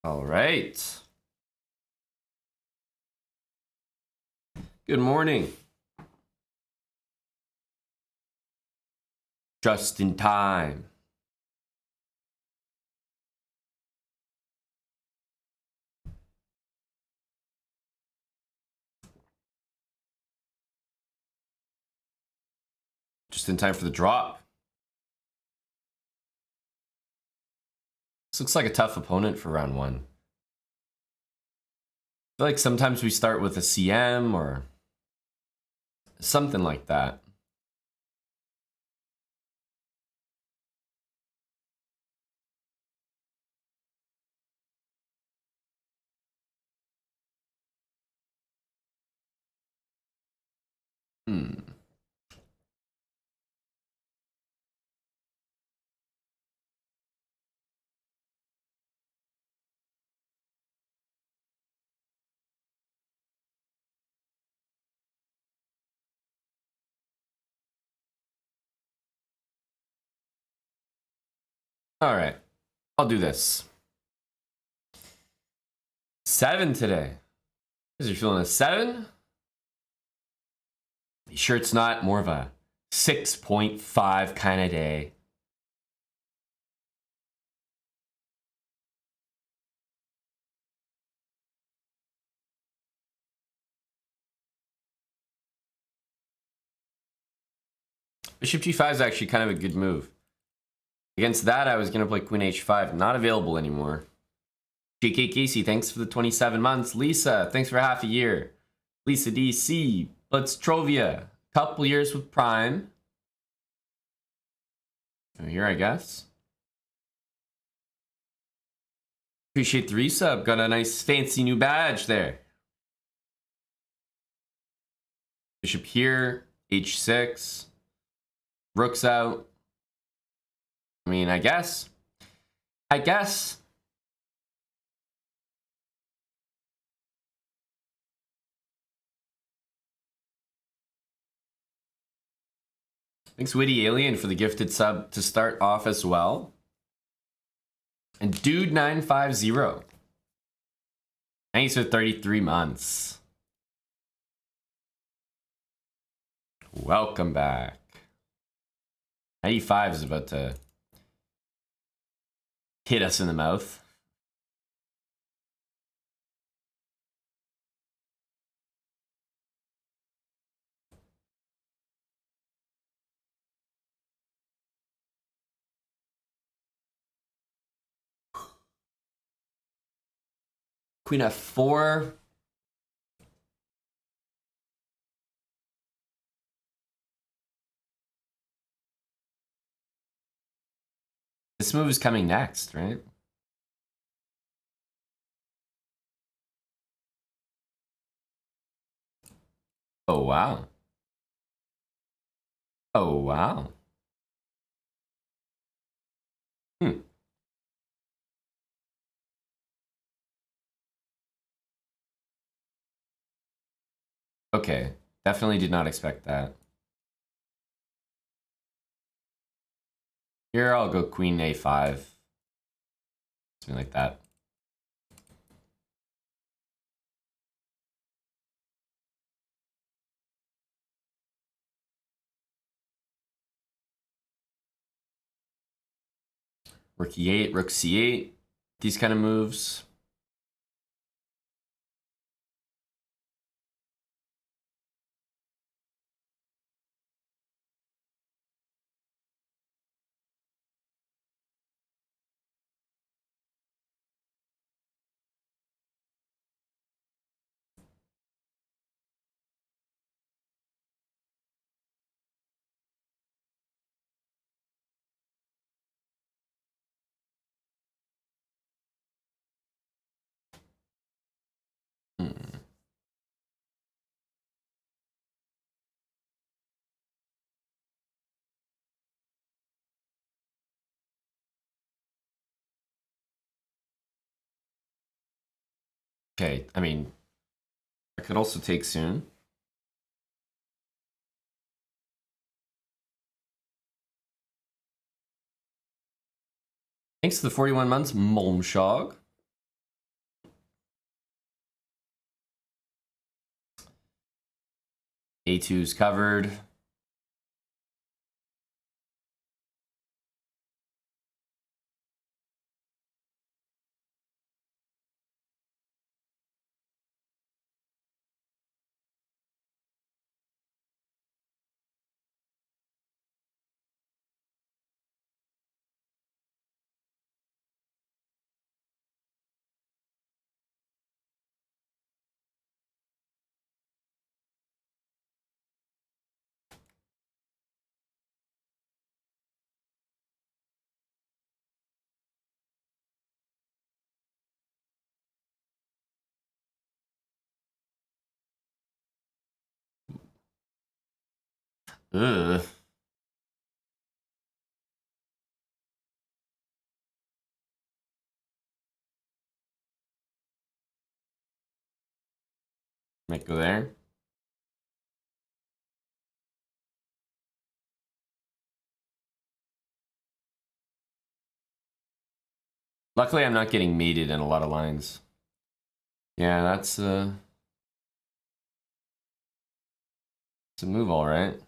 All right. Good morning. Just in time. Just in time for the drop. This looks like a tough opponent for round one. I feel like sometimes we start with a CM or something like that. All right. I'll do this. 7 today. Is you feeling a 7? You sure it's not more of a 6.5 kind of day? Bishop g5 is actually kind of a good move. Against that, I was going to play queen h5. Not available anymore. JK Casey, thanks for the 27 months. Lisa, thanks for half a year. Lisa DC, Blitz Trovia, couple years with Prime. Here, I guess. Appreciate the resub. Got a nice fancy new badge there. Bishop here, h6. Rook's out. I mean, I guess. Thanks, Witty Alien, for the gifted sub to start off as well. And Dude950. Thanks for 33 months. Welcome back. 95 is about to hit us in the mouth. Queen f4. This move is coming next, right? Oh, wow. Oh, wow. Okay. Definitely did not expect that. Here, I'll go queen a5. Something like that. Rook e8, rook c8. These kind of moves. Okay, I mean, I could also take soon. Thanks to the 41 months, Molmshog. A2's covered. Ugh. Might go there. Luckily, I'm not getting mated in a lot of lines. Yeah, that's a move, all right.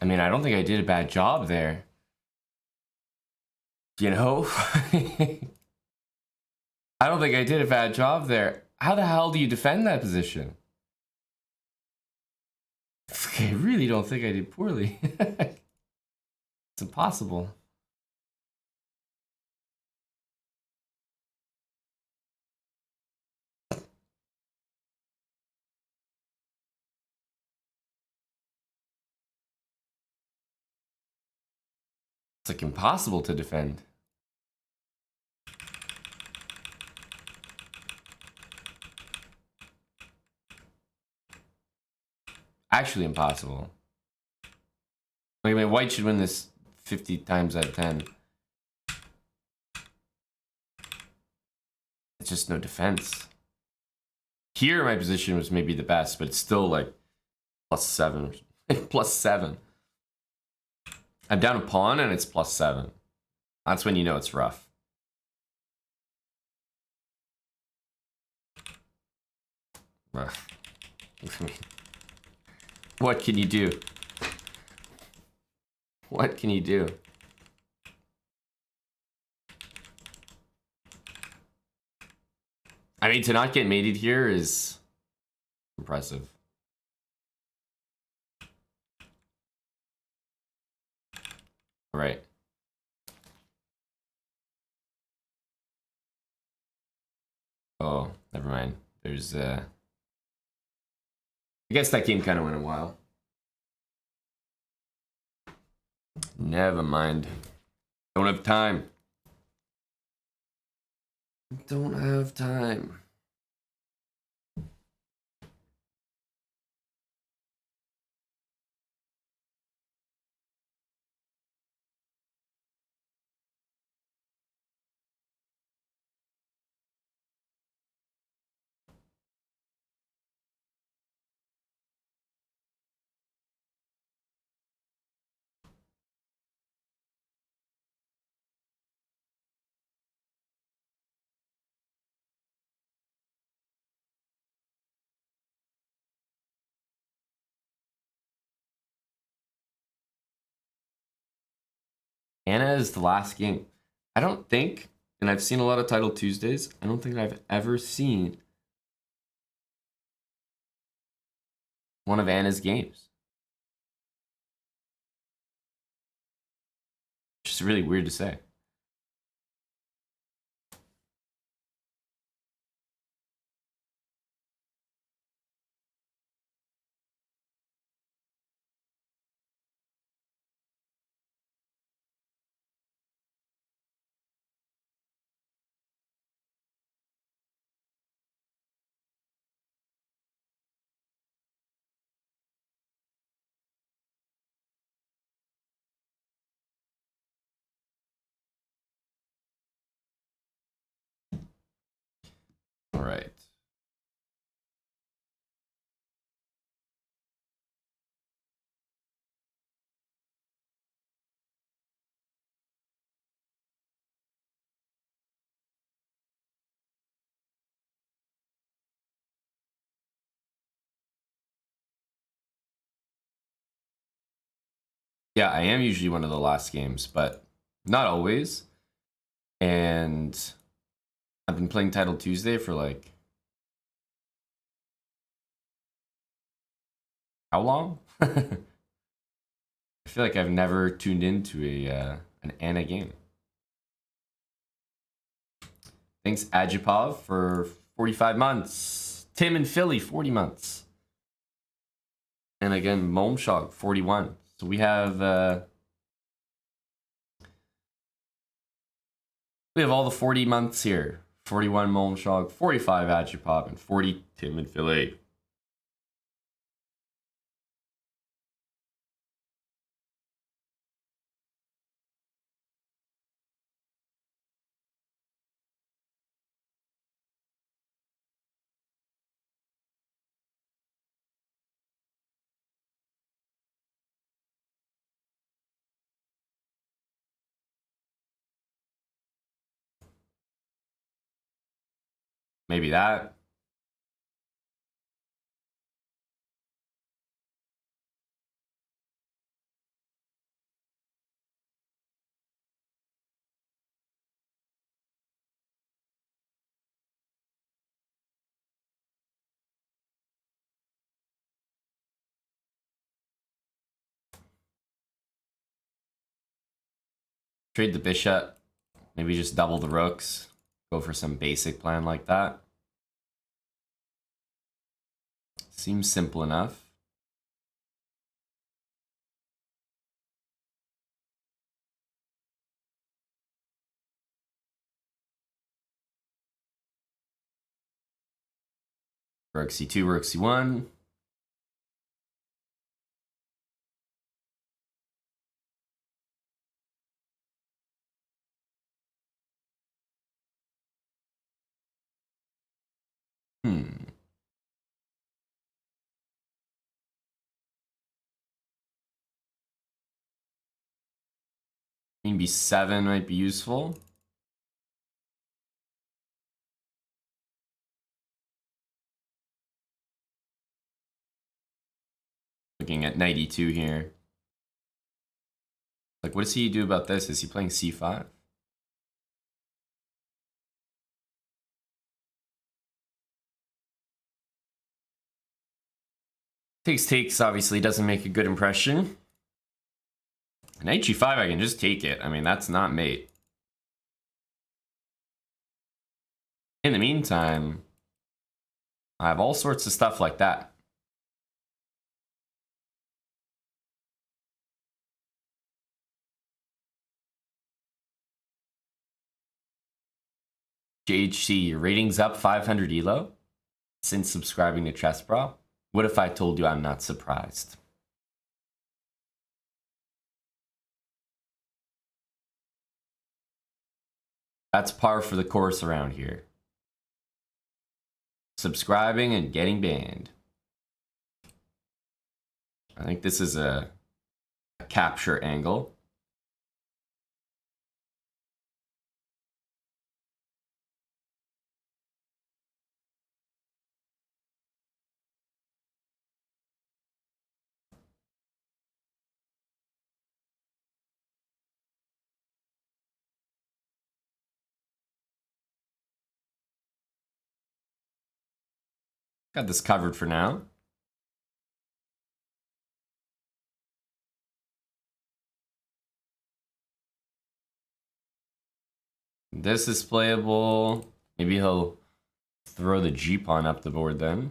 I mean, I don't think I did a bad job there. You know? I don't think I did a bad job there. How the hell do you defend that position? I really don't think I did poorly. It's impossible. It's like impossible to defend. Actually impossible. Like, I mean, white should win this 50 times out of 10. It's just no defense. Here, my position was maybe the best, but it's still like +7. +7. I'm down a pawn and it's +7. That's when you know it's rough. What can you do? What can you do? I mean, to not get mated here is impressive. All right. Oh, never mind. There's I guess that game kind of went a while. Never mind. Don't have time. Don't have time. Anna is the last game. I don't think, and I've seen a lot of Title Tuesdays, I don't think I've ever seen one of Anna's games. Which is really weird to say. All right. Yeah, I am usually one of the last games, but not always. And I've been playing Title Tuesday for like how long? I feel like I've never tuned into an Anna game. Thanks Ajipov for 45 months. Tim in Philly 40 months. And again Momshog 41. So we have all the 40 months here. 41 Momshog, 45 Ajipov, and 40 Tim in Philly. Maybe that. Trade the bishop. Maybe just double the rooks. Go for some basic plan like that. Seems simple enough. Rook c2, rook c1. Queen b7 might be useful. Looking at knight e2 here. Like, what does he do about this? Is he playing c5? Takes obviously doesn't make a good impression. Knight g5, I can just take it. I mean, that's not mate. In the meantime, I have all sorts of stuff like that. JHC, your rating's up 500 elo since subscribing to SLOWBRAH. What if I told you I'm not surprised? That's par for the course around here. Subscribing and getting banned. I think this is a capture angle. Got this covered for now. This is playable. Maybe he'll throw the G-pawn up the board then.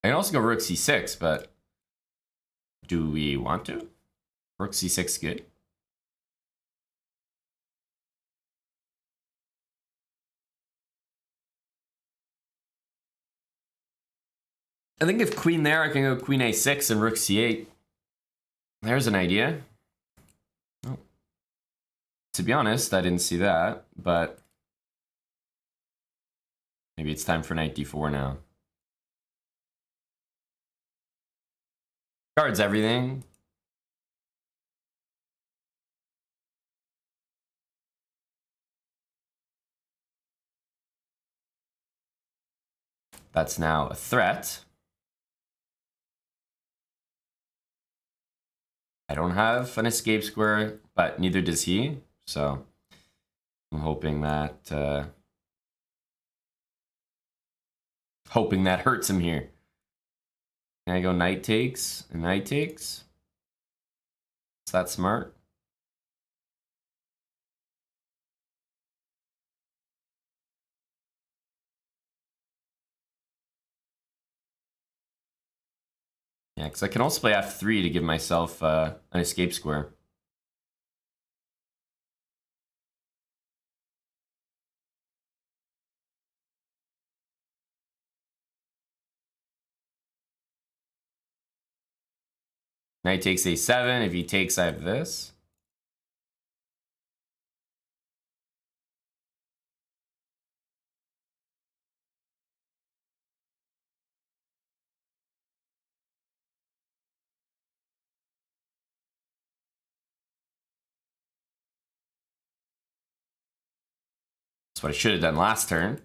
I can also go rook c6, but do we want to? Rook c6 good. I think if queen there, I can go queen a6 and rook c8. There's an idea. Oh. To be honest, I didn't see that, but maybe it's time for knight d4 now. Guards everything. That's now a threat. I don't have an escape square, but neither does he. So I'm hoping that hurts him here. Can I go knight takes and knight takes? Is that smart? Yeah, because I can also play f3 to give myself an escape square. Knight takes a7. If he takes, I have this. That's what I should have done last turn.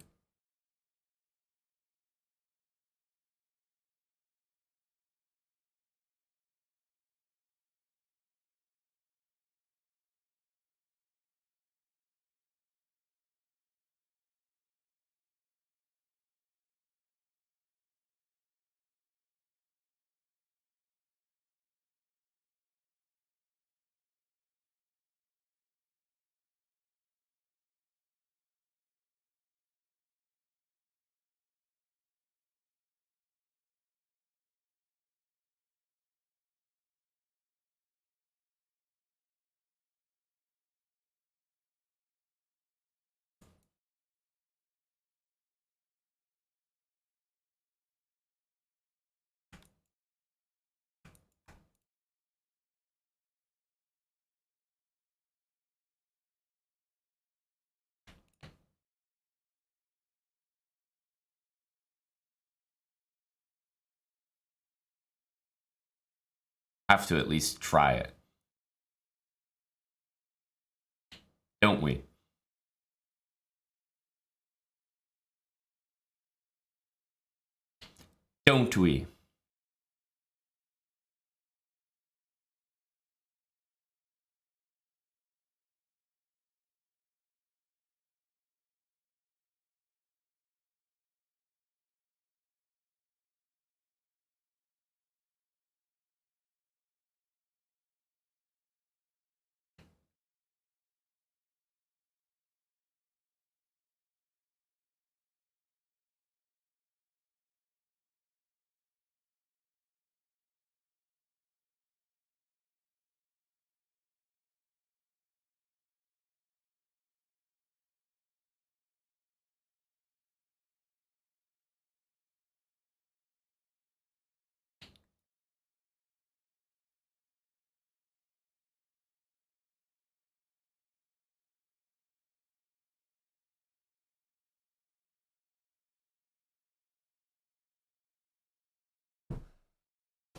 Have to at least try it. Don't we? Don't we?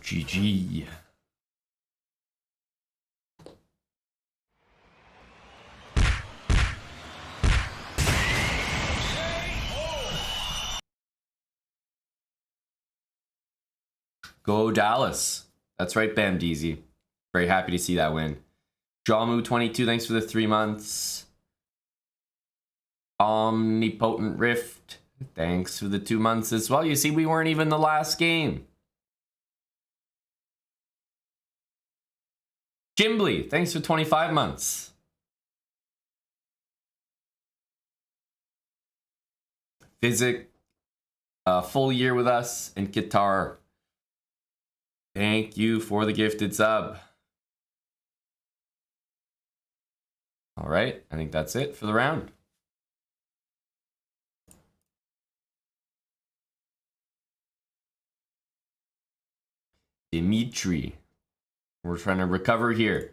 GG. Go Dallas. That's right, Bam Deezy. Very happy to see that win. Jamu22, thanks for the 3 months. Omnipotent Rift, thanks for the 2 months as well. You see, we weren't even the last game. Jimbly, thanks for 25 months. Physic, full year with us, and Guitar. Thank you for the gifted sub. All right, I think that's it for the round. Dimitri. We're trying to recover here.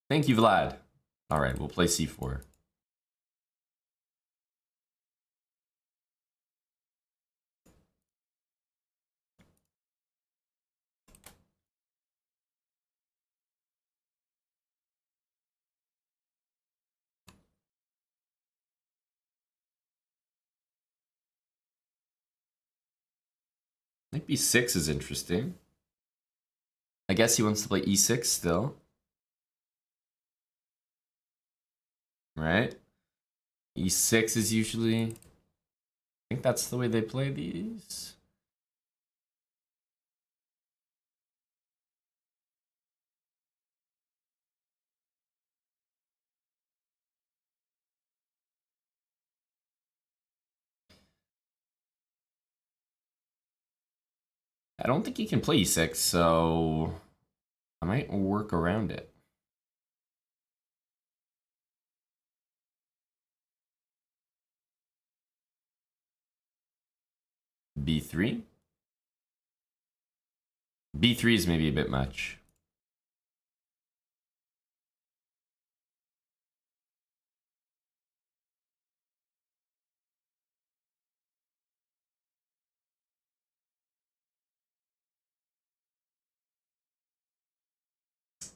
Thank you, Vlad. All right, we'll play C4. I think B6 is interesting. I guess he wants to play E6 still. Right? E6 is usually... I think that's the way they play these. I don't think he can play E6, so I might work around it. B3? B3 is maybe a bit much.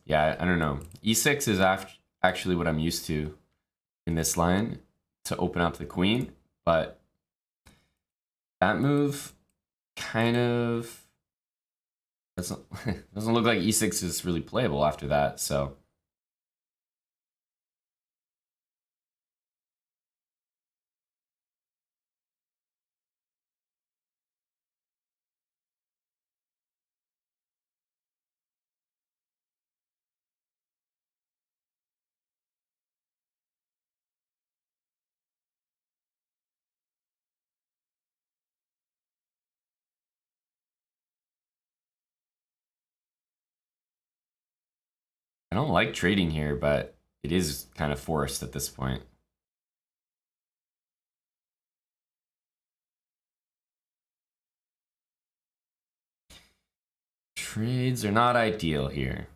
Yeah, I don't know. E6 is actually what I'm used to in this line to open up the queen, but that move kind of doesn't look like E6 is really playable after that, so. I don't like trading here, but it is kind of forced at this point. Trades are not ideal here.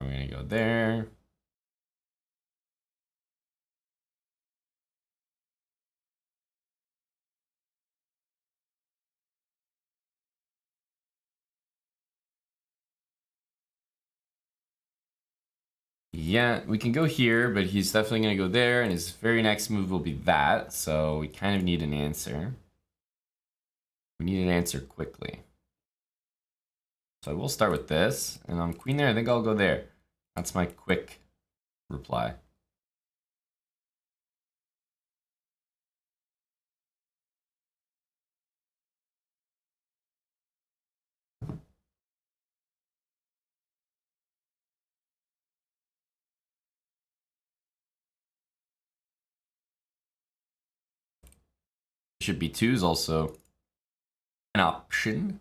We're gonna go there. Yeah, we can go here, but he's definitely going to go there, and his very next move will be that, so we kind of need an answer. We need an answer quickly. So I will start with this, and on queen there, I think I'll go there. That's my quick reply. Bishop b2 is also an option.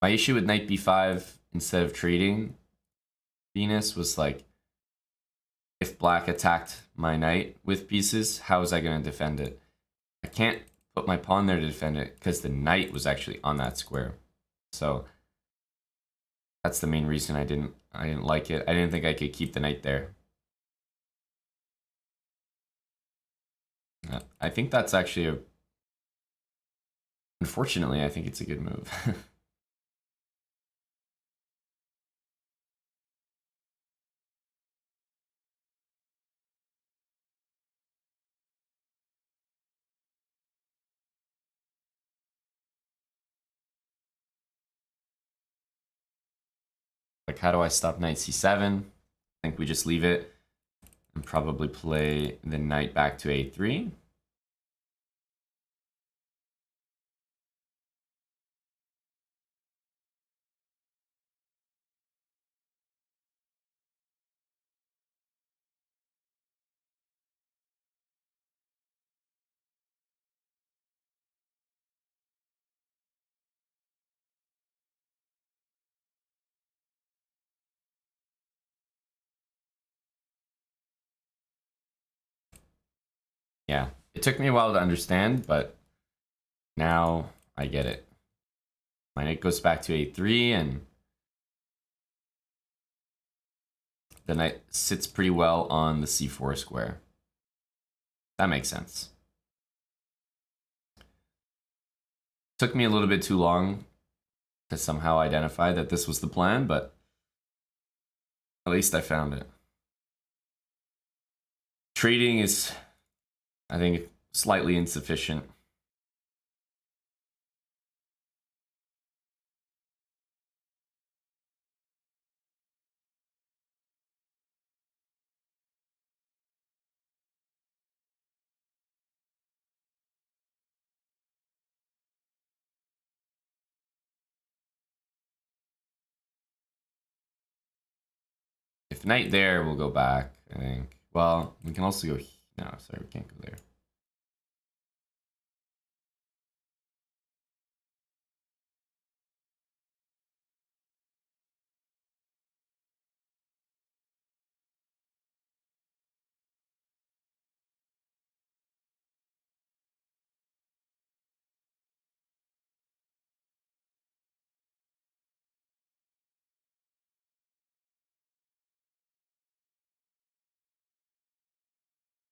My issue with knight b5 instead of trading Venus was like, if black attacked my knight with pieces, how was I going to defend it? I can't put my pawn there to defend it because the knight was actually on that square. So that's the main reason I didn't like it. I didn't think I could keep the knight there. I think that's actually unfortunately, I think it's a good move. Like, how do I stop knight c7? I think we just leave it and probably play the knight back to a3. Yeah, it took me a while to understand, but now I get it. My knight goes back to a3, and the knight sits pretty well on the c4 square. That makes sense. Took me a little bit too long to somehow identify that this was the plan, but at least I found it. Trading is, I think, slightly insufficient. If knight there, we'll go back, I think. Well, we can also go... No, sorry, we can't go there.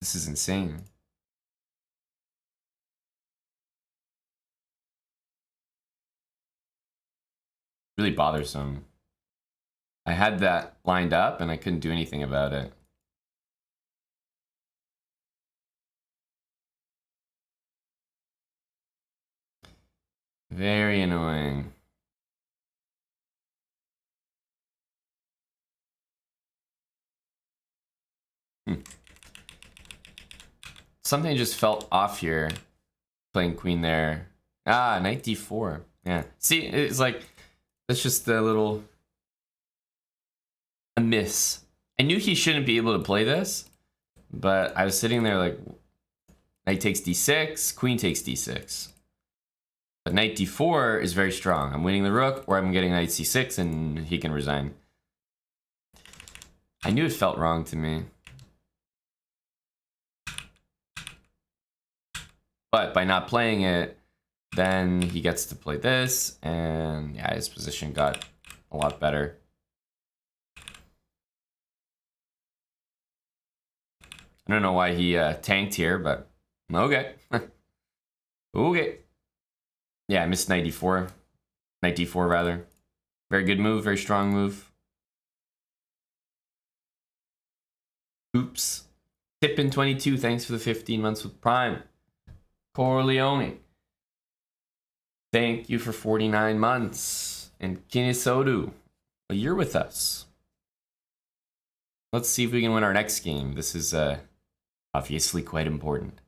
This is insane. Really bothersome. I had that lined up and I couldn't do anything about it. Very annoying. Something just felt off here. Playing queen there. Ah, knight d4. Yeah. See, it's like, that's just a little... a miss. I knew he shouldn't be able to play this, but I was sitting there like, knight takes d6, queen takes d6. But knight d4 is very strong. I'm winning the rook, or I'm getting knight c6 and he can resign. I knew it felt wrong to me. But by not playing it, then he gets to play this, and yeah, his position got a lot better. I don't know why he tanked here, but okay. Okay. Yeah, I missed knight d4. Knight d4, rather. Very good move, very strong move. Oops. Tippin22, thanks for the 15 months with Prime. Corleone, thank you for 49 months. And Kinisodu, a year with us. Let's see if we can win our next game. This is obviously quite important.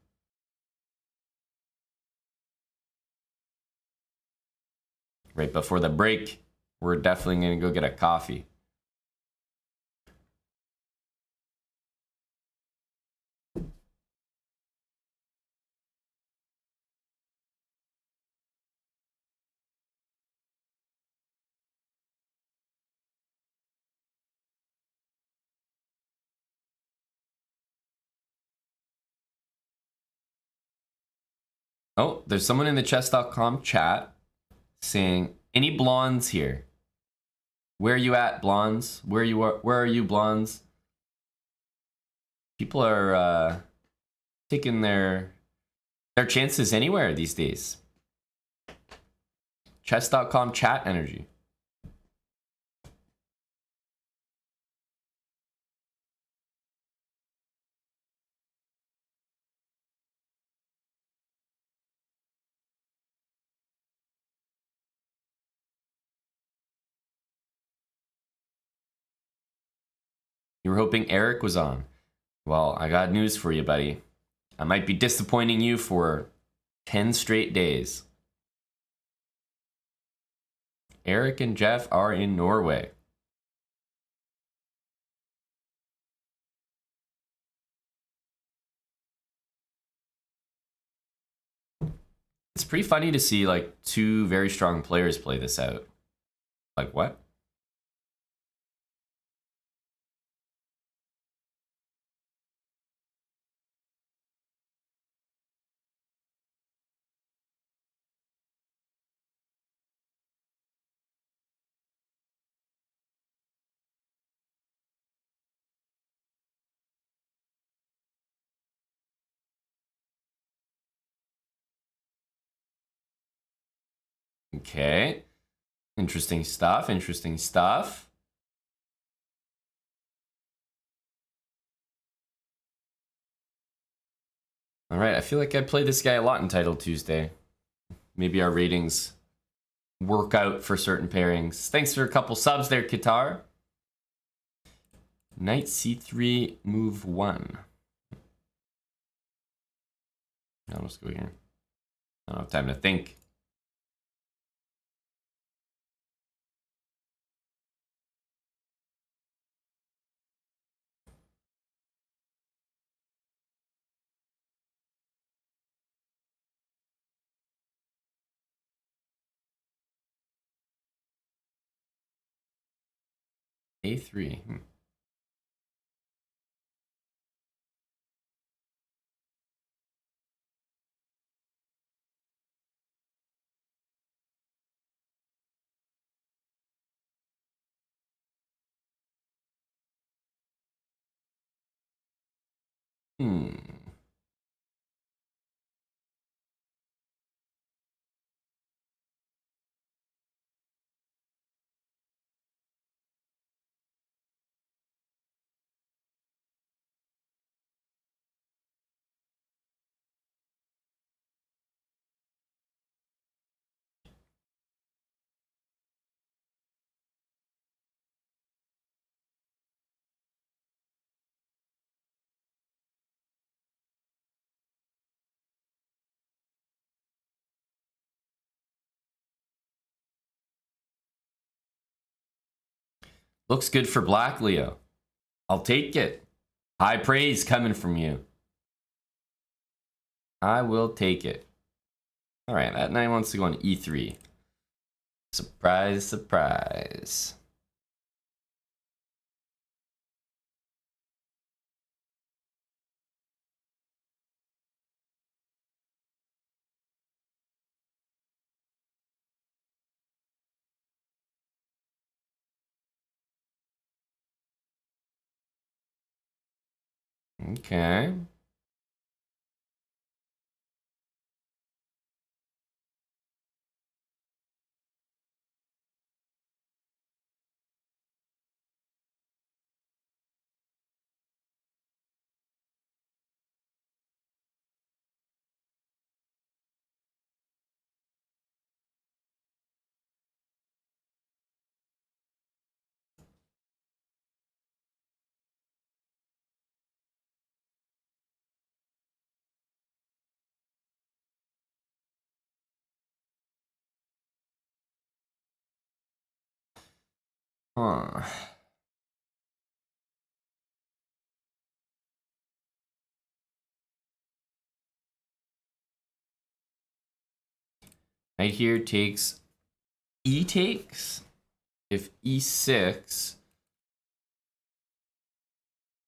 Right before the break, we're definitely going to go get a coffee. Oh, there's someone in the chess.com chat saying, any blondes here? Where are you at, blondes? Where are you, blondes? People are taking their chances anywhere these days. Chess.com chat energy. You were hoping Eric was on. Well, I got news for you, buddy. I might be disappointing you for 10 straight days. Eric and Jeff are in Norway. It's pretty funny to see like two very strong players play this out. Like what? Okay. Interesting stuff. Interesting stuff. All right. I feel like I play this guy a lot in Title Tuesday. Maybe our ratings work out for certain pairings. Thanks for a couple subs there, Qatar. Knight C3, move 1. Now let's go here. I don't have time to think. A3. Looks good for black, Leo. I'll take it. High praise coming from you. I will take it. All right, that knight wants to go on E3. Surprise, surprise. Okay. Huh. Knight here takes E takes. If E6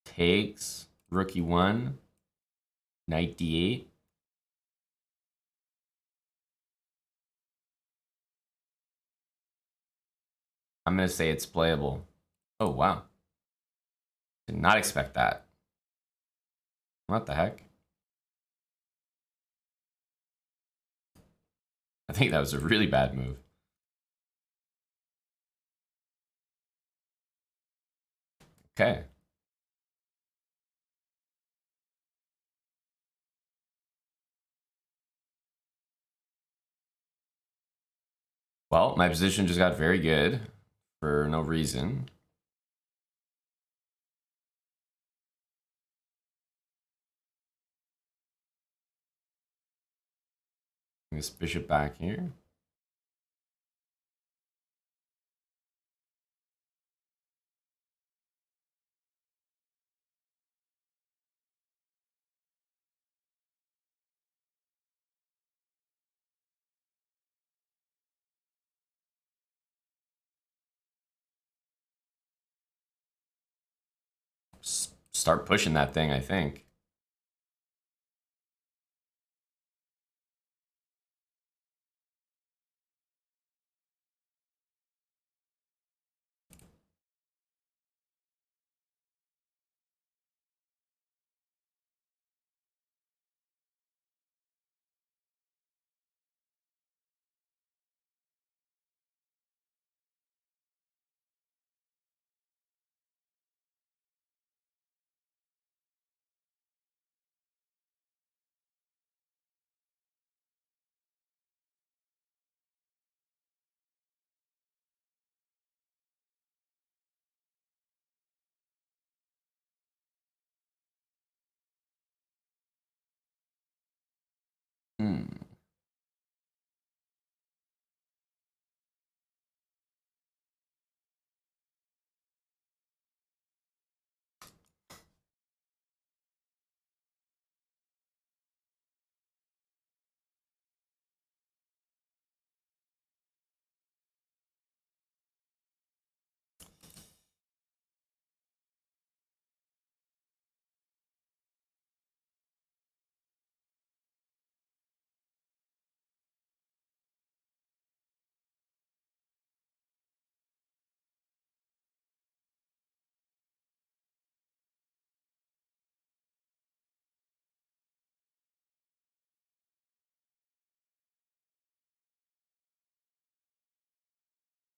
takes rook E1, knight D8. I'm going to say it's playable. Oh, wow. Did not expect that. What the heck? I think that was a really bad move. Okay. Well, my position just got very good for no reason. This bishop back here. Start pushing that thing, I think.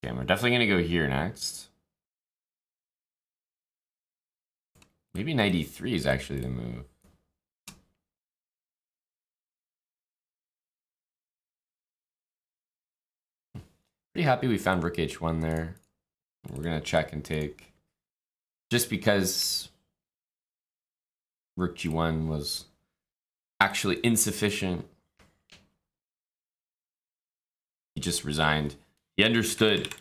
Okay, we're definitely gonna go here next. Maybe knight e3 is actually the move. Pretty happy we found rook h1 there. We're gonna check and take. Just because rook g1 was actually insufficient. He just resigned. He understood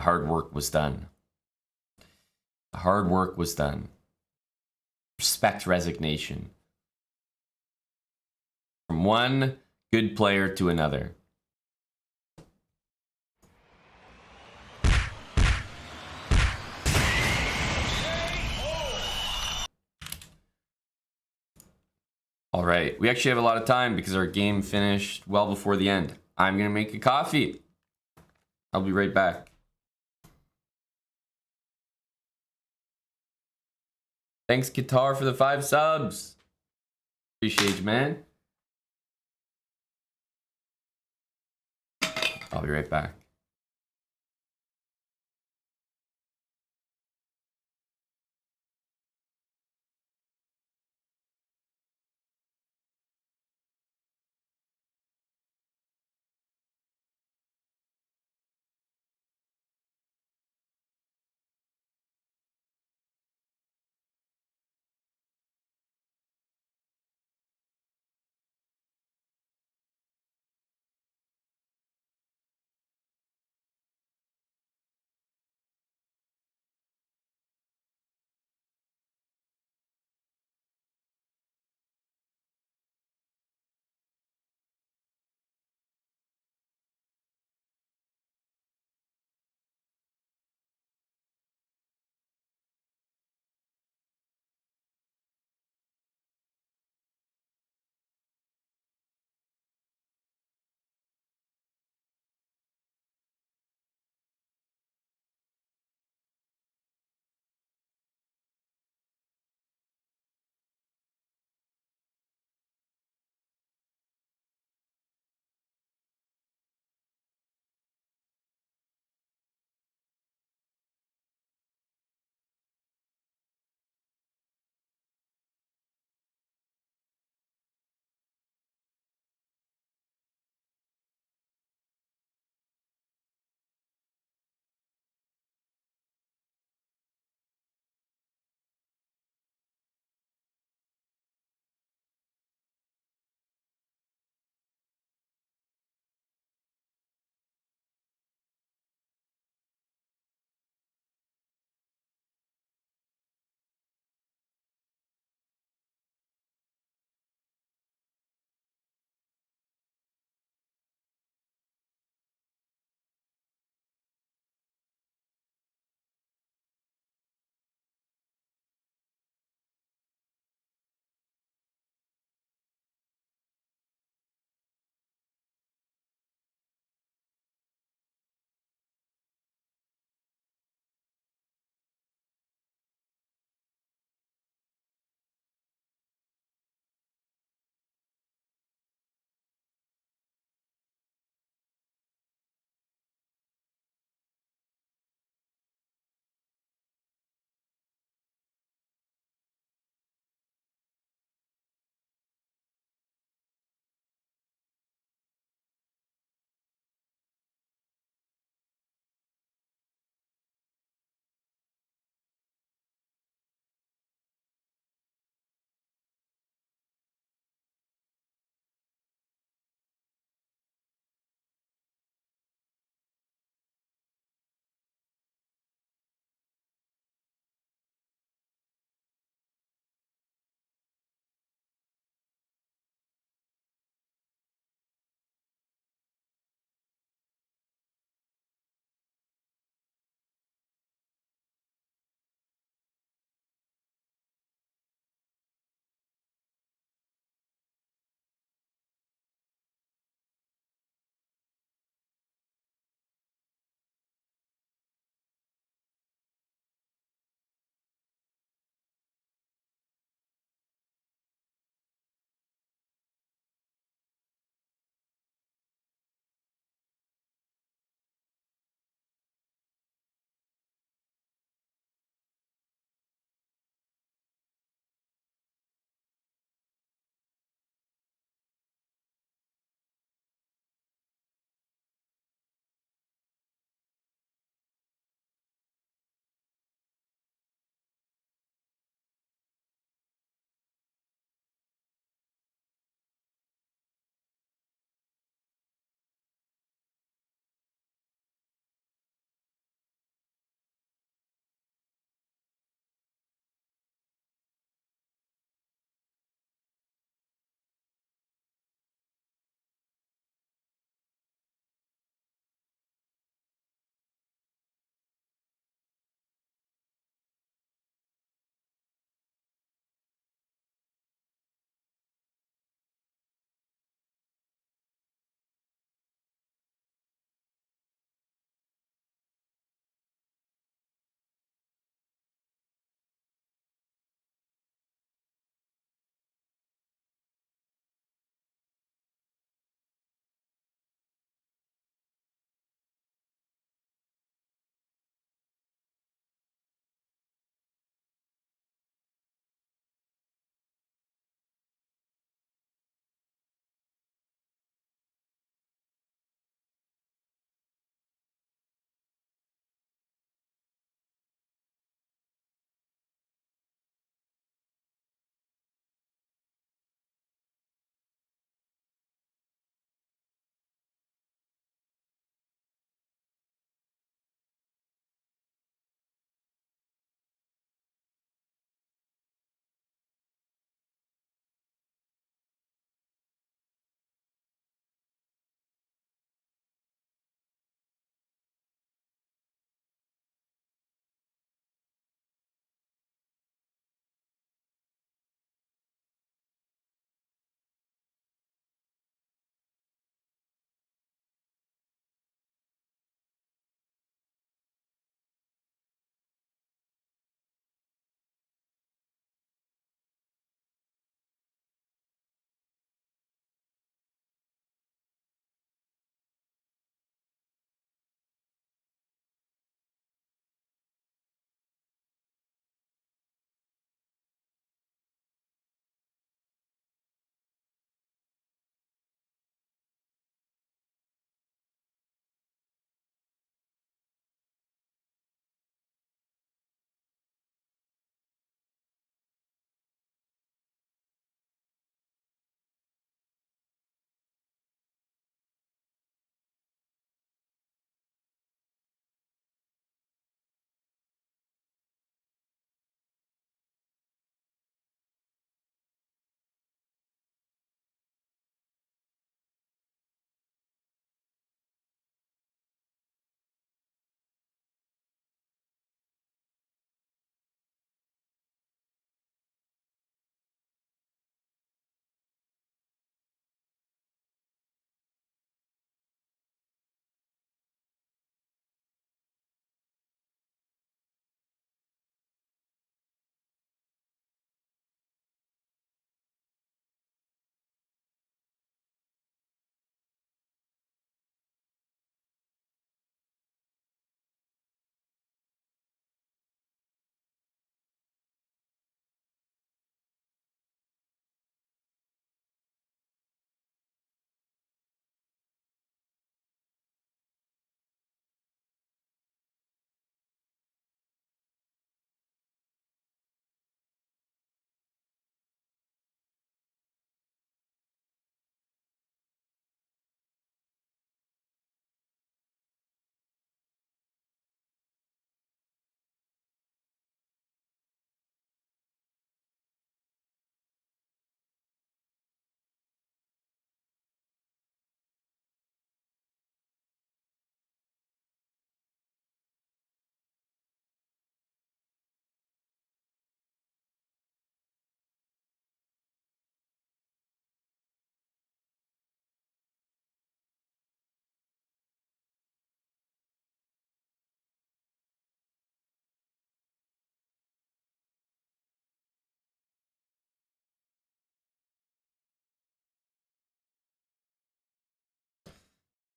hard work was done. The hard work was done. Respect resignation. From one good player to another. All right, we actually have a lot of time because our game finished well before the end. I'm gonna make a coffee. I'll be right back. Thanks, Guitar, for the 5 subs. Appreciate you, man. I'll be right back.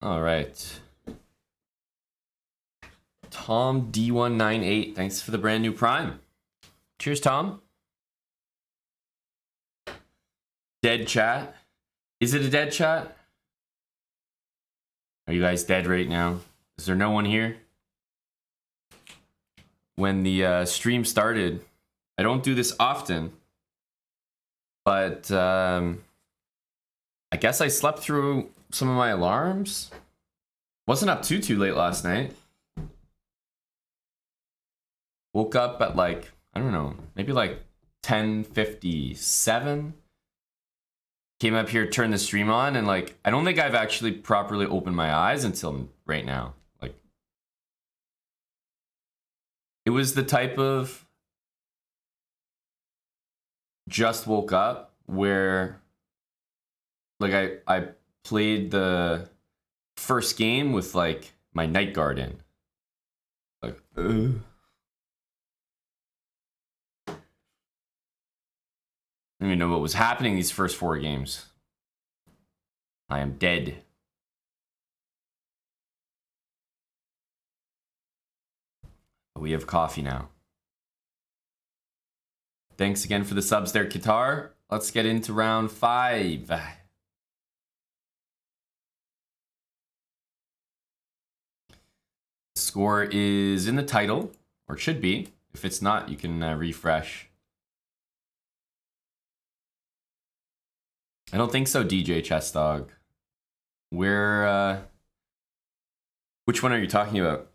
All right. Tom D198, thanks for the brand new Prime. Cheers, Tom. Dead chat. Is it a dead chat? Are you guys dead right now? Is there no one here? When the stream started, I don't do this often, but I guess I slept through some of my alarms. Wasn't up too late last night. Woke up at like, I don't know, maybe like 10:57. Came up here, turned the stream on, and like, I don't think I've actually properly opened my eyes until right now. Like, it was the type of just woke up where like I played the first game with like my night guard in. Like, I don't even know what was happening these first 4 games. I am dead. But we have coffee now. Thanks again for the subs there, Qatar. Let's get into round 5. Score is in the title, or it should be. If it's not, you can refresh. I don't think so, DJ Chess Dog. Where, which one are you talking about?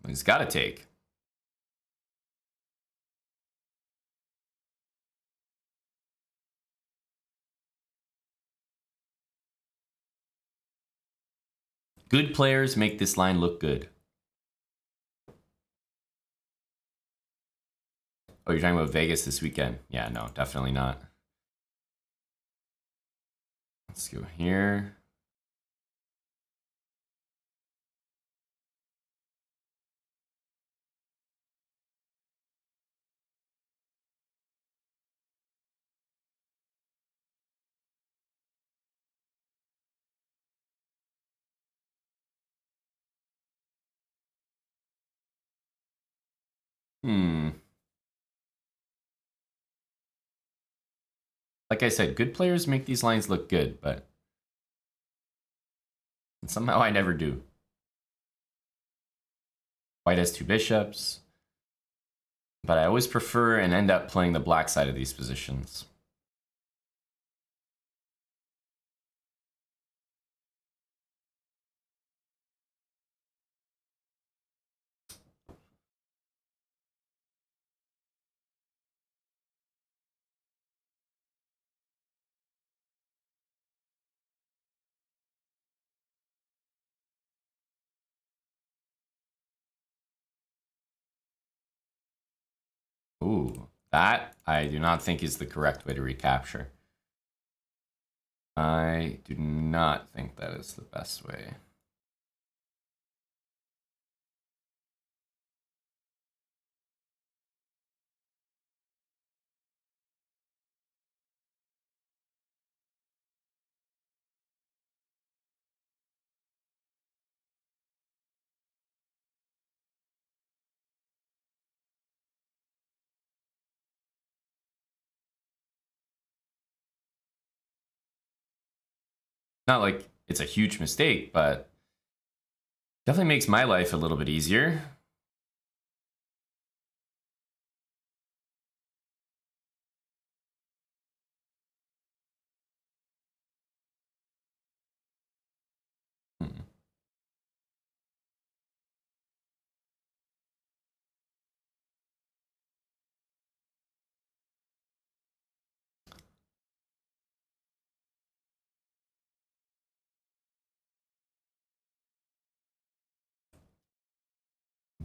He's got to take. Good players make this line look good. Oh, you're talking about Vegas this weekend? Yeah, no, definitely not. Let's go here. Like I said, good players make these lines look good, but somehow I never do. White has 2 bishops, but I always prefer and end up playing the black side of these positions. Ooh, that I do not think is the correct way to recapture. I do not think that is the best way. Not like it's a huge mistake, but definitely makes my life a little bit easier.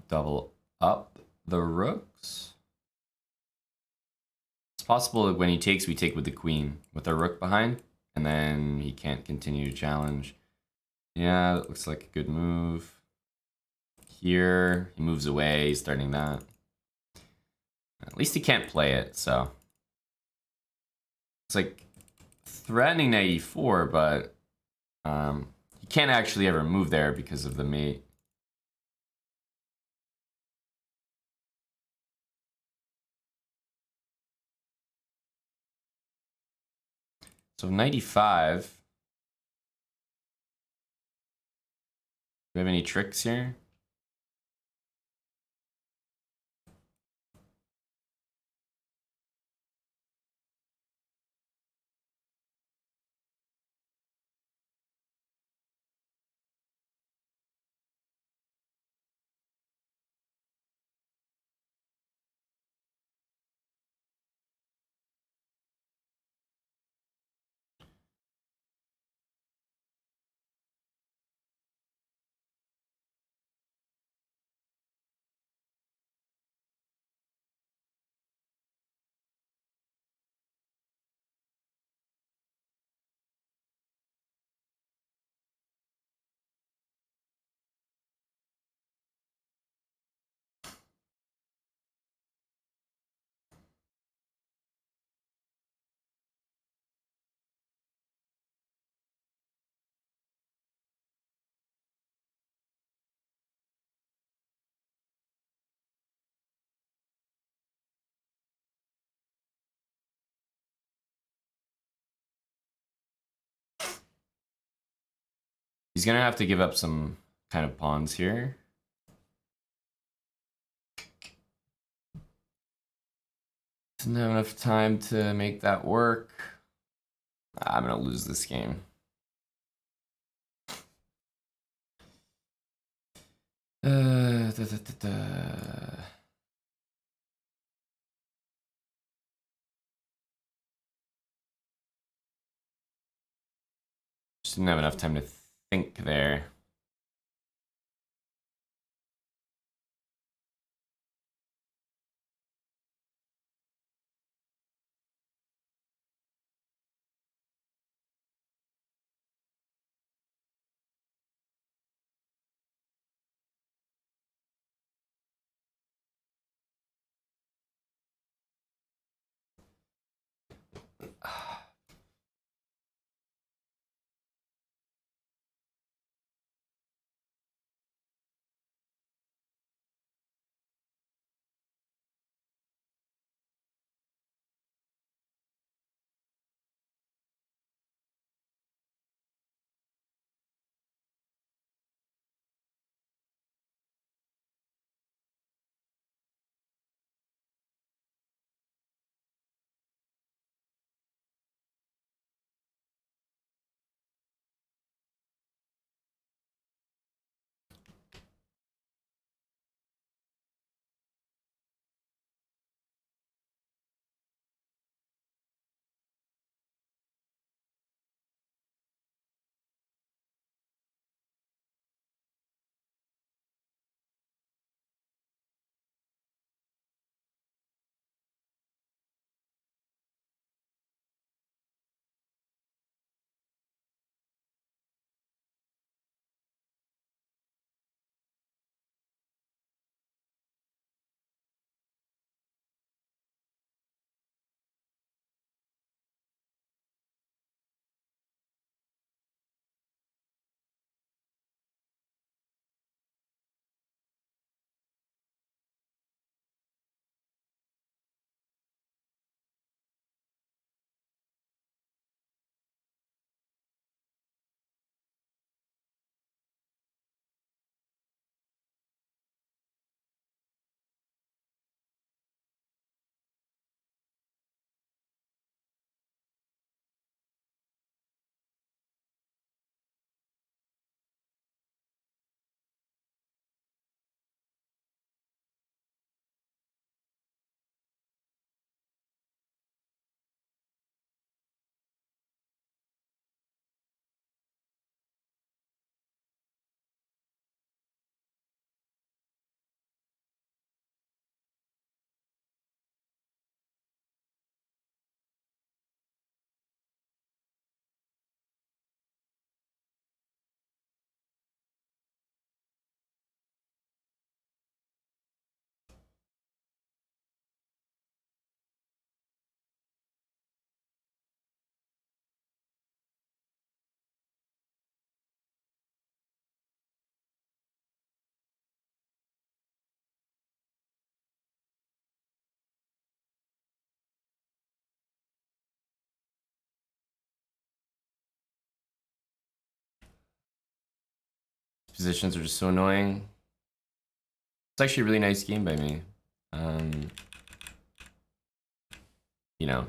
double up the rooks. It's possible that when he takes, we take with the queen, with our rook behind, and then he can't continue to challenge. Yeah, that looks like a good move. Here, he moves away, he's starting that. At least he can't play it, so. It's like threatening knight e4, but he can't actually ever move there because of the mate. So knight e5. Do we have any tricks here? He's gonna have to give up some kind of pawns here. Doesn't have enough time to make that work. I'm gonna lose this game. Da, da, da, da. Just didn't have enough time to think there. positions are just so annoying. It's actually a really nice game by me. You know,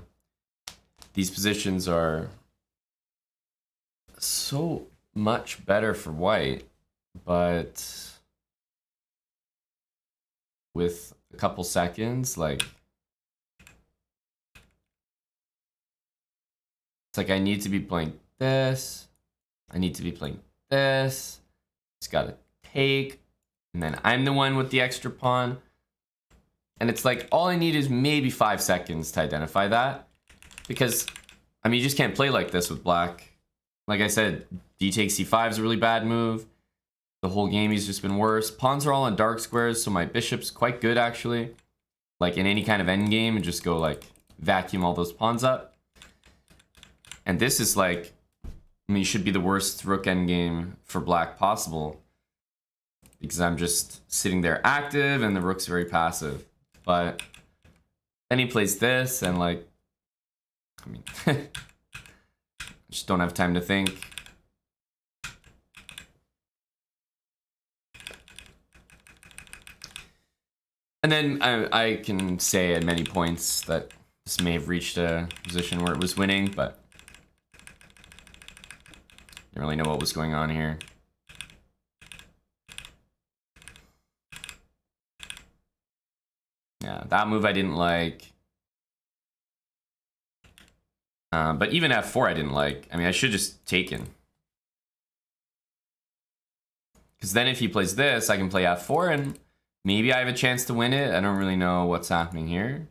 these positions are so much better for white, but with a couple seconds, like, it's like I need to be playing this, I need to be playing this, it's gotta take, and then I'm the one with the extra pawn. And it's like, all I need is maybe 5 seconds to identify that. Because, I mean, you just can't play like this with black. Like I said, d takes c5 is a really bad move. The whole game has just been worse. Pawns are all on dark squares, so my bishop's quite good, actually. Like, in any kind of endgame, and just go, like, vacuum all those pawns up. And this is, like, I mean, it should be the worst rook endgame for black possible. Because I'm just sitting there active, and the rook's very passive. But then he plays this, and like, I mean, just don't have time to think. And then I can say at many points that this may have reached a position where it was winning, but didn't really know what was going on here. Yeah, that move I didn't like. But even f4 I didn't like. I mean, I should just taken. Because then if he plays this, I can play f4 and maybe I have a chance to win it. I don't really know what's happening here.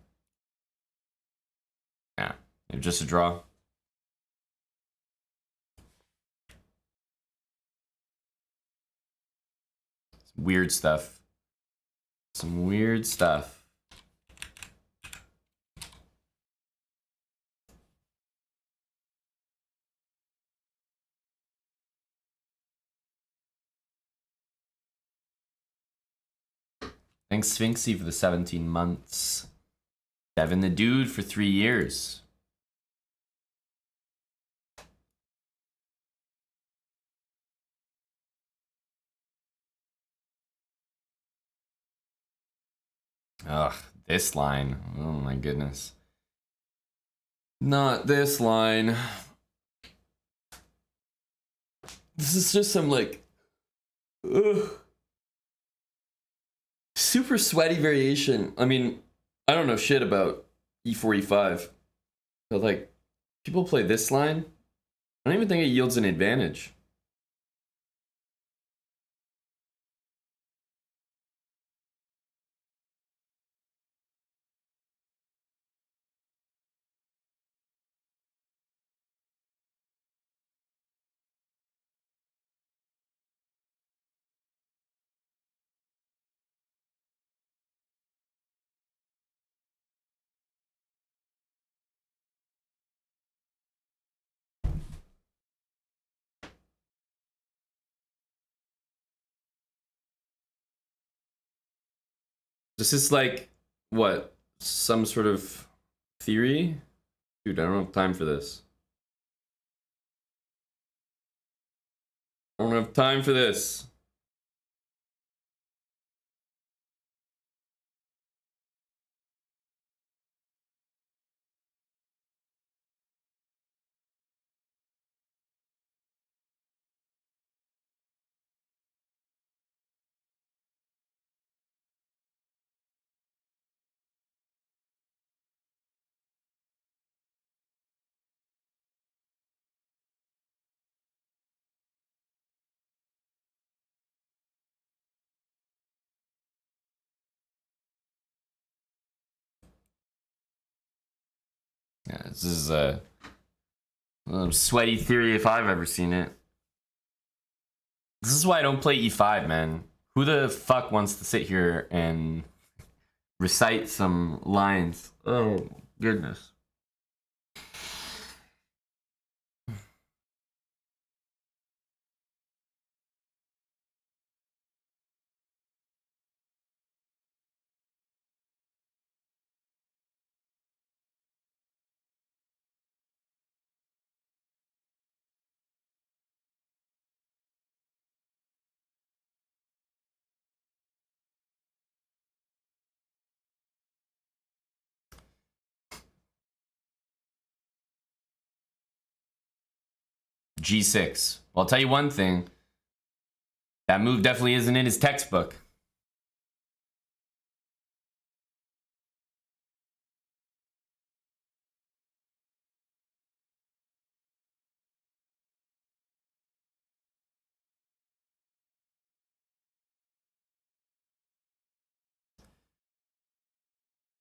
Yeah, just a draw. Weird stuff. Some weird stuff. Thanks, Sphinxy, for the 17 months. Devin the Dude for 3 years. Ugh, this line. Oh my goodness. Not this line. This is just some like super sweaty variation. I mean, I don't know shit about e4, e5. But like, people play this line. I don't even think it yields an advantage. This is like, what? Some sort of theory? Dude, I don't have time for this. I don't have time for this. Yeah, this is a sweaty theory if I've ever seen it. This is why I don't play e5, man. Who the fuck wants to sit here and recite some lines? Oh, goodness. G6. Well, I'll tell you one thing. That move definitely isn't in his textbook.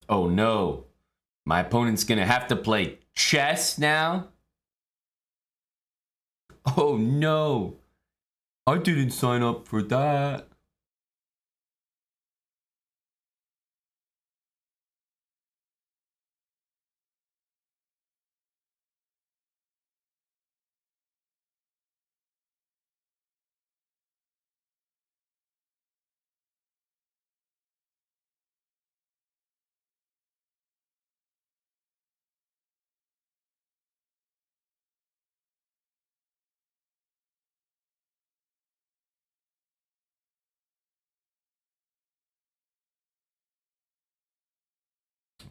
Oh no. My opponent's gonna have to play chess now? Oh no. I didn't sign up for that.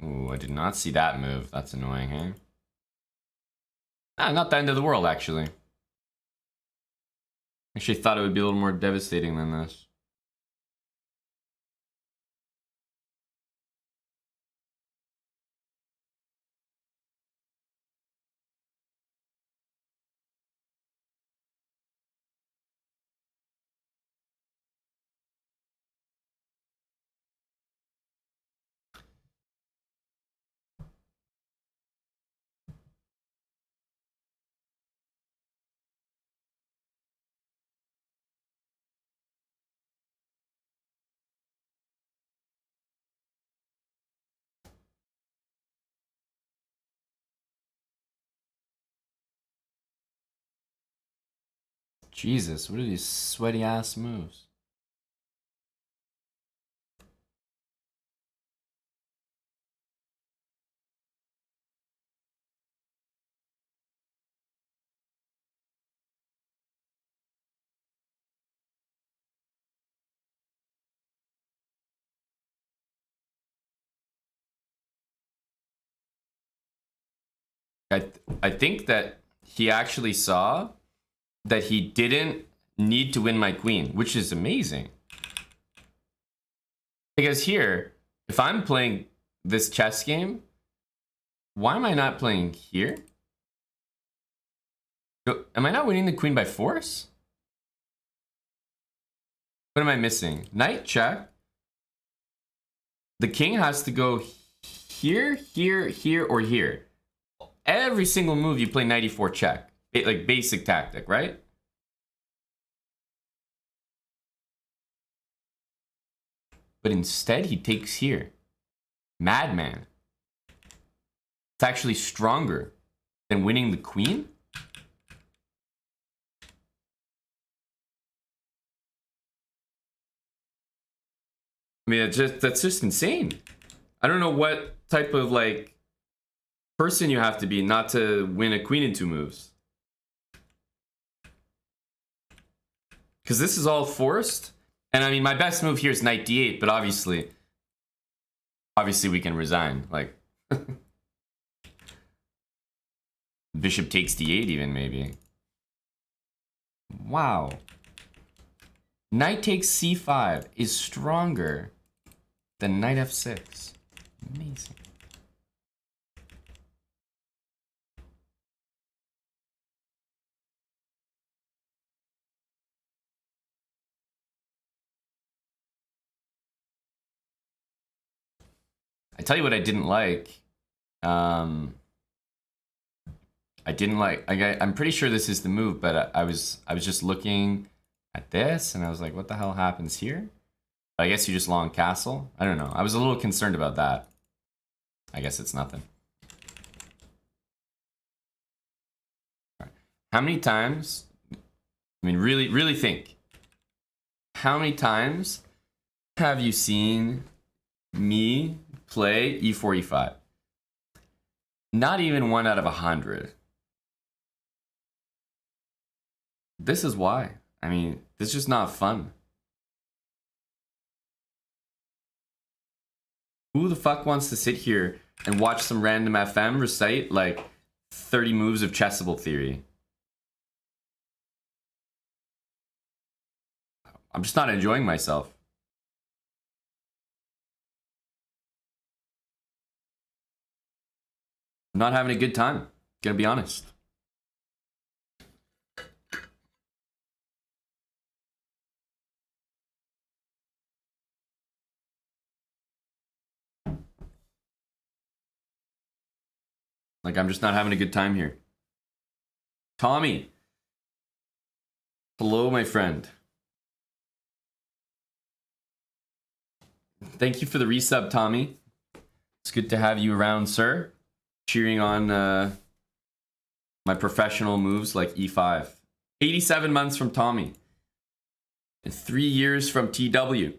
Ooh, I did not see that move. That's annoying, eh? Ah, not the end of the world, actually. Actually thought it would be a little more devastating than this. Jesus, what are these sweaty ass moves? I think that he actually saw that he didn't need to win my queen, which is amazing. Because here, if I'm playing this chess game, why am I not playing here? Am I not winning the queen by force? What am I missing? Knight check. The king has to go here, here, here, or here. Every single move you play knight e4 check. Like basic tactic, right? But instead he takes here. Madman. It's actually stronger than winning the queen? I mean, that's just insane. I don't know what type of like person you have to be not to win a queen in 2 moves. Because this is all forced. And I mean, my best move here is knight d8, but obviously we can resign. Like, bishop takes d8 even, maybe. Wow. Knight takes c5 is stronger than knight f6. Amazing. I tell you what I didn't like. I'm pretty sure this is the move, but I was just looking at this and I was like, what the hell happens here? I guess you just long castle. I don't know. I was a little concerned about that. I guess it's nothing. Right. How many times? I mean, really think. How many times have you seen me play e4, e5? Not even 1 out of 100. This is why. I mean, this is just not fun. Who the fuck wants to sit here and watch some random FM recite like 30 moves of chessable theory? I'm just not enjoying myself. I'm not having a good time, gonna be honest. Like, I'm just not having a good time here. Tommy. Hello, my friend. Thank you for the resub, Tommy. It's good to have you around, sir. Cheering on my professional moves like E5. 87 months from Tommy. And 3 years from TW.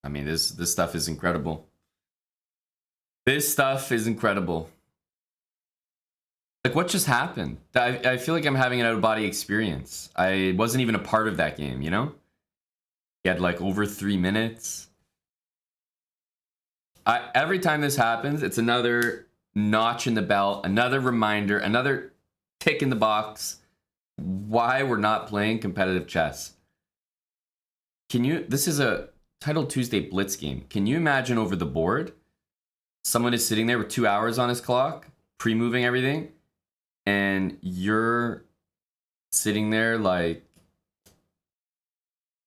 I mean, this stuff is incredible. This stuff is incredible. Like, what just happened? I feel like I'm having an out-of-body experience. I wasn't even a part of that game, you know? He had like over 3 minutes. Every time this happens, it's another notch in the belt, another reminder, another tick in the box. Why we're not playing competitive chess. This is a Title Tuesday Blitz game. Can you imagine over the board? Someone is sitting there with 2 hours on his clock, pre-moving everything, and you're sitting there like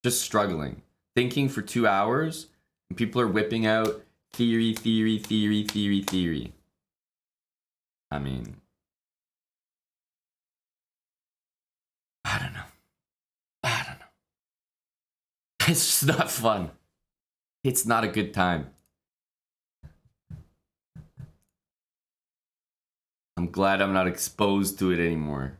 just struggling, thinking for 2 hours, and people are whipping out theory. I mean, I don't know. It's just not fun. It's not a good time. I'm glad I'm not exposed to it anymore.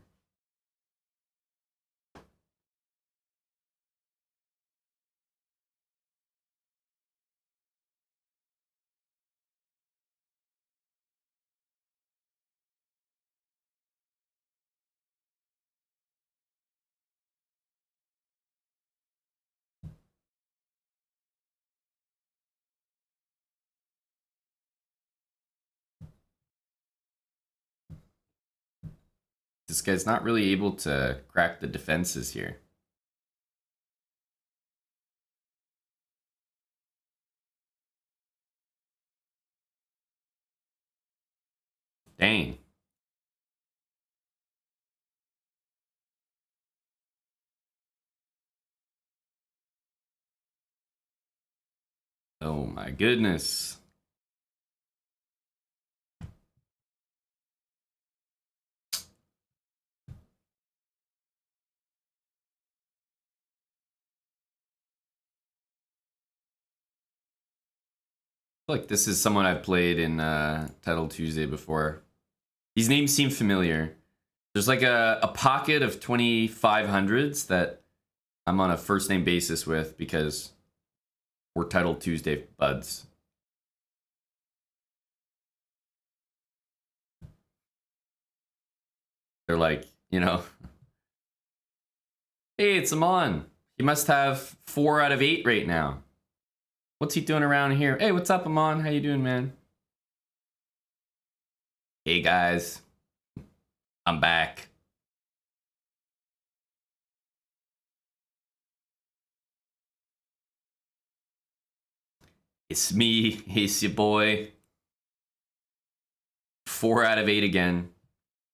This guy's not really able to crack the defenses here. Dang. Oh my goodness. Like this is someone I've played in Title Tuesday before. These names seem familiar. There's like a pocket of 2500s that I'm on a first name basis with because we're Title Tuesday buds. They're like, you know, hey, it's Amon. He must have 4 out of 8 right now. What's he doing around here? Hey, what's up, Amon? How you doing, man? Hey, guys. I'm back. It's me. It's your boy. 4 out of 8 again.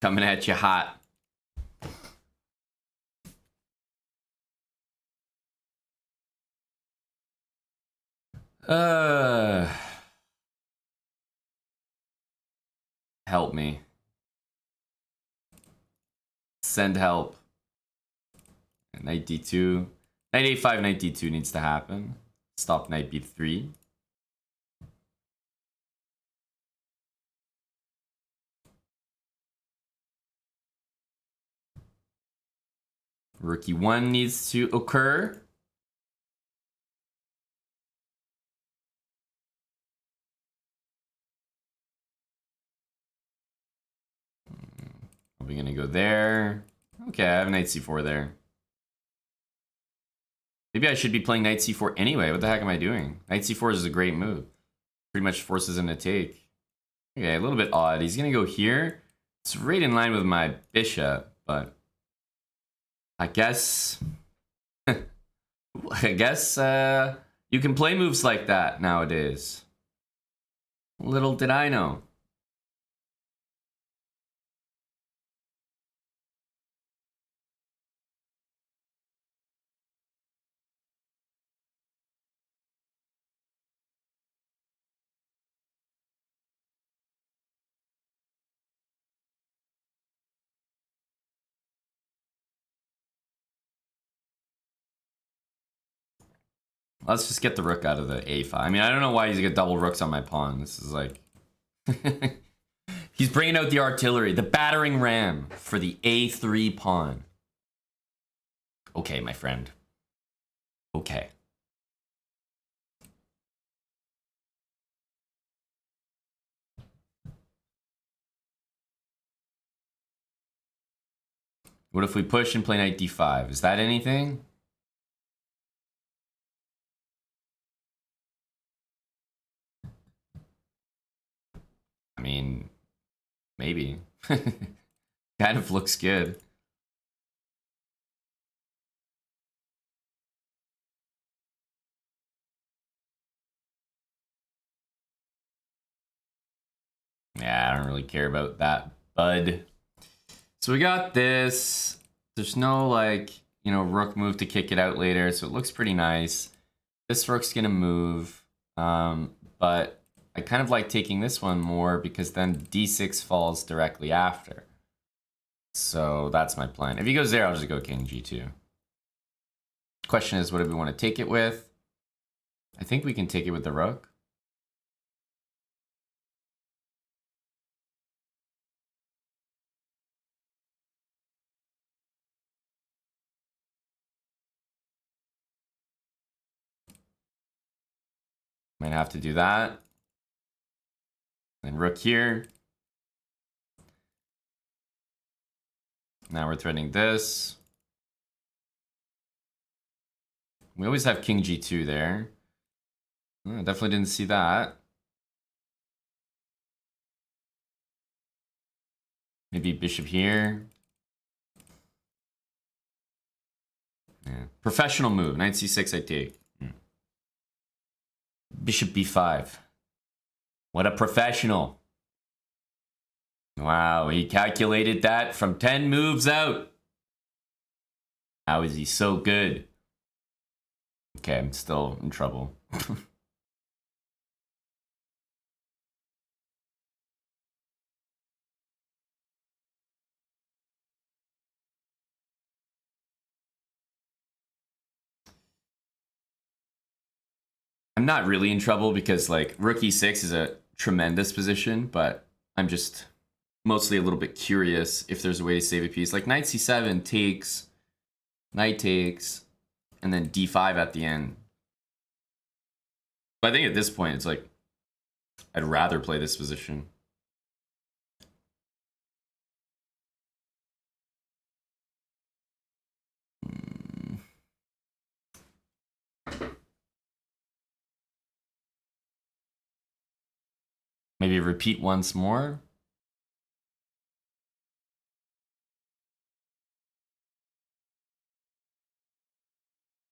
Coming at you hot. Help me. Send help. Knight d2. Knight a5, knight d2 needs to happen. Stop knight b3. Rook e1 needs to occur. Are we gonna go there? Okay, I have knight c4 there. Maybe I should be playing knight c4 anyway. What the heck am I doing? Knight c4 is a great move. pretty much forces him to take. Okay, a little bit odd. He's gonna go here. It's right in line with my bishop, but I guess you can play moves like that nowadays. Little did I know. Let's just get the rook out of the a5. I mean, I don't know why he's got double rooks on my pawn. This is like... He's bringing out the artillery, the battering ram for the a3 pawn. Okay, my friend. Okay. What if we push and play knight d5? Is that anything? I mean, maybe. Kind of looks good. Yeah, I don't really care about that, bud. So we got this. There's no, like, you know, rook move to kick it out later, so it looks pretty nice. This rook's gonna move, but I kind of like taking this one more because then d6 falls directly after. So that's my plan. If he goes there, I'll just go king g2. Question is, what do we want to take it with? I think we can take it with the rook. Might have to do that. Then rook here. Now we're threatening this. We always have king g2 there. Oh, definitely didn't see that. Maybe bishop here. Yeah. Professional move. Knight c6 I take. Bishop b5. What a professional. Wow, he calculated that from 10 moves out. How is he so good? Okay, I'm still in trouble. I'm not really in trouble because, like, rook e6 is a tremendous position, but I'm just mostly a little bit curious if there's a way to save a piece. Like, knight c7 takes, knight takes, and then d5 at the end. But I think at this point, it's like, I'd rather play this position. Maybe repeat once more.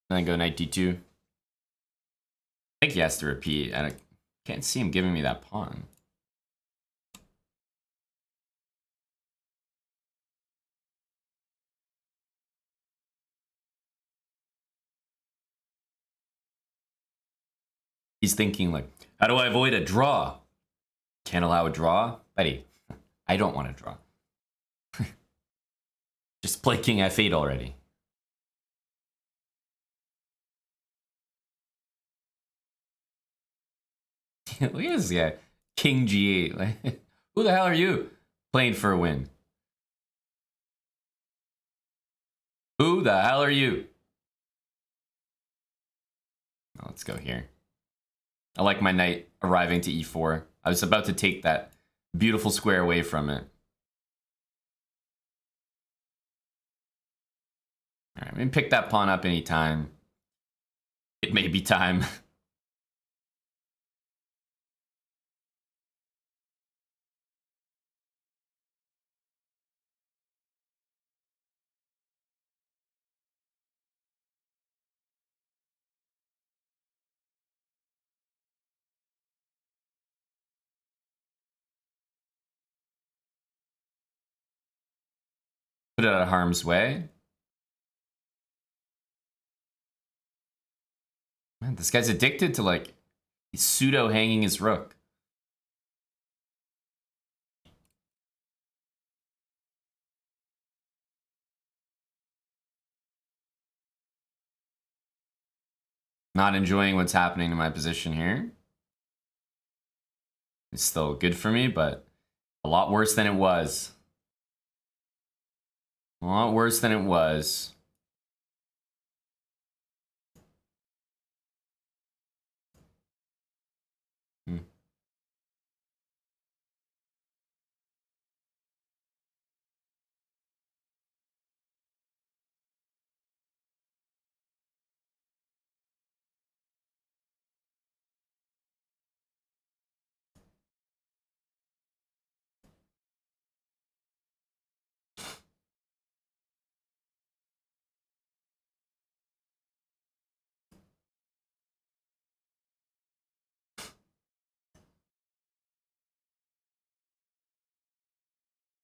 And then go knight d2. I think he has to repeat. I can't see him giving me that pawn. He's thinking, like, how do I avoid a draw? Can't allow a draw? Buddy, I don't want to draw. Just play king f8 already. Look at this guy. King g8. Like, who the hell are you playing for a win? Who the hell are you? Oh, let's go here. I like my knight arriving to e4. I was about to take that beautiful square away from it. All right, I mean, pick that pawn up anytime. It may be time. Put it out of harm's way. Man, this guy's addicted to, like, he's pseudo hanging his rook. Not enjoying what's happening to my position here. It's still good for me, but a lot worse than it was. A lot worse than it was.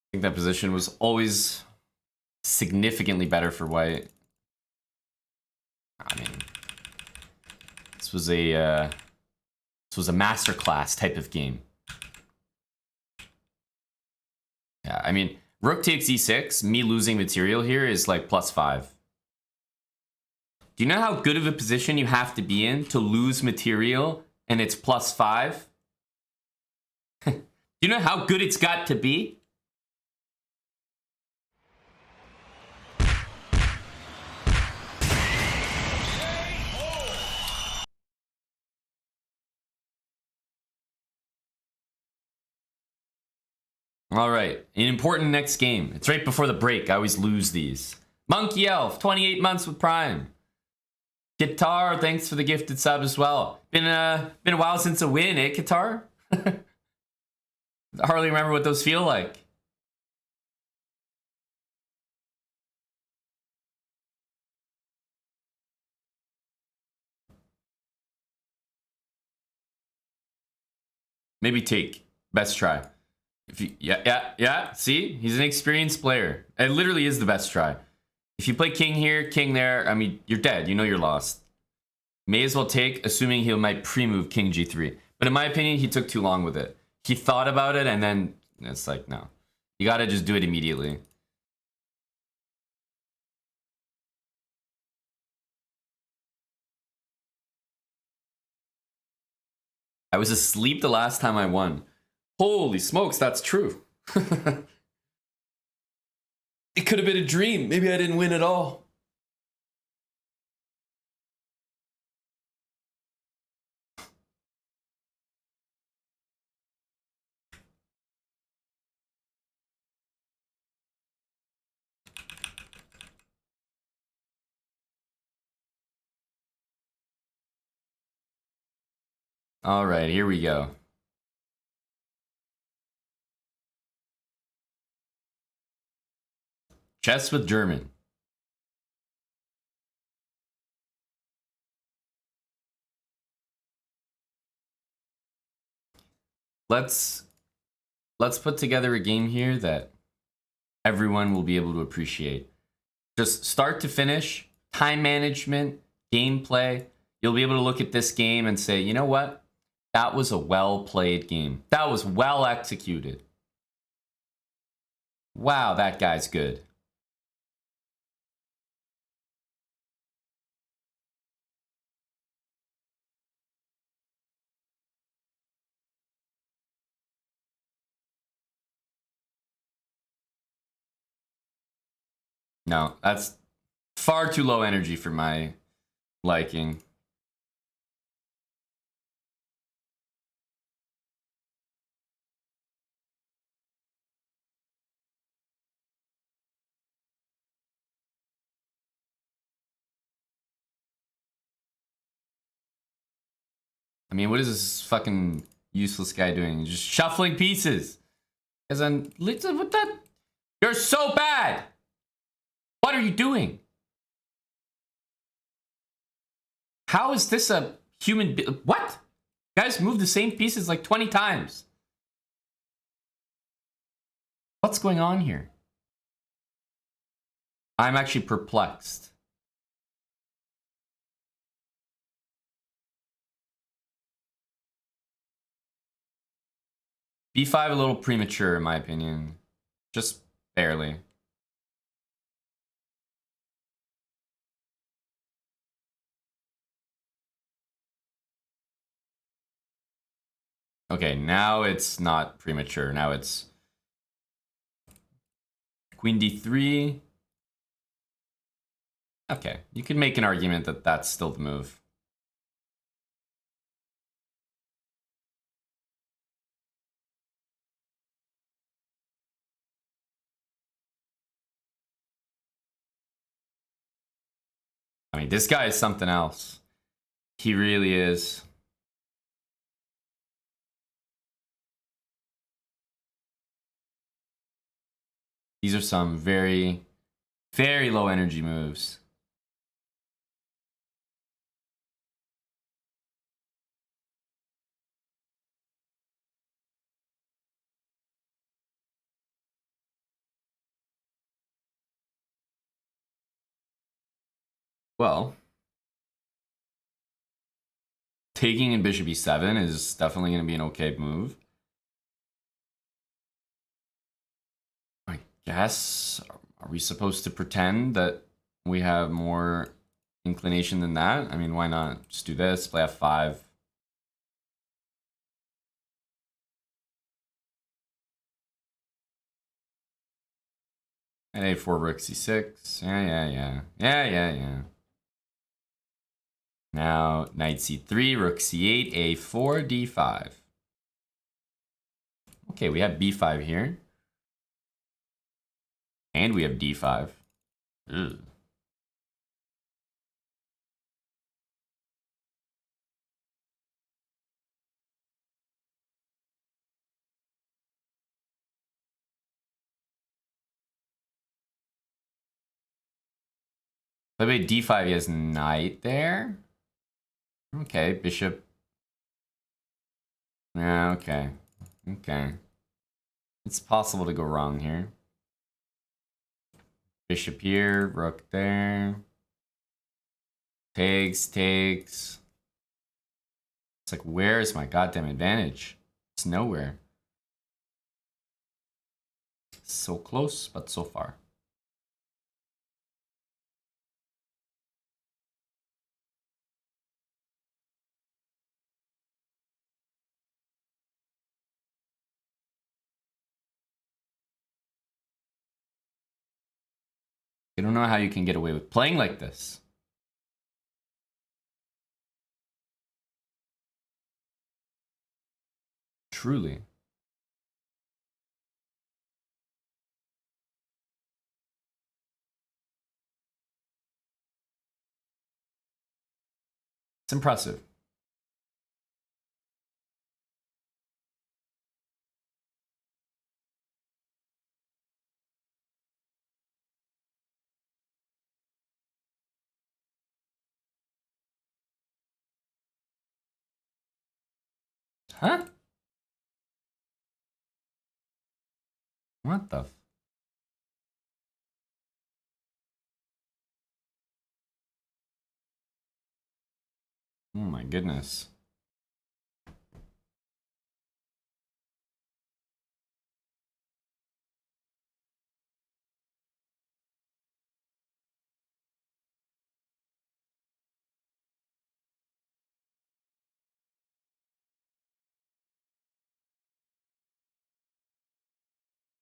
I think that position was always significantly better for white. I mean, this was a masterclass type of game. Yeah, I mean, rook takes e6. Me losing material here is like +5. Do you know how good of a position you have to be in to lose material and it's +5? Do you know how good it's got to be? All right, an important next game. It's right before the break. I always lose these. Monkey Elf, 28 months with Prime. Guitar, thanks for the gifted sub as well. Been a while since a win, eh, Guitar? Hardly remember what those feel like. Maybe take. Best try. If you, yeah. See, he's an experienced player. It literally is the best try. If you play king here, king there, I mean, you're dead. You know you're lost. May as well take, assuming he might pre-move king g3. But in my opinion, he took too long with it. He thought about it, and then it's like, no. You gotta just do it immediately. I was asleep the last time I won. Holy smokes, that's true. It could have been a dream. Maybe I didn't win at all. All right, here we go. Chess with German. Let's put together a game here that everyone will be able to appreciate. Just start to finish, time management, gameplay. You'll be able to look at this game and say, you know what? That was a well-played game. That was well executed. Wow, that guy's good. No, that's far too low energy for my liking. I mean, what is this fucking useless guy doing? Just shuffling pieces. Because I'm, what that? You're so bad. What are you doing? How is this a human? What? You guys move the same pieces like 20 times. What's going on here? I'm actually perplexed. B5 a little premature, in my opinion. Just barely. Okay, now it's not premature. Now it's Queen D3. Okay, you could make an argument that that's still the move. I mean, this guy is something else. He really is. These are some very, very low energy moves. Well, taking in bishop e7 is definitely going to be an okay move. I guess, are we supposed to pretend that we have more inclination than that? I mean, why not just do this, play f5. And a4, rook c6. Yeah. Now, knight c3, rook c8, a4, d5. Okay, we have b5 here. And we have d5. Ugh. By the way, d5, he has knight there. Okay, bishop. Yeah, okay. Okay. It's possible to go wrong here. Bishop here, rook there. Takes. It's like, where is my goddamn advantage? It's nowhere. So close, but so far. I don't know how you can get away with playing like this. Truly. It's impressive. Huh? What the? Oh my goodness.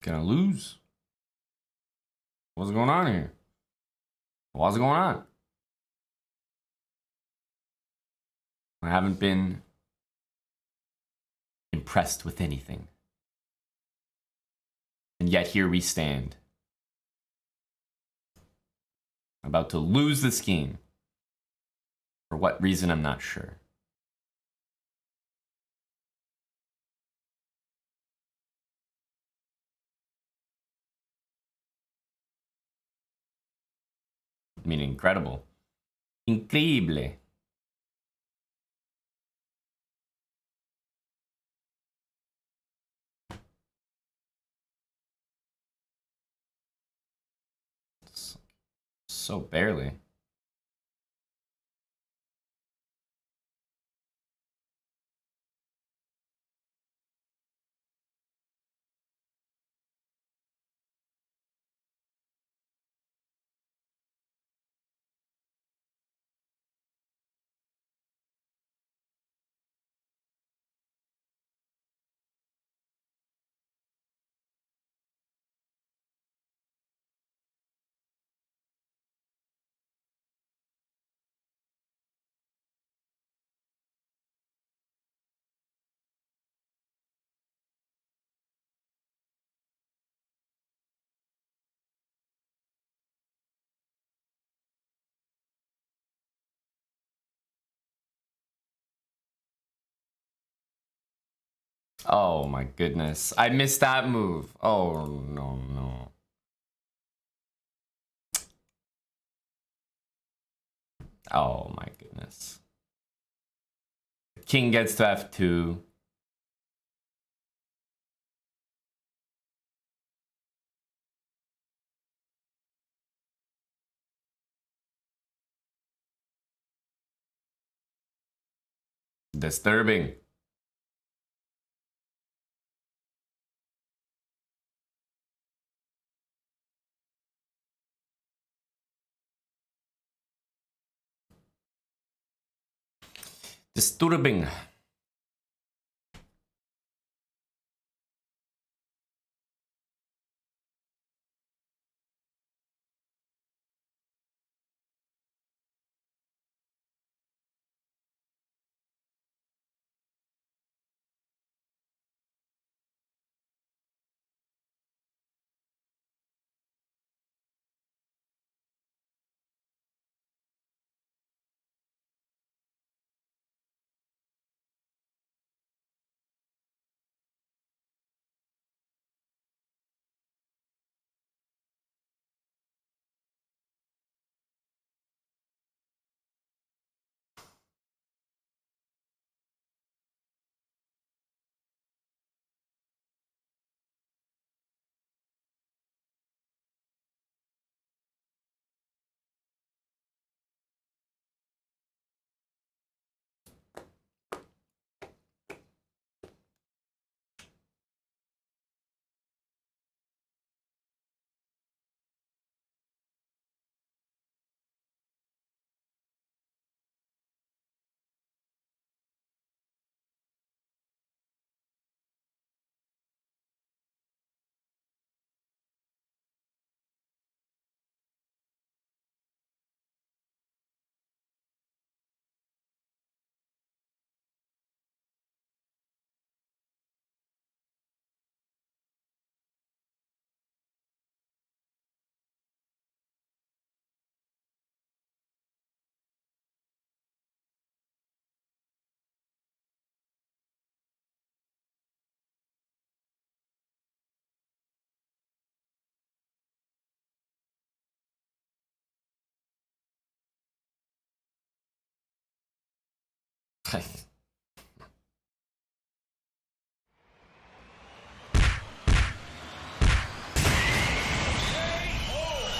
Gonna lose? What's going on here? What's going on? I haven't been impressed with anything. And yet here we stand. About to lose this game. For what reason, I'm not sure. I mean, incredible. Increíble. So barely. Oh my goodness. I missed that move. Oh no, no. Oh my goodness. King gets to F2. Disturbing. Disturbing.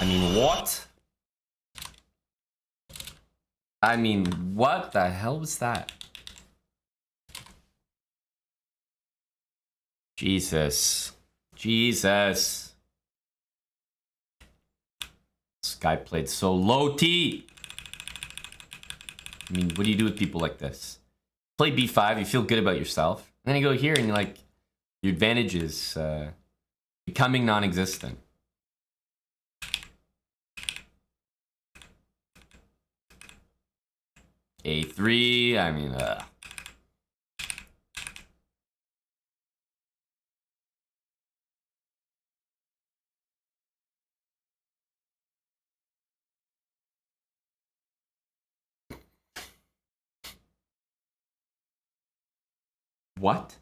I mean, what? I mean, what the hell was that? Jesus. Jesus. This guy played so low T. I mean, what do you do with people like this? Play B5, you feel good about yourself. And then you go here and you're like, your advantage is becoming non-existent. A3, I mean, what?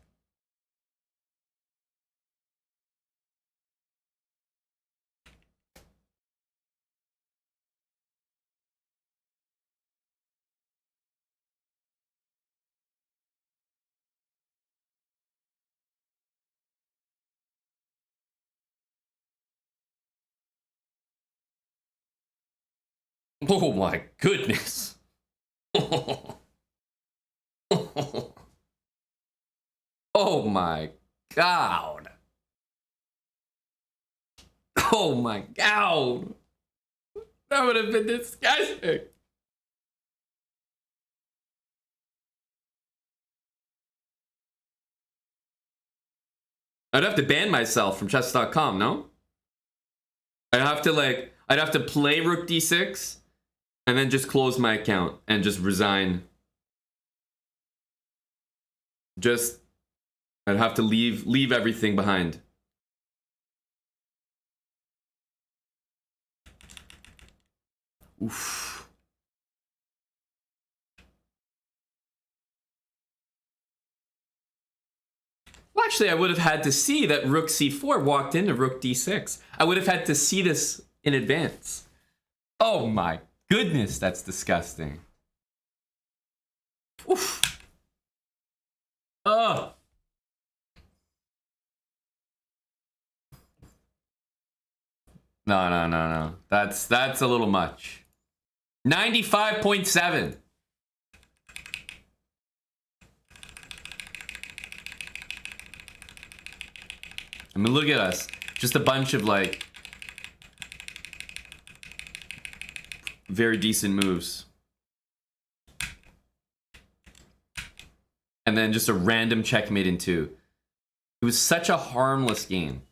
Oh my goodness. Oh my god. Oh my god. That would have been disgusting. I'd have to ban myself from chess.com, no? I'd have to play rook d6 and then just close my account and just resign. I'd have to leave everything behind. Oof. Well, actually, I would have had to see that rook c4 walked into rook d6. I would have had to see this in advance. Oh my goodness, that's disgusting. Oof. Oh. No. That's a little much. 95.7. I mean, look at us. Just a bunch of, like, very decent moves. And then just a random checkmate in 2. It was such a harmless game.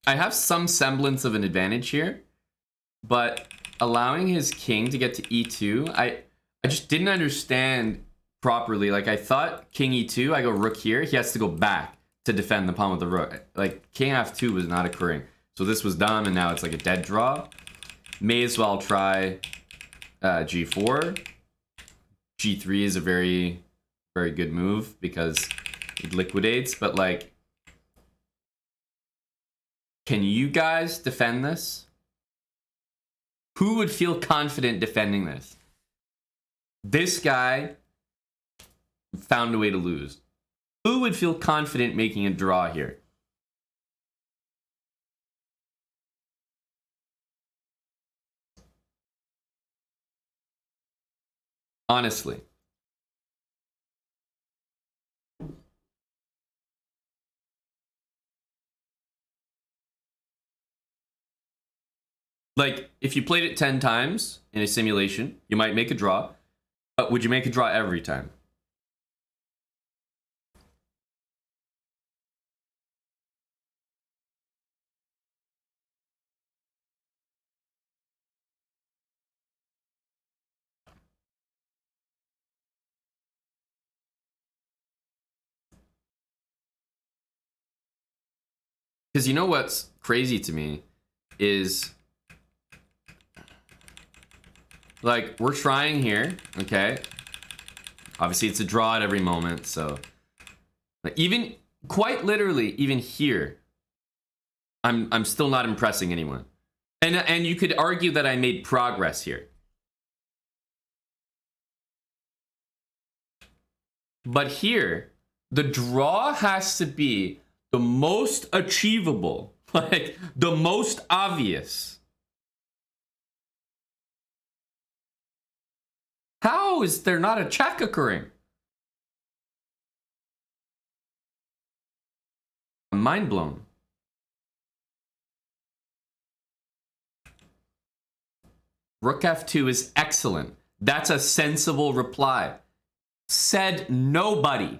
I have some semblance of an advantage here, but allowing his king to get to e2, I just didn't understand properly. Like, I thought king e2, I go rook here, he has to go back to defend the pawn with the rook. Like, king f2 was not occurring. So this was done, and now it's like a dead draw. May as well try g4. g3 is a very, very good move because it liquidates, but like, can you guys defend this? Who would feel confident defending this? This guy found a way to lose. Who would feel confident making a draw here? Honestly. Like, if you played it 10 times in a simulation, you might make a draw. But would you make a draw every time? Because you know what's crazy to me is, like, we're trying here, okay? Obviously, it's a draw at every moment, so... Like, even, quite literally, even here, I'm still not impressing anyone. And you could argue that I made progress here. But here, the draw has to be the most achievable, like, the most obvious. How is there not a check occurring? I'm mind blown. Rook f2 is excellent. That's a sensible reply. Said nobody.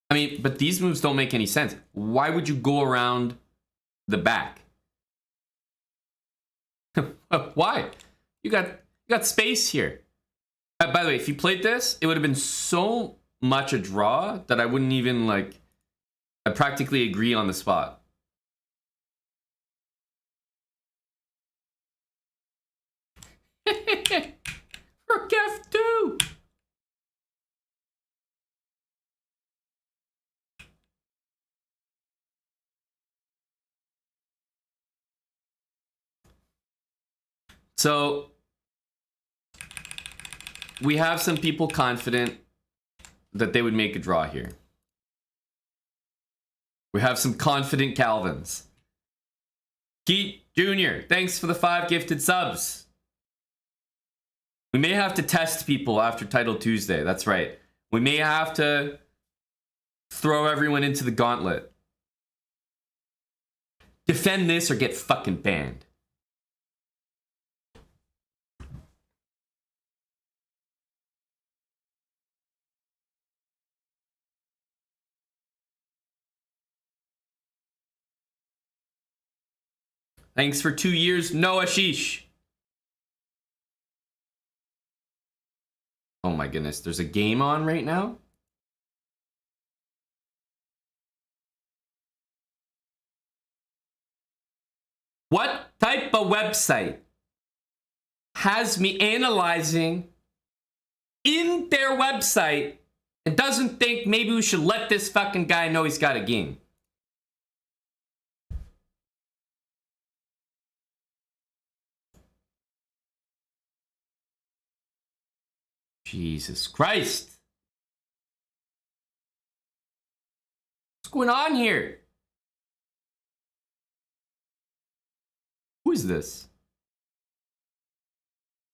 I mean, but these moves don't make any sense. Why would you go around the back? Why? You got space here. By the way, if you played this, it would have been so much a draw that I wouldn't even, like, I'd practically agree on the spot. Rook f2. So we have some people confident that they would make a draw here. We have some confident Calvins. Keith Jr., thanks for the 5 gifted subs. We may have to test people after Title Tuesday. That's right. We may have to throw everyone into the gauntlet. Defend this or get fucking banned. Thanks for 2 years, no Ashish. Oh my goodness, there's a game on right now? What type of website has me analyzing in their website and doesn't think maybe we should let this fucking guy know he's got a game? Jesus Christ. What's going on here? Who is this?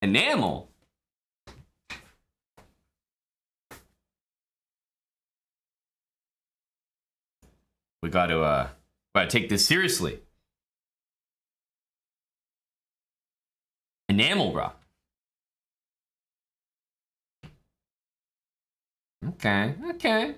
Enamel? We gotta take this seriously. Enamel, bro. Okay, okay.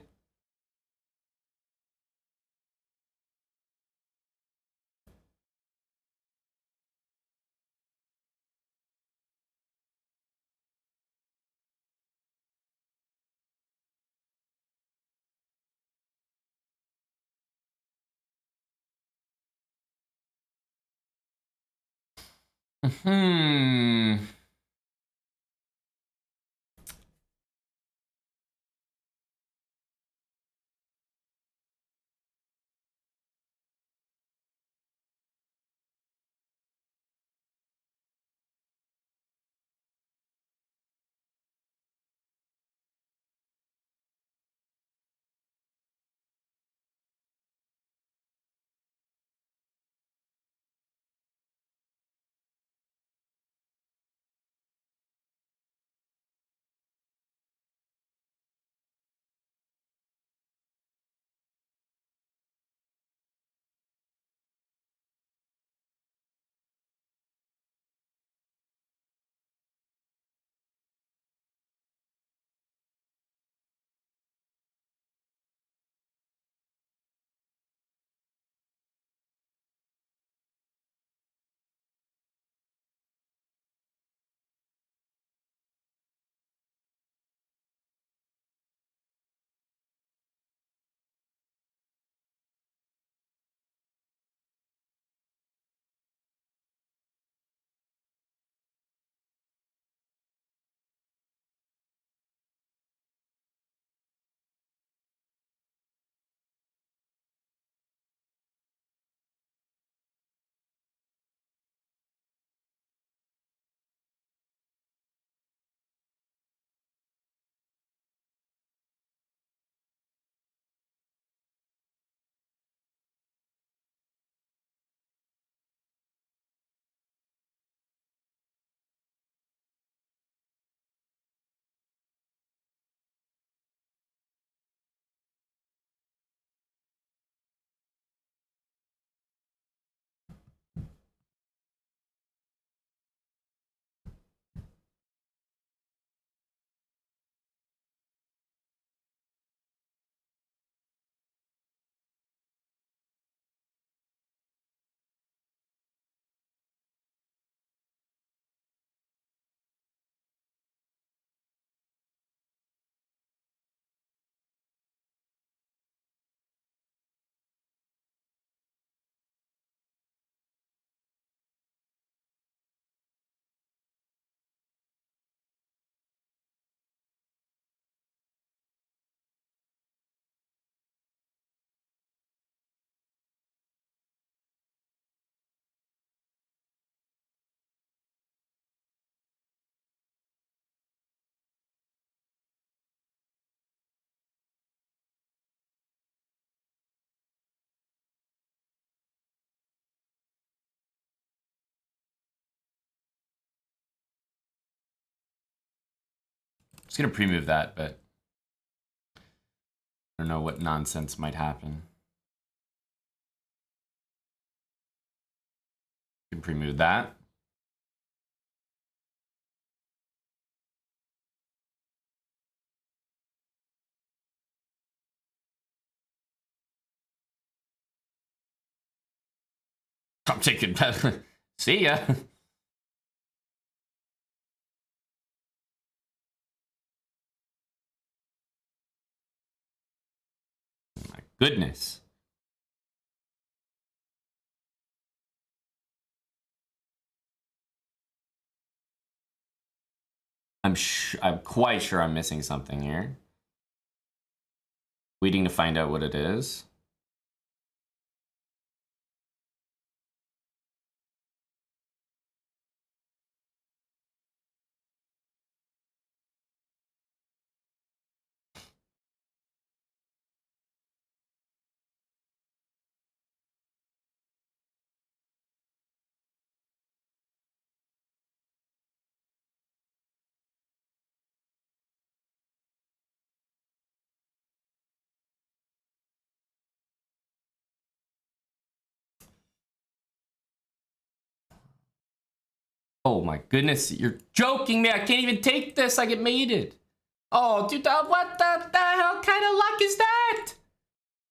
Hmm. was gonna pre-move that, but I don't know what nonsense might happen. You can pre-move that. I'm taking see ya. My goodness. I'm quite sure I'm missing something here. Waiting to find out what it is. Oh my goodness, you're joking me. I can't even take this. I get mated. Oh, dude, what the hell kind of luck is that?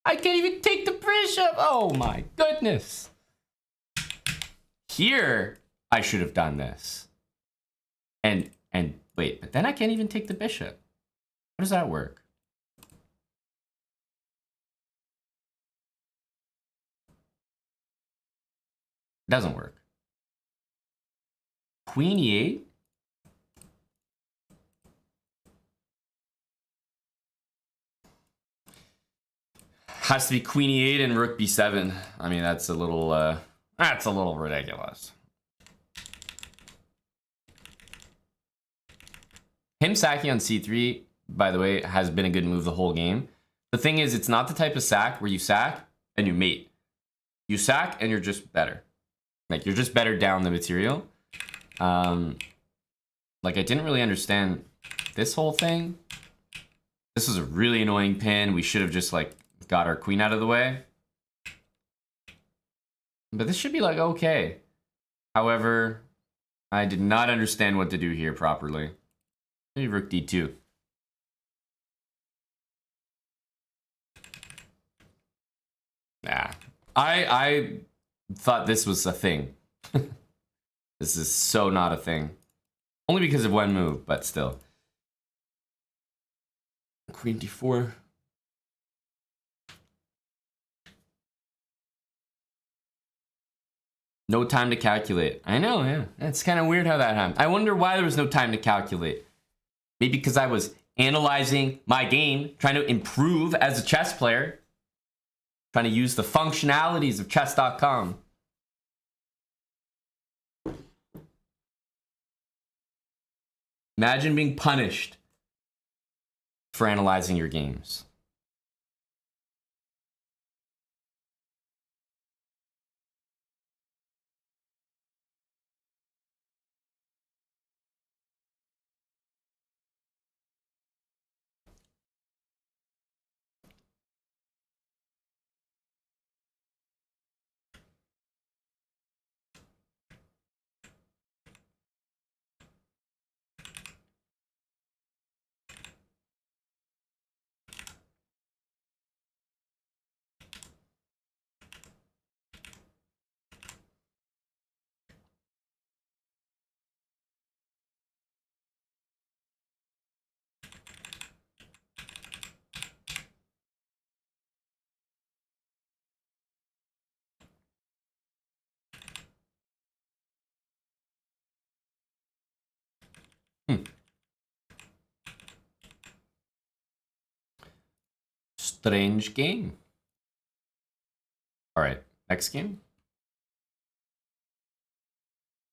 I can't even take the bishop. Oh my goodness. Here, I should have done this. And wait, but then I can't even take the bishop. How does that work? It doesn't work. Queen e8. Has to be queen e8 and rook b7. I mean, that's a little ridiculous. Him sacking on c3, by the way, has been a good move the whole game. The thing is, it's not the type of sack where you sack and you mate. You sack and you're just better. Like, you're just better down the material. Like, I didn't really understand this whole thing. This was a really annoying pin. We should have just, like, got our queen out of the way. But this should be, like, okay. However, I did not understand what to do here properly. Maybe rook d2. Nah. I thought this was a thing. This is so not a thing. Only because of one move, but still. Queen d4. No time to calculate. I know, yeah. It's kind of weird how that happened. I wonder why there was no time to calculate. Maybe because I was analyzing my game, trying to improve as a chess player. Trying to use the functionalities of chess.com. Imagine being punished for analyzing your games. Strange game. All right, next game.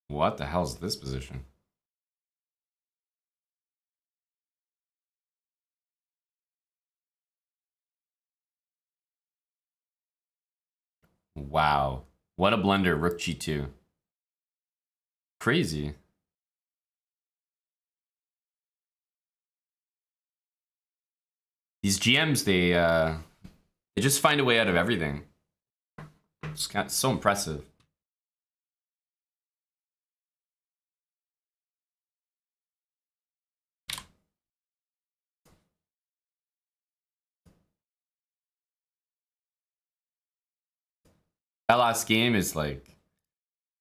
What the hell is this position? Wow. What a blunder, rook g2. Crazy. These GMs, they just find a way out of everything. It's kind of so impressive. That last game is like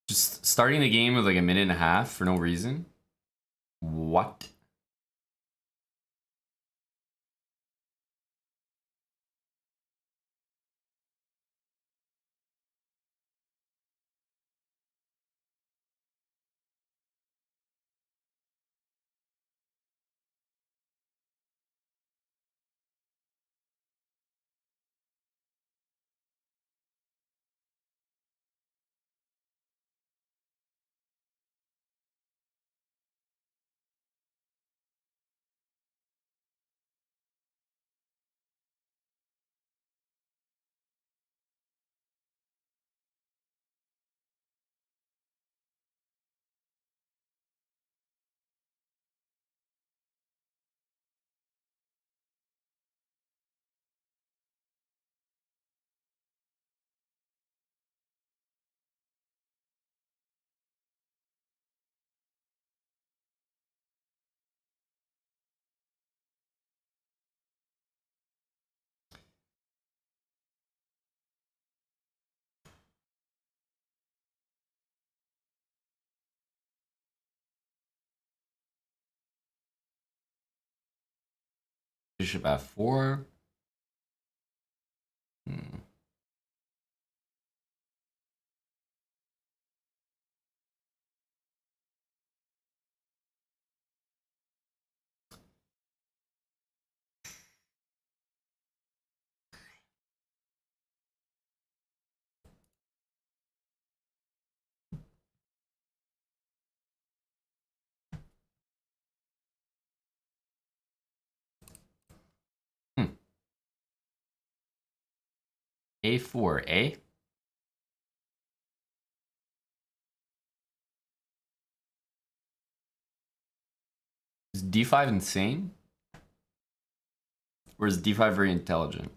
just starting the game with like a minute and a half for no reason. What? Bishop f4. A4, eh? Is d5 insane? Or is d5 very intelligent?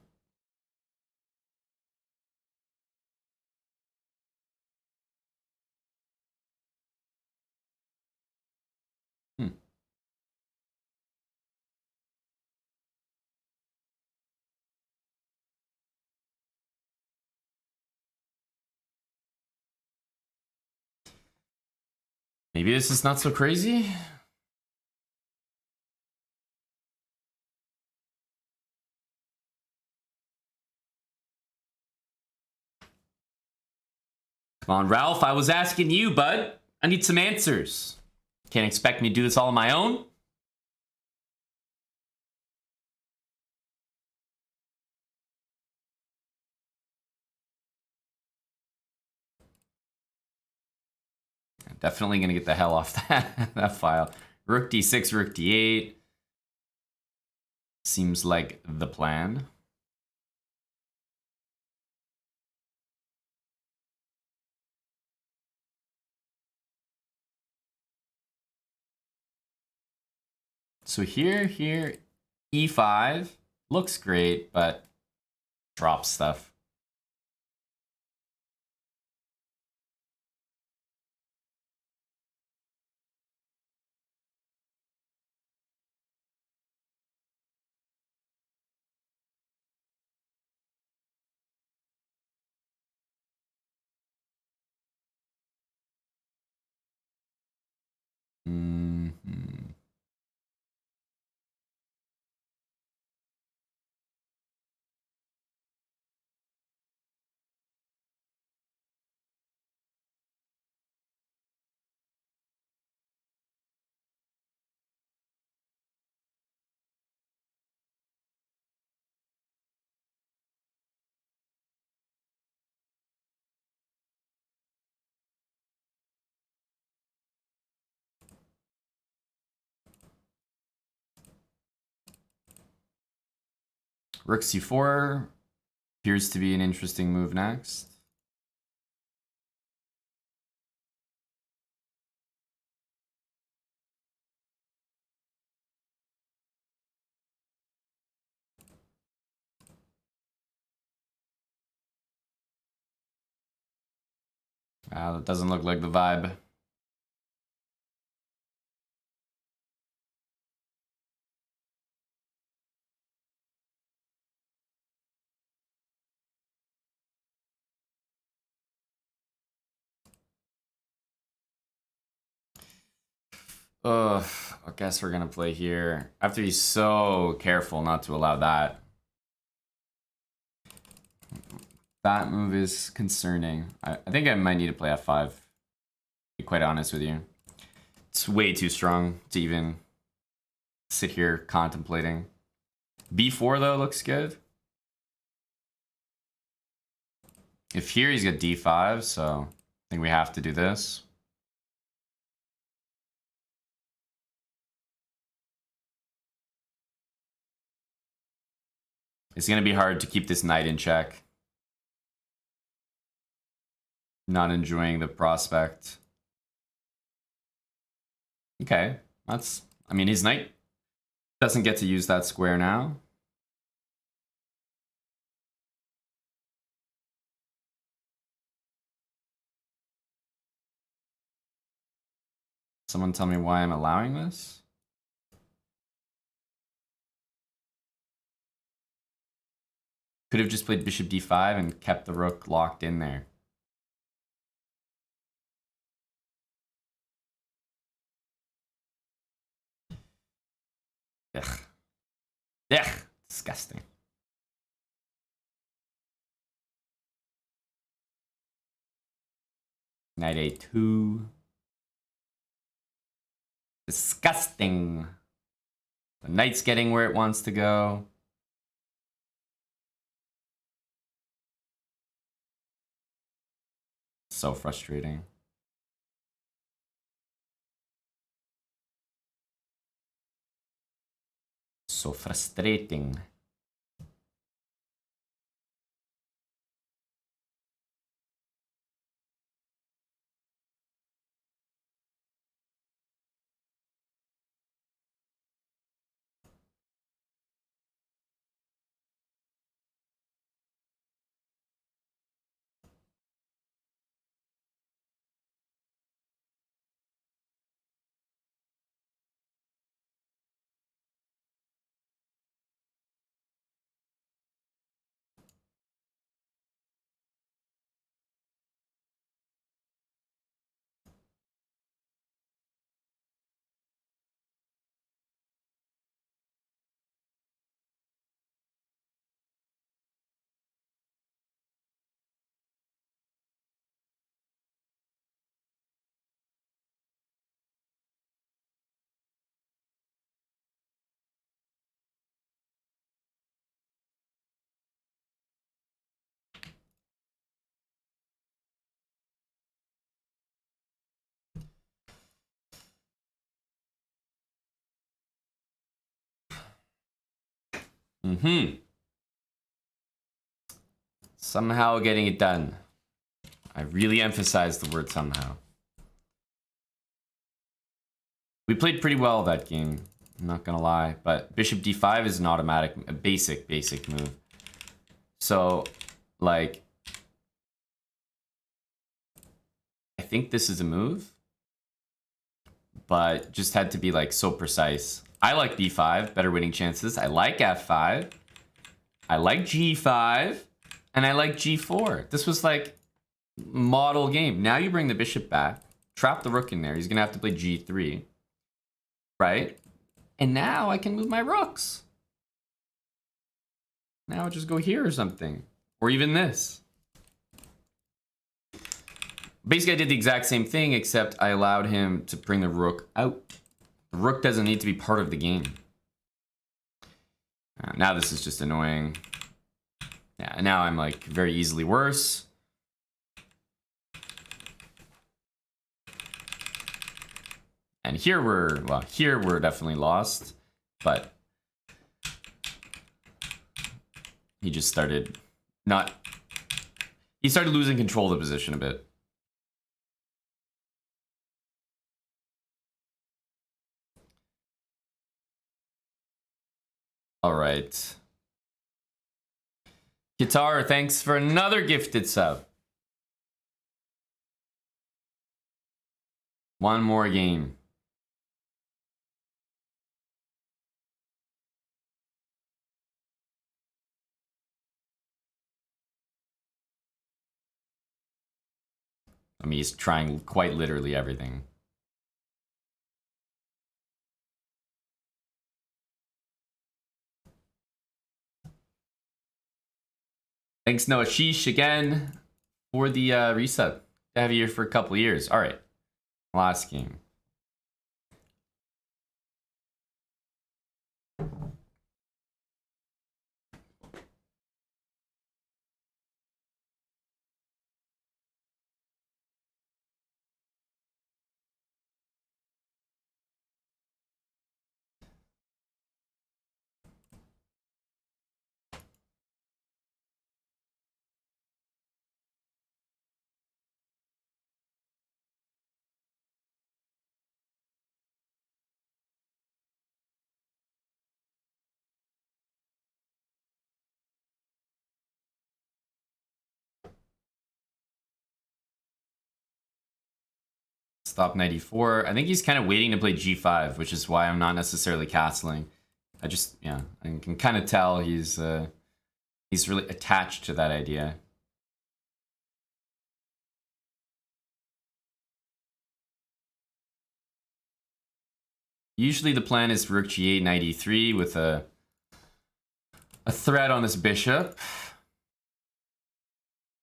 Maybe this is not so crazy? Come on, Ralph, I was asking you, bud. I need some answers. Can't expect me to do this all on my own. I'm definitely gonna get the hell off that file. Rook d6, rook d8. Seems like the plan. So here, e5 looks great, but drops stuff. Rook c4 appears to be an interesting move next. That doesn't look like the vibe. Ugh, I guess we're gonna play here. I have to be so careful not to allow that. That move is concerning. I think I might need to play f5. To be quite honest with you. It's way too strong to even sit here contemplating. b4 though looks good. If here he's got d5, so I think we have to do this. It's gonna be hard to keep this knight in check. Not enjoying the prospect. Okay, that's, I mean, his knight doesn't get to use that square now. Someone tell me why I'm allowing this? Could have just played bishop d5 and kept the rook locked in there. Ugh. Ugh. Disgusting. Knight a2. Disgusting. The knight's getting where it wants to go. So frustrating. So frustrating. Somehow getting it done. I really emphasize the word somehow. We played pretty well that game, I'm not gonna lie, but bishop d5 is an automatic, a basic move. So, like, I think this is a move, but just had to be like so precise. I like b5, better winning chances. I like f5. I like g5, and I like g4. This was like model game. Now you bring the bishop back, trap the rook in there. He's gonna have to play g3, right? And now I can move my rooks. Now I'll just go here or something, or even this. Basically, I did the exact same thing, except I allowed him to bring the rook out. The rook doesn't need to be part of the game. Now this is just annoying. Yeah, now I'm like very easily worse. And here we're, well, here we're definitely lost, but he just started he started losing control of the position a bit. All right. Guitar, thanks for another gifted sub. One more game. I mean, he's trying quite literally everything. Thanks, Noah Sheesh, again for the reset. To have you here for a couple years. All right. Last game. Stop 94. I think he's kind of waiting to play G5, which is why I'm not necessarily castling. I can kind of tell he's really attached to that idea. Usually the plan is Rook G8 93 with a threat on this bishop.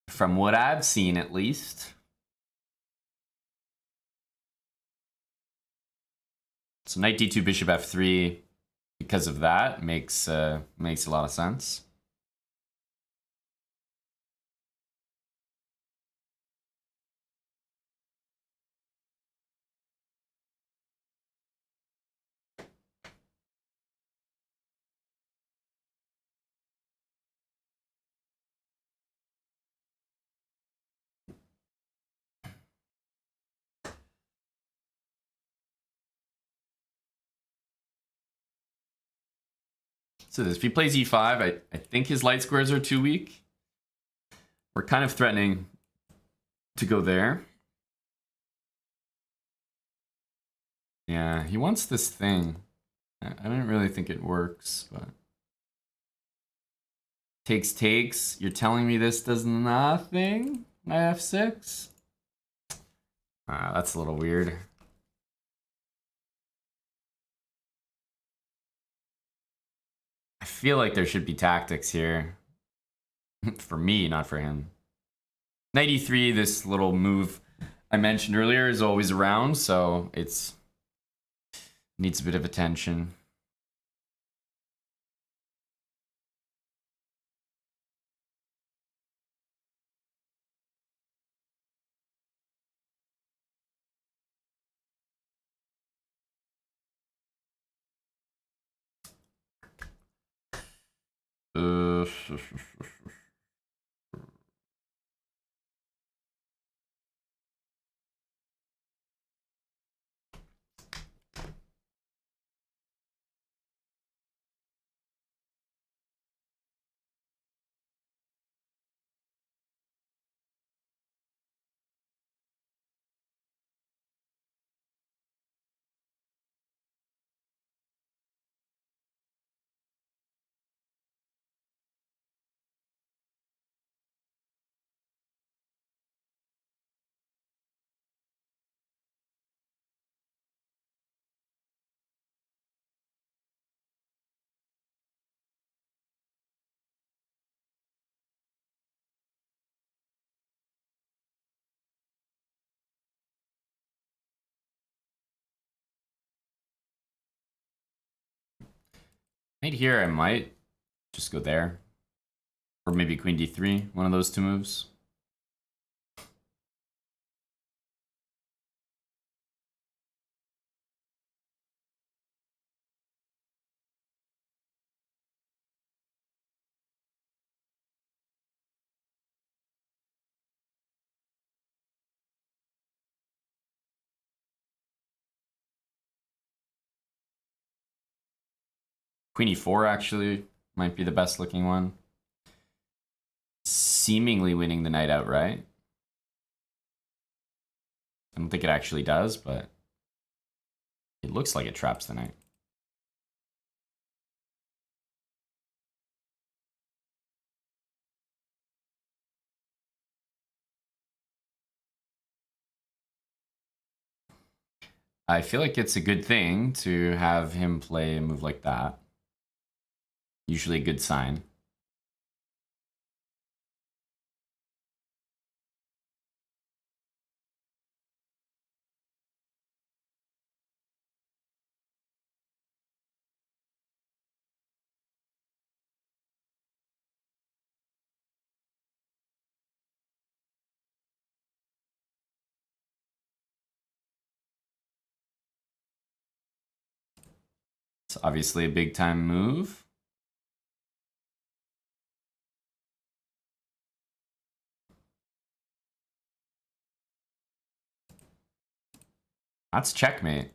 From what I've seen, at least. So knight d2, bishop f3, because of that, makes a lot of sense. So if he plays e5, I think his light squares are too weak. We're kind of threatening to go there. Yeah, he wants this thing. I don't really think it works, but... Takes. You're telling me this does nothing? My f6? That's a little weird. I feel like there should be tactics here. For me, not for him. Knight e3, this little move I mentioned earlier, is always around, so it's needs a bit of attention. Right here, I might just go there. Or maybe queen d3, one of those two moves. Queen e4 actually might be the best looking one. Seemingly winning the knight outright. I don't think it actually does, but it looks like it traps the knight. I feel like it's a good thing to have him play a move like that. Usually a good sign. It's obviously a big time move. That's checkmate.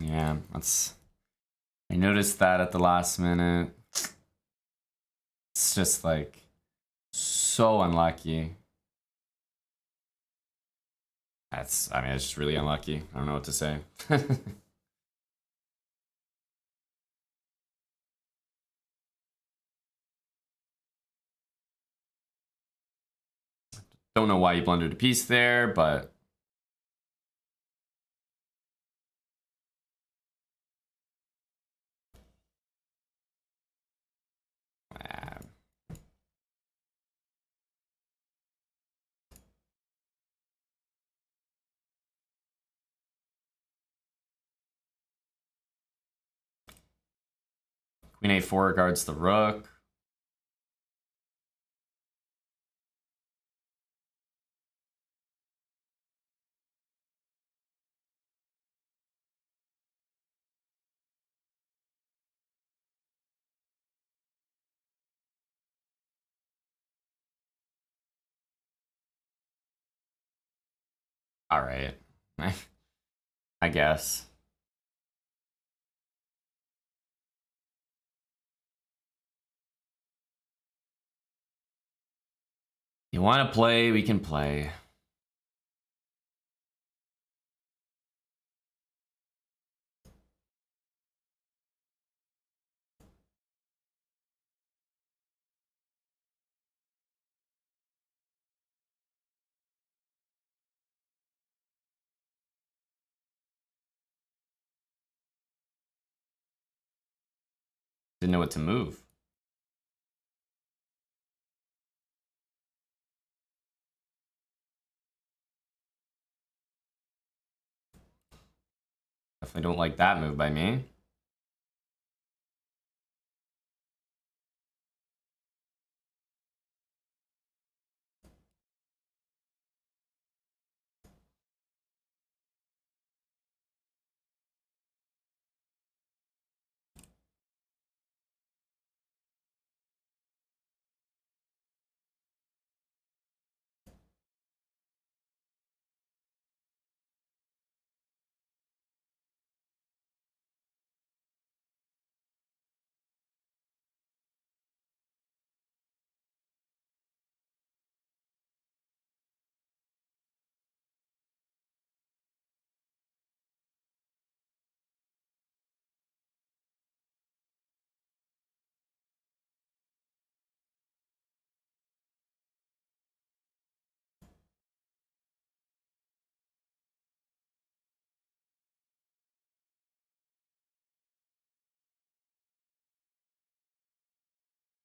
Yeah, that's... I noticed that at the last minute. It's just like so unlucky. That's, I mean, it's just really unlucky. I don't know what to say. Don't know why he blundered a piece there, but Queen A4 guards the rook. All right. I guess. You want to play, we can play. Didn't know what to move. Definitely don't like that move by me.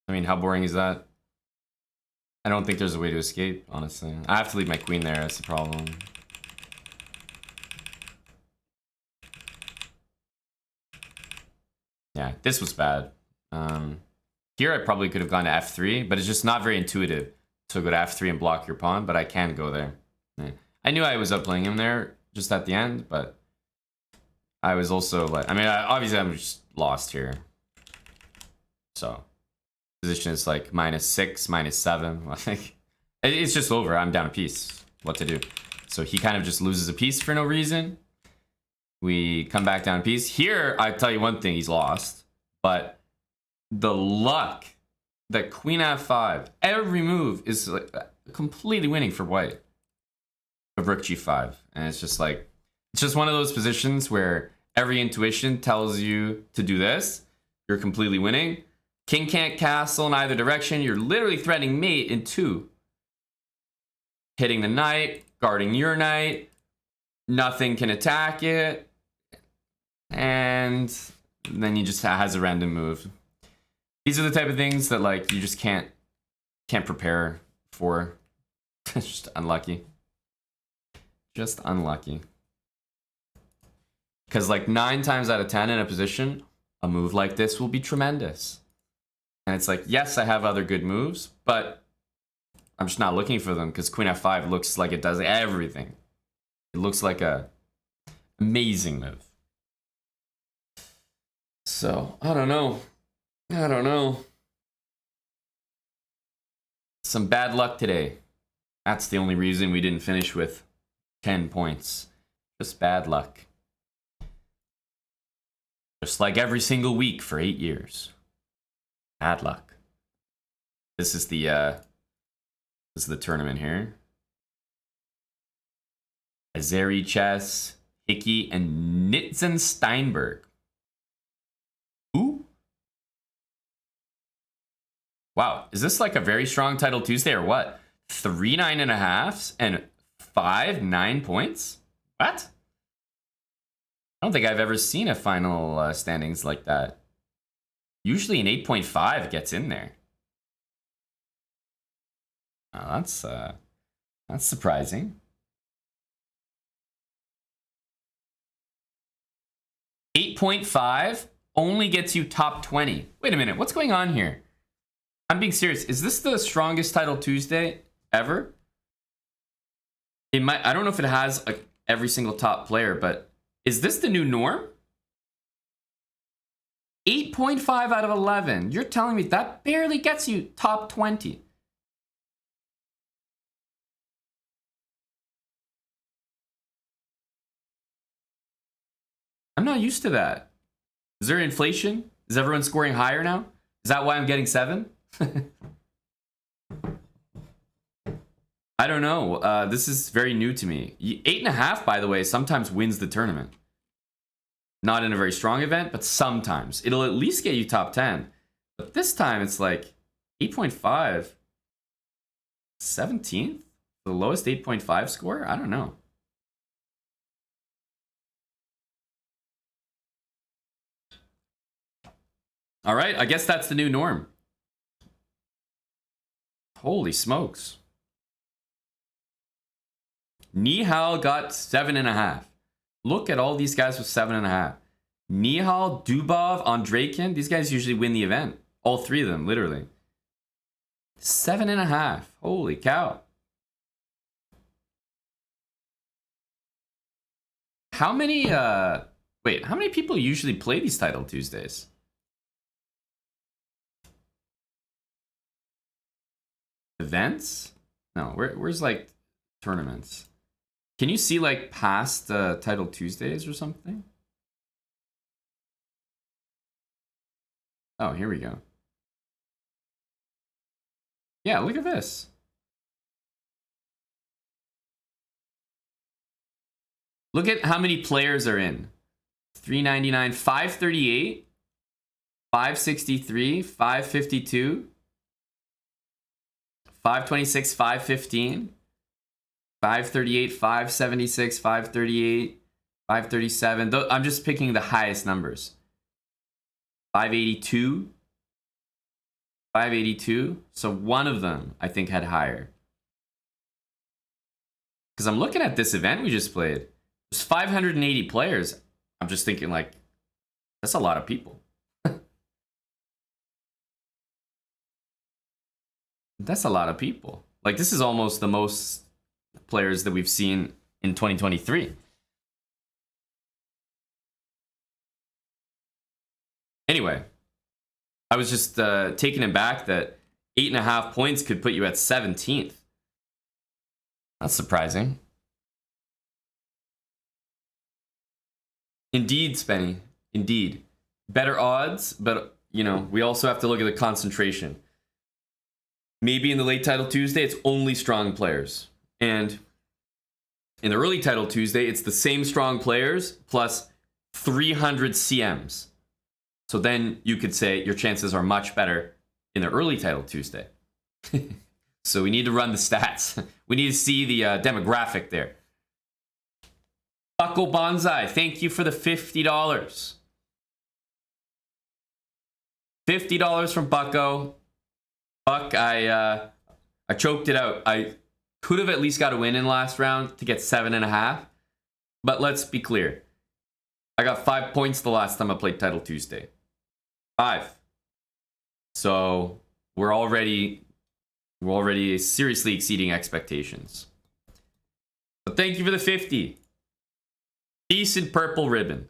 I mean, how boring is that? I don't think there's a way to escape, honestly. I have to leave my queen there, that's the problem. Yeah, this was bad. Here I probably could have gone to f3, but it's just not very intuitive to go to f3 and block your pawn, but I can go there. Yeah. I knew I was outplaying him there just at the end, but I was also like, I mean, obviously I'm just lost here. So, position is like -6, -7. Like, it's just over. I'm down a piece. What to do? So he kind of just loses a piece for no reason. We come back down a piece. Here, I tell you one thing, he's lost. But the luck that queen f5, every move is like completely winning for white. Of rook g5. And it's just like, it's just one of those positions where every intuition tells you to do this. You're completely winning. King can't castle in either direction. You're literally threatening mate in 2. Hitting the knight, guarding your knight. Nothing can attack it. And then he just has a random move. These are the type of things that like you just can't prepare for. It's just unlucky. Just unlucky. Because like 9 times out of 10 in a position, a move like this will be tremendous. And it's like, yes, I have other good moves, but I'm just not looking for them because queen f5 looks like it does everything. It looks like a amazing move. So, I don't know. I don't know. Some bad luck today. That's the only reason we didn't finish with 10 points. Just bad luck. Just like every single week for 8 years. Bad luck. This is the tournament here. Azeri Chess, Hickey, and Nitzen Steinberg. Who? Wow, is this like a very strong title Tuesday or what? 3 9.5s and 5 9 points? What? I don't think I've ever seen a final standings like that. Usually an 8.5 gets in there. Oh, that's surprising. 8.5 only gets you top 20. Wait a minute, what's going on here? I'm being serious. Is this the strongest title Tuesday ever? It might. I don't know if it has every single top player, but is this the new norm? 8.5 out of 11. You're telling me that barely gets you top 20. I'm not used to that. Is there inflation? Is everyone scoring higher now? Is that why I'm getting 7? I don't know. This is very new to me. 8.5, by the way, sometimes wins the tournament. Not in a very strong event, but sometimes. It'll at least get you top 10. But this time, it's like 8.5. 17th? The lowest 8.5 score? I don't know. All right, I guess that's the new norm. Holy smokes. Nihal got 7.5. Look at all these guys with 7.5. Nihal, Dubov, Andreikin. These guys usually win the event. All 3 of them, literally. 7.5. Holy cow. How many, wait, how many people usually play these Title Tuesdays? Events? No, where's like tournaments? Can you see like past Title Tuesdays or something? Oh, here we go. Yeah, look at this. Look at how many players are in. 399, 538, 563, 552, 526, 515, 538, 576, 538, 537. I'm just picking the highest numbers. 582, 582. So one of them, I think, had higher. Because I'm looking at this event we just played. There's 580 players. I'm just thinking, like, that's a lot of people. That's a lot of people. Like, this is almost the most players that we've seen in 2023. Anyway, I was just taken aback that 8.5 points could put you at 17th. That's surprising. Indeed, Spenny. Indeed. Better odds, but, you know, we also have to look at the concentration. Maybe in the late Title Tuesday, it's only strong players. And in the early Title Tuesday, it's the same strong players plus 300 CMs. So then you could say your chances are much better in the early Title Tuesday. So we need to run the stats. We need to see the demographic there. Bucko Bonsai, thank you for the $50. $50 from Bucko. Buck, I choked it out. I could have at least got a win in last round to get 7.5. But let's be clear. I got 5 points the last time I played Title Tuesday. 5. So we're already seriously exceeding expectations. But thank you for the 50. Decent purple ribbon.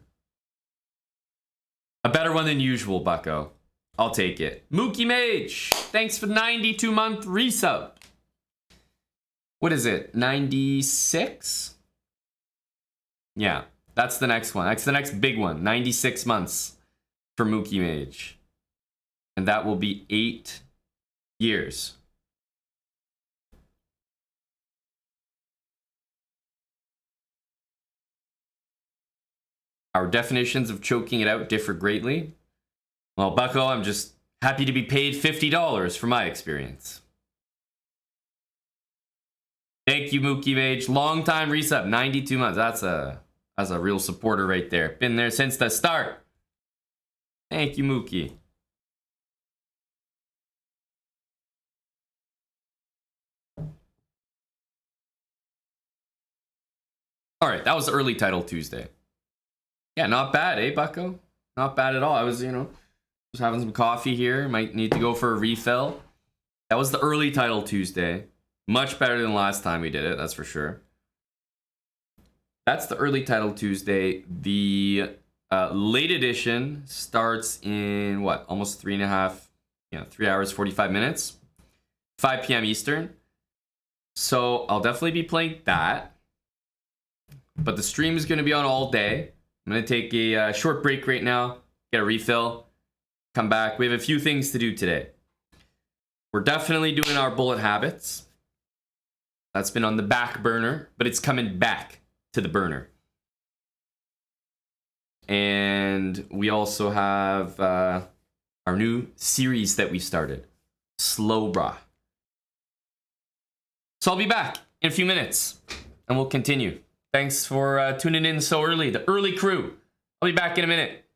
A better one than usual, Bucko. I'll take it. Mookie Mage, thanks for 92-month resub. What is it? 96? Yeah, that's the next one. That's the next big one. 96 months for Mookie Mage. And that will be 8 years. Our definitions of choking it out differ greatly. Well, Bucko, I'm just happy to be paid $50 for my experience. Thank you, Mookie Mage. Long time resub, 92 months. That's a real supporter right there. Been there since the start. Thank you, Mookie. All right, that was early Title Tuesday. Yeah, not bad, eh, Bucko? Not bad at all. I was, just having some coffee here. Might need to go for a refill. That was the early Title Tuesday. Much better than last time we did it, that's for sure. That's the early Title Tuesday. The late edition starts in, what, almost 3 hours, 45 minutes. 5 p.m. Eastern. So I'll definitely be playing that. But the stream is going to be on all day. I'm going to take a short break right now, get a refill, come back. We have a few things to do today. We're definitely doing our bullet habits. That's been on the back burner, but it's coming back to the burner. And we also have our new series that we started, SLOWBRAH. So I'll be back in a few minutes, and we'll continue. Thanks for tuning in so early, the early crew. I'll be back in a minute.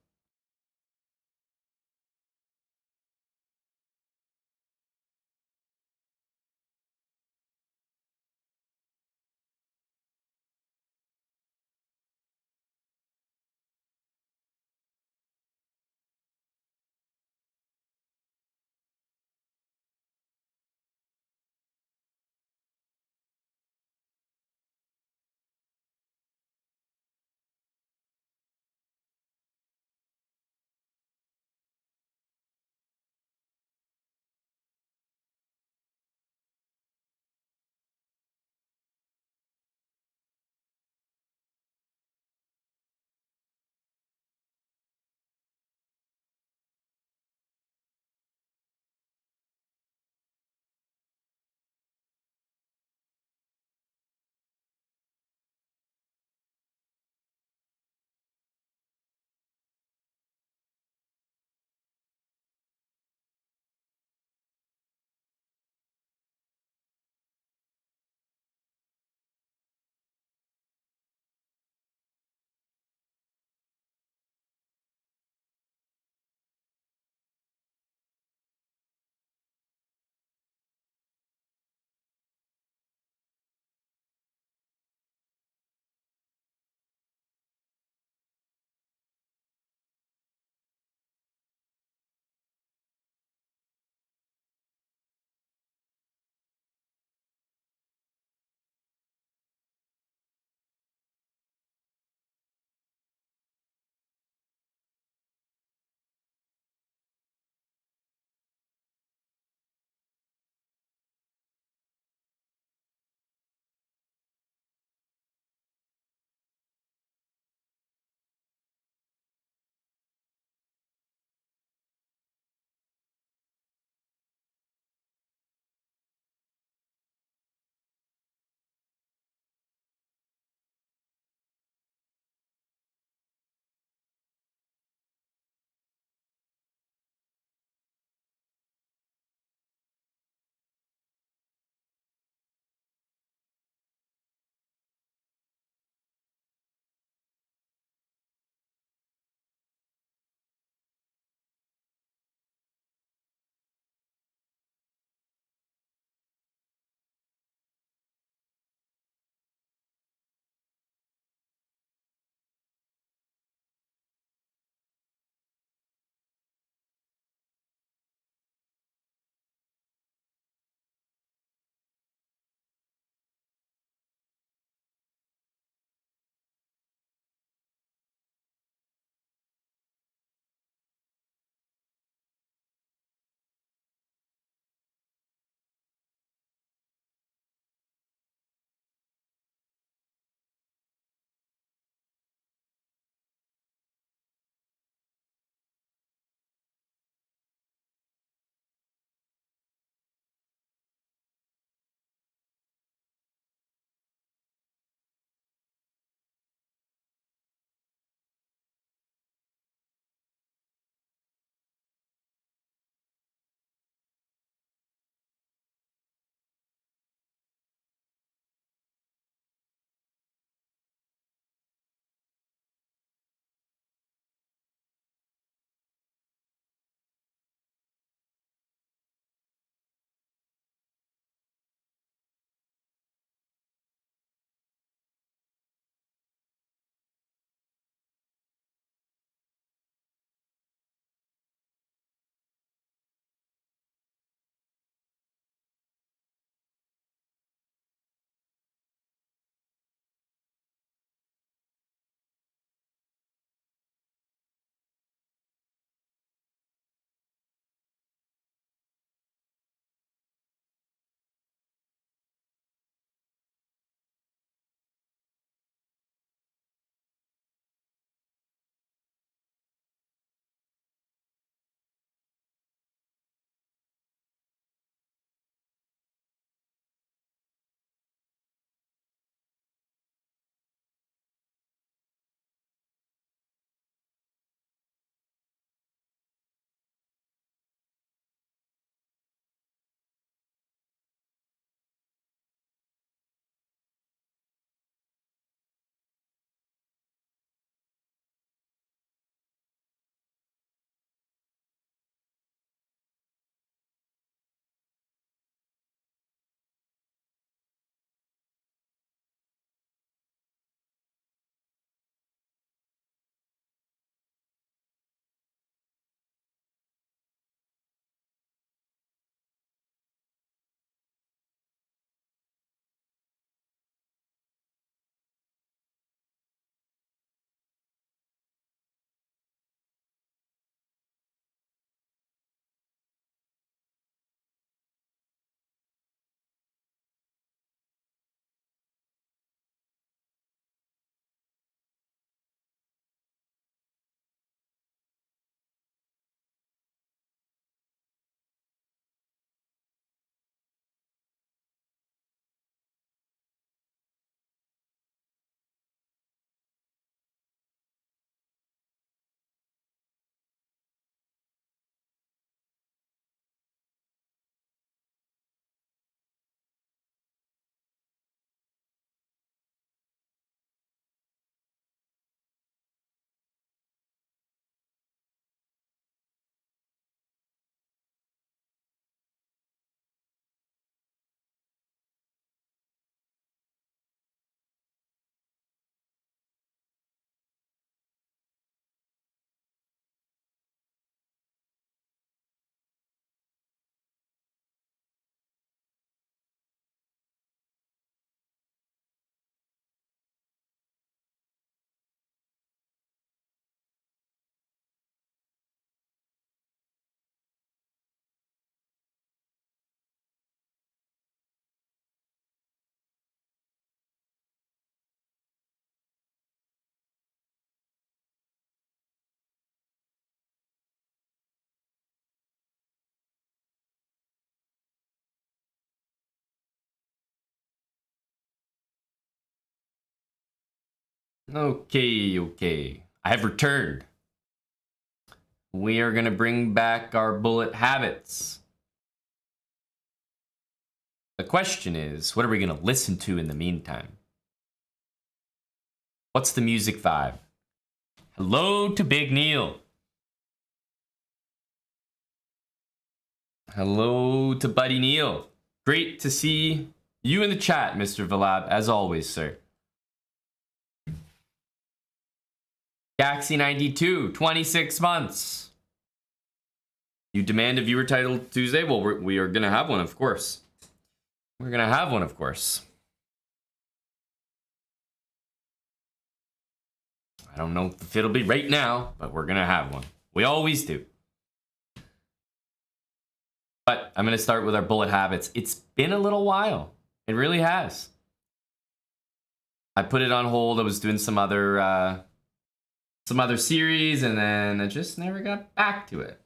Okay. I have returned. We are going to bring back our bullet habits. The question is, what are we going to listen to in the meantime? What's the music vibe? Hello to Big Neil. Hello to Buddy Neil. Great to see you in the chat, Mr. Vlab, as always, sir. Gaxi92, 26 months. You demand a viewer title Tuesday? Well, we are going to have one, of course. We're going to have one, of course. I don't know if it'll be right now, but we're going to have one. We always do. But I'm going to start with our bullet habits. It's been a little while. It really has. I put it on hold. I was doing some other series, and then I just never got back to it.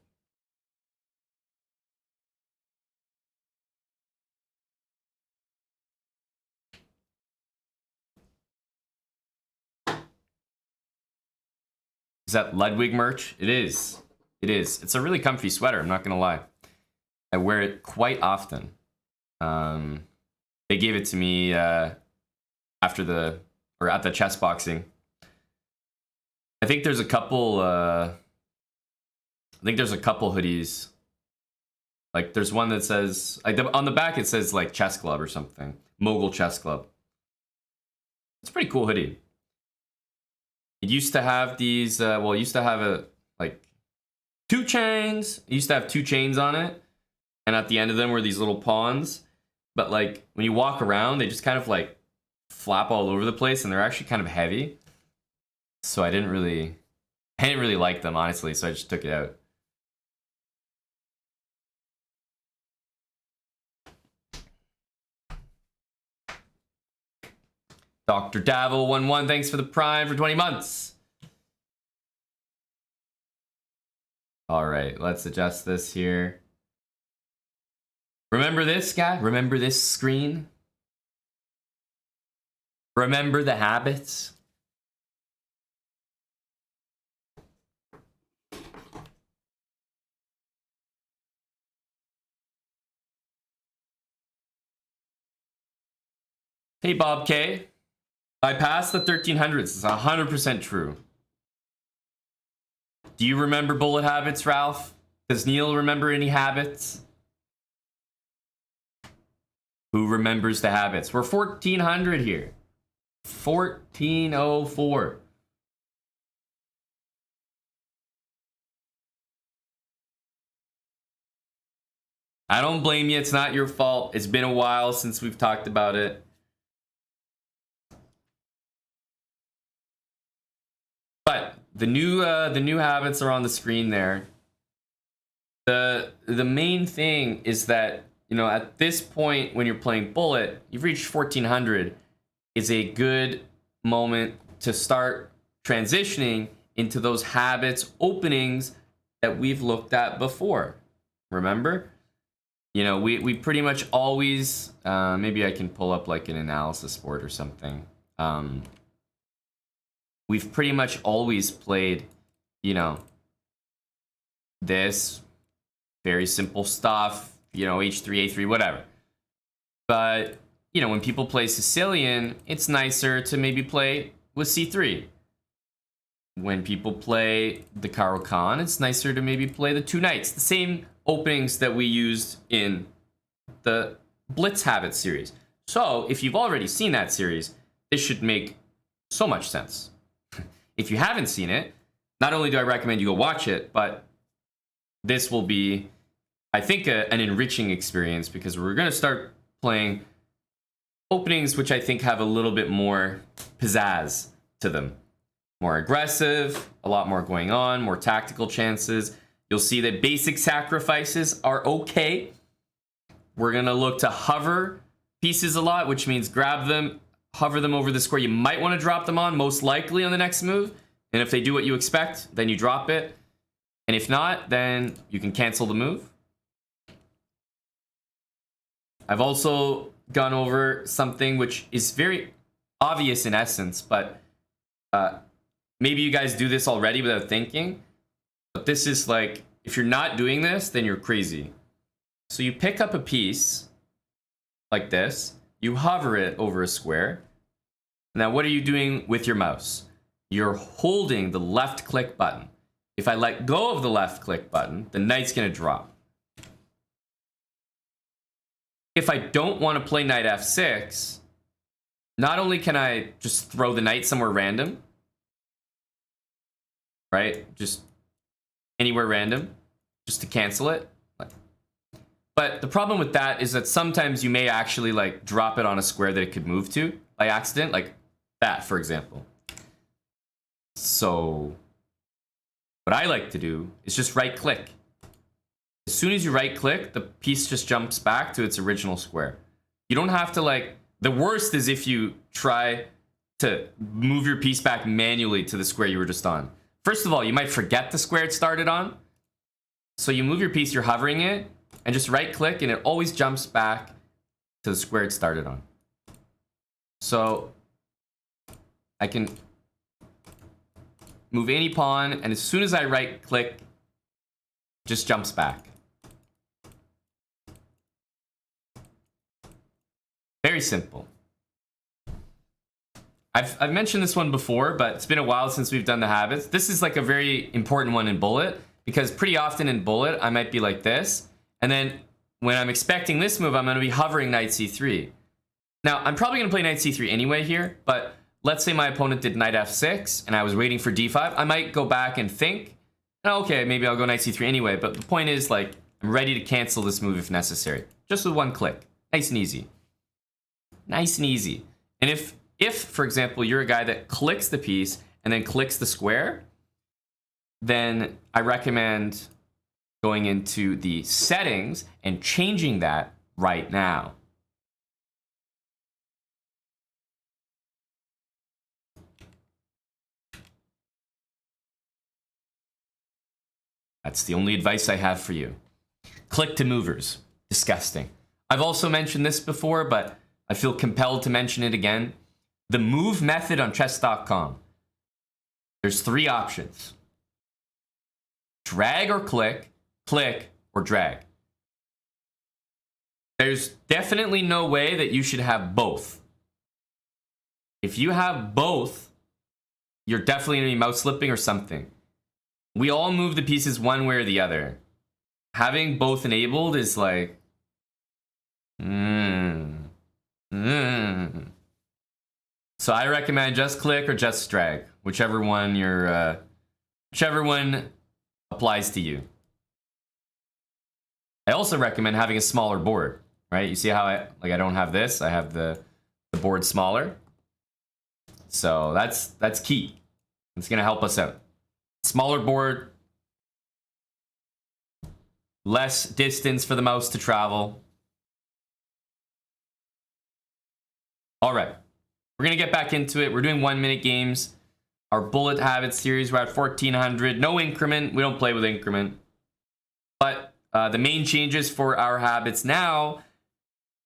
Is that Ludwig merch? It is. It is. It's a really comfy sweater, I'm not going to lie. I wear it quite often. They gave it to me at the chess boxing. I think there's a couple hoodies. Like there's one that says like on the back it says like chess club or something. Mogul chess club. It's a pretty cool hoodie. It used to have these it used to have two chains. It used to have two chains on it. And at the end of them were these little pawns. But like when you walk around, they just kind of like flap all over the place, and they're actually kind of heavy. So I didn't really like them, honestly, so I just took it out. Dr. Davil11, thanks for the Prime for 20 months. All right, let's adjust this here. Remember this, guy? Remember this screen? Remember the habits? Hey, Bob K. I passed the 1300s. It's 100% true. Do you remember bullet habits, Ralph? Does Neil remember any habits? Who remembers the habits? We're 1400 here. 1404. I don't blame you. It's not your fault. It's been a while since we've talked about it. But the new habits are on the screen there. The main thing is that, you know, at this point when you're playing Bullet, you've reached 1400, is a good moment to start transitioning into those habits openings that we've looked at before. Remember? You know, we pretty much always, maybe I can pull up like an analysis board or something. We've pretty much always played, you know, this very simple stuff, you know, H3, A3, whatever. But, you know, when people play Sicilian, it's nicer to maybe play with C3. When people play the Caro Khan, it's nicer to maybe play the two knights. The same openings that we used in the Blitz Habit series. So, if you've already seen that series, this should make so much sense. If you haven't seen it, not only do I recommend you go watch it, but this will be, I think, an enriching experience, because we're going to start playing openings which I think have a little bit more pizzazz to them. More aggressive, a lot more going on, more tactical chances. You'll see that basic sacrifices are okay. We're going to look to hover pieces a lot, which means grab them, hover them over the square you might want to drop them on, most likely on the next move. And if they do what you expect, then you drop it. And if not, then you can cancel the move. I've also gone over something which is very obvious in essence, but Maybe you guys do this already without thinking, but this is like, if you're not doing this, then you're crazy. So you pick up a piece like this, you hover it over a square. Now, what are you doing with your mouse? You're holding the left click button. If I let go of the left click button, the knight's gonna drop. If I don't want to play knight f6, not only can I just throw the knight somewhere random, right? Just anywhere random, just to cancel it. But the problem with that is that sometimes you may actually like drop it on a square that it could move to by accident, like that, for example. So what I like to do is just right click. As soon as you right click, the piece just jumps back to its original square. You don't have to like, the worst is if you try to move your piece back manually to the square you were just on. First of all, you might forget the square it started on. So you move your piece, you're hovering it, and just right click and it always jumps back to the square it started on. So I can move any pawn, and as soon as I right click, it just jumps back. Very simple. I've mentioned this one before, but it's been a while since we've done the habits. This is like a very important one in Bullet, because pretty often in Bullet, I might be like this. And then when I'm expecting this move, I'm going to be hovering knight c3. Now, I'm probably going to play knight c3 anyway here, but let's say my opponent did knight f6 and I was waiting for d5. I might go back and think, oh, okay, maybe I'll go knight c3 anyway. But the point is, like, I'm ready to cancel this move if necessary. Just with one click. Nice and easy. Nice and easy. And if, for example, you're a guy that clicks the piece and then clicks the square, then I recommend going into the settings and changing that right now. That's the only advice I have for you. Click to movers. Disgusting. I've also mentioned this before, but I feel compelled to mention it again. The move method on chess.com. There's 3 options. Drag or click, click or drag. There's definitely no way that you should have both. If you have both, you're definitely going to be mouse slipping or something. We all move the pieces one way or the other. Having both enabled is like, So I recommend just click or just drag, whichever one applies to you. I also recommend having a smaller board, right? You see how I don't have this, I have the board smaller. So that's key. It's gonna help us out. Smaller board, less distance for the mouse to travel. All right, we're gonna get back into it. We're doing 1-minute games. Our Bullet Habits series, we're at 1400. No increment, we don't play with increment. But the main changes for our habits now,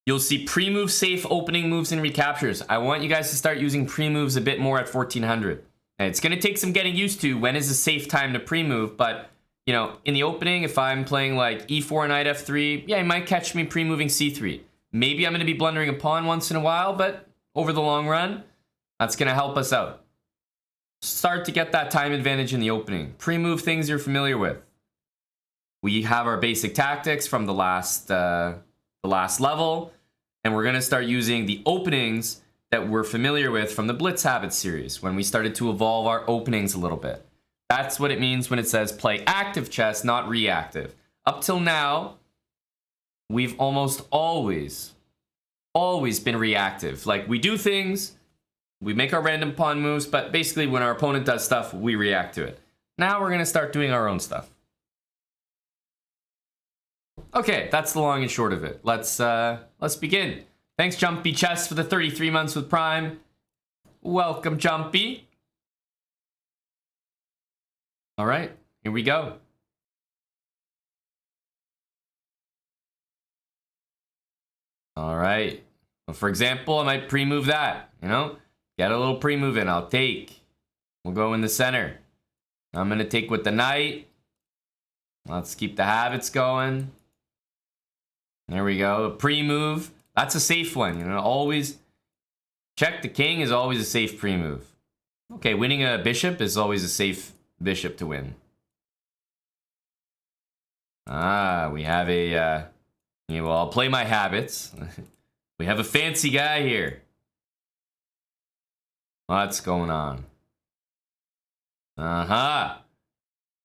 you'll see pre-move safe opening moves and recaptures. I want you guys to start using pre-moves a bit more at 1400. And it's going to take some getting used to when is a safe time to pre-move, but you know, in the opening, if I'm playing like e4 knight f3, yeah, you might catch me pre-moving c3. Maybe I'm going to be blundering a pawn once in a while, but over the long run, that's going to help us out. Start to get that time advantage in the opening. Pre-move things you're familiar with. We have our basic tactics from the last level, and we're going to start using the openings that we're familiar with from the Blitz Habits series, when we started to evolve our openings a little bit. That's what it means when it says play active chess, not reactive. Up till now, we've almost always been reactive. Like, we do things, we make our random pawn moves, but basically when our opponent does stuff, we react to it. Now we're going to start doing our own stuff. Okay, that's the long and short of it. Let's begin. Thanks, Jumpy Chess, for the 33 months with Prime. Welcome, Jumpy. All right, here we go. All right. Well, for example, I might pre-move that, you know? Get a little pre-move in. I'll take. We'll go in the center. I'm going to take with the knight. Let's keep the habits going. There we go. A pre-move. That's a safe one. You know, always check the king is always a safe pre-move. Okay, winning a bishop is always a safe bishop to win. Ah, we have a... yeah, well, I'll play my habits. We have a fancy guy here. What's going on? Uh-huh.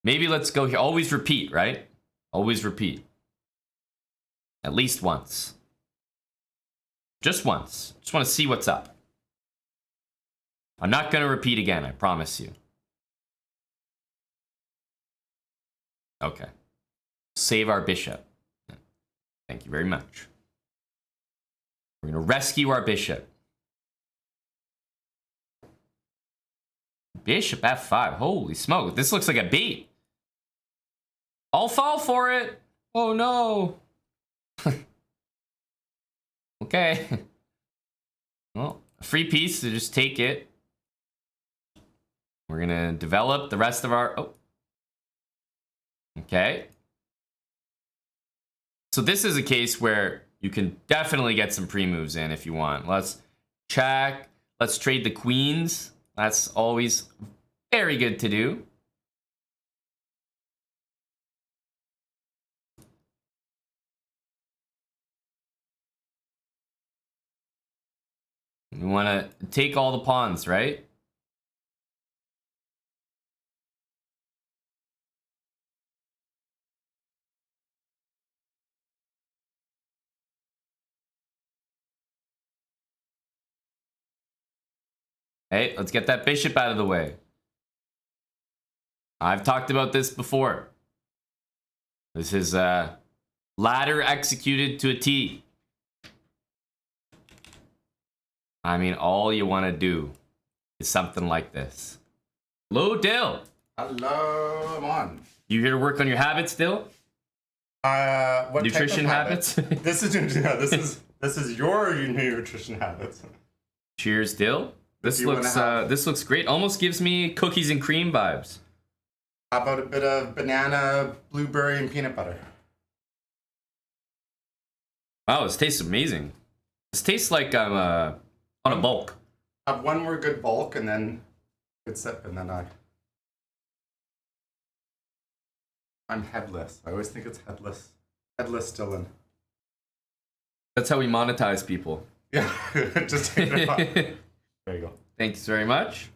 Maybe let's go here. Always repeat, right? Always repeat. At least once. Just once. Just want to see what's up. I'm not going to repeat again, I promise you. Okay. Save our bishop. Thank you very much. We're going to rescue our bishop. Bishop f5. Holy smoke. This looks like a bait. I'll fall for it. Oh no. Okay. Well, a free piece, so just take it. We're gonna develop the rest of our... Oh. Okay. So this is a case where you can definitely get some pre-moves in if you want. Let's check. Let's trade the queens. That's always very good to do. We want to take all the pawns, right? Hey, let's get that bishop out of the way. I've talked about this before. This is ladder executed to a T. I mean, all you want to do is something like this. Hello, Dill. Hello, I'm on. You here to work on your habits, Dill? What nutrition type of habits? This is your nutrition habits. Cheers, Dill. This looks great. Almost gives me cookies and cream vibes. How about a bit of banana, blueberry, and peanut butter? Wow, this tastes amazing. This tastes like I'm on a bulk. Have one more good bulk and then good sip, and then I'm headless. I always think it's headless. Headless Dylan. That's how we monetize people. Yeah, just take it off. There you go. Thanks very much.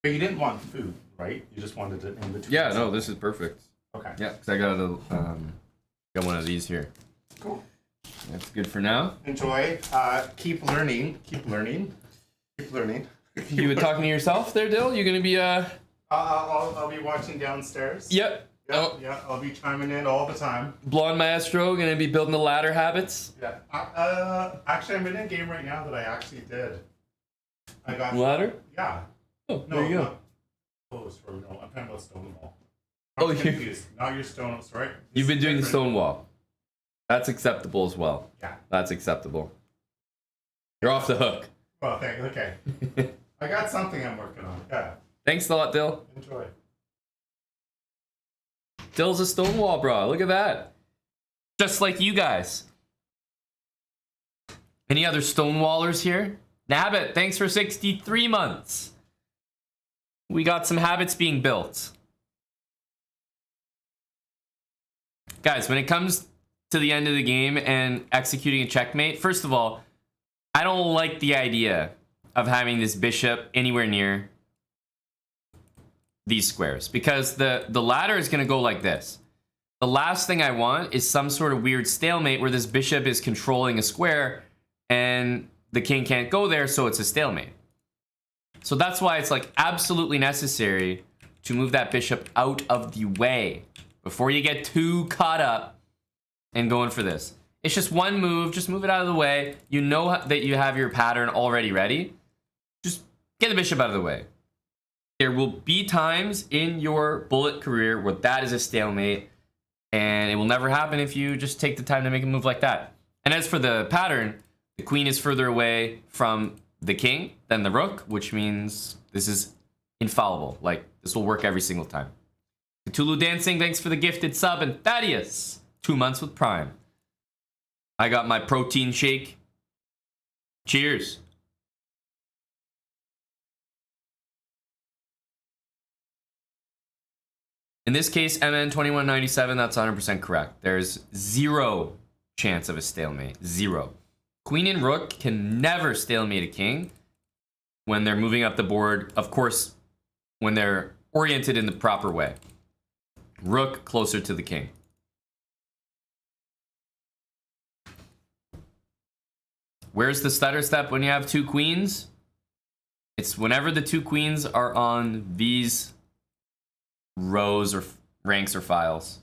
But you didn't want food, right? You just wanted it in between. Yeah, no, this is perfect. Okay. Yeah, because I got one of these here. Cool. That's good for now. Enjoy. Keep learning. Keep learning. Keep learning. You were talking to yourself there, Dill? You're gonna be I'll be watching downstairs. Yep. Yeah, I'll be chiming in all the time. Blonde Maestro, gonna be building the ladder habits. Yeah. Actually, I'm in a game right now that I actually did. I got ladder. Yeah. Oh, there you go. I'm talking about Stonewall. Oh, you. Confused. Not your stone. Sorry. You've been doing the Stonewall. That's acceptable as well. Yeah. That's acceptable. You're off the hook. Well, okay. I got something I'm working on. Yeah. Thanks a lot, Dill. Enjoy. Dill's a Stonewall, bro. Look at that. Just like you guys. Any other Stonewallers here? Nabbit, thanks for 63 months. We got some habits being built. Guys, when it comes to the end of the game and executing a checkmate, first of all, I don't like the idea of having this bishop anywhere near these squares, because the ladder is going to go like this. The last thing I want is some sort of weird stalemate where this bishop is controlling a square and the king can't go there, so it's a stalemate. So that's why it's like absolutely necessary to move that bishop out of the way before you get too caught up and going for this. It's just one move, just move it out of the way. You know that you have your pattern already ready. Just get the bishop out of the way. There will be times in your bullet career where that is a stalemate, and it will never happen if you just take the time to make a move like that. And as for the pattern, the queen is further away from the king, then the rook, which means this is infallible. Like, this will work every single time. Cthulhu Dancing, thanks for the gifted sub. And Thaddeus, 2 months with Prime. I got my protein shake. Cheers. In this case, MN2197, that's 100% correct. There's zero chance of a stalemate. Zero. Queen and rook can never stalemate a king when they're moving up the board. Of course, when they're oriented in the proper way. Rook closer to the king. Where's the stutter step when you have 2 queens? It's whenever the 2 queens are on these rows or ranks or files.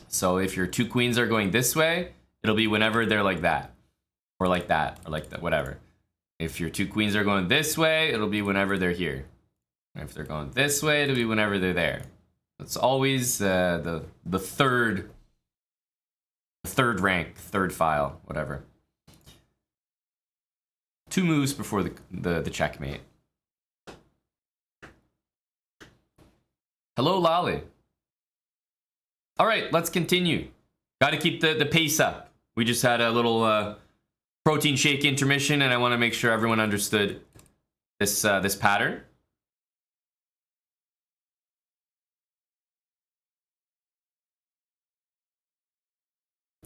So if your 2 queens are going this way, it'll be whenever they're like that. Or like that. Or like that. Whatever. If your 2 queens are going this way, it'll be whenever they're here. And if they're going this way, it'll be whenever they're there. It's always the third rank, third file, whatever. 2 moves before the checkmate. Hello, Lolly. All right, let's continue. Got to keep the pace up. We just had a little protein shake intermission, and I want to make sure everyone understood this this pattern.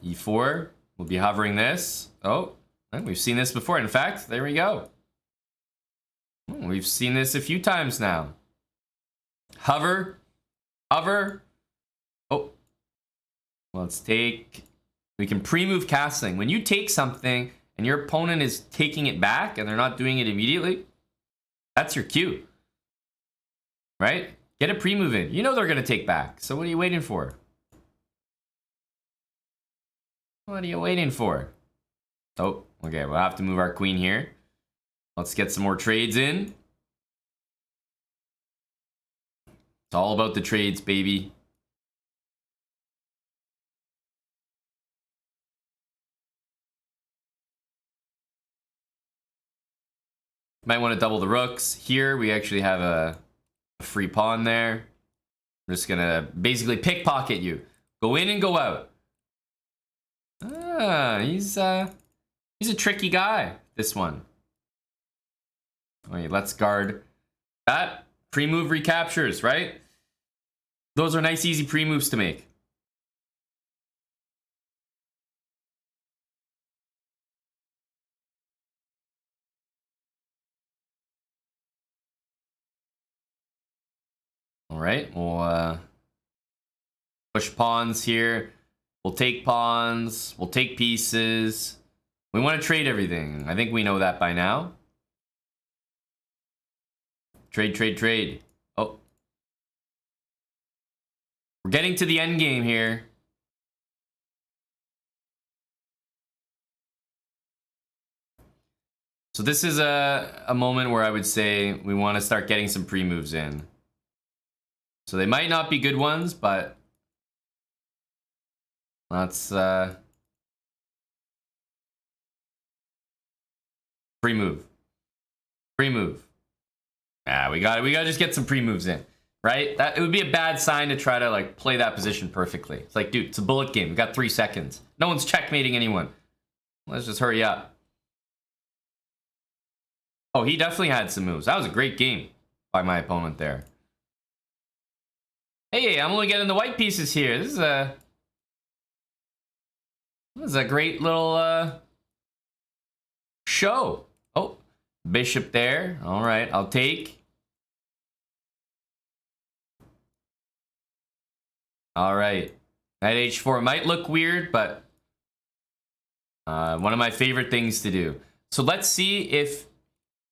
E4, we'll be hovering this. Oh, we've seen this before. In fact, there we go. We've seen this a few times now. Hover, hover. Oh, let's take, we can pre-move castling. When you take something and your opponent is taking it back and they're not doing it immediately, that's your cue, right? Get a pre-move in. You know they're going to take back. So what are you waiting for? What are you waiting for? Oh, okay. We'll have to move our queen here. Let's get some more trades in. It's all about the trades, baby. Might want to double the rooks. Here, we actually have a free pawn there. I'm just going to basically pickpocket you. Go in and go out. Ah, he's a tricky guy, this one. Wait, let's guard that. Pre-move recaptures, right? Those are nice, easy pre-moves to make. All right, we'll push pawns here. We'll take pawns. We'll take pieces. We want to trade everything. I think we know that by now. Trade, trade, trade. Oh. We're getting to the end game here. So this is a moment where I would say we want to start getting some pre-moves in. So they might not be good ones, but let's pre-move. Pre-move. Yeah, we gotta just get some pre-moves in, right? That it would be a bad sign to try to like play that position perfectly. It's like, dude, it's a bullet game. We got 3 seconds. No one's checkmating anyone. Let's just hurry up. Oh, he definitely had some moves. That was a great game by my opponent there. Hey, I'm only getting the white pieces here. This is a great little show. Oh, bishop there. All right, I'll take. All right. Knight h4 might look weird, but one of my favorite things to do. So let's see if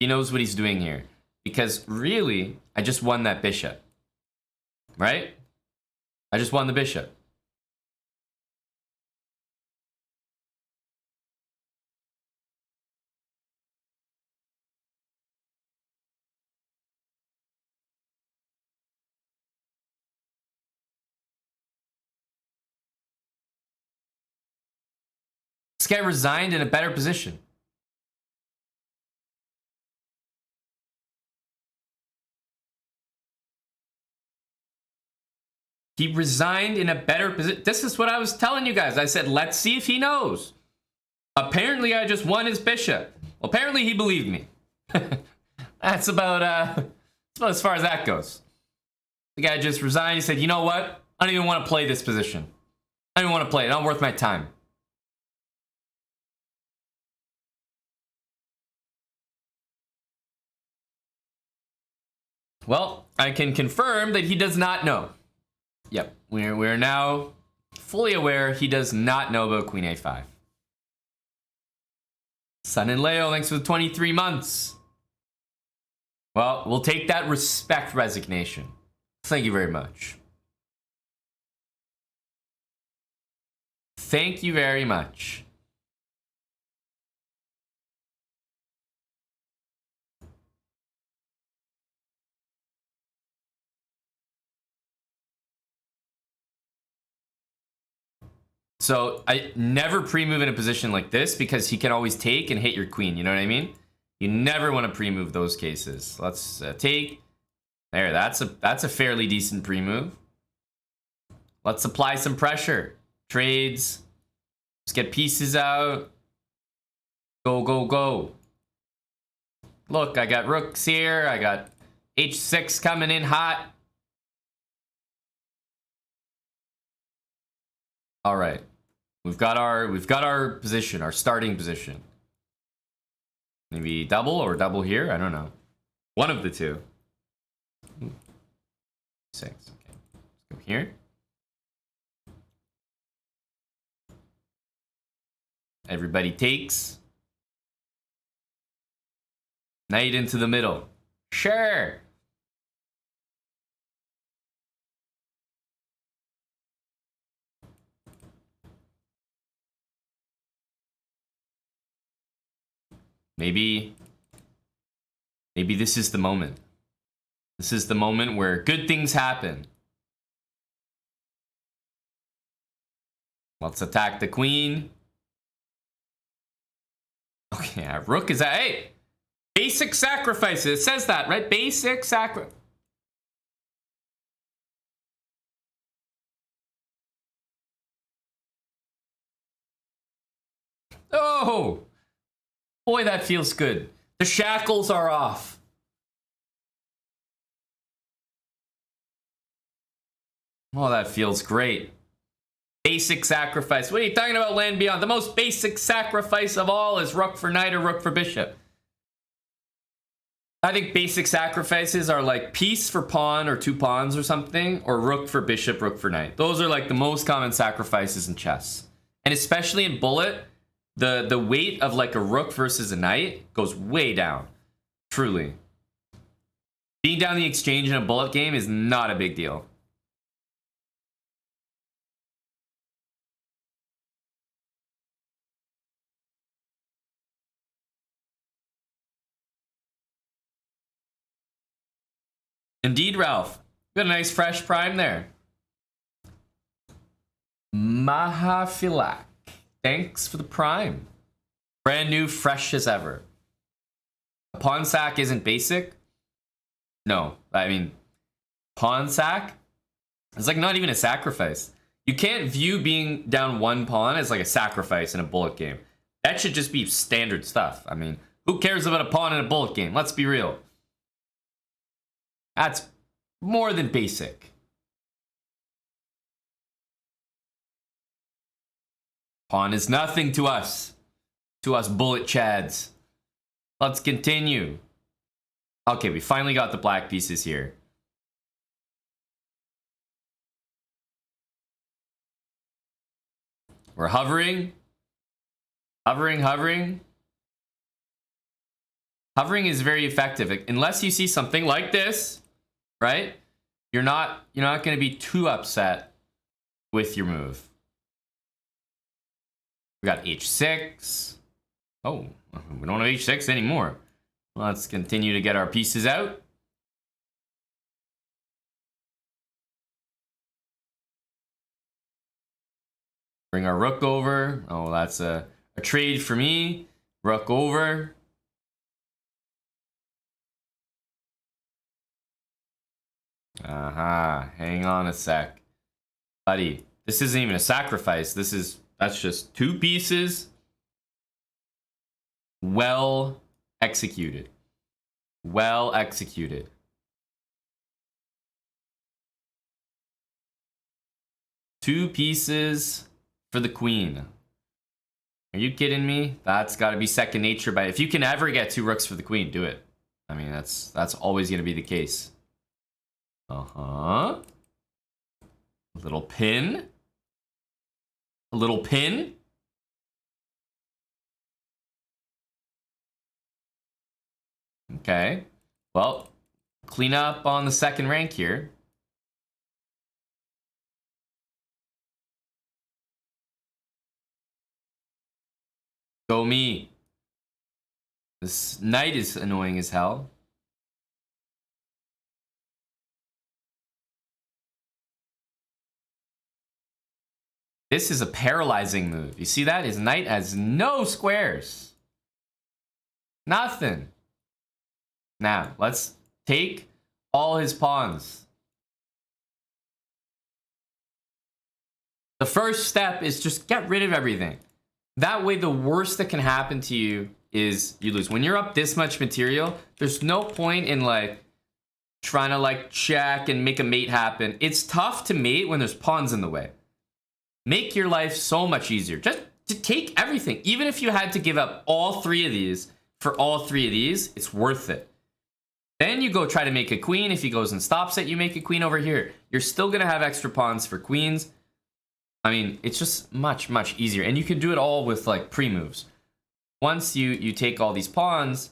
he knows what he's doing here. Because really, I just won that bishop. Right? I just won the bishop. This guy resigned in a better position. He resigned in a better position. This is what I was telling you guys. I said, let's see if he knows. Apparently, I just won his bishop. Well, apparently, he believed me. That's about as far as that goes. The guy just resigned. He said, you know what? I don't even want to play this position. I don't even want to play it. Not worth my time. Well, I can confirm that he does not know. Yep, we're now fully aware he does not know about Queen A5. Sun in Leo, thanks for the 23 months. Well, we'll take that respect resignation. Thank you very much. Thank you very much. So I never pre-move in a position like this because he can always take and hit your queen. You know what I mean? You never want to pre-move those cases. Let's take. There, that's a fairly decent pre-move. Let's apply some pressure. Trades. Let's get pieces out. Go, go, go. Look, I got rooks here. I got H6 coming in hot. All right. We've got our position, our starting position. Maybe double or double here, I don't know. One of the two. 6. Okay. Let's go here. Everybody takes. Knight into the middle. Sure. Maybe this is the moment. This is the moment where good things happen. Let's attack the queen. Okay, our rook is at, hey, basic sacrifices. It says that, right? Basic sacrifice. Oh, boy, that feels good. The shackles are off. Oh, that feels great. Basic sacrifice. What are you talking about, Land Beyond? The most basic sacrifice of all is rook for knight or rook for bishop. I think basic sacrifices are like piece for pawn or 2 pawns or something, or rook for bishop, rook for knight. Those are like the most common sacrifices in chess. And especially in bullet, the weight of like a rook versus a knight goes way down. Truly. Being down the exchange in a bullet game is not a big deal. Indeed, Ralph. Got a nice fresh prime there. Mahafilak. Thanks for the prime. Brand new, fresh as ever. A pawn sack isn't basic? No. I mean, pawn sack? It's like not even a sacrifice. You can't view being down 1 pawn as like a sacrifice in a bullet game. That should just be standard stuff. I mean, who cares about a pawn in a bullet game? Let's be real. That's more than basic. Pawn is nothing to us bullet chads. Let's continue. Okay, we finally got the black pieces here. We're hovering. Hovering. Hovering is very effective unless you see something like this, right? You're not going to be too upset with your move. We got h6. Oh, we don't have h6 anymore. Let's continue to get our pieces out. Bring our rook over. Oh, that's a trade for me. Rook over. Hang on a sec. Buddy, this isn't even a sacrifice. That's just 2 pieces. Well executed. Well executed. Two pieces for the queen. Are you kidding me? That's got to be second nature. But if you can ever get 2 rooks for the queen, do it. I mean, that's always going to be the case. A little pin. A little pin. Okay. Well, clean up on the second rank here. Go me. This knight is annoying as hell. This is a paralyzing move. You see that? His knight has no squares. Nothing. Now, let's take all his pawns. The first step is just get rid of everything. That way, the worst that can happen to you is you lose. When you're up this much material, there's no point in like trying to like check and make a mate happen. It's tough to mate when there's pawns in the way. Make your life so much easier. Just to take everything. Even if you had to give up all 3 of these for all 3 of these, it's worth it. Then you go try to make a queen. If he goes and stops it, you make a queen over here. You're still going to have extra pawns for queens. I mean, it's just much, much easier. And you can do it all with like pre-moves. Once you take all these pawns,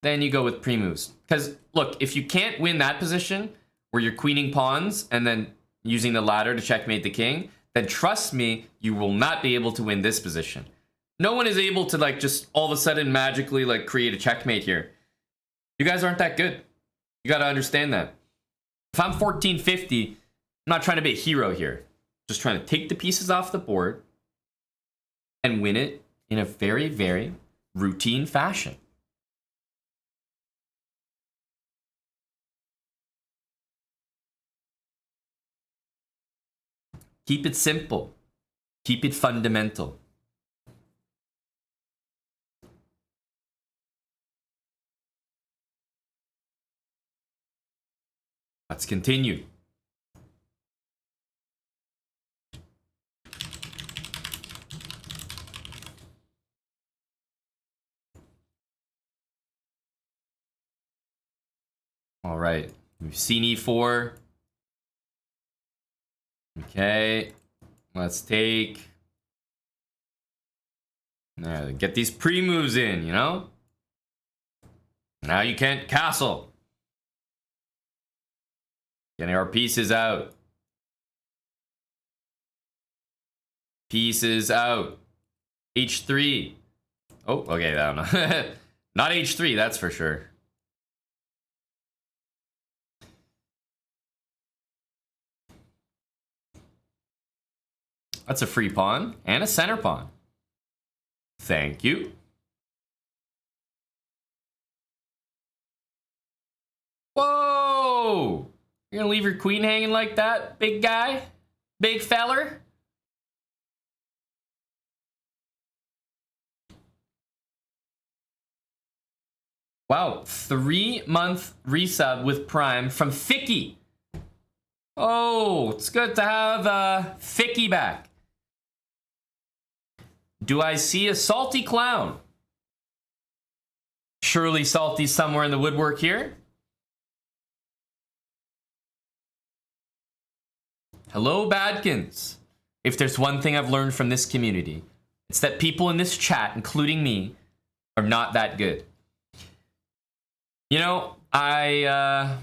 then you go with pre-moves. Because look, if you can't win that position where you're queening pawns and then using the ladder to checkmate the king, then trust me, you will not be able to win this position. No one is able to like just all of a sudden magically like create a checkmate here. You guys aren't that good. You got to understand that. If I'm 1450, I'm not trying to be a hero here. Just trying to take the pieces off the board and win it in a very, very routine fashion. Keep it simple. Keep it fundamental. Let's continue. All right, we've seen e4. Okay, let's take. Get these pre-moves in, you know? Now you can't castle. Getting our pieces out. Pieces out. H3. Oh, okay, I don't know. Not H3, that's for sure. That's a free pawn and a center pawn. Thank you. Whoa! You're gonna leave your queen hanging like that, big guy? Big feller? Wow, 3-month resub with Prime from Ficky. Oh, it's good to have Ficky back. Do I see a salty clown? Surely Salty's somewhere in the woodwork here. Hello, Badkins. If there's one thing I've learned from this community, it's that people in this chat, including me, are not that good. You know, I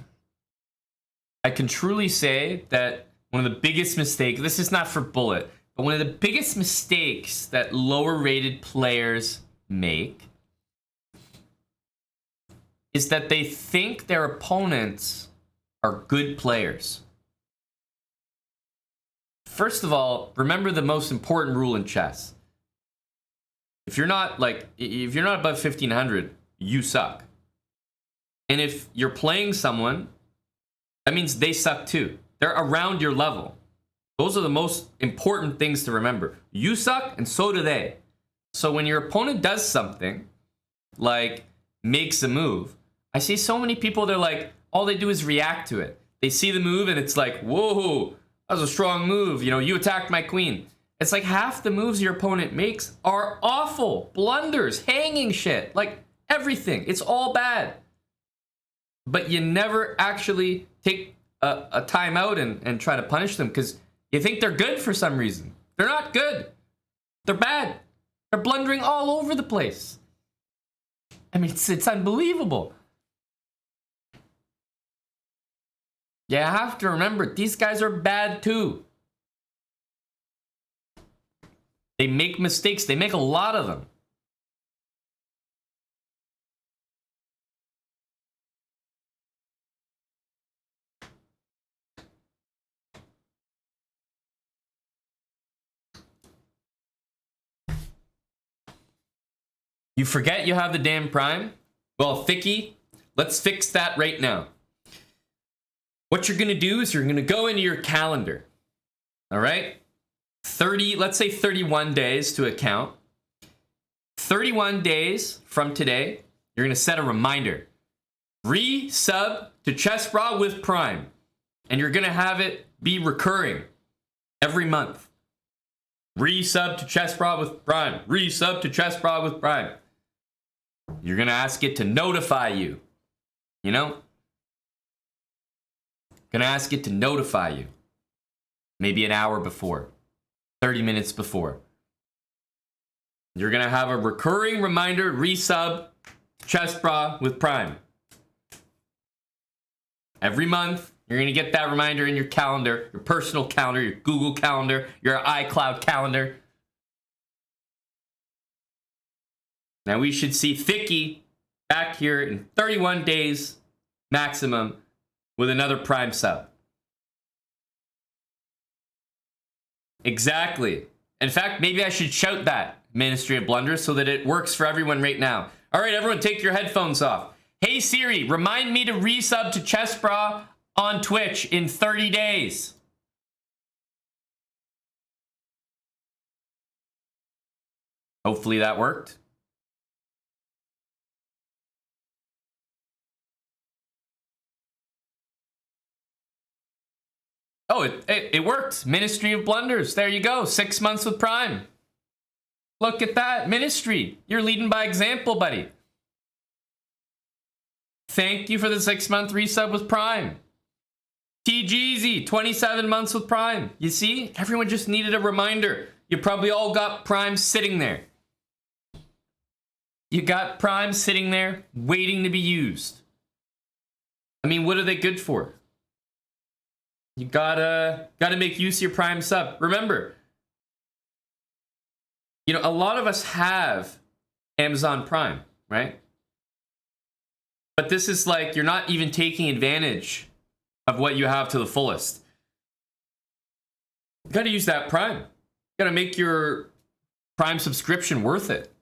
can truly say that one of the biggest mistakes, this is not for Bullet, but one of the biggest mistakes that lower rated players make is that they think their opponents are good players. First of all, remember the most important rule in chess. If you're not above 1500, you suck. And if you're playing someone, that means they suck too. They're around your level. Those are the most important things to remember. You suck, and so do they. So when your opponent does something, like makes a move, I see so many people, they're like, all they do is react to it. They see the move, and it's like, whoa, that was a strong move. You know, you attacked my queen. It's like half the moves your opponent makes are awful. Blunders, hanging shit, like everything. It's all bad. But you never actually take a timeout and try to punish them because you think they're good for some reason. They're not good. They're bad. They're blundering all over the place. I mean, it's unbelievable. You have to remember, these guys are bad too. They make mistakes. They make a lot of them. You forget you have the damn prime? Well, Thicky, let's fix that right now. What you're going to do is you're going to go into your calendar. All right? 30, let's say 31 days to account. 31 days from today, you're going to set a reminder. Resub to SLOWBRAH with Prime. And you're going to have it be recurring every month. Resub to SLOWBRAH with Prime. Resub to SLOWBRAH with Prime. You're going to ask it to notify you. You know? Going to ask it to notify you. Maybe an hour before. 30 minutes before. You're going to have a recurring reminder, resub, SLOWBRAH with Prime. Every month, you're going to get that reminder in your calendar, your personal calendar, your Google Calendar, your iCloud calendar. Now we should see Thicky back here in 31 days maximum with another Prime sub. Exactly. In fact, maybe I should shout that, Ministry of Blunders, so that it works for everyone right now. All right, everyone, take your headphones off. Hey Siri, remind me to resub to SLOWBRAH on Twitch in 30 days. Hopefully that worked. Oh, it worked. Ministry of Blunders. There you go. 6 months with Prime. Look at that. Ministry. You're leading by example, buddy. Thank you for the 6-month resub with Prime. TGZ, 27 months with Prime. You see? Everyone just needed a reminder. You probably all got Prime sitting there. You got Prime sitting there waiting to be used. I mean, what are they good for? You gotta make use of your Prime sub. Remember, you know, a lot of us have Amazon Prime, right? But this is like, you're not even taking advantage of what you have to the fullest. You gotta use that Prime. You gotta make your Prime subscription worth it.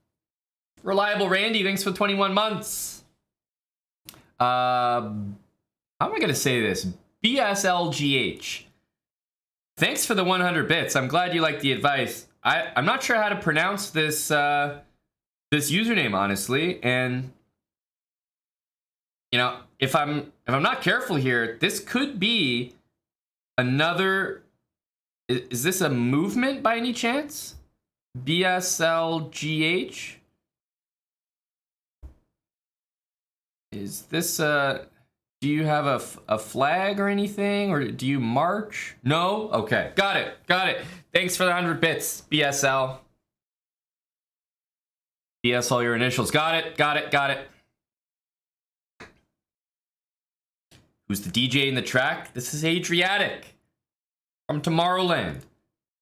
Reliable Randy, thanks for 21 months. How am I gonna say this? BSLGH. Thanks for the 100 bits. I'm glad you like the advice. I'm not sure how to pronounce this this username, honestly, and you know, if I'm not careful here, this could be another. Is this a movement by any chance? BSLGH. Is this a? Do you have a flag or anything, or do you march? No? Okay, got it. Thanks for the 100 bits, BSL. BS all your initials. Got it. Who's the DJ in the track? This is Adriatic from Tomorrowland.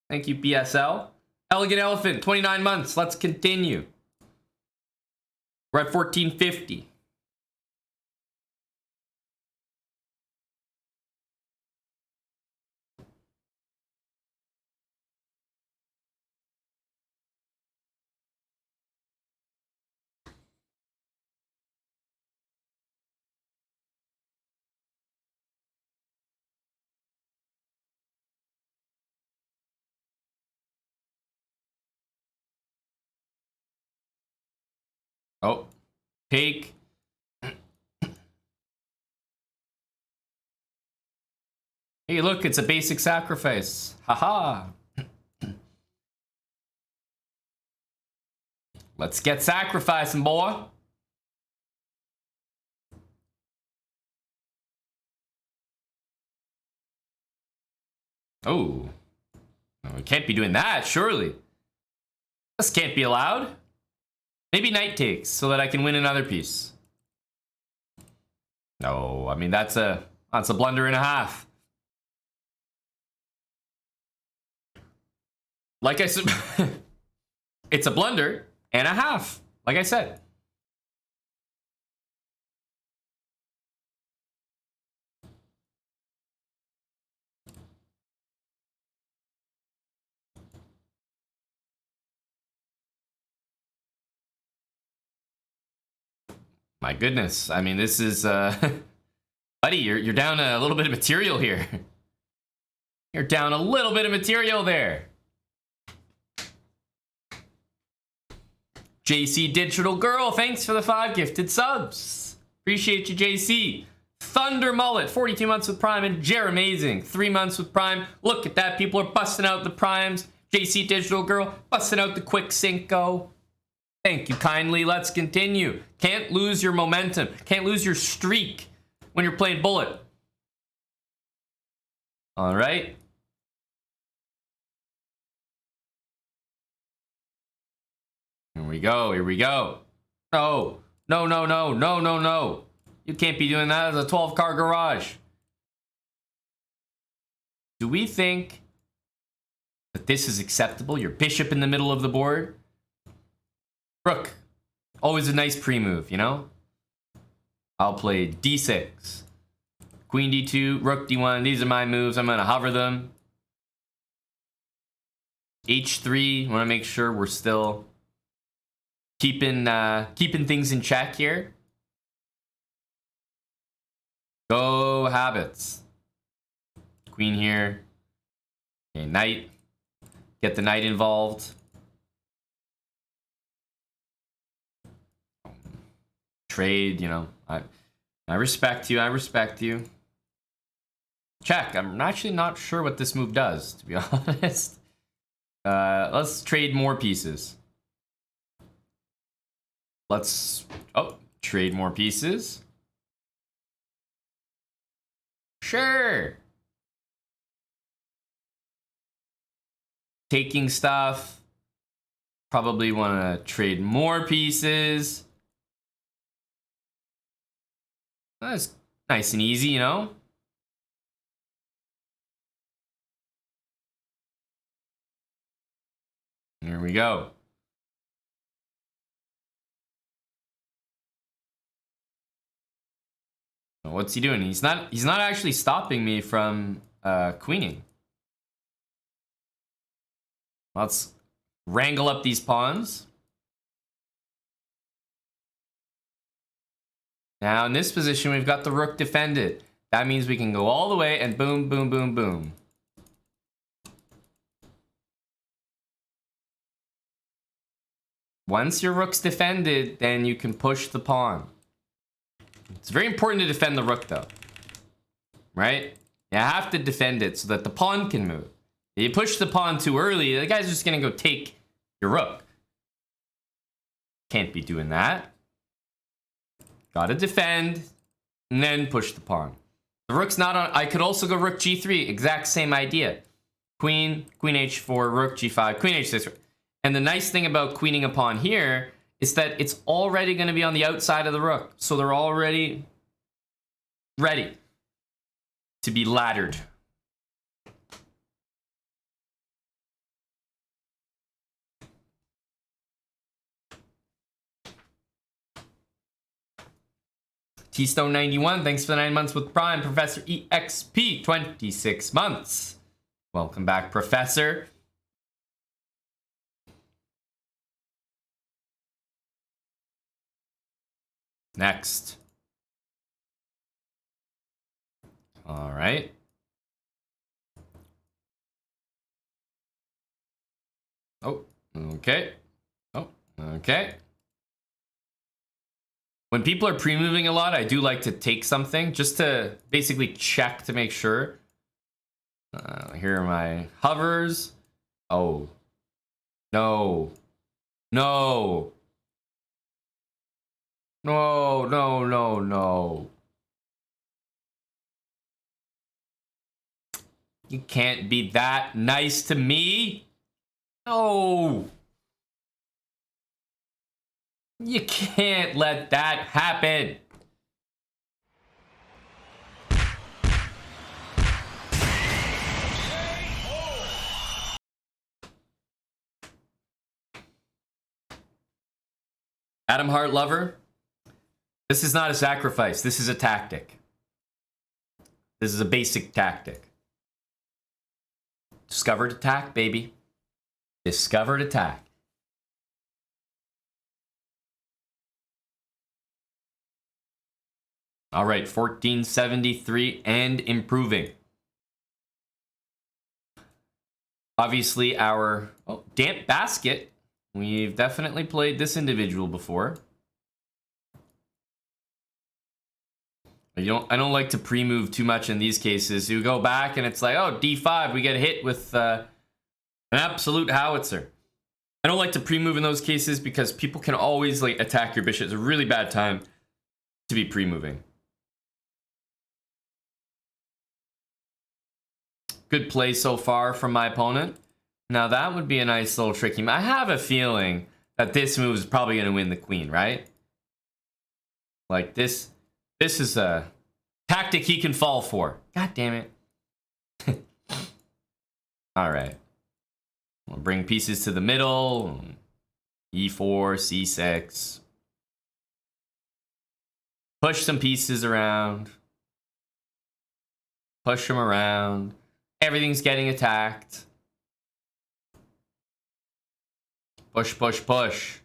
Thank you, BSL. Elegant Elephant, 29 months. Let's continue. We're at 1450. Oh, take. Hey, look, it's a basic sacrifice. Haha. Let's get sacrificing, boy. Oh. No, we can't be doing that, surely. This can't be allowed. Maybe knight takes so that I can win another piece. No, I mean, that's a blunder and a half. Like I said, it's a blunder and a half, like I said. My goodness. I mean, this is, buddy, you're down a little bit of material here. You're down a little bit of material there. JC Digital Girl, thanks for the 5 gifted subs. Appreciate you, JC. Thunder Mullet, 42 months with Prime, and Jeremazing, 3 months with Prime. Look at that, people are busting out the Primes. JC Digital Girl, busting out the quick Cinco. Thank you kindly, let's continue. Can't lose your momentum, can't lose your streak when you're playing Bullet. All right. Here we go, here we go. No, no, no, no, no, no, no. You can't be doing that as a 12-car garage. Do we think that this is acceptable? Your bishop in the middle of the board? Rook. Always a nice pre-move, you know? I'll play d6. Queen d2, rook d1. These are my moves. I'm going to hover them. h3. Want to make sure we're still keeping things in check here. Go habits. Queen here. Okay, knight. Get the knight involved. Trade, you know. I respect you. I respect you. Check. I'm actually not sure what this move does, to be honest. Let's trade more pieces. Let's trade more pieces. Sure. Taking stuff. Probably want to trade more pieces. That's nice and easy, you know? Here we go. What's he doing? He's not actually stopping me from queening. Let's wrangle up these pawns. Now in this position, we've got the rook defended. That means we can go all the way and boom, boom, boom, boom. Once your rook's defended, then you can push the pawn. It's very important to defend the rook though, right? You have to defend it so that the pawn can move. If you push the pawn too early, the guy's just gonna go take your rook. Can't be doing that. Gotta defend, and then push the pawn. The rook's not on. I could also go rook g3, exact same idea. Queen, queen h4, rook g5, queen h6. And the nice thing about queening a pawn here is that it's already going to be on the outside of the rook. So they're already ready to be laddered. T-Stone 91, thanks for the 9 months with Prime. Professor EXP, 26 months. Welcome back, Professor. Next. All right. Oh, okay. Oh, okay. When people are pre-moving a lot, I do like to take something just to basically check to make sure. Here are my hovers. Oh. No. No. No, no, no, no. You can't be that nice to me. No. You can't let that happen. Adam Hart Lover, this is not a sacrifice. This is a tactic. This is a basic tactic. Discovered attack, baby. Discovered attack. All right, 1473 and improving. Obviously, our Damp Basket. We've definitely played this individual before. I don't like to pre-move too much in these cases. You go back and it's like, oh, D5, we get hit with an absolute howitzer. I don't like to pre-move in those cases because people can always like attack your bishop. It's a really bad time to be pre-moving. Good play so far from my opponent. Now that would be a nice little tricky. I have a feeling that this move is probably going to win the queen, right? Like this is a tactic he can fall for. God damn it. All right. We'll bring pieces to the middle. E4, C6. Push some pieces around. Push them around. Everything's getting attacked. Push, push, push.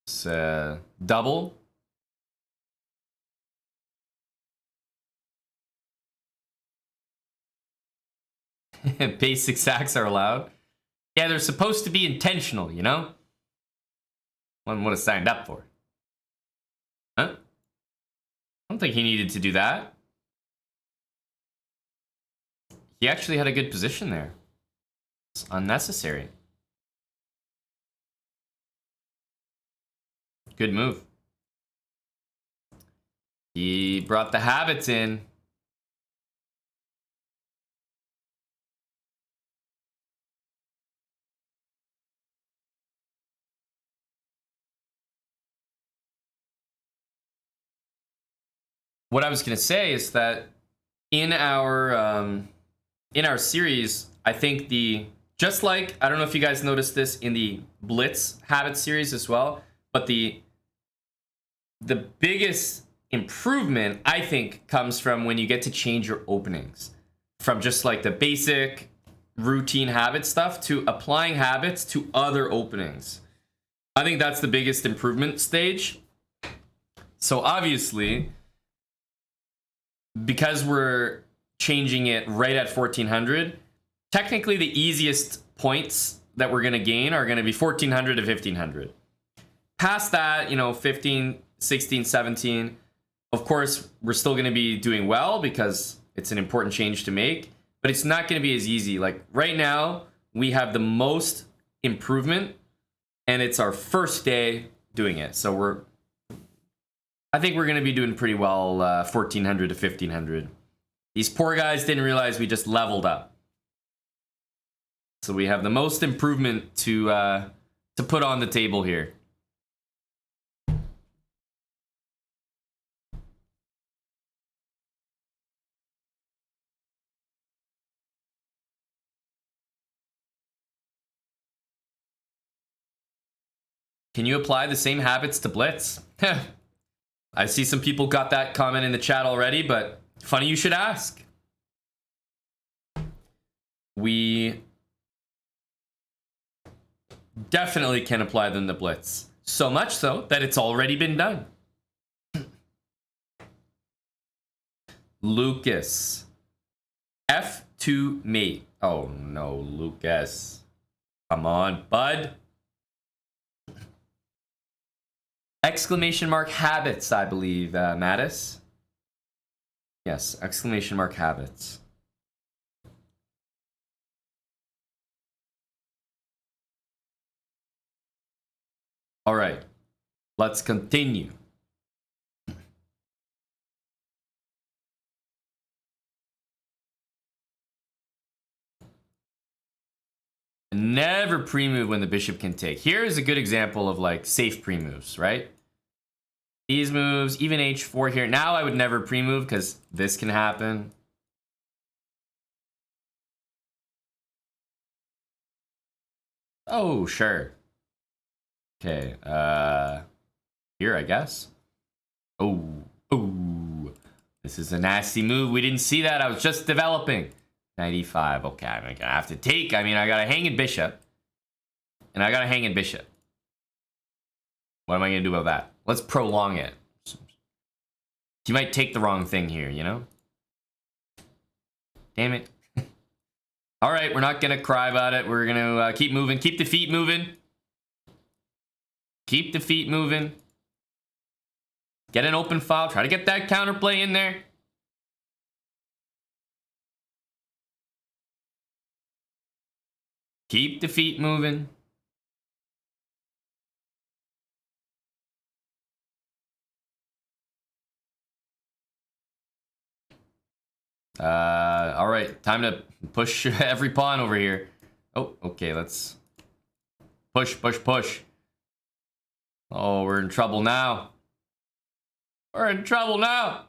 It's double. Basic sacks are allowed. Yeah, they're supposed to be intentional, you know? One would have signed up for it. Huh? I don't think he needed to do that. He actually had a good position there. It's unnecessary. Good move. He brought the habits in. What I was going to say is that in our series, I think just like, I don't know if you guys noticed this in the Blitz Habit series as well, but the biggest improvement, I think, comes from when you get to change your openings. From just like the basic routine habit stuff to applying habits to other openings. I think that's the biggest improvement stage. So obviously, because we're changing it right at 1400, technically the easiest points that we're going to gain are going to be 1400 to 1500. Past that, 15, 16, 17, of course, we're still going to be doing well because it's an important change to make, but it's not going to be as easy. Like right now, we have the most improvement and it's our first day doing it. So I think we're going to be doing pretty well 1400 to 1500. These poor guys didn't realize we just leveled up. So we have the most improvement to put on the table here. Can you apply the same habits to Blitz? I see some people got that comment in the chat already, but funny you should ask. We definitely can apply them to Blitz. So much so that it's already been done. Lucas. to mate. Oh no, Lucas. Come on, bud. Exclamation mark habits, I believe, Mattis. Yes, exclamation mark habits. All right, let's continue. Never pre-move when the bishop can take. Here is a good example of like safe pre-moves, right? These moves, even h4 here. Now I would never pre-move because this can happen. Oh, sure. Okay, here, I guess. Oh, this is a nasty move. We didn't see that. I was just developing. 95. Okay, I'm gonna have to take. I mean, I got a hanging bishop. And I got a hanging bishop. What am I gonna do about that? Let's prolong it. You might take the wrong thing here, you know? Damn it. All right, we're not gonna cry about it. We're gonna keep moving. Keep the feet moving. Keep the feet moving. Get an open file. Try to get that counterplay in there. Keep the feet moving. All right, time to push every pawn over here. Oh, okay, let's push. Oh, we're in trouble now. We're in trouble now.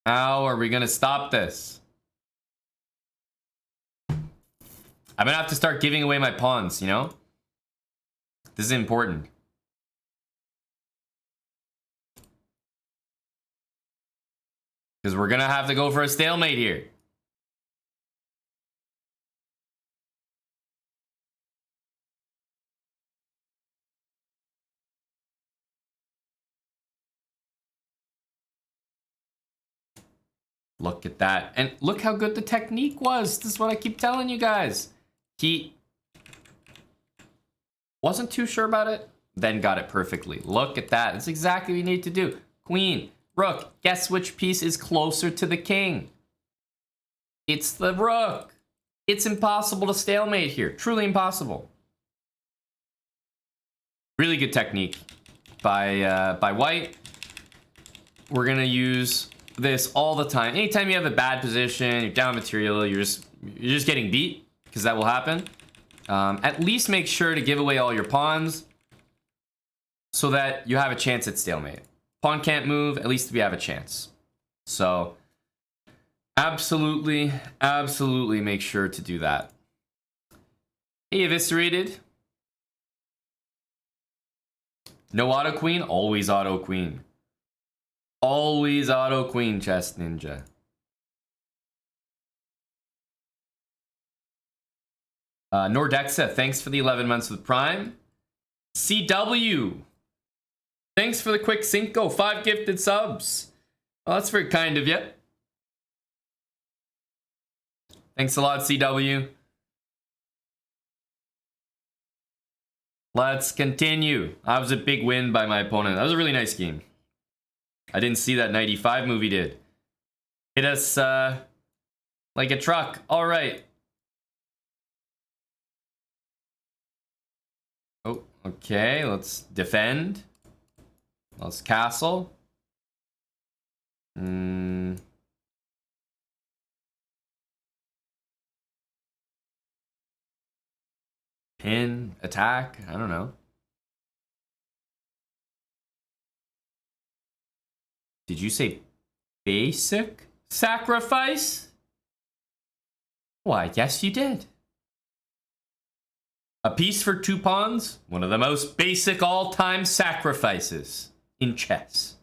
How are we gonna stop this? I'm gonna have to start giving away my pawns, you know? This is important. Because we're gonna have to go for a stalemate here. Look at that. And look how good the technique was. This is what I keep telling you guys. He wasn't too sure about it, then got it perfectly. Look at that. That's exactly what you need to do. Queen, rook. Guess which piece is closer to the king? It's the rook. It's impossible to stalemate here. Truly impossible. Really good technique by white. We're gonna use this all the time. Anytime you have a bad position, you're down material, you're just getting beat, because that will happen. At least make sure to give away all your pawns so that you have a chance at stalemate. Pawn can't move, at least we have a chance. So absolutely make sure to do that. Hey, eviscerated. No auto queen, always auto queen. Always auto queen, chess ninja. Nordexa, thanks for the 11 months with Prime. CW, thanks for the quick Cinco, 5 gifted subs. Well, that's very kind of you. Thanks a lot, CW. Let's continue. That was a big win by my opponent. That was a really nice game. I didn't see that 95 move he did. Hit us like a truck. All right. Oh, okay. Let's defend. Let's castle. Pin, attack. I don't know. Did you say basic sacrifice? Why, yes, you did. A piece for 2 pawns? One of the most basic all-time sacrifices in chess.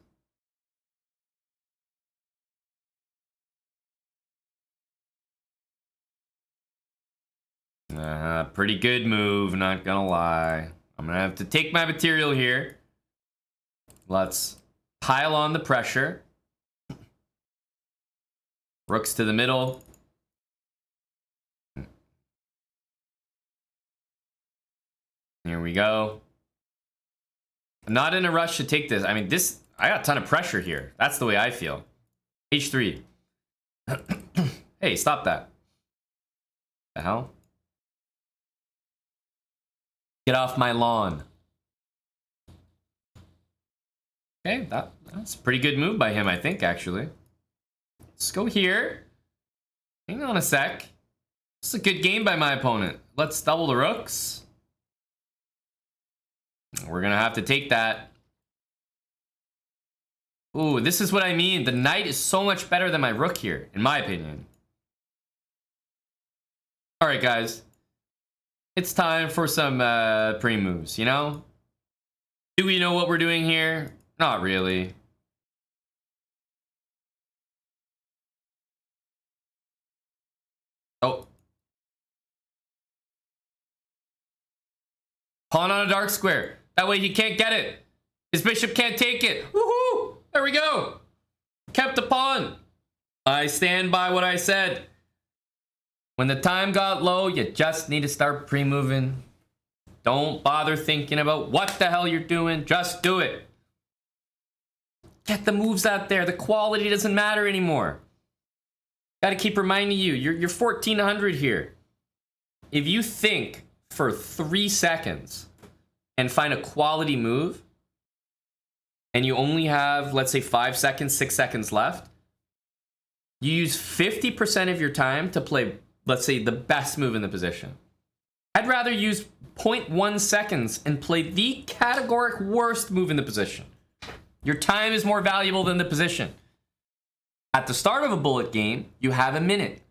Pretty good move, not gonna lie. I'm gonna have to take my material here. Let's pile on the pressure. Rooks to the middle. Here we go. I'm not in a rush to take this. I mean, I got a ton of pressure here. That's the way I feel. H3. Hey, stop that. The hell? Get off my lawn. Okay, that's a pretty good move by him, I think, actually. Let's go here. Hang on a sec. This is a good game by my opponent. Let's double the rooks. We're gonna have to take that. Ooh, this is what I mean. The knight is so much better than my rook here, in my opinion. All right, guys. It's time for some pre-moves, you know? Do we know what we're doing here? Not really. Oh. Pawn on a dark square. That way he can't get it. His bishop can't take it. Woohoo! There we go. Kept the pawn. I stand by what I said. When the time got low, you just need to start pre-moving. Don't bother thinking about what the hell you're doing. Just do it. Get the moves out there. The quality doesn't matter anymore. Got to keep reminding you, you're 1400 here. If you think for 3 seconds and find a quality move, and you only have, let's say, 5 seconds, 6 seconds left, you use 50% of your time to play, let's say, the best move in the position. I'd rather use 0.1 seconds and play the categoric worst move in the position. Your time is more valuable than the position. At the start of a bullet game, you have a minute.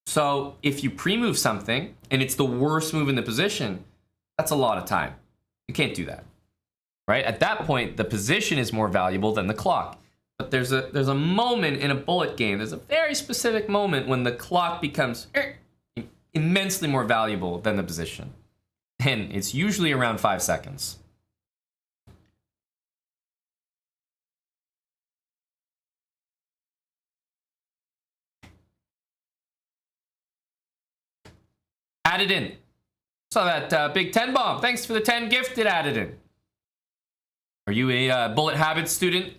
So if you pre-move something and it's the worst move in the position, that's a lot of time. You can't do that, right? At that point, the position is more valuable than the clock. But there's a moment in a bullet game, there's a very specific moment when the clock becomes immensely more valuable than the position. And it's usually around 5 seconds. Added in. Saw that big 10 bomb. Thanks for the 10 gifted, added in. Are you a Bullet Habits student?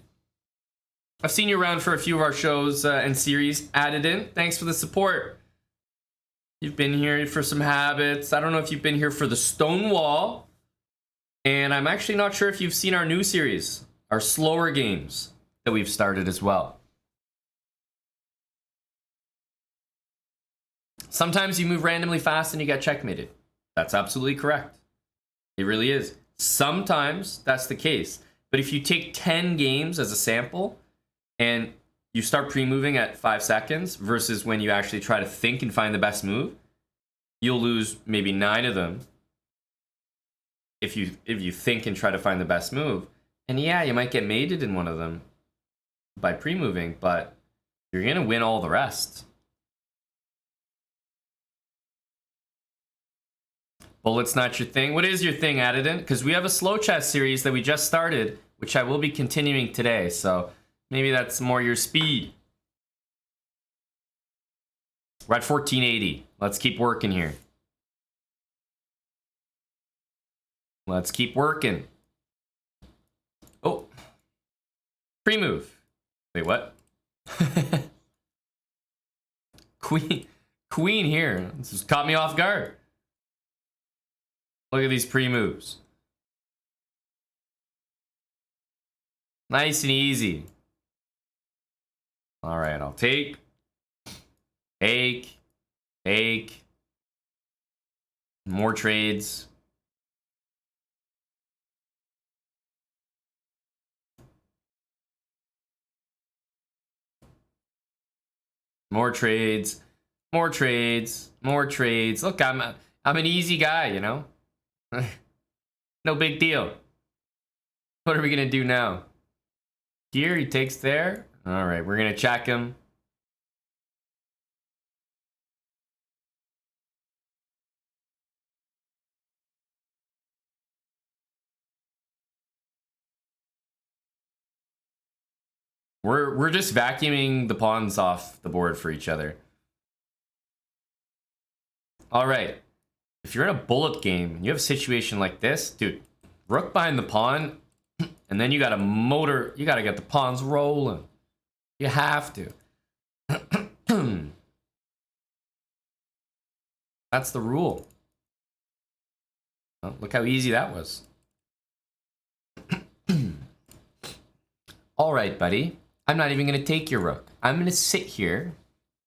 I've seen you around for a few of our shows and series. Added in. Thanks for the support. You've been here for some habits. I don't know if you've been here for the Stone Wall. And I'm actually not sure if you've seen our new series, our slower games that we've started as well. Sometimes you move randomly fast and you get checkmated. That's absolutely correct. It really is. Sometimes that's the case. But if you take 10 games as a sample and you start pre-moving at 5 seconds versus when you actually try to think and find the best move, you'll lose maybe 9 of them if you think and try to find the best move. And yeah, you might get mated in one of them by pre-moving, but you're going to win all the rest. Bullet's not your thing. What is your thing, added in? Because we have a slow chess series that we just started, which I will be continuing today. So maybe that's more your speed. We're at 1480. Let's keep working here. Let's keep working. Oh. Pre-move. Wait, what? Queen here. This just caught me off guard. Look at these pre-moves. Nice and easy. All right, I'll take. More trades. More trades. Look, I'm an easy guy, you know? No big deal. What are we gonna do now? Here, he takes there. All right, we're gonna check him. We're just vacuuming the pawns off the board for each other. All right. If you're in a bullet game and you have a situation like this, dude, rook behind the pawn, and then you got to motor. You got to get the pawns rolling. You have to. That's the rule. Oh, look how easy that was. All right, buddy. I'm not even going to take your rook. I'm going to sit here,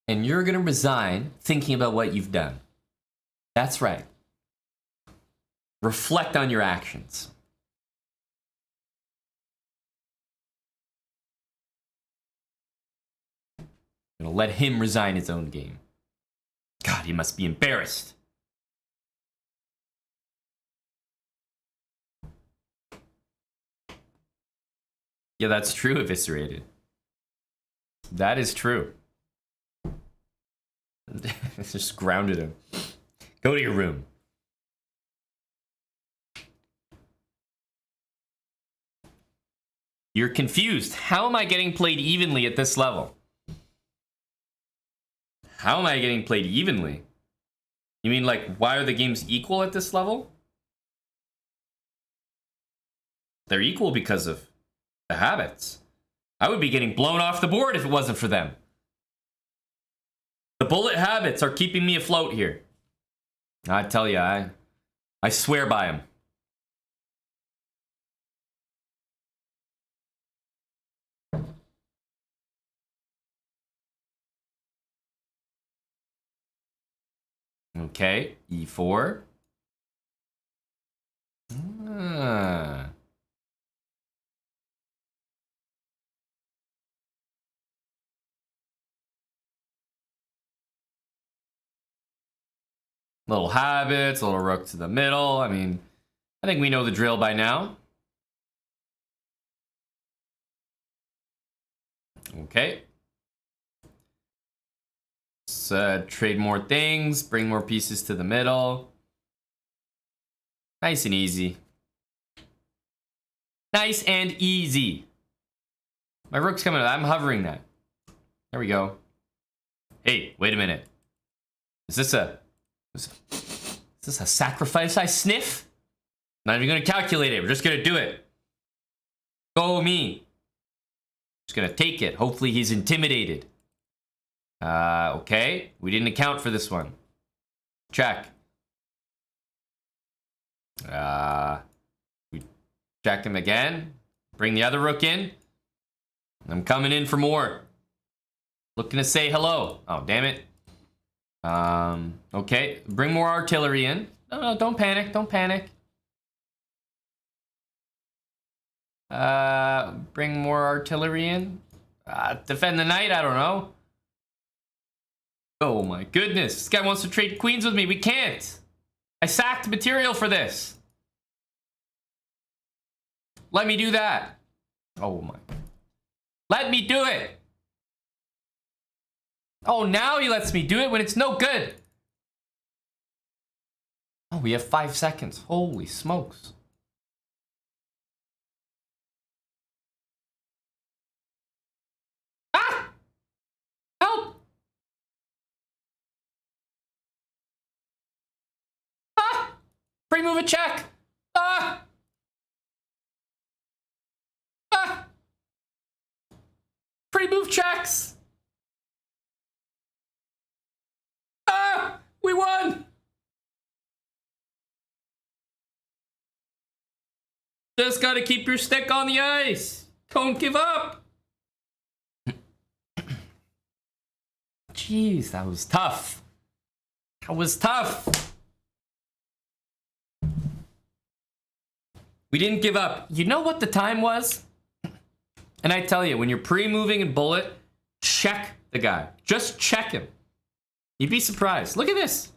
and you're going to resign thinking about what you've done. That's right. Reflect on your actions. I'm going to let him resign his own game. God, he must be embarrassed. Yeah, that's true, eviscerated. That is true. Just grounded him. Go to your room. You're confused. How am I getting played evenly at this level? How am I getting played evenly? You mean like, why are the games equal at this level? They're equal because of the habits. I would be getting blown off the board if it wasn't for them. The bullet habits are keeping me afloat here. I tell you, I swear by them. Okay, e4. Little habits, little rook to the middle. I mean, I think we know the drill by now. Okay. Let's trade more things, bring more pieces to the middle. Nice and easy. Nice and easy. My rook's coming out. I'm hovering that. There we go. Hey, wait a minute. Is this a sacrifice I sniff? Not even gonna calculate it. We're just gonna do it. Go me. Just gonna take it. Hopefully he's intimidated. Okay. We didn't account for this one. Check. We check him again. Bring the other rook in. I'm coming in for more. Looking to say hello. Oh, damn it. Okay. Bring more artillery in. No, don't panic. Don't panic. Bring more artillery in. Defend the knight? I don't know. Oh my goodness. This guy wants to trade queens with me. We can't. I sacked material for this. Let me do that. Oh my. Let me do it. Oh, now he lets me do it when it's no good. Oh, we have 5 seconds. Holy smokes. Ah! Help! Ah! Pre-move a check. Ah! Ah! Pre-move checks. Ah! We won! Just gotta keep your stick on the ice. Don't give up. Jeez, that was tough. That was tough. We didn't give up. You know what the time was? And I tell you, when you're pre-moving in bullet, check the guy. Just check him. You'd be surprised. Look at this.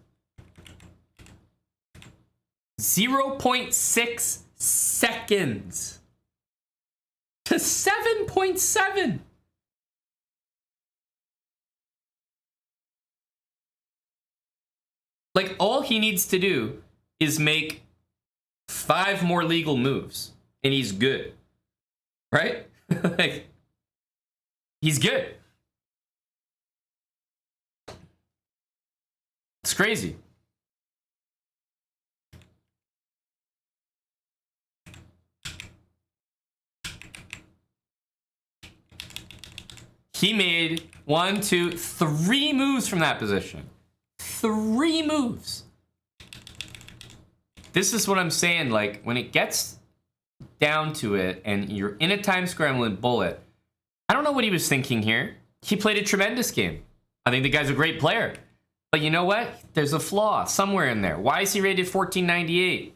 0.6 seconds to 7.7. Like, all he needs to do is make 5 more legal moves, and he's good. Right? Like, He's good. It's crazy. He made 1, 2, 3 moves from that position. 3 moves. This is what I'm saying. Like, when it gets down to it and you're in a time scrambling bullet, I don't know what he was thinking here. He played a tremendous game. I think the guy's a great player. But you know what? There's a flaw somewhere in there. Why is he rated 1498?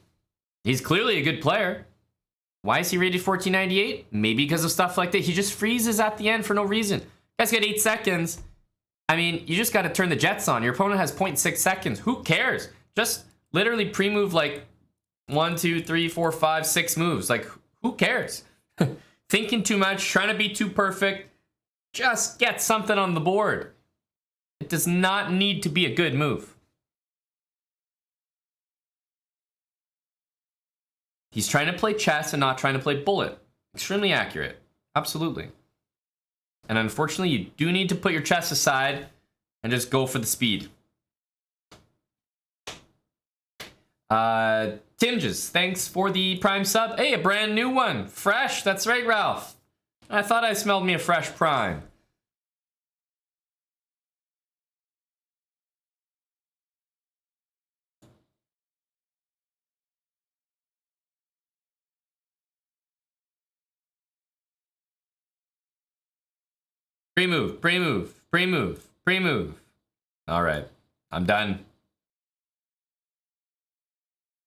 He's clearly a good player. Why is he rated 1498? Maybe because of stuff like that. He just freezes at the end for no reason. Guy's got 8 seconds. I mean, you just got to turn the jets on. Your opponent has 0.6 seconds. Who cares? Just literally pre-move like 1, 2, 3, 4, 5, 6 moves. Like, who cares? Thinking too much, trying to be too perfect. Just get something on the board. It does not need to be a good move. He's trying to play chess and not trying to play bullet. Extremely accurate. Absolutely. And unfortunately, you do need to put your chess aside and just go for the speed. Timges, thanks for the Prime sub. Hey, a brand new one. Fresh. That's right, Ralph. I thought I smelled me a fresh Prime. Pre-move, pre-move, pre-move, pre-move. All right, I'm done.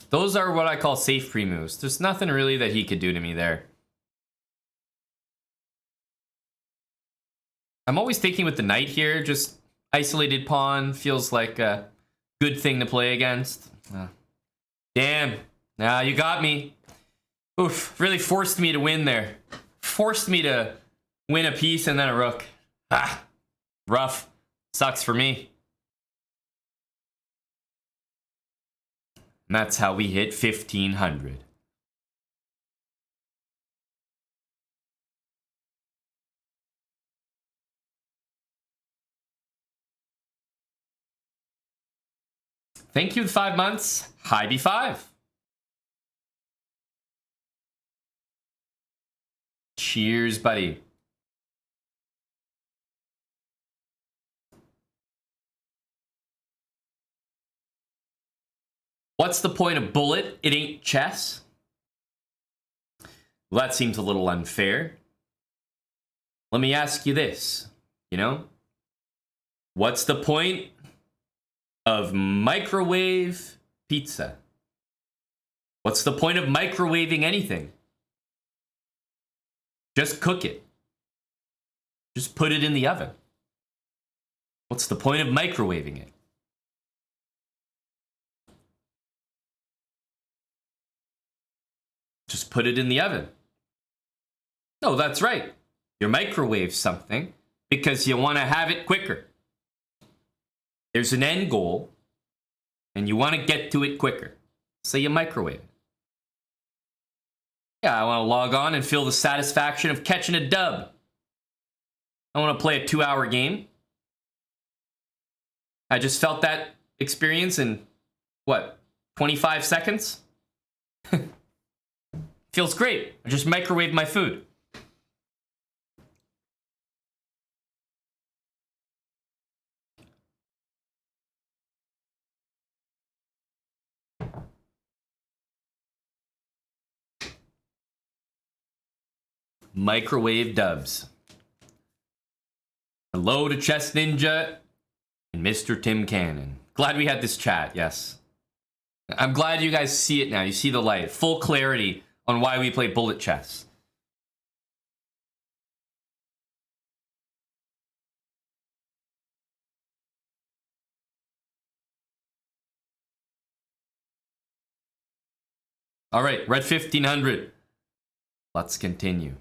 Those are what I call safe pre-moves. There's nothing really that he could do to me there. I'm always thinking with the knight here, just isolated pawn feels like a good thing to play against. Damn, now you got me. Oof, really forced me to win there. Forced me to win a piece and then a rook. Ah, rough. Sucks for me. And that's how we hit 1500. Thank you, 5 months. High B5. Cheers, buddy. What's the point of bullet? It ain't chess. Well, that seems a little unfair. Let me ask you this, you know? What's the point of microwave pizza? What's the point of microwaving anything? Just cook it. Just put it in the oven. What's the point of microwaving it? Just put it in the oven. No, that's right. You microwave something because you want to have it quicker. There's an end goal, and you want to get to it quicker. So you microwave it. Yeah, I want to log on and feel the satisfaction of catching a dub. I want to play a 2-hour game. I just felt that experience in, what, 25 seconds? Feels great. I just microwaved my food. Microwave dubs. Hello to Chess Ninja and Mr. Tim Cannon. Glad we had this chat, yes. I'm glad you guys see it now. You see the light. Full clarity on why we play bullet chess. All right, red 1500. Let's continue.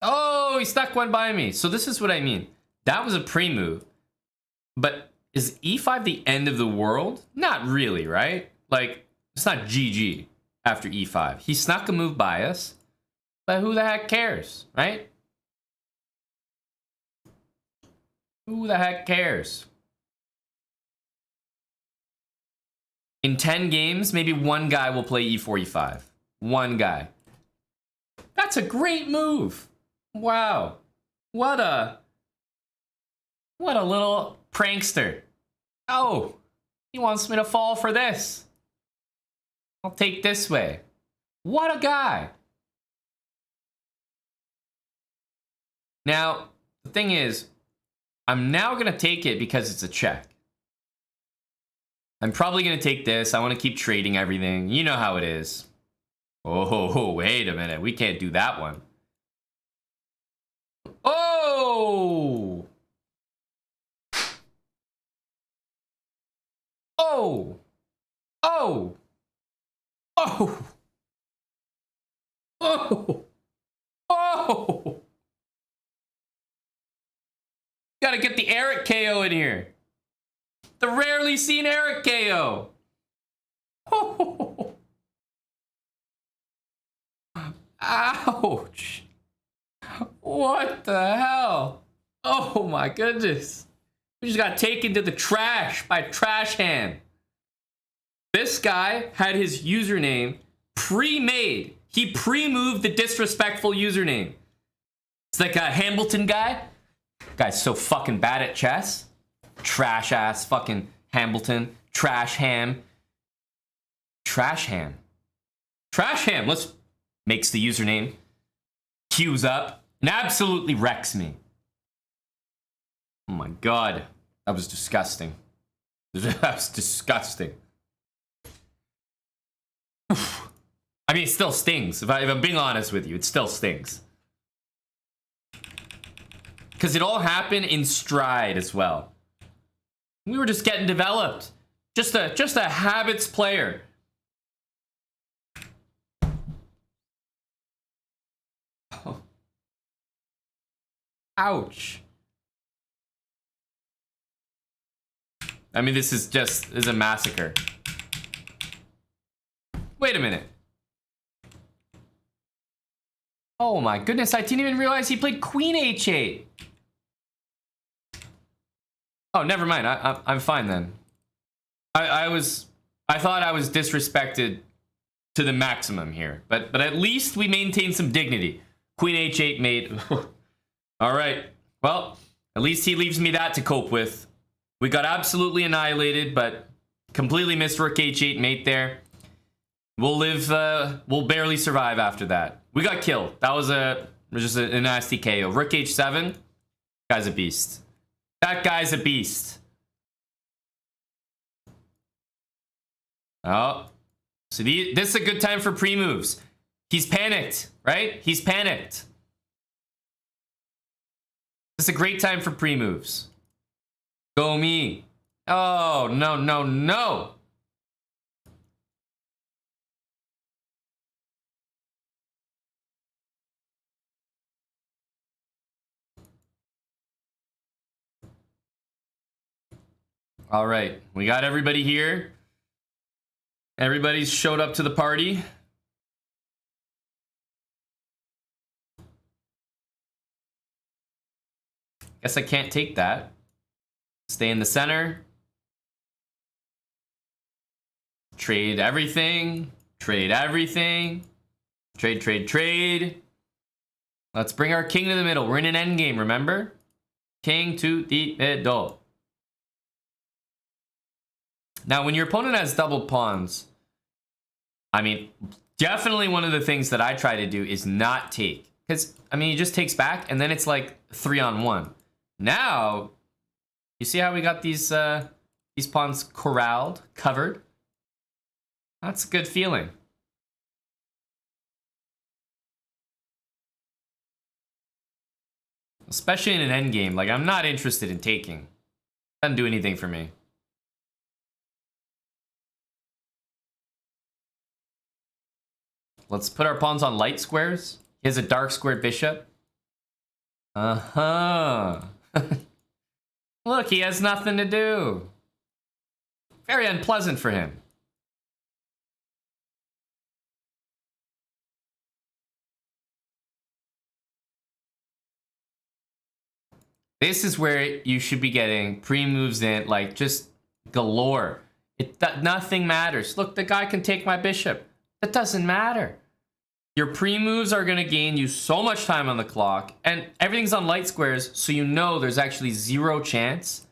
Oh, he stuck one by me. So this is what I mean. That was a pre-move. But is e5 the end of the world? Not really, right? Like, it's not GG after e5. He snuck a move by us, but who the heck cares, right? Who the heck cares? In 10 games, maybe one guy will play e4, e5. One guy. That's a great move. Wow. What a little prankster. Oh, he wants me to fall for this. I'll take this way. What a guy. Now, the thing is, I'm now going to take it because it's a check. I'm probably going to take this. I want to keep trading everything. You know how it is. Oh, wait a minute. We can't do that one. Oh! Oh! Oh! Oh! Oh! Oh! Gotta get the Eric KO in here. The rarely seen Eric KO. Oh. Ouch. What the hell? Oh my goodness. We just got taken to the trash by Trash Hand. This guy had his username pre-made. He pre-moved the disrespectful username. It's like a Hamilton guy. Guy's so fucking bad at chess. Trash ass fucking Hamilton. Trash Ham. Trash Ham. Trash Ham. Let's makes the username. Queues up and absolutely wrecks me. Oh my god. That was disgusting. That was disgusting. I mean, it still stings. If I'm being honest with you, it still stings. Because it all happened in stride as well. We were just getting developed. Just a habits player. Oh. Ouch. I mean, this is a massacre. Wait a minute. Oh my goodness, I didn't even realize he played Queen H8. Oh, never mind. I'm fine then. I thought I was disrespected to the maximum here, but at least we maintained some dignity. Queen H8 mate. All right. Well, at least he leaves me that to cope with. We got absolutely annihilated, but completely missed Rook H8 mate there. We'll live. We'll barely survive after that. We got killed. That was just a nasty KO. Rook H7. Guy's a beast. That guy's a beast. Oh. So this is a good time for pre-moves. He's panicked, right? He's panicked. This is a great time for pre-moves. Go me. Oh, no, no, no. All right, we got everybody here. Everybody's showed up to the party. Guess I can't take that. Stay in the center. Trade everything. Trade everything. Trade, trade, trade. Let's bring our king to the middle. We're in an endgame, remember? King to the middle. Now, when your opponent has double pawns, I mean, definitely one of the things that I try to do is not take. Because, I mean, he just takes back, and then it's like 3-on-1. Now, you see how we got these pawns corralled, covered? That's a good feeling. Especially in an endgame. Like, I'm not interested in taking. Doesn't do anything for me. Let's put our pawns on light squares. He has a dark squared bishop. Uh-huh. Look, he has nothing to do. Very unpleasant for him. This is where you should be getting pre-moves in, like, just galore. Nothing matters. Look, the guy can take my bishop. That doesn't matter. Your pre-moves are going to gain you so much time on the clock, and everything's on light squares, so you know there's actually zero chance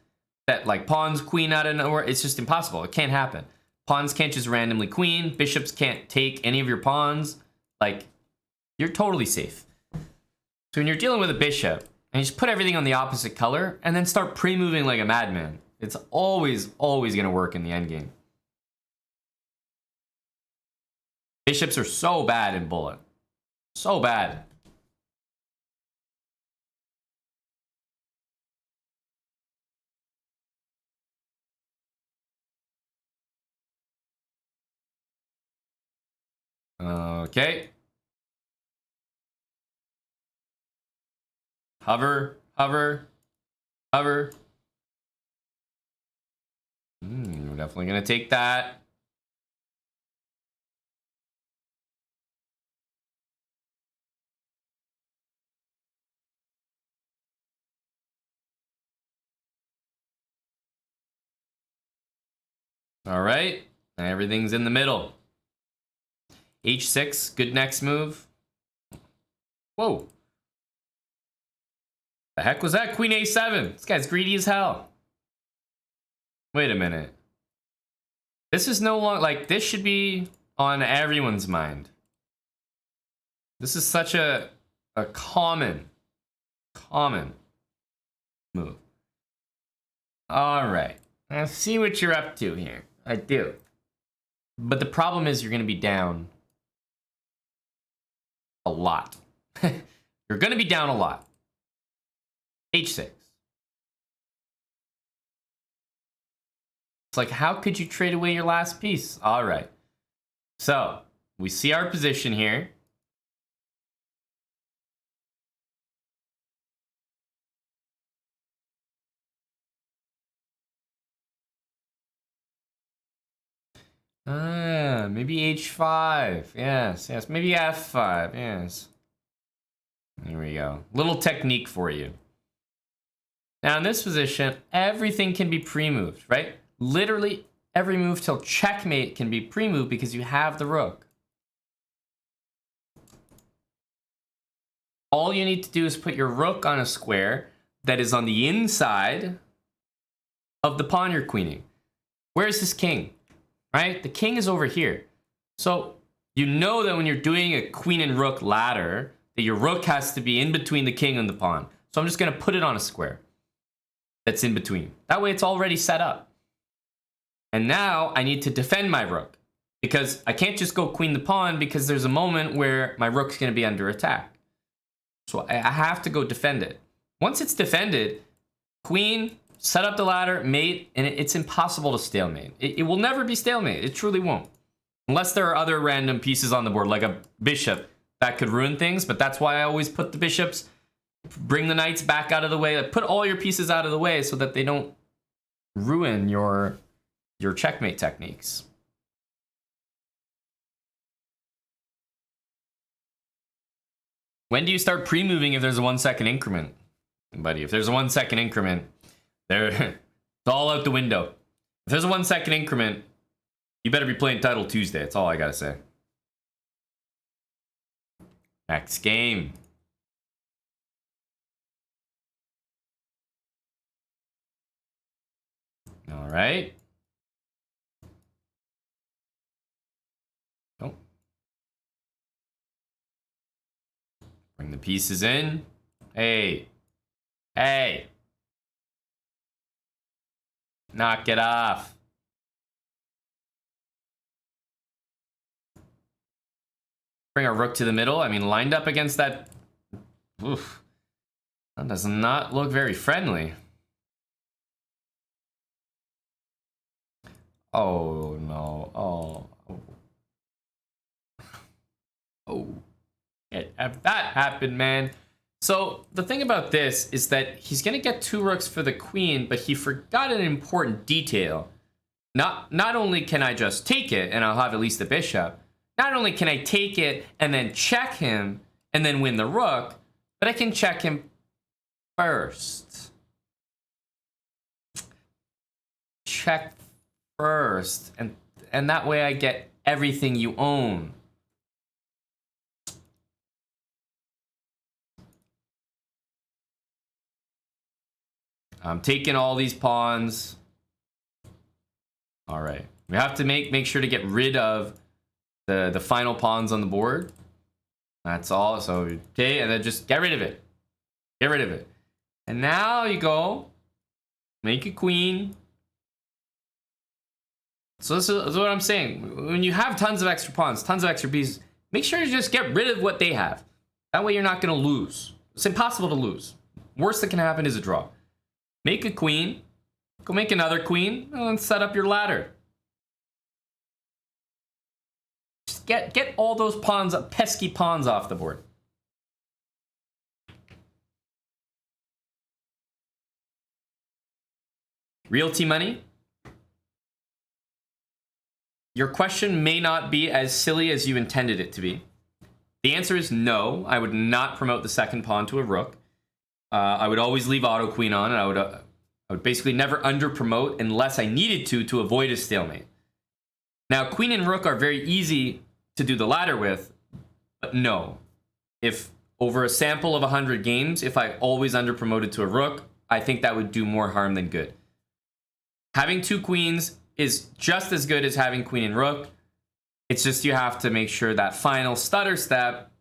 that, like, pawns queen out of nowhere. It's just impossible. It can't happen. Pawns can't just randomly queen. Bishops can't take any of your pawns. Like, you're totally safe. So when you're dealing with a bishop, and you just put everything on the opposite color, and then start pre-moving like a madman, it's always going to work in the endgame. Bishops are so bad in bullet. So bad. Okay. Hover, hover, hover. We're definitely going to take that. All right. Everything's in the middle. H6, good next move. Whoa. The heck was that? Queen A7. This guy's greedy as hell. Wait a minute. This is no longer, like, this should be on everyone's mind. This is such a common move. All right. I see what you're up to here. I do. But the problem is you're going to be down a lot. You're going to be down a lot. H6. It's like, how could you trade away your last piece? All right. So, we see our position here. Maybe H5. Yes, yes. Maybe F5. Yes. There we go. Little technique for you. Now, in this position, everything can be pre-moved, right? Literally every move till checkmate can be pre-moved because you have the rook. All you need to do is put your rook on a square that is on the inside of the pawn you're queening. Where's this king? Right? The king is over here. So you know that when you're doing a queen and rook ladder, that your rook has to be in between the king and the pawn. So I'm just going to put it on a square that's in between. That way it's already set up. And now I need to defend my rook because I can't just go queen the pawn because there's a moment where my rook's going to be under attack. So I have to go defend it. Once it's defended, queen, set up the ladder, mate, and it's impossible to stalemate. It will never be stalemate. It truly won't. Unless there are other random pieces on the board, like a bishop, that could ruin things, but that's why I always put the bishops, bring the knights back out of the way, put all your pieces out of the way so that they don't ruin your checkmate techniques. When do you start pre-moving if there's a 1 second increment? Buddy, if there's a 1 second increment, it's all out the window. If there's a 1 second increment, you better be playing Title Tuesday. That's all I gotta say. Next game. All right. Oh. Bring the pieces in. Hey. Hey. Knock it off. Bring our rook to the middle. I mean, lined up against that. Oof. That does not look very friendly. Oh, no. Oh. Oh. If that happened, man. So the thing about this is that he's going to get 2 rooks for the queen, but he forgot an important detail. Not only can I just take it and I'll have at least the bishop, not only can I take it and then check him and then win the rook, but I can check him first. Check first, and that way I get everything you own. I'm taking all these pawns. All right, we have to make sure to get rid of the final pawns on the board. That's all. So okay, and then just get rid of it. Get rid of it. And now you go make a queen. So this is what I'm saying. When you have tons of extra pawns, tons of extra pieces, make sure you just get rid of what they have. That way you're not going to lose. It's impossible to lose. Worst that can happen is a draw. Make a queen. Go make another queen and then set up your ladder. Just get all those pawns, pesky pawns off the board. Realty money. Your question may not be as silly as you intended it to be. The answer is no. I would not promote the second pawn to a rook. I would always leave auto queen on, and I would basically never under promote unless I needed to avoid a stalemate. Now, queen and rook are very easy to do the ladder with, but no. If over a sample of 100 games, if I always under promoted to a rook, I think that would do more harm than good. Having 2 queens is just as good as having queen and rook. It's just you have to make sure that final stutter step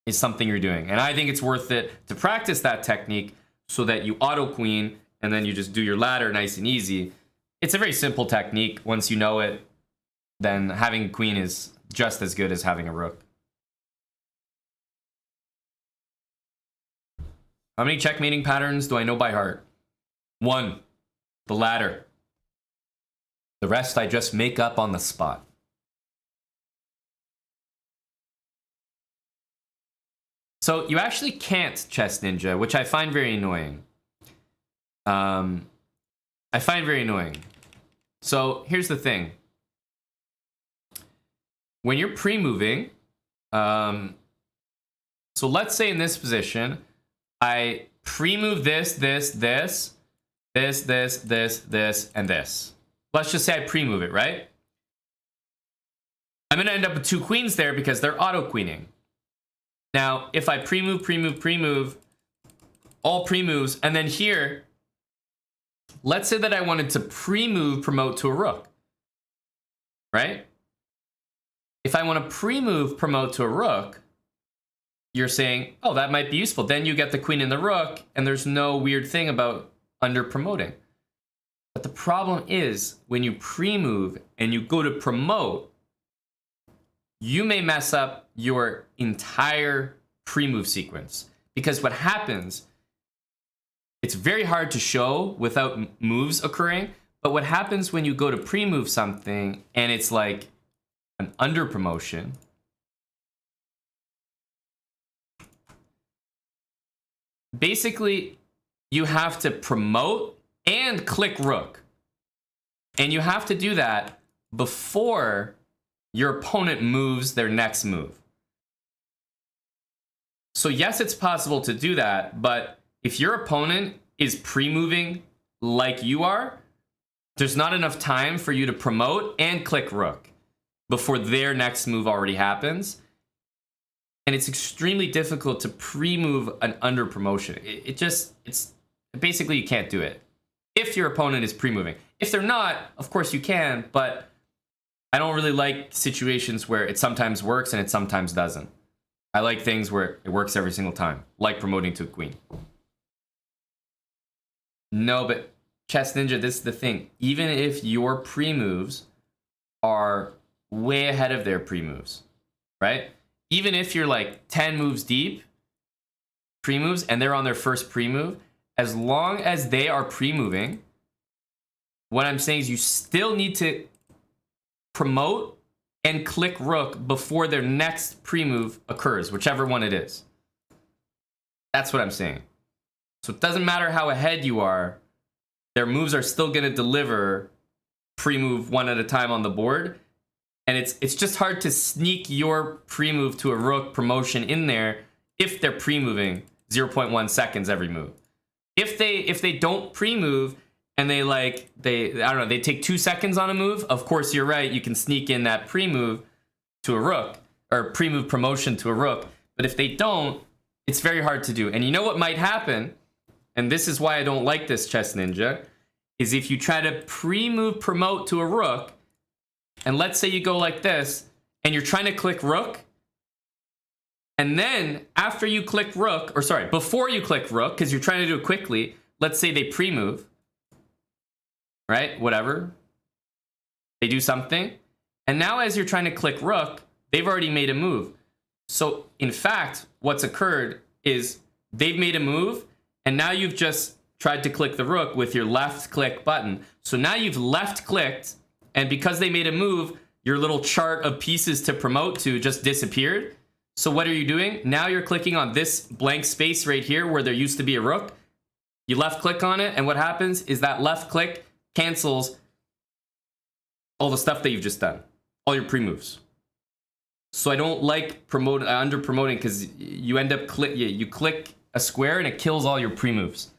is something you're doing. And I think it's worth it to practice that technique so that you auto queen and then you just do your ladder nice and easy. It's a very simple technique. Once you know it, then having a queen is just as good as having a rook. How many checkmating patterns do I know by heart? 1, the ladder. The rest I just make up on the spot. So you actually can't chess ninja, which I find very annoying. I find very annoying. So here's the thing. When you're pre-moving, so let's say in this position, I pre-move this, and this. Let's just say I pre-move it, right? I'm gonna end up with 2 queens there because they're auto-queening. Now, if I pre-move, all pre-moves, and then here, let's say that I wanted to pre-move promote to a rook, right? If I want to pre-move promote to a rook, you're saying, oh, that might be useful. Then you get the queen and the rook, and there's no weird thing about under promoting. But the problem is, when you pre-move and you go to promote, you may mess up your entire pre-move sequence. Because what happens, it's very hard to show without moves occurring, but what happens when you go to pre-move something and it's like an under promotion, basically you have to promote and click rook. And you have to do that before your opponent moves their next move. So yes, it's possible to do that, but if your opponent is pre-moving like you are, there's not enough time for you to promote and click rook before their next move already happens. And it's extremely difficult to pre-move an under promotion. It's basically you can't do it if your opponent is pre-moving. If they're not, of course you can, but I don't really like situations where it sometimes works and it sometimes doesn't. I like things where it works every single time, like promoting to a queen. No, but Chess Ninja, this is the thing. Even if your pre-moves are way ahead of their pre-moves, right? Even if you're like 10 moves deep, pre-moves, and they're on their first pre-move, as long as they are pre-moving, what I'm saying is you still need to promote and click rook before their next pre-move occurs, whichever one it is. That's what I'm saying. So it doesn't matter how ahead you are, their moves are still going to deliver pre-move one at a time on the board. And it's just hard to sneak your pre-move to a rook promotion in there if they're pre-moving 0.1 seconds every move. If they don't pre-move and they take 2 seconds on a move, of course you're right, you can sneak in that pre-move to a rook, or pre-move promotion to a rook. But if they don't, it's very hard to do. And you know what might happen, and this is why I don't like this, Chess Ninja, is if you try to pre-move promote to a rook, and let's say you go like this, and you're trying to click rook, and then after you click rook, or sorry, before you click rook, because you're trying to do it quickly, let's say they pre-move, right? Whatever. They do something. And now as you're trying to click rook, they've already made a move. So in fact, what's occurred is they've made a move, and now you've just tried to click the rook with your left click button. So now you've left clicked, and because they made a move, your little chart of pieces to promote to just disappeared. So what are you doing? Now you're clicking on this blank space right here where there used to be a rook. You left click on it, and what happens is that left click cancels all the stuff that you've just done, all your pre-moves. So I don't like under promoting, because you end up you click a square and it kills all your pre-moves.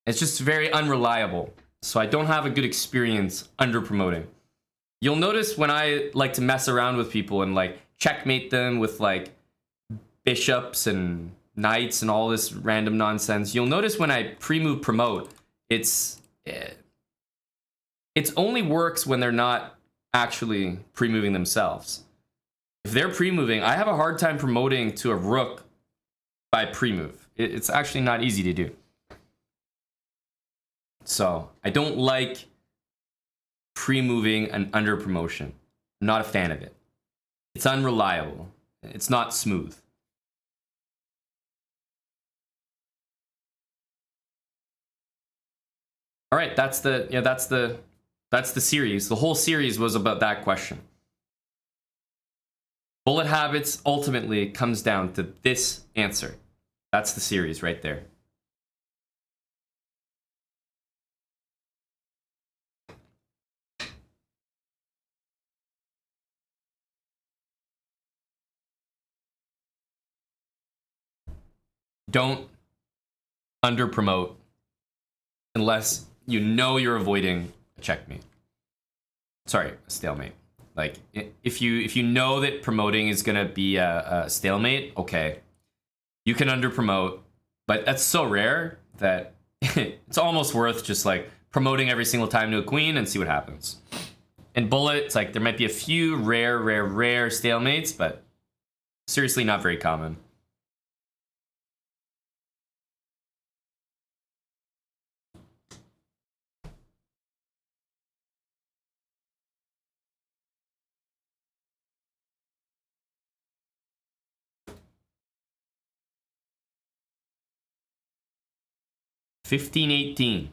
It's just very unreliable. So I don't have a good experience under promoting. You'll notice when I like to mess around with people and like checkmate them with like bishops and knights and all this random nonsense, you'll notice when I pre-move promote, it's only works when they're not actually pre-moving themselves. If they're pre-moving, I have a hard time promoting to a rook by pre-move. It's actually not easy to do. So I don't like pre-moving and under promotion. I'm not a fan of it. It's unreliable. It's not smooth. All right, that's the series. The whole series was about that question. Bullet habits ultimately comes down to this answer. That's the series right there. Don't under promote unless you know you're avoiding a checkmate. Sorry, a stalemate. Like if you know that promoting is gonna be a stalemate, okay, you can under promote, but that's so rare that it's almost worth just like promoting every single time to a queen and see what happens. In bullet, it's like there might be a few rare stalemates, but seriously not very common. $15.18.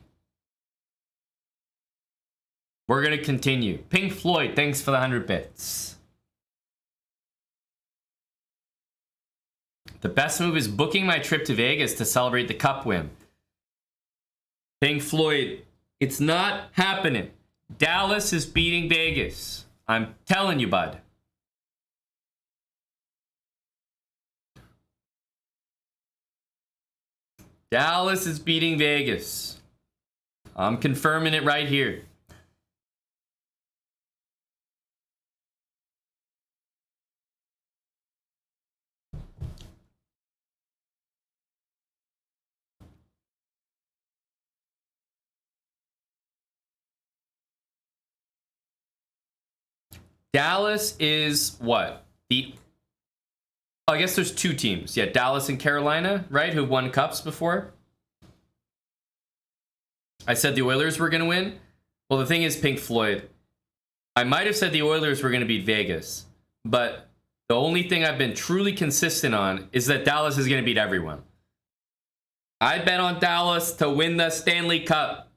We're gonna continue. Pink Floyd, thanks for the 100 bits. The best move is booking my trip to Vegas to celebrate the cup win. Pink Floyd, it's not happening. Dallas is beating Vegas. I'm telling you, bud. Dallas is beating Vegas. I'm confirming it right here. Dallas is what? I guess there's two teams. Yeah, Dallas and Carolina, right? Who won cups before. I said the Oilers were going to win. Well, the thing is, Pink Floyd, I might have said the Oilers were going to beat Vegas, but the only thing I've been truly consistent on is that Dallas is going to beat everyone. I bet on Dallas to win the Stanley Cup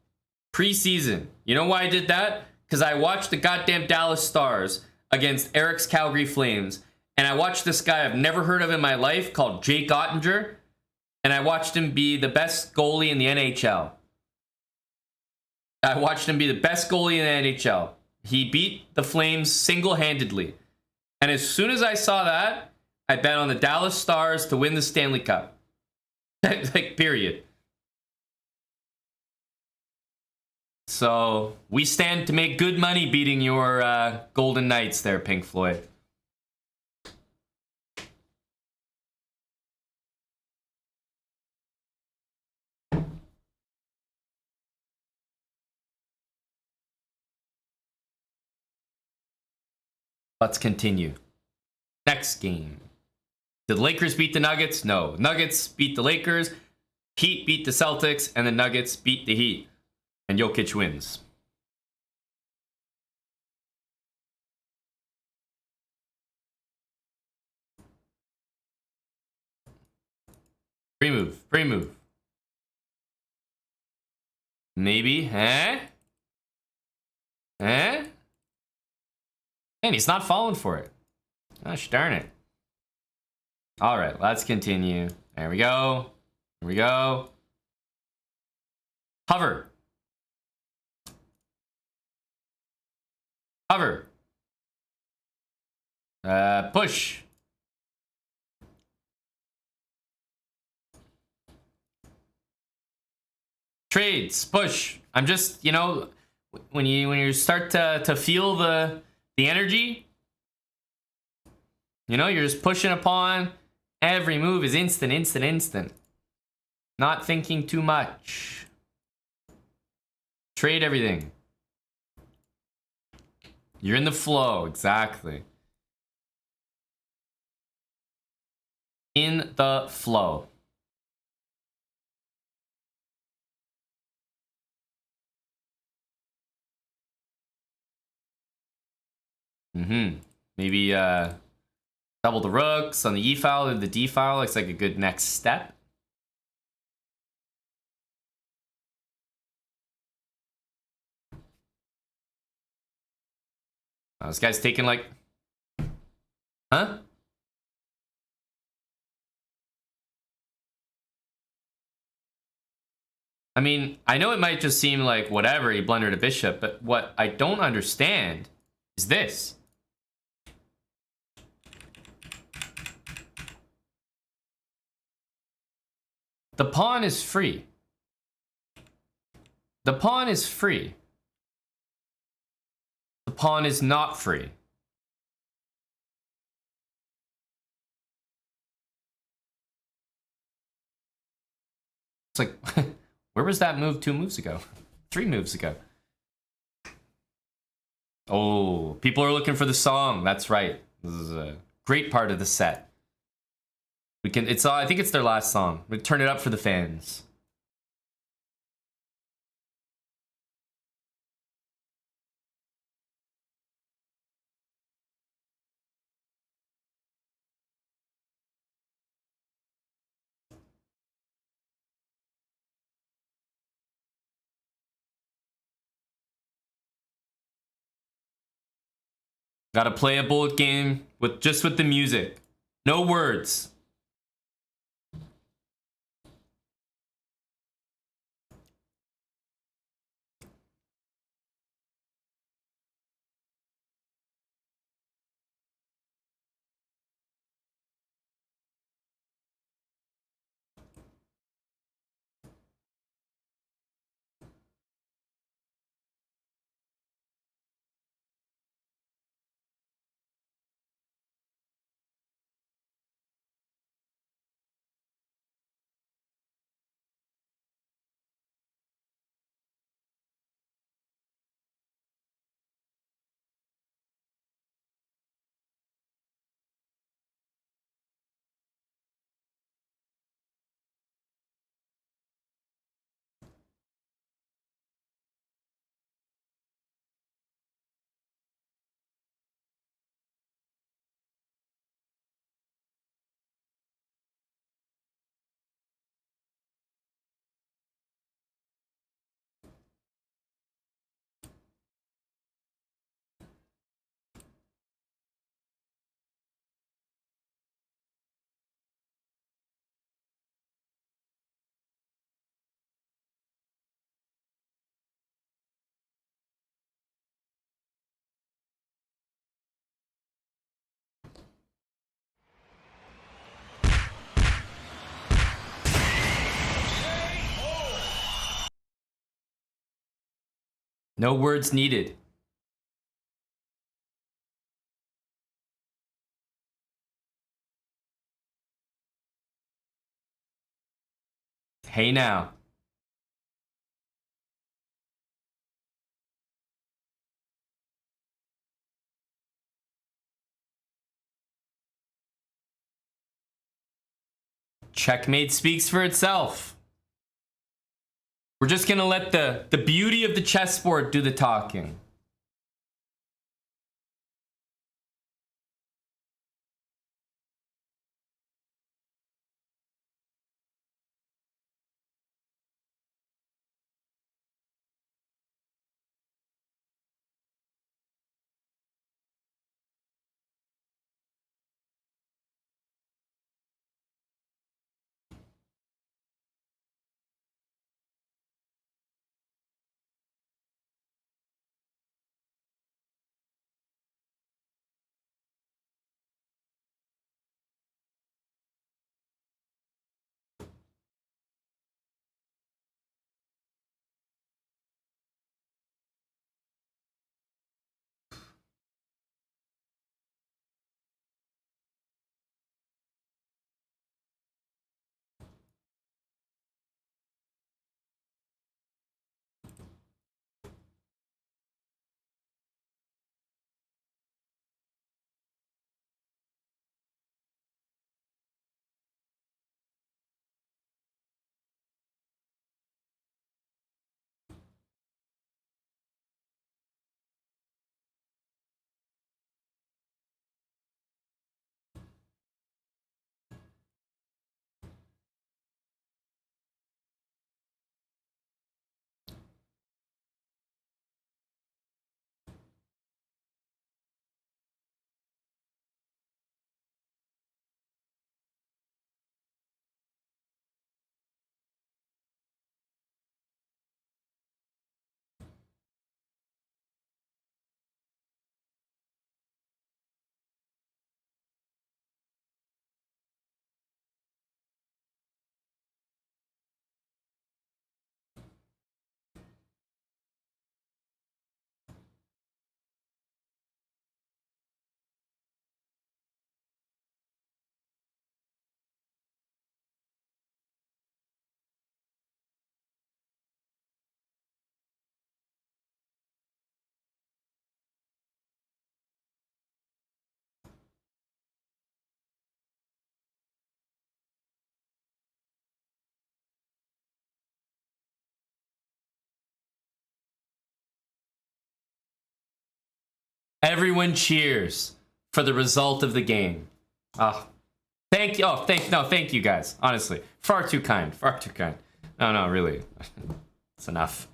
preseason. You know why I did that? Because I watched the goddamn Dallas Stars against Eric's Calgary Flames, and I watched this guy I've never heard of in my life called Jake Ottinger, and I watched him be the best goalie in the NHL. I watched him be the best goalie in the NHL. He beat the Flames single-handedly. And as soon as I saw that, I bet on the Dallas Stars to win the Stanley Cup. Like, period. So, we stand to make good money beating your Golden Knights there, Pink Floyd. Let's continue. Next game. Did the Lakers beat the Nuggets? No. Nuggets beat the Lakers. Heat beat the Celtics. And the Nuggets beat the Heat. And Jokic wins. Pre-move. Pre-move. Maybe. Eh? Eh? And he's not falling for it. Gosh darn it. All right, let's continue. There we go. Here we go. Hover. Hover. Push. Trades. Push. I'm just, you know, when you start to feel the energy, you know, you're just pushing upon. Every move is instant, instant, instant. Not thinking too much. Trade everything. You're in the flow, exactly. In the flow. Maybe double the rooks on the E file or the D file looks like a good next step. Oh, this guy's taking like, huh? I mean, I know it might just seem like whatever, he blundered a bishop, but what I don't understand is this. The pawn is free. The pawn is free. The pawn is not free. It's like, where was that move 2 moves ago? 3 moves ago. Oh, people are looking for the song. That's right. This is a great part of the set. We can, it's, I think it's their last song. We turn it up for the fans. Gotta play a bullet game with just with the music. No words. No words needed. Hey now. Checkmate speaks for itself. We're just gonna let the beauty of the chessboard do the talking. Everyone cheers for the result of the game. Oh, thank you. Oh, thank you guys. Honestly, far too kind. Far too kind. No, really. It's enough.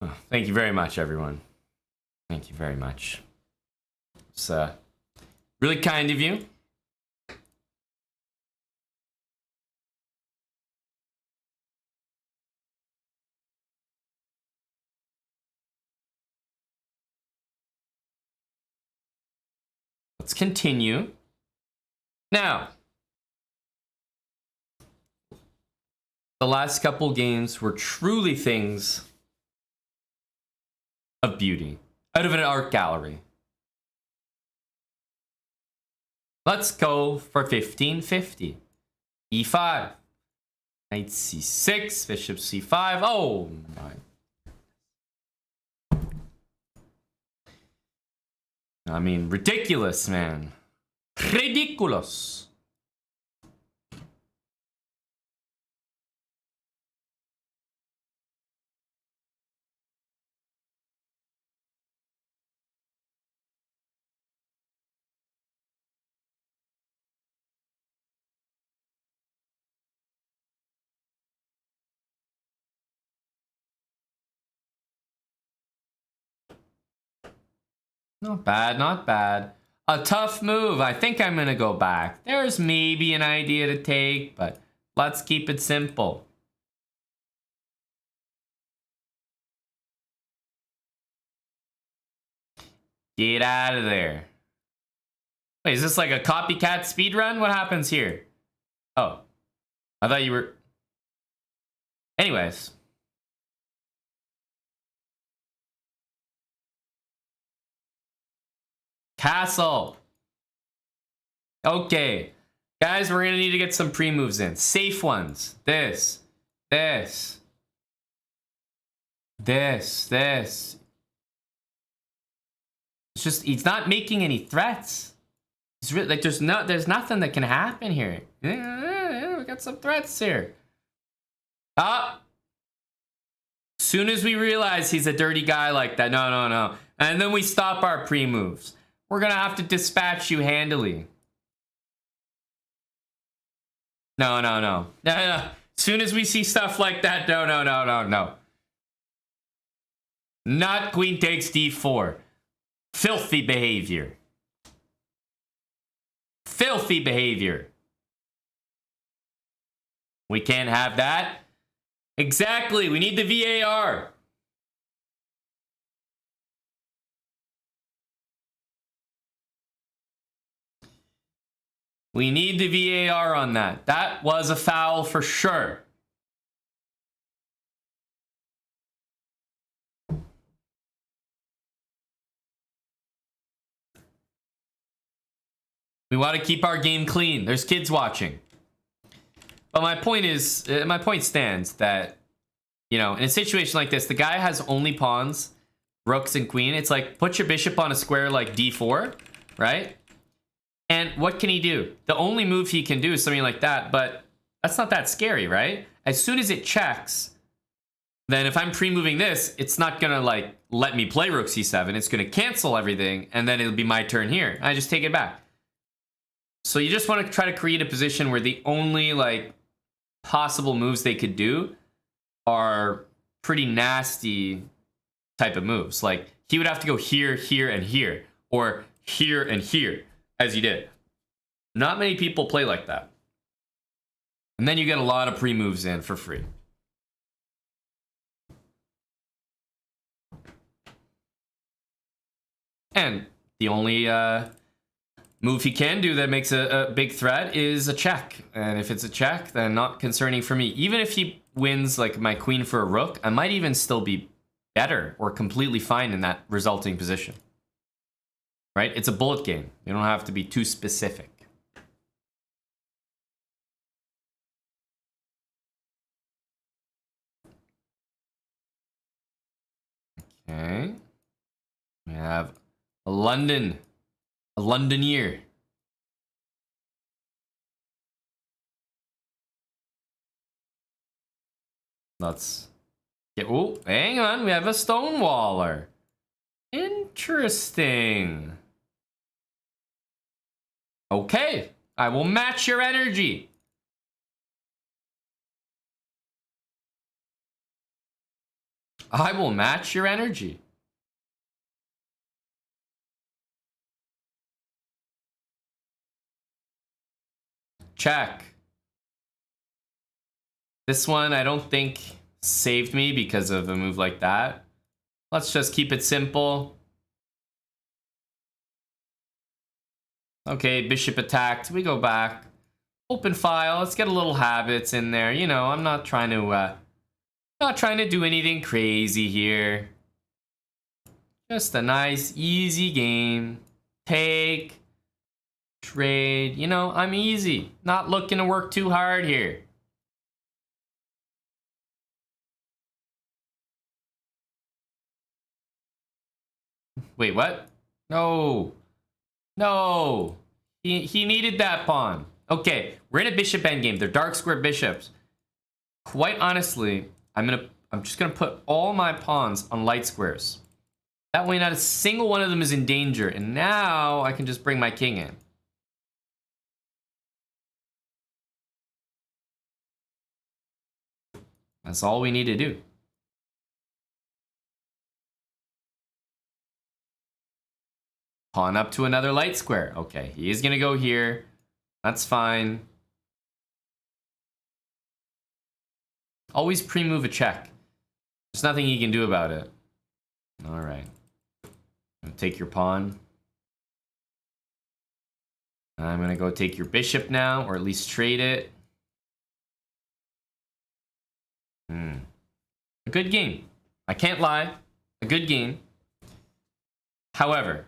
Oh, thank you very much, everyone. Thank you very much. It's really kind of you. Let's continue. Now, the last couple games were truly things of beauty, out of an art gallery. Let's go for 1550. E5. Knight c6, bishop c5. Oh my. I mean, ridiculous, man. Ridiculous. Not bad, not bad. A tough move. I think I'm gonna go back. There's maybe an idea to take, but let's keep it simple. Get out of there. Wait, is this like a copycat speedrun? What happens here? Oh, I thought you were... Anyways. Castle. Okay. Guys, we're gonna need to get some pre-moves in. Safe ones. This. This. This. This. It's just, he's not making any threats. It's really, like, there's nothing that can happen here. Yeah, we got some threats here. Ah! Soon as we realize he's a dirty guy like that, no. And then we stop our pre-moves. We're gonna have to dispatch you handily. No. Soon as we see stuff like that, no. Not queen takes d4. Filthy behavior. Filthy behavior. We can't have that. Exactly, we need the VAR. We need the VAR on that. That was a foul for sure. We want to keep our game clean. There's kids watching. But my point stands that, you know, in a situation like this, the guy has only pawns, rooks and queen. It's like, put your bishop on a square like d4, right? And what can he do? The only move he can do is something like that, but that's not that scary, right? As soon as it checks, then if I'm pre-moving this, it's not gonna like let me play rook c7. It's gonna cancel everything, and then it'll be my turn here. I just take it back. So you just want to try to create a position where the only like possible moves they could do are pretty nasty type of moves. Like he would have to go here, here, and here, or here and here, as he did. Not many people play like that. And then you get a lot of pre-moves in for free. And the only move he can do that makes a big threat is a check. And if it's a check, then not concerning for me. Even if he wins like my queen for a rook, I might even still be better or completely fine in that resulting position. Right? It's a bullet game. You don't have to be too specific. Okay. We have a Londoner. Let's get, oh, hang on, we have a Stonewaller. Interesting. Okay, I will match your energy. I will match your energy. Check. This one I don't think saved me because of a move like that. Let's just keep it simple. Okay, bishop attacked. We go back. Open file. Let's get a little habits in there. You know, I'm not trying to do anything crazy here. Just a nice, easy game. Take. Trade. You know, I'm easy. Not looking to work too hard here. Wait, what? No. No. He needed that pawn. Okay, we're in a bishop endgame. They're dark square bishops. Quite honestly, I'm just gonna put all my pawns on light squares. That way not a single one of them is in danger. And now I can just bring my king in. That's all we need to do. Pawn up to another light square. Okay, he is gonna go here. That's fine. Always pre-move a check. There's nothing he can do about it. All right. Take your pawn. I'm gonna go take your bishop now, or at least trade it. A good game. I can't lie. A good game. However,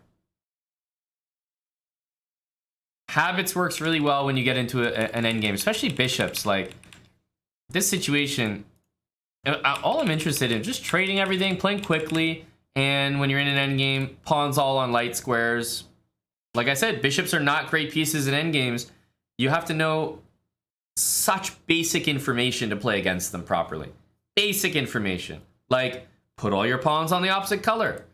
Habits works really well when you get into an endgame, especially bishops. Like, this situation, all I'm interested in, just trading everything, playing quickly, and when you're in an endgame, pawns all on light squares. Like I said, bishops are not great pieces in endgames. You have to know such basic information to play against them properly. Basic information. Like, put all your pawns on the opposite color.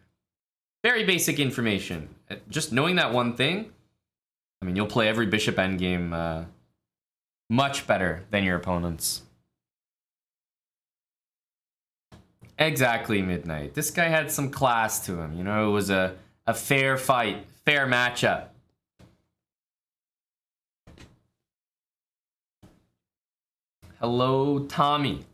Very basic information. Just knowing that one thing, I mean, you'll play every bishop endgame much better than your opponents. Exactly, Midnight. This guy had some class to him. You know, it was a fair fight, fair matchup. Hello, Tommy.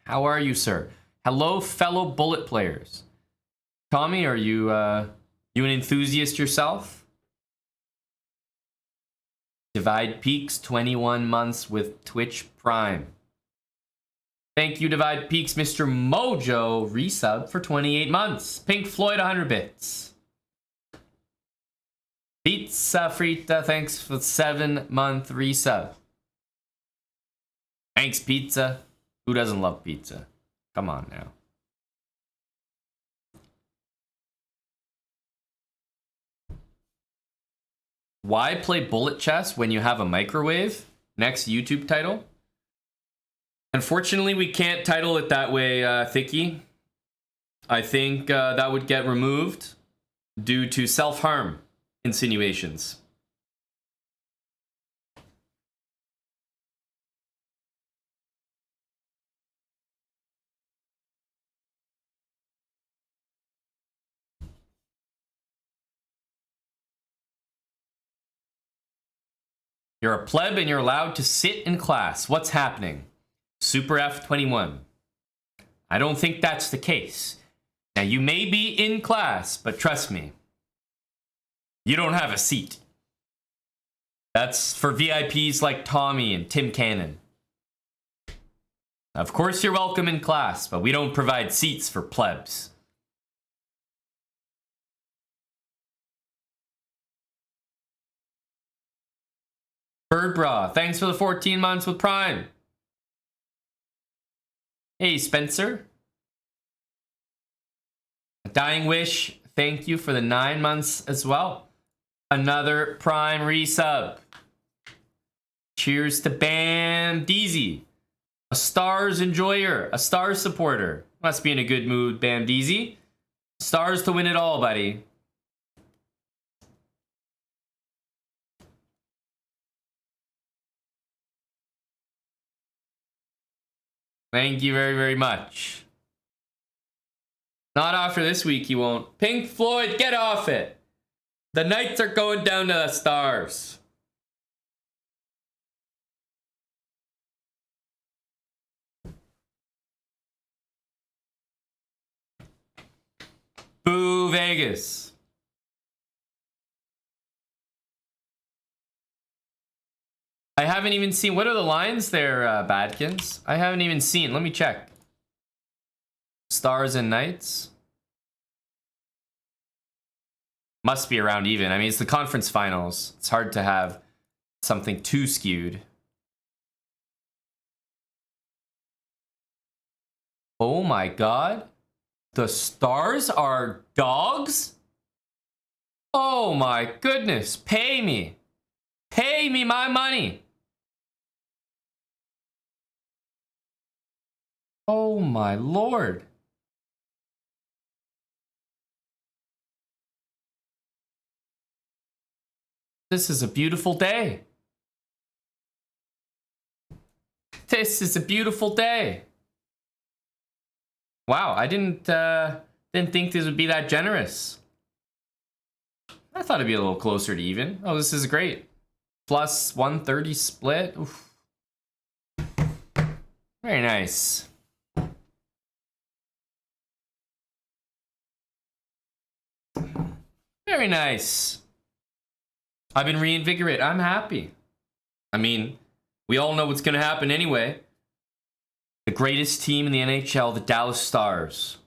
How are you, sir? Hello, fellow bullet players. Tommy, are you you an enthusiast yourself? Divide Peaks 21 months with Twitch Prime. Thank you, Divide Peaks. Mr. Mojo resub for 28 months. Pink Floyd 100 bits. Pizza Frita, thanks for the 7-month resub. Thanks, pizza. Who doesn't love pizza? Come on now. Why play bullet chess when you have a microwave? Next YouTube title. Unfortunately, we can't title it that way, Thicky. I think that would get removed due to self-harm insinuations. You're a pleb and you're allowed to sit in class. What's happening? Super F21. I don't think that's the case. Now, you may be in class, but trust me, you don't have a seat. That's for VIPs like Tommy and Tim Cannon. Of course, you're welcome in class, but we don't provide seats for plebs. SLOWBRAH, thanks for the 14 months with Prime. Hey, Spencer. Dying Wish, thank you for the 9 months as well. Another Prime resub. Cheers to Bam Deezy. A Stars enjoyer, a Stars supporter. Must be in a good mood, Bam Deezy. Stars to win it all, buddy. Thank you very, very much. Not after this week, you won't. Pink Floyd, get off it. The Knights are going down to the Stars. Boo, Vegas. I haven't even seen. What are the lines there, Badkins? I haven't even seen. Let me check. Stars and Knights. Must be around even. I mean, it's the conference finals. It's hard to have something too skewed. Oh my god. The Stars are dogs? Oh my goodness. Pay me. Pay me my money. Oh my lord. This is a beautiful day. This is a beautiful day. Wow, I didn't think this would be that generous. I thought it'd be a little closer to even. Oh, this is great. Plus 130 split. Oof. Very nice. Very nice. I've been reinvigorated. I'm happy. I mean, we all know what's going to happen anyway. The greatest team in the NHL, the Dallas Stars.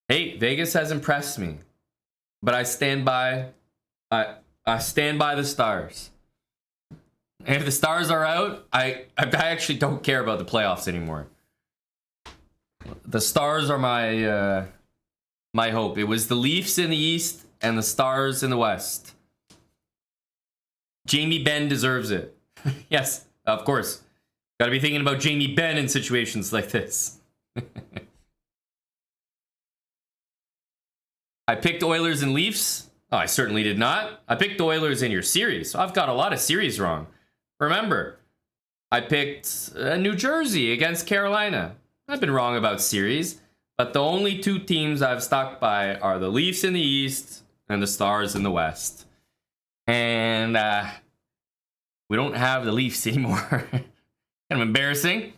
Hey, Vegas has impressed me, but I stand by. I stand by the Stars. And if the Stars are out, I actually don't care about the playoffs anymore. The Stars are my my hope. It was the Leafs in the East and the Stars in the West. Jamie Benn deserves it. Yes, of course. Got to be thinking about Jamie Benn in situations like this. I picked Oilers and Leafs. Oh, I certainly did not. I picked the Oilers in your series. So I've got a lot of series wrong. Remember, I picked New Jersey against Carolina. I've been wrong about series, but the only two teams I've stuck by are the Leafs in the East and the Stars in the West. And we don't have the Leafs anymore. Kind of embarrassing.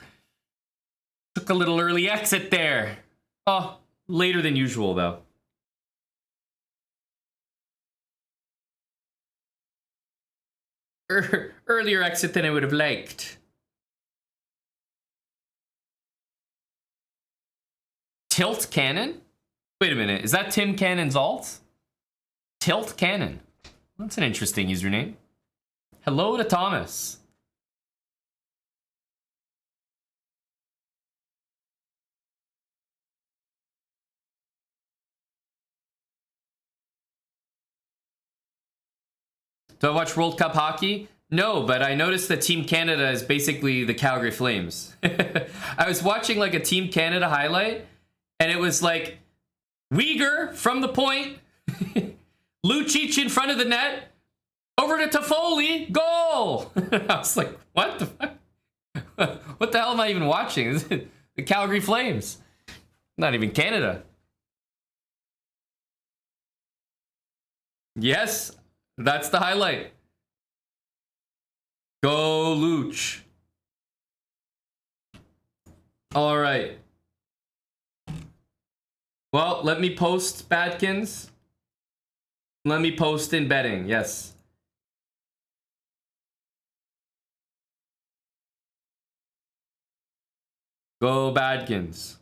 Took a little early exit there. Oh, later than usual, though. Earlier exit than I would have liked. Tilt Cannon? Wait a minute, is that Tim Cannon's alt? Tilt Cannon. That's an interesting username. Hello to Thomas. Do I watch World Cup hockey? No, but I noticed that Team Canada is basically the Calgary Flames. I was watching like a Team Canada highlight, and it was like Uyghur from the point, Lucic in front of the net, over to Toffoli, goal! I was like, what the fuck? What the hell am I even watching? The Calgary Flames. Not even Canada. Yes, that's the highlight. Go Luch. All right. Well, let me post Badkins. Let me post in betting. Yes. Go Badkins.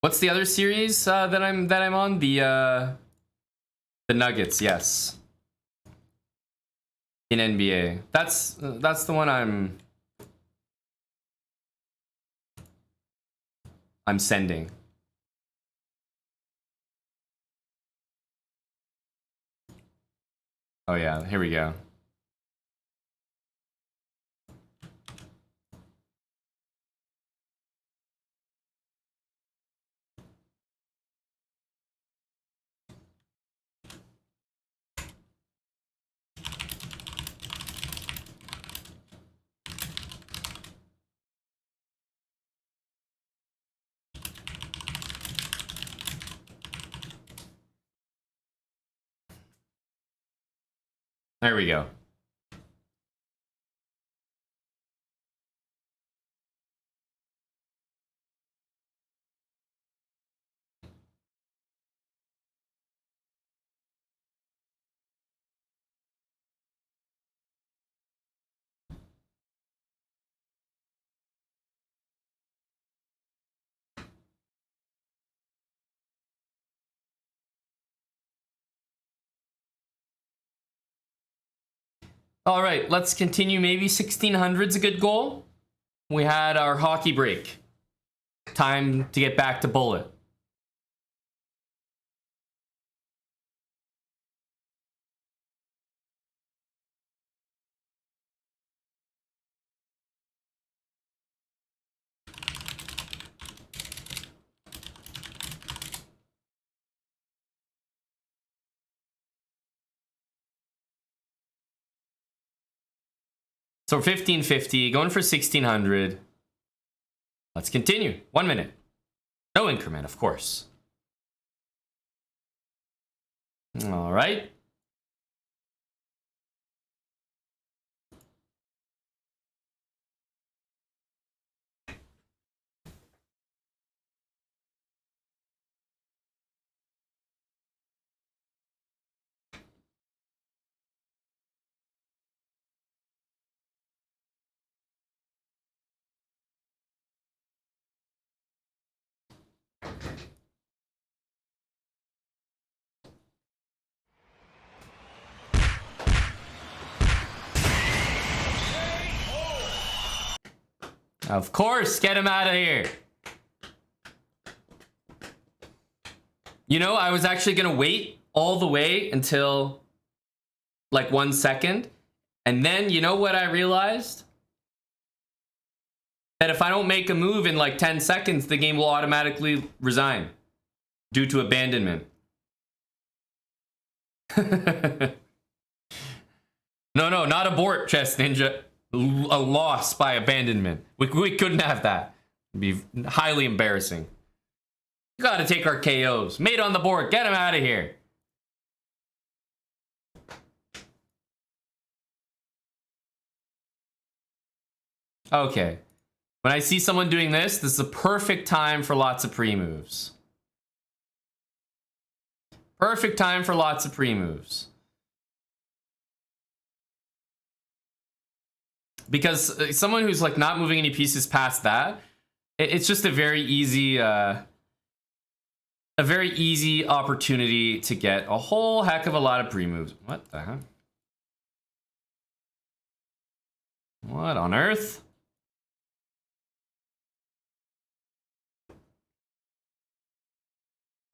What's the other series that I'm on? The Nuggets, yes. In NBA. That's the one I'm sending. Oh yeah, here we go. There we go. All right, let's continue. Maybe 1600's a good goal. We had our hockey break. Time to get back to bullet. So 1550, going for 1600. Let's continue. 1 minute. No increment, of course. All right. Of course, get him out of here. You know, I was actually gonna wait all the way until like 1 second. And then, you know what I realized? That if I don't make a move in like 10 seconds, the game will automatically resign due to abandonment. No, not abort, Chess Ninja. A loss by abandonment. We couldn't have that. It'd be highly embarrassing. We gotta take our KOs. Mate on the board. Get him out of here. Okay. When I see someone doing this, this is the perfect time for lots of pre-moves. Perfect time for lots of pre-moves. Because someone who's like not moving any pieces past that, it's just a very easy opportunity to get a whole heck of a lot of pre-moves. What the heck? What on earth?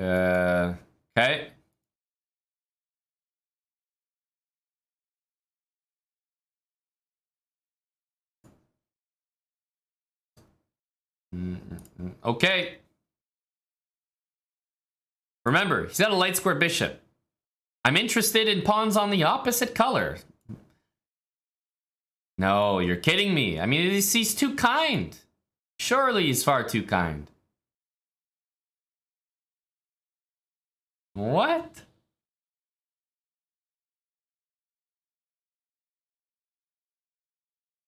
Okay. Okay. Remember, he's got a light square bishop. I'm interested in pawns on the opposite color. No, you're kidding me. I mean, he's too kind. Surely he's far too kind. What?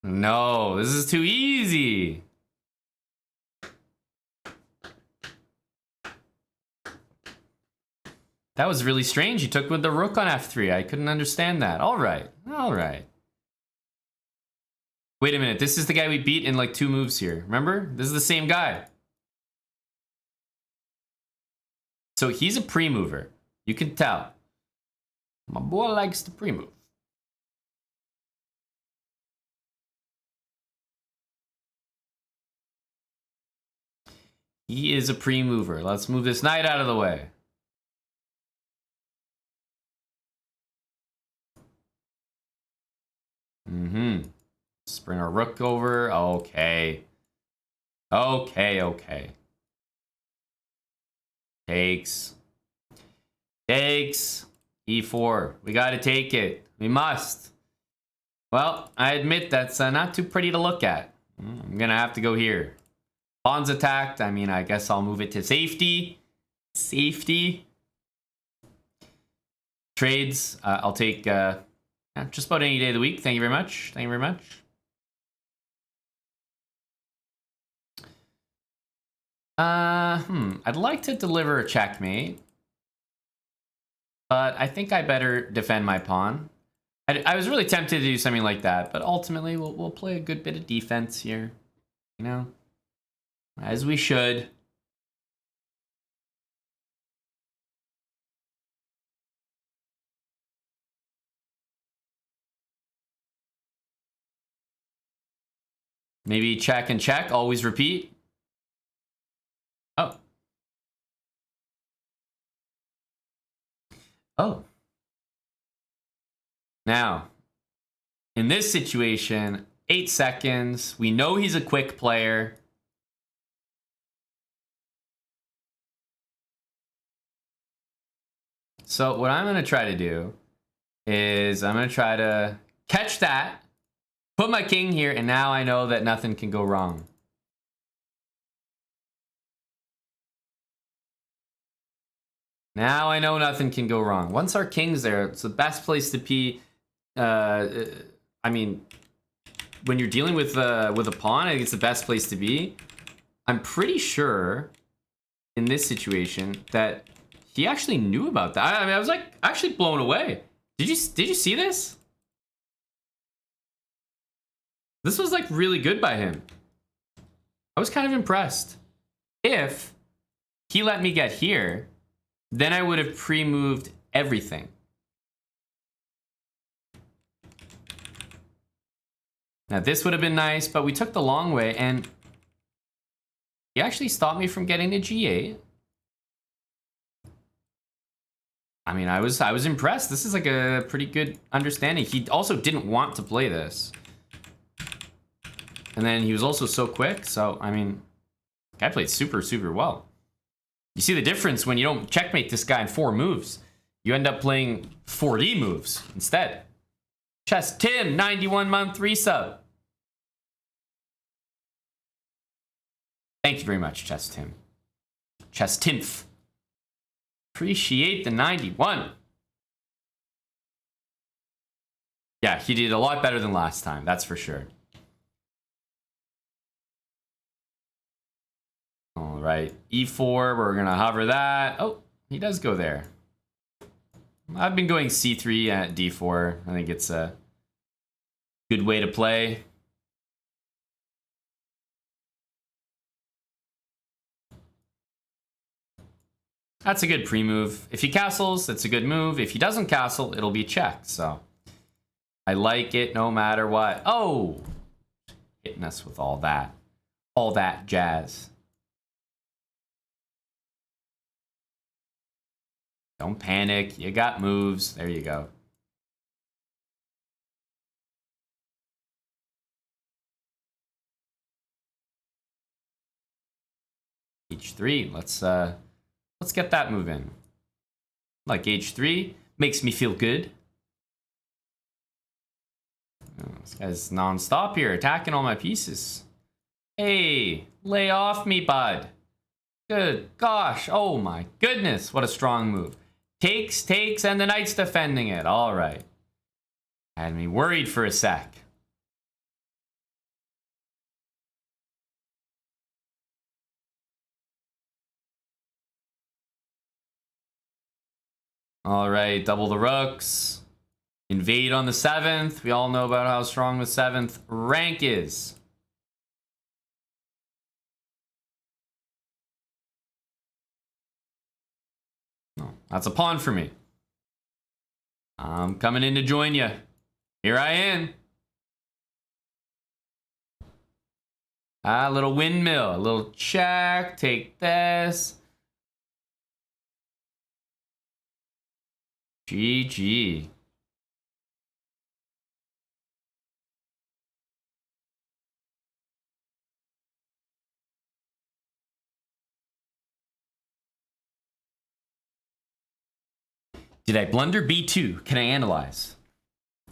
No, this is too easy. That was really strange. He took with the rook on f3. I couldn't understand that. All right. All right. Wait a minute. This is the guy we beat in like 2 moves here. Remember? This is the same guy. So he's a pre-mover. You can tell. My boy likes to pre-move. He is a pre-mover. Let's move this knight out of the way. Let's bring our rook over. Okay. Okay. Takes. E4. We gotta take it. We must. Well, I admit that's not too pretty to look at. I'm gonna have to go here. Pawn's attacked. I mean, I guess I'll move it to safety. Trades. I'll take just about any day of the week. Thank you very much. I'd like to deliver a checkmate, but I think I better defend my pawn. I was really tempted to do something like that, but ultimately we'll play a good bit of defense here, you know, as we should. Maybe check and check, always repeat. Oh. Now, in this situation, 8 seconds. We know he's a quick player. So what I'm going to try to do is I'm going to try to catch that, put my king here, and now I know that nothing can go wrong. Now I know nothing can go wrong. Once our king's there, it's the best place to be. I mean, when you're dealing with a pawn, I think it's the best place to be. I'm pretty sure in this situation that he actually knew about that. I mean, I was like actually blown away. Did you see this? This was like really good by him. I was kind of impressed. If he let me get here, then I would have pre-moved everything. Now this would have been nice, but we took the long way, and He actually stopped me from getting to G8. I mean, I was impressed. This is like a pretty good understanding. He also didn't want to play this. And then he was also so quick. So, I mean, guy played super, super well. You see the difference when you don't checkmate this guy in 4 moves. You end up playing 40 moves instead. Chess Tim, 91-month resub. Thank you very much, Chess Tim. Chess Timph. Appreciate the 91. Yeah, he did a lot better than last time, that's for sure. All right, E4, we're gonna hover that. Oh, he does go there. I've been going C3 at D4. I think it's a good way to play. That's a good pre-move. If he castles, it's a good move. If he doesn't castle, it'll be checked. So I like it no matter what. Oh, hitting us with all that jazz. Don't panic. You got moves. There you go. H3. Let's get that move in. Like H3 makes me feel good. Oh, this guy's non-stop here, attacking all my pieces. Hey, lay off me, bud. Good gosh. Oh my goodness. What a strong move. Takes, and the knight's defending it. All right. Had me worried for a sec. All right, double the rooks. Invade on the 7th. We all know about how strong the 7th rank is. Oh, that's a pawn for me. I'm coming in to join you. Here I am. A little windmill, a little check. Take this. GG. Did I blunder B2? Can I analyze?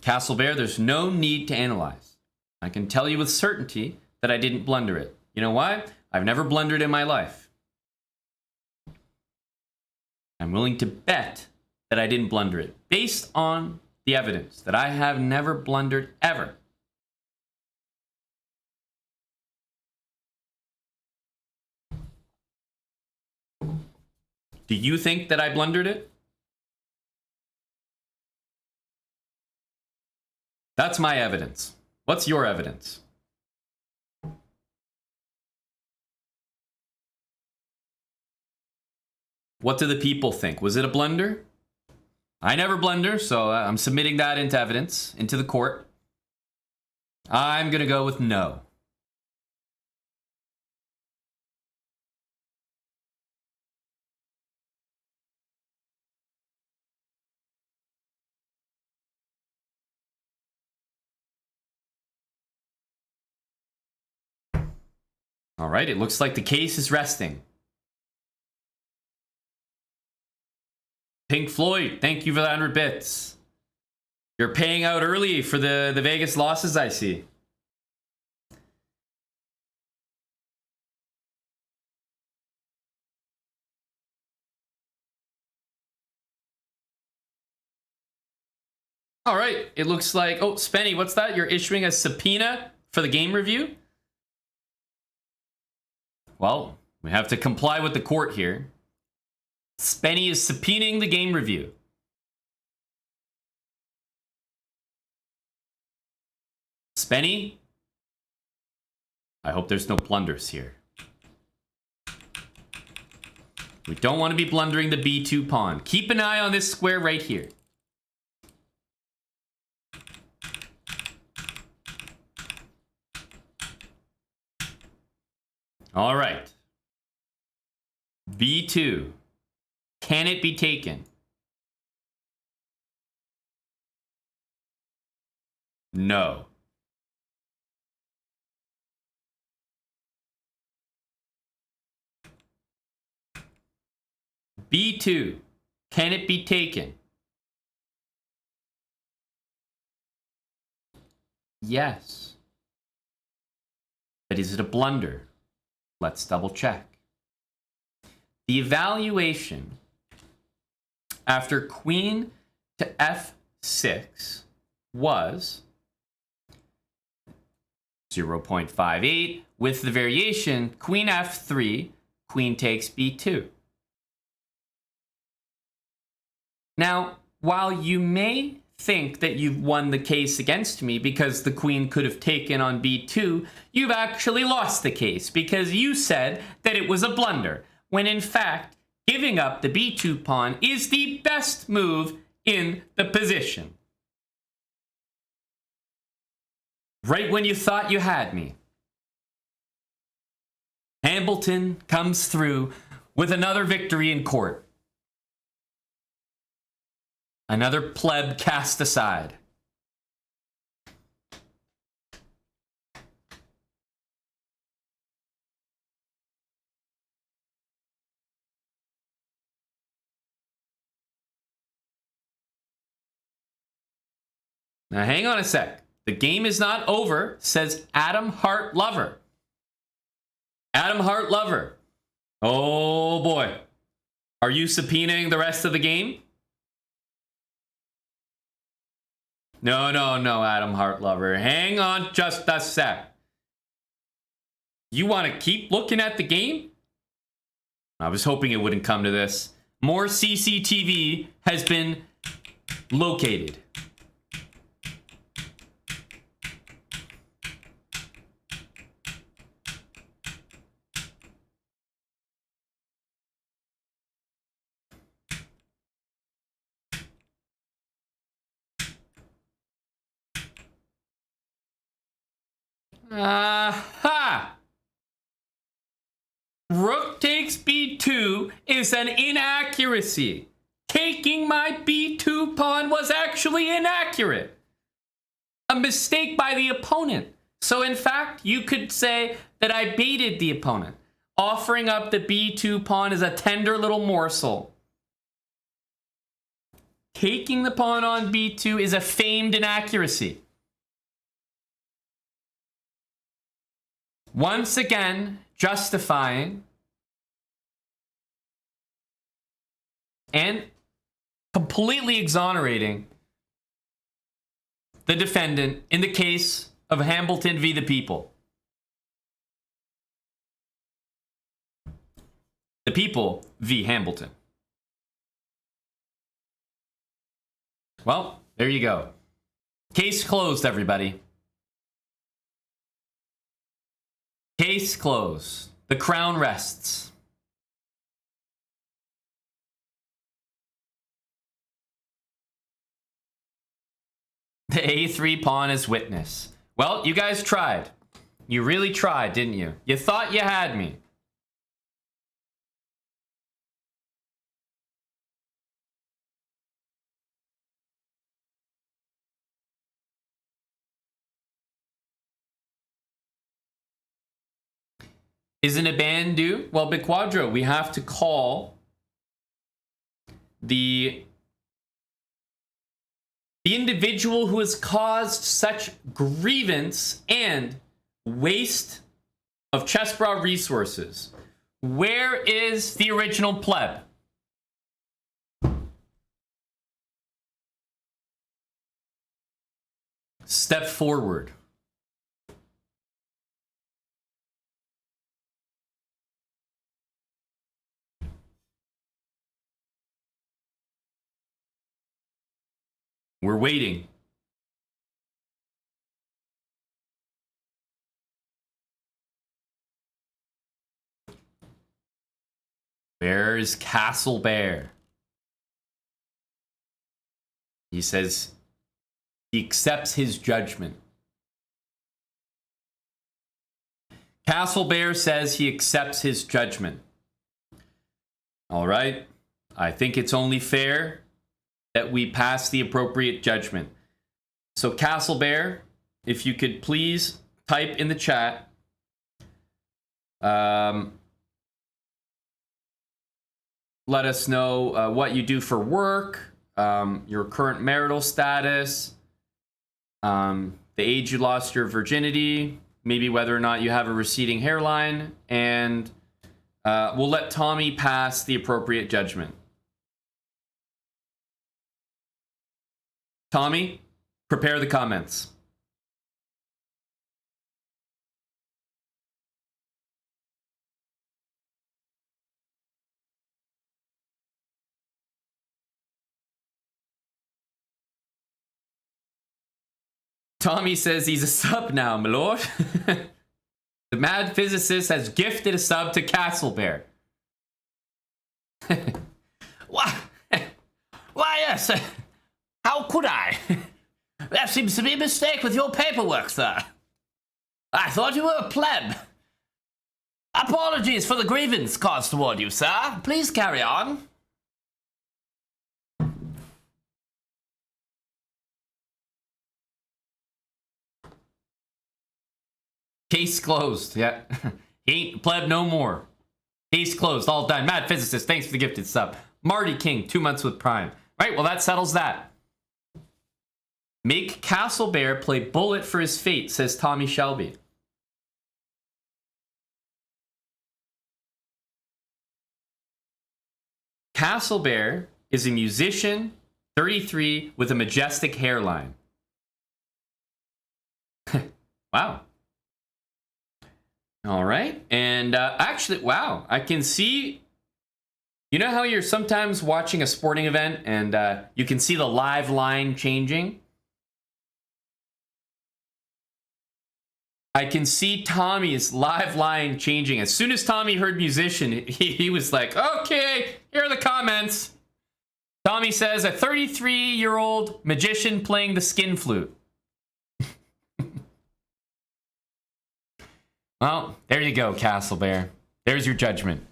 Castle Bear, there's no need to analyze. I can tell you with certainty that I didn't blunder it. You know why? I've never blundered in my life. I'm willing to bet that I didn't blunder it, based on the evidence that I have never blundered ever. Do you think that I blundered it? That's my evidence. What's your evidence? What do the people think? Was it a blunder? I never blunder, so I'm submitting that into evidence, into the court. I'm gonna go with no. All right, it looks like the case is resting. Pink Floyd, thank you for the 100 bits. You're paying out early for the Vegas losses, I see. All right, it looks like... Oh, Spenny, what's that? You're issuing a subpoena for the game review? Well, we have to comply with the court here. Spenny is subpoenaing the game review. Spenny? I hope there's no blunders here. We don't want to be blundering the B2 pawn. Keep an eye on this square right here. All right. B2. Can it be taken? No. B2. Can it be taken? Yes. But is it a blunder? Let's double check. The evaluation after queen to f6 was 0.58 with the variation queen f3, queen takes b2. Now, while you may think that you've won the case against me because the queen could have taken on b2, you've actually lost the case because you said that it was a blunder, when in fact, giving up the b2 pawn is the best move in the position. Right when you thought you had me. Hambleton comes through with another victory in court. Another pleb cast aside. Now hang on a sec. The game is not over, says Adam Hart Lover. Adam Hart Lover. Oh boy. Are you subpoenaing the rest of the game? No, Adam Hart Lover. Hang on just a sec. You want to keep looking at the game? I was hoping it wouldn't come to this. More CCTV has been located. Aha! Rook takes b2 is an inaccuracy. Taking my b2 pawn was actually inaccurate. A mistake by the opponent. So in fact, you could say that I baited the opponent. Offering up the b2 pawn is a tender little morsel. Taking the pawn on b2 is a famed inaccuracy. Once again, justifying and completely exonerating the defendant in the case of Hambleton v. the People. The People v. Hambleton. Well, there you go. Case closed, everybody. Case closed. The crown rests. The a3 pawn is witness. Well, you guys tried. You really tried, didn't you? You thought you had me. Isn't a ban due? Well, Biquadro, we have to call the individual who has caused such grievance and waste of SLOWBRAH resources. Where is the original pleb? Step forward. We're waiting. Where is Castle Bear? He says he accepts his judgment. Castle Bear says he accepts his judgment. All right. I think it's only fair that we pass the appropriate judgment. So, Castle Bear, if you could please type in the chat. Let us know what you do for work, your current marital status, the age you lost your virginity, maybe whether or not you have a receding hairline, and we'll let Tommy pass the appropriate judgment. Tommy, prepare the comments. Tommy says he's a sub now, my lord. The mad physicist has gifted a sub to Castle Bear. Why, yes. How could I? There seems to be a mistake with your paperwork, sir. I thought you were a pleb. Apologies for the grievance caused toward you, sir. Please carry on. Case closed. Yeah. He ain't pleb no more. Case closed. All done. Mad physicist, thanks for the gifted sub. Marty King, 2 months with Prime. Right, well, that settles that. Make Castle Bear play bullet for his fate, says Tommy Shelby. Castle Bear is a musician, 33, with a majestic hairline. Wow. All right. And actually, wow, I can see, you know how you're sometimes watching a sporting event and you can see the live line changing? I can see Tommy's live line changing. As soon as Tommy heard musician, he was like, okay, here are the comments. Tommy says, a 33-year-old magician playing the skin flute. Well, there you go, Castle Bear. There's your judgment.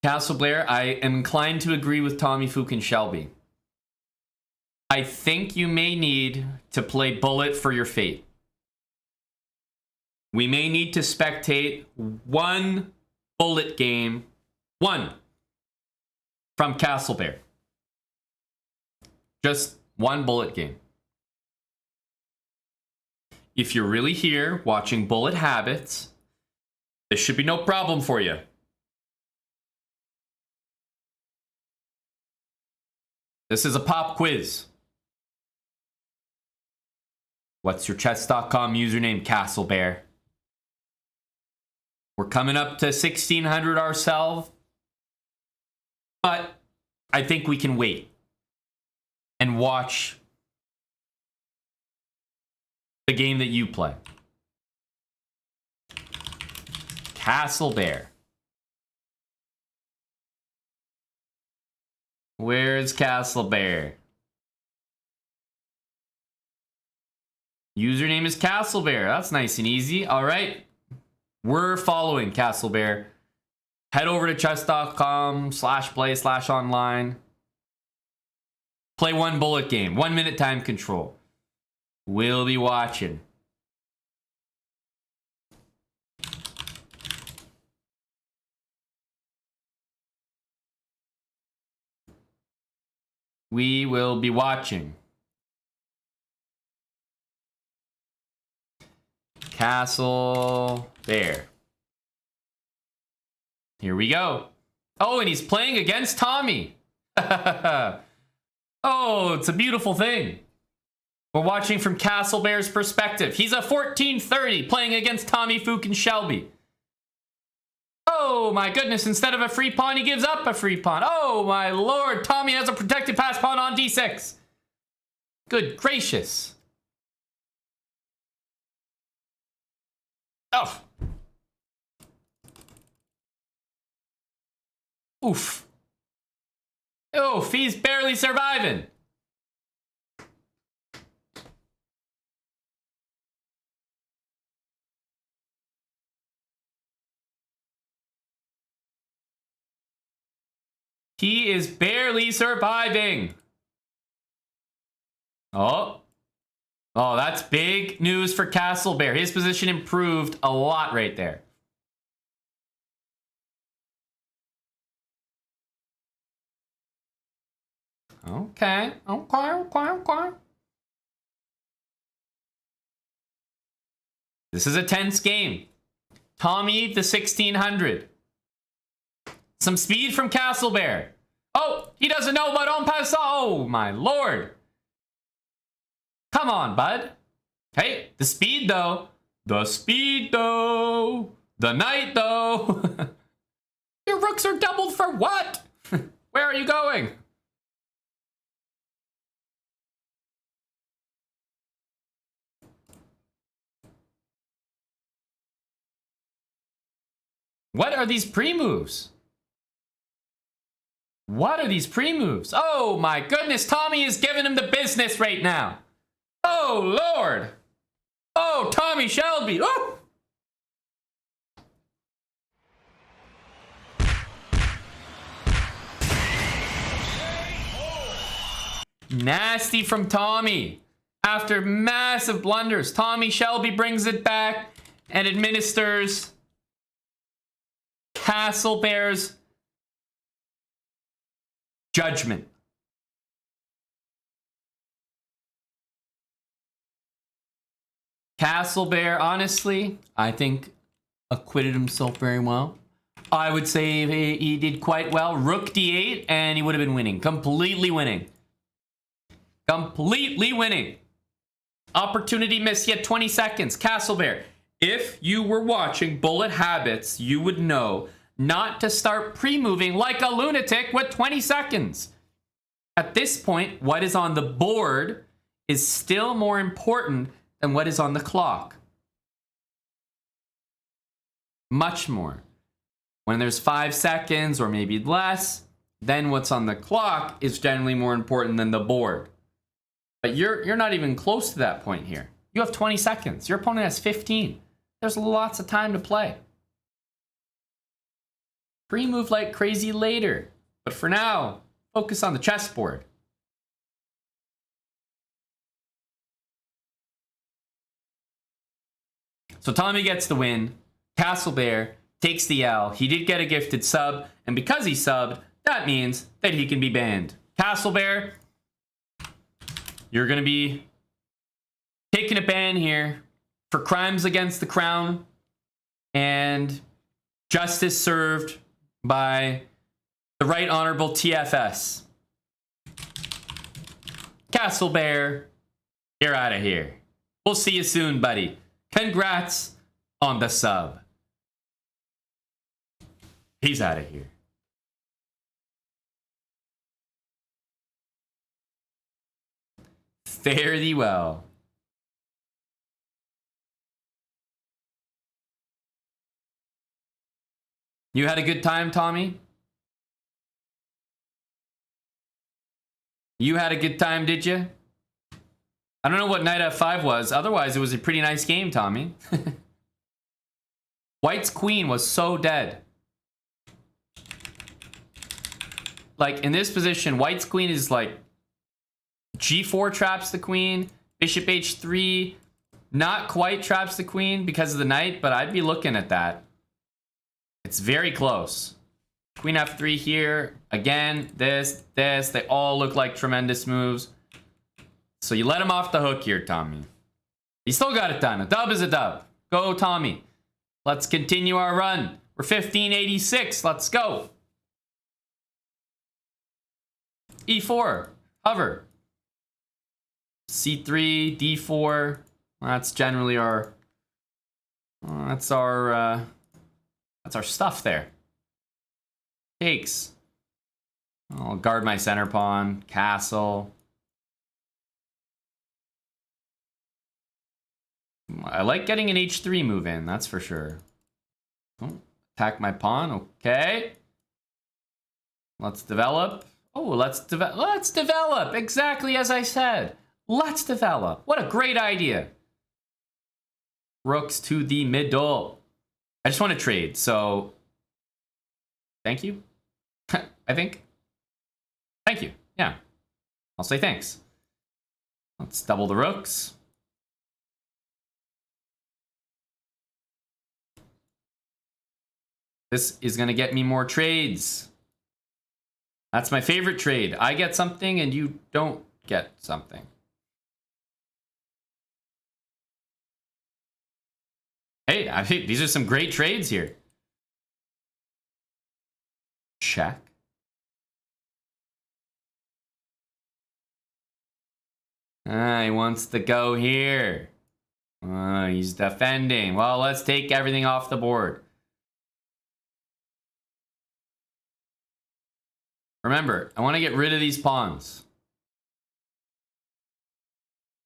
Castle Bear, I am inclined to agree with Tommy Fook and Shelby. I think you may need to play bullet for your fate. We may need to spectate one bullet game, one, from Castle Bear. Just one bullet game. If you're really here watching Bullet Habits, this should be no problem for you. This is a pop quiz. What's your chess.com username, Castle Bear? We're coming up to 1600 ourselves, but I think we can wait and watch the game that you play. Castle Bear. Where's Castle Bear? Username is Castle Bear. That's nice and easy. All right. We're following Castle Bear. Head over to chess.com/play/online. Play one bullet game. 1 minute time control. We'll be watching. We will be watching. Castle Bear. Here we go. Oh, and he's playing against Tommy. Oh, it's a beautiful thing. We're watching from Castle Bear's perspective. He's a 1430 playing against Tommy Fook and Shelby. Oh my goodness, instead of a free pawn, he gives up a free pawn. Oh my lord, Tommy has a protected pass pawn on d6. Good gracious. Oh. Oof. Oof, he's barely surviving. He is barely surviving. Oh. Oh, that's big news for Castle Bear. His position improved a lot right there. Okay. This is a tense game. Tommy, the 1600. Some speed from Castle Bear. Oh, he doesn't know about en passant. Oh, my lord. Come on, bud. Hey, the speed, though. The speed, though. The knight, though. Your rooks are doubled for what? Where are you going? What are these pre-moves? What are these pre-moves? Oh my goodness, Tommy is giving him the business right now. Oh Lord. Oh, Tommy Shelby. Oh. Nasty from Tommy. After massive blunders, Tommy Shelby brings it back and administers Castle Bear's judgment. Castle Bear, honestly, I think acquitted himself very well. I would say he did quite well. Rook d8, and he would have been winning. Completely winning. Completely winning. Opportunity missed. He had 20 seconds. Castle Bear, if you were watching Bullet Habits, you would know not to start pre-moving like a lunatic with 20 seconds. At this point, what is on the board is still more important than what is on the clock. Much more. When there's 5 seconds or maybe less, then what's on the clock is generally more important than the board. But you're not even close to that point here. You have 20 seconds. Your opponent has 15. There's lots of time to play. Pre-move like crazy later. But for now, focus on the chessboard. So Tommy gets the win. Castle Bear takes the L. He did get a gifted sub. And because he subbed, that means that he can be banned. Castle Bear, you're going to be taking a ban here for crimes against the crown and justice served by the Right Honorable TFS. Castle Bear, you're out of here. We'll see you soon, buddy. Congrats on the sub. He's out of here. Fare thee well. You had a good time, Tommy? You had a good time, did you? I don't know what knight f5 was. Otherwise, it was a pretty nice game, Tommy. White's queen was so dead. Like, in this position, White's queen is like g4 traps the queen, bishop h3, not quite traps the queen because of the knight, but I'd be looking at that. It's very close. Queen f3 here. Again, this. They all look like tremendous moves. So you let him off the hook here, Tommy. He still got it done. A dub is a dub. Go, Tommy. Let's continue our run. We're 1586. Let's go. e4. Hover. c3, d4. That's generally our... that's our stuff there. Takes. I'll guard my center pawn. Castle. I like getting an h3 move in, that's for sure. Oh, attack my pawn, okay. Let's develop. Oh, let's develop, exactly as I said. Let's develop. What a great idea. Rooks to the middle. I just want to trade, so thank you. I think. Thank you. Yeah. I'll say thanks. Let's double the rooks. This is going to get me more trades. That's my favorite trade. I get something and you don't get something. Hey, I think these are some great trades here. Check. He wants to go here. He's defending. Well, let's take everything off the board. Remember, I want to get rid of these pawns.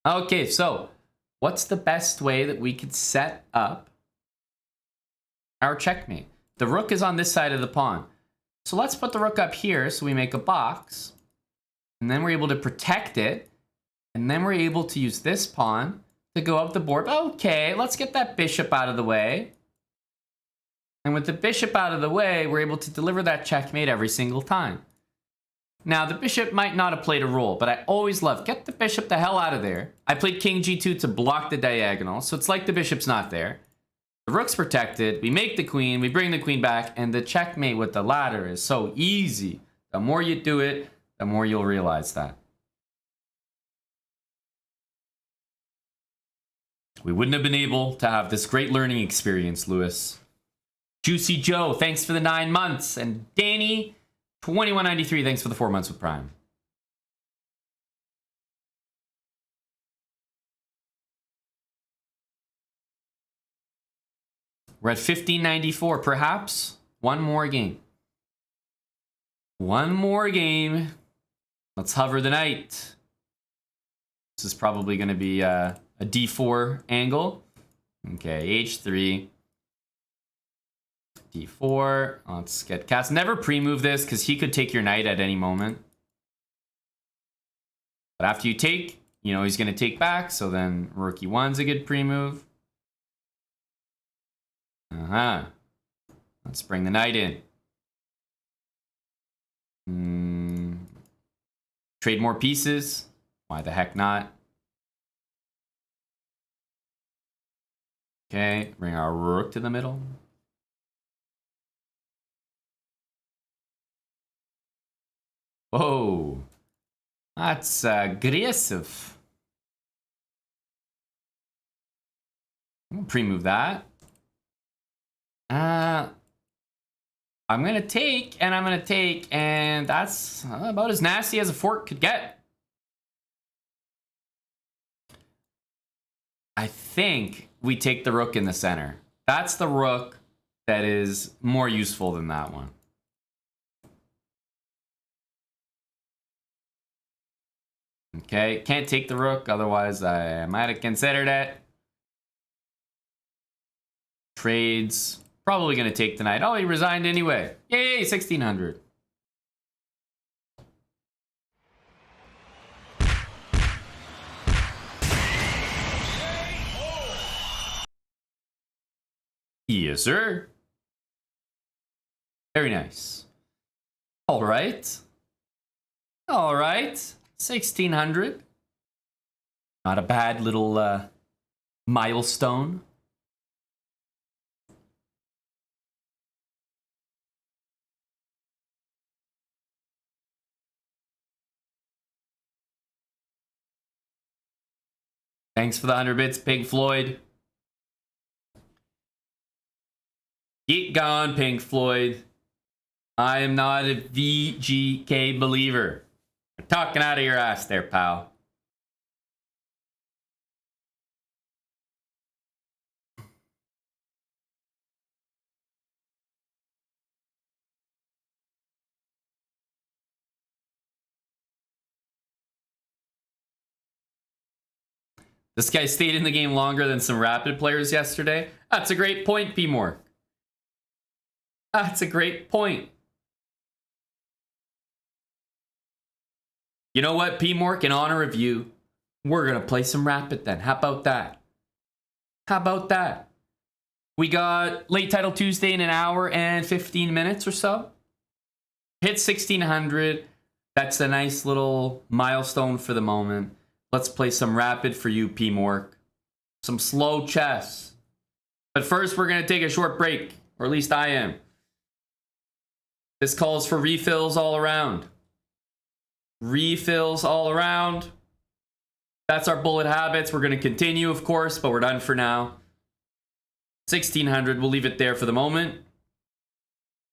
Okay, so what's the best way that we could set up our checkmate? The rook is on this side of the pawn. So let's put the rook up here so we make a box. And then we're able to protect it. And then we're able to use this pawn to go up the board. Okay, let's get that bishop out of the way. And with the bishop out of the way, we're able to deliver that checkmate every single time. Now, the bishop might not have played a role, but I always love, get the bishop the hell out of there. I played king g2 to block the diagonal, so it's like the bishop's not there. The rook's protected, we make the queen, we bring the queen back, and the checkmate with the ladder is so easy. The more you do it, the more you'll realize that. We wouldn't have been able to have this great learning experience, Lewis. Juicy Joe, thanks for the 9 months. And Danny, 2193, thanks for the 4 months with Prime. We're at 1594, perhaps one more game. One more game. Let's hover the knight. This is probably going to be a d4 angle. Okay, h3. d4. Let's get cast. Never pre-move this because he could take your knight at any moment. But after you take, you know he's going to take back. So then rook e1's a good pre-move. Let's bring the knight in. Trade more pieces. Why the heck not? Okay, bring our rook to the middle. Whoa, that's aggressive. I'm gonna pre-move that. I'm gonna take, and I'm gonna take, and that's about as nasty as a fork could get. I think we take the rook in the center. That's the rook that is more useful than that one. Okay, can't take the rook, otherwise I might have considered it. Trades. Probably going to take the knight. Oh, he resigned anyway. Yay, 1600. Yes, sir. Very nice. All right. All right. 1600. Not a bad little milestone. Thanks for the 100 bits, Pink Floyd. Keep going, Pink Floyd. I am not a VGK believer. You're talking out of your ass there, pal. This guy stayed in the game longer than some Rapid players yesterday. That's a great point, P-More. That's a great point. You know what, P-Mork, in honor of you, we're going to play some Rapid then. How about that? How about that? We got Late Title Tuesday in an hour and 15 minutes or so. Hit 1600. That's a nice little milestone for the moment. Let's play some rapid for you, P-Mork. Some slow chess. But first, we're going to take a short break. Or at least I am. This calls for refills all around. Refills all around. That's our bullet habits. We're going to continue, of course, but we're done for now. 1600. We'll leave it there for the moment.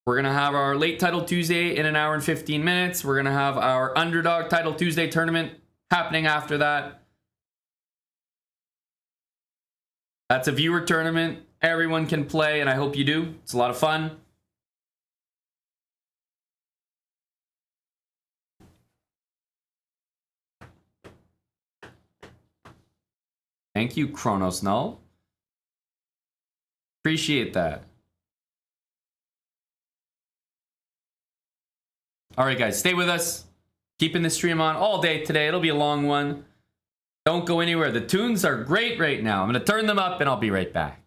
We're going to have our late Title Tuesday in an hour and 15 minutes. We're going to have our Underdog Title Tuesday tournament happening after that. That's a viewer tournament. Everyone can play, and I hope you do. It's a lot of fun. Thank you, Chronos Null. Appreciate that. All right, guys, stay with us. Keeping the stream on all day today. It'll be a long one. Don't go anywhere. The tunes are great right now. I'm going to turn them up, and I'll be right back.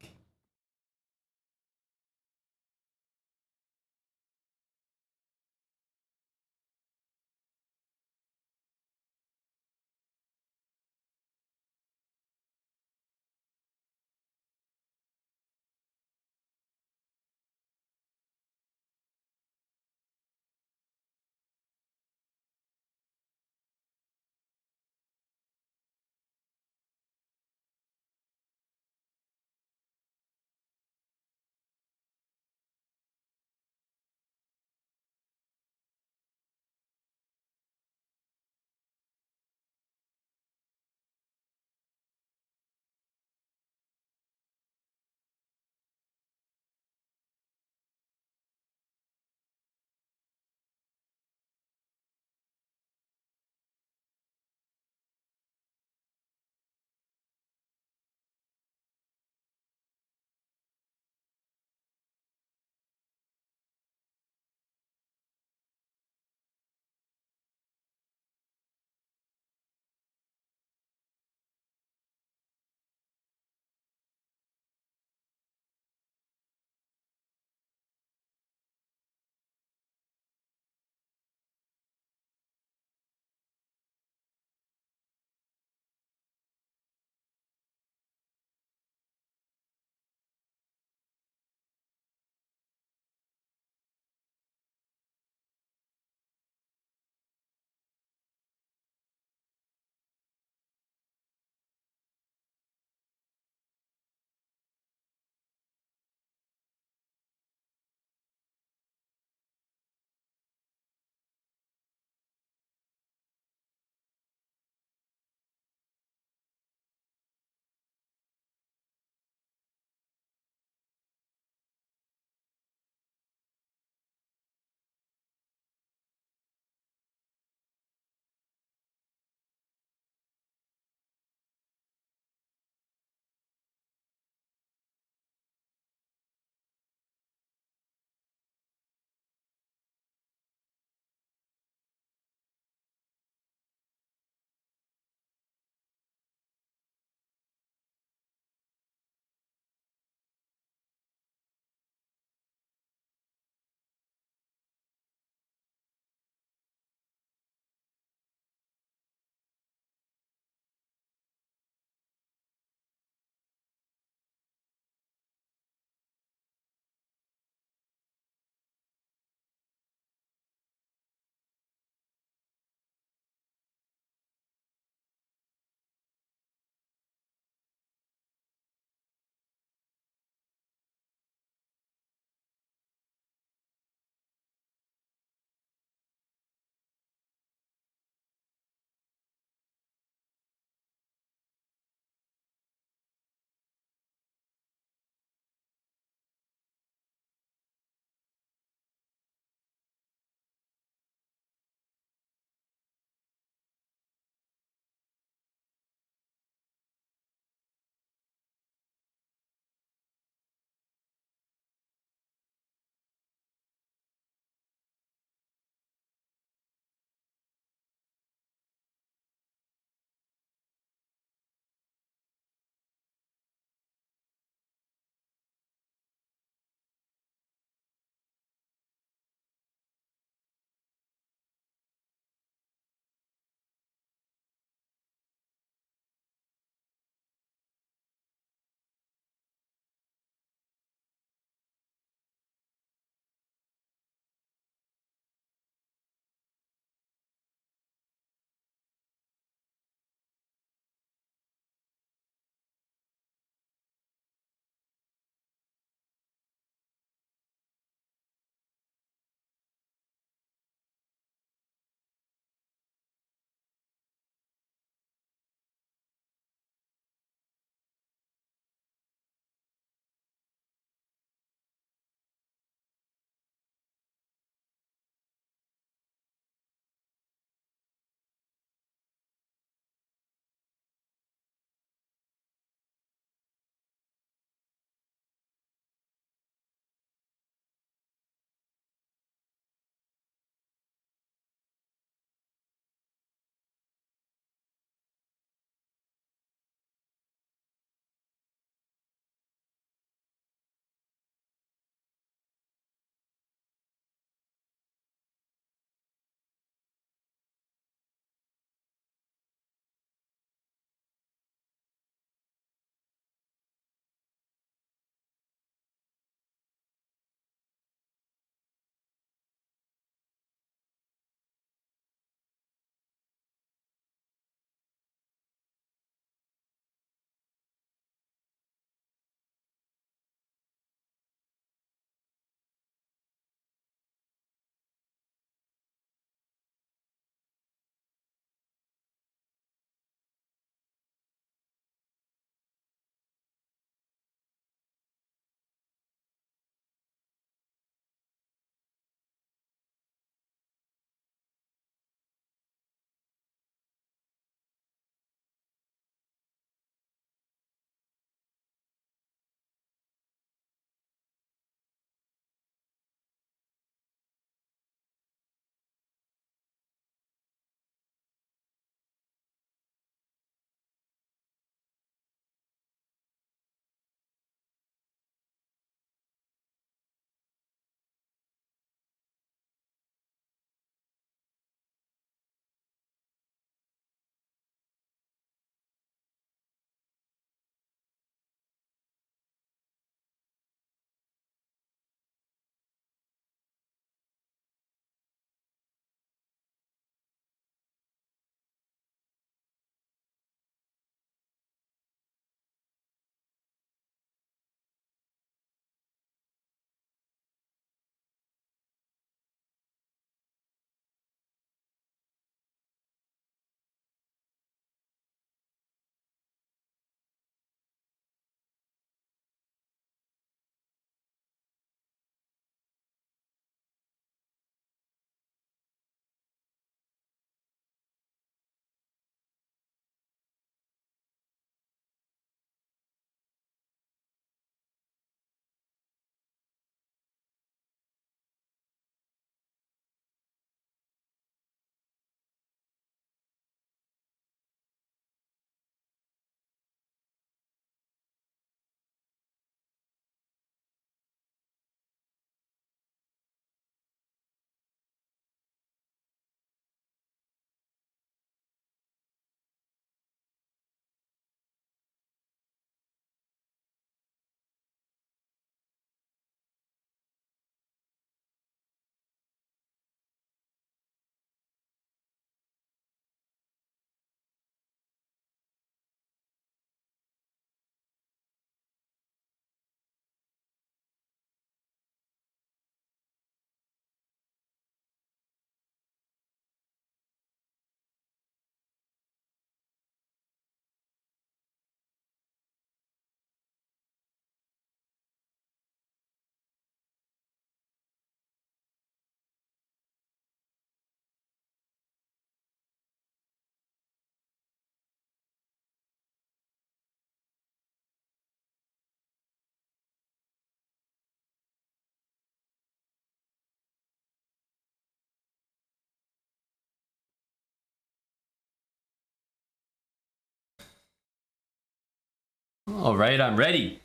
All right, I'm ready.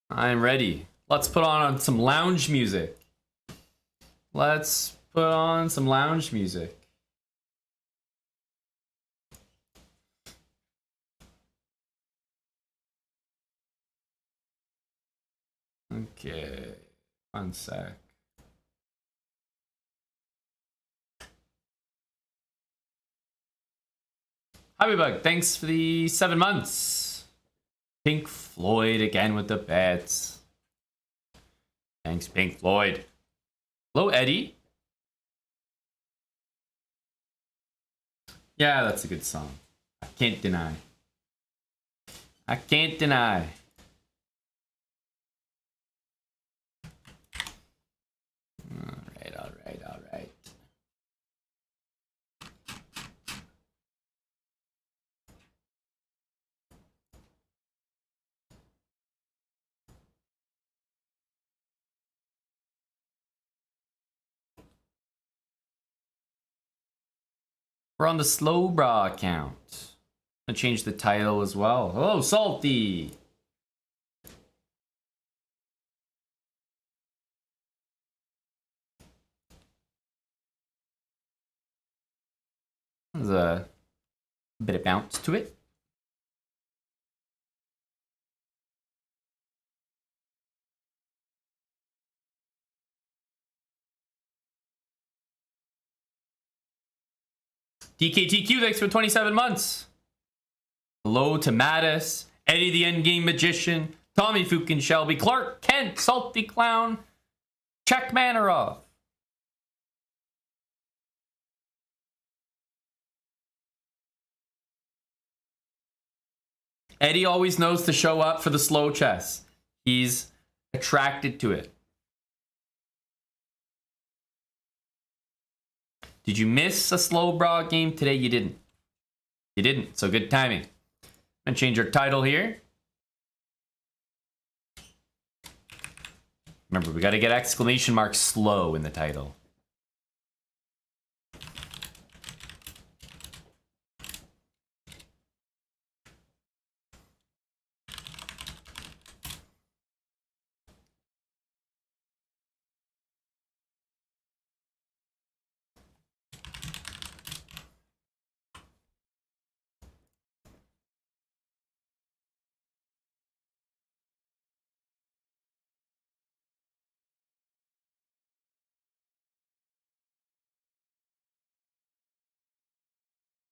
I'm ready. Let's put on some lounge music. Let's put on some lounge music. Okay, 1 sec. Hobbybug, thanks for the 7 months. Pink Floyd again with the bets. Thanks, Pink Floyd. Hello, Eddie. Yeah, that's a good song. I can't deny. I can't deny. All right. We're on the SLOWBRAH account. I'm gonna change the title as well. Hello, Salty. There's a bit of bounce to it. DKTQ, thanks for 27 months. Hello to Mattis, Eddie the Endgame Magician, Tommy Fukin Shelby, Clark Kent, Salty Clown, Czech Manarov. Eddie always knows to show up for the slow chess. He's attracted to it. Did you miss a SLOWBRAH game today? You didn't. You didn't, so good timing. I'm gonna change our title here. Remember, we gotta get exclamation mark slow in the title.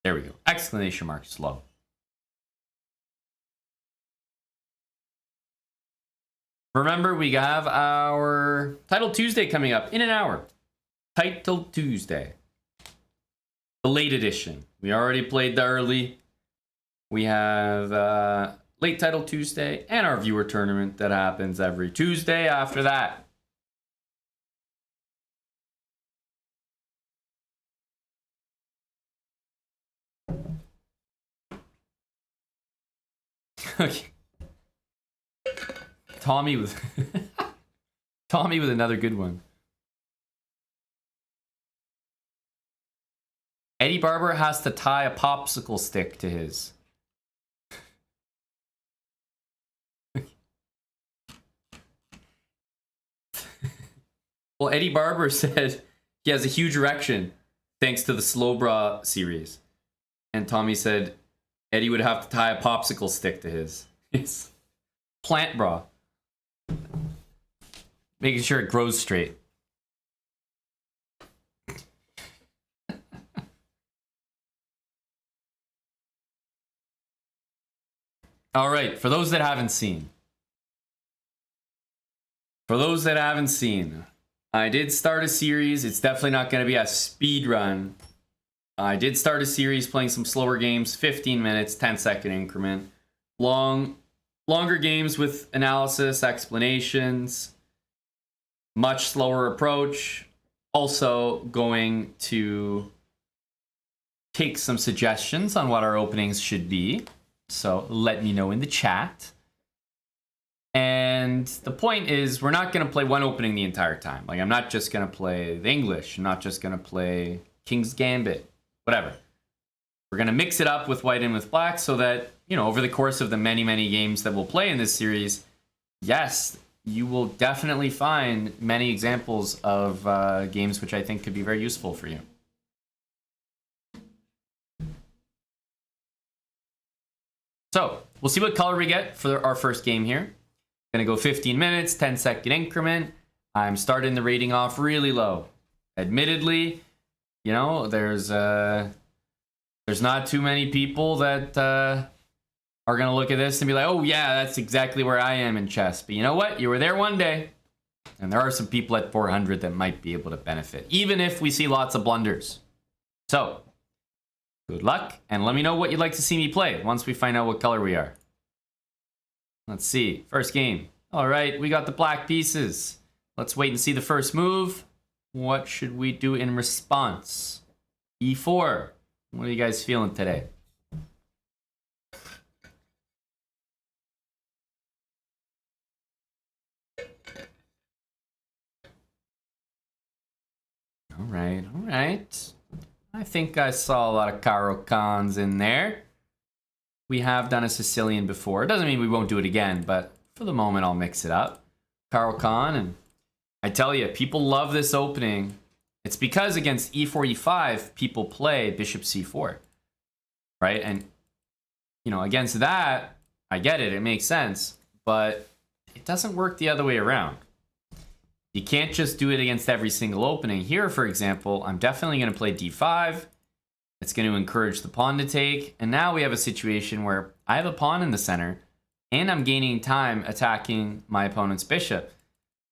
There we go. Exclamation mark slow. Remember, we have our Title Tuesday coming up in an hour. Title Tuesday. The late edition. We already played the early. We have late Title Tuesday and our viewer tournament that happens every Tuesday after that. Okay. Tommy with Tommy with another good one. Eddie Barber has to tie a popsicle stick to his. Well, Eddie Barber said he has a huge erection thanks to the SLOWBRAH series. And Tommy said Eddie would have to tie a popsicle stick to his. It's plant bra. Making sure it grows straight. All right, for those that haven't seen. I did start a series. It's definitely not going to be a speed run. I did start a series playing some slower games, 15 minutes, 10-second increment. Longer games with analysis, explanations, much slower approach. Also going to take some suggestions on what our openings should be. So let me know in the chat. And the point is, we're not going to play one opening the entire time. Like, I'm not just going to play the English. I'm not just going to play King's Gambit. Whatever. We're going to mix it up with white and with black so that you know, over the course of the many, many games that we'll play in this series, yes, you will definitely find many examples of games which I think could be very useful for you. So we'll see what color we get for our first game here. Gonna go 15 minutes, 10-second increment. I'm starting the rating off really low. Admittedly, you know, there's not too many people that are gonna look at this and be like, oh yeah, that's exactly where I am in chess. But you know what? You were there one day. And there are some people at 400 that might be able to benefit, even if we see lots of blunders. So, good luck, and let me know what you'd like to see me play once we find out what color we are. Let's see. First game. All right, we got the black pieces. Let's wait and see the first move. What should we do in response? E4. What are you guys feeling today? All right, all right. I think I saw a lot of Caro-Cans in there. We have done a Sicilian before. It doesn't mean we won't do it again, but for the moment, I'll mix it up. Caro-Can, and I tell you, people love this opening. It's because against e4, e5, people play bishop c4, right? And, you know, against that, I get it. It makes sense, but it doesn't work the other way around. You can't just do it against every single opening. Here, for example, I'm definitely going to play d5. It's going to encourage the pawn to take. And now we have a situation where I have a pawn in the center, and I'm gaining time attacking my opponent's bishop.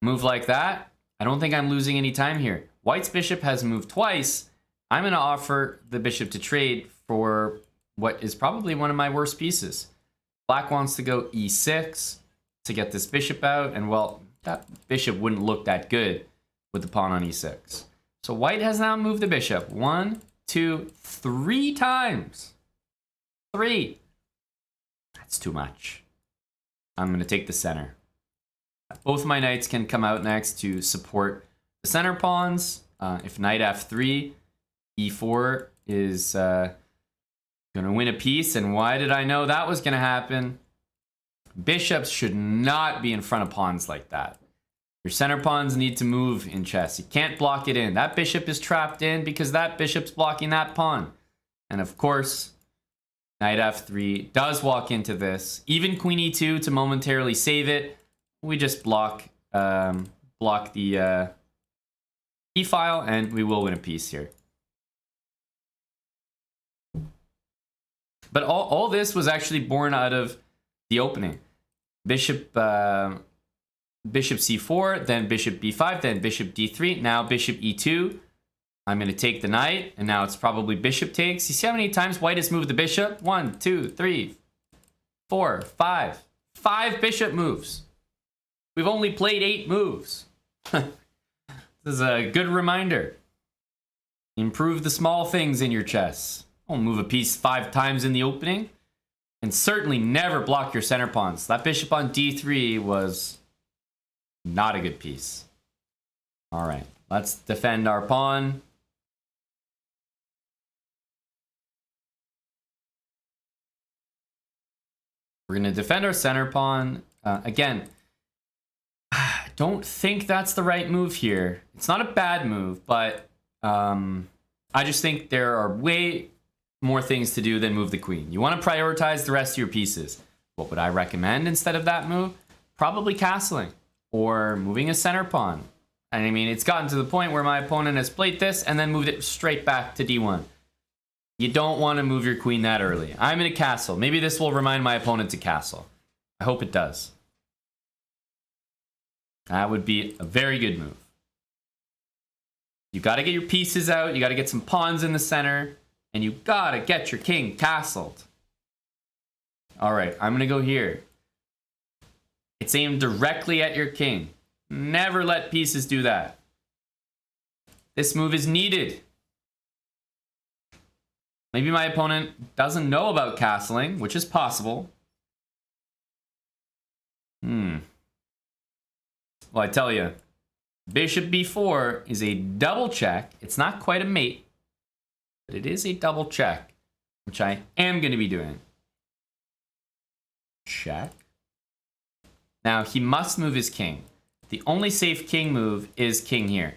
Move like that, I don't think I'm losing any time here. White's bishop has moved twice. I'm going to offer the bishop to trade for what is probably one of my worst pieces. Black wants to go e6 to get this bishop out, and well, that bishop wouldn't look that good with the pawn on e6. So white has now moved the bishop 1, 2, 3 times. 3. That's too much. I'm going to take the center. Both my knights can come out next to support the center pawns. If knight f3, e4 is going to win a piece. And why did I know that was going to happen? Bishops should not be in front of pawns like that. Your center pawns need to move in chess. You can't block it in. That bishop is trapped in because that bishop's blocking that pawn. And of course, knight f3 does walk into this. Even queen e2 to momentarily save it. We just block the e-file, and we will win a piece here. But all this was actually born out of the opening. Bishop c4, then bishop b5, then bishop d3, now bishop e2. I'm going to take the knight, and now it's probably bishop takes. You see how many times white has moved the bishop? 1, 2, 3, 4, 5. 5 bishop moves. We've only played 8 moves. This is a good reminder. Improve the small things in your chess. Don't move a piece 5 times in the opening. And certainly never block your center pawns. That bishop on d3 was not a good piece. All right, let's defend our pawn. We're going to defend our center pawn. Again, I don't think that's the right move here. It's not a bad move, but I just think there are way more things to do than move the queen. You want to prioritize the rest of your pieces. What would I recommend instead of that move? Probably castling or moving a center pawn. And I mean, it's gotten to the point where my opponent has played this and then moved it straight back to d1. You don't want to move your queen that early. I'm in a castle. Maybe this will remind my opponent to castle. I hope it does. That would be a very good move. You got to get your pieces out. You got to get some pawns in the center. And you got to get your king castled. All right, I'm going to go here. It's aimed directly at your king. Never let pieces do that. This move is needed. Maybe my opponent doesn't know about castling, which is possible. Well, I tell you, bishop b4 is a double check. It's not quite a mate, but it is a double check, which I am going to be doing. check. Now, he must move his king. The only safe king move is king here.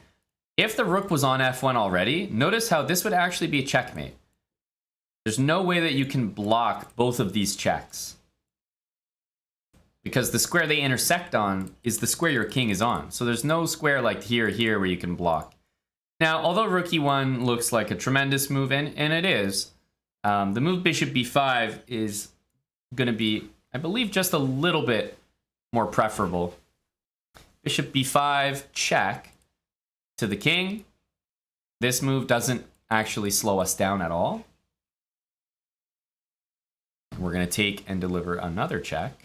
If the rook was on f1 already, notice how this would actually be a checkmate. There's no way that you can block both of these checks, because the square they intersect on is the square your king is on. So there's no square like here, here where you can block. Now, although rook e1 looks like a tremendous move, and it is, the move bishop b5 is going to be, I believe, just a little bit more preferable. Bishop b5, check to the king. This move doesn't actually slow us down at all. We're going to take and deliver another check.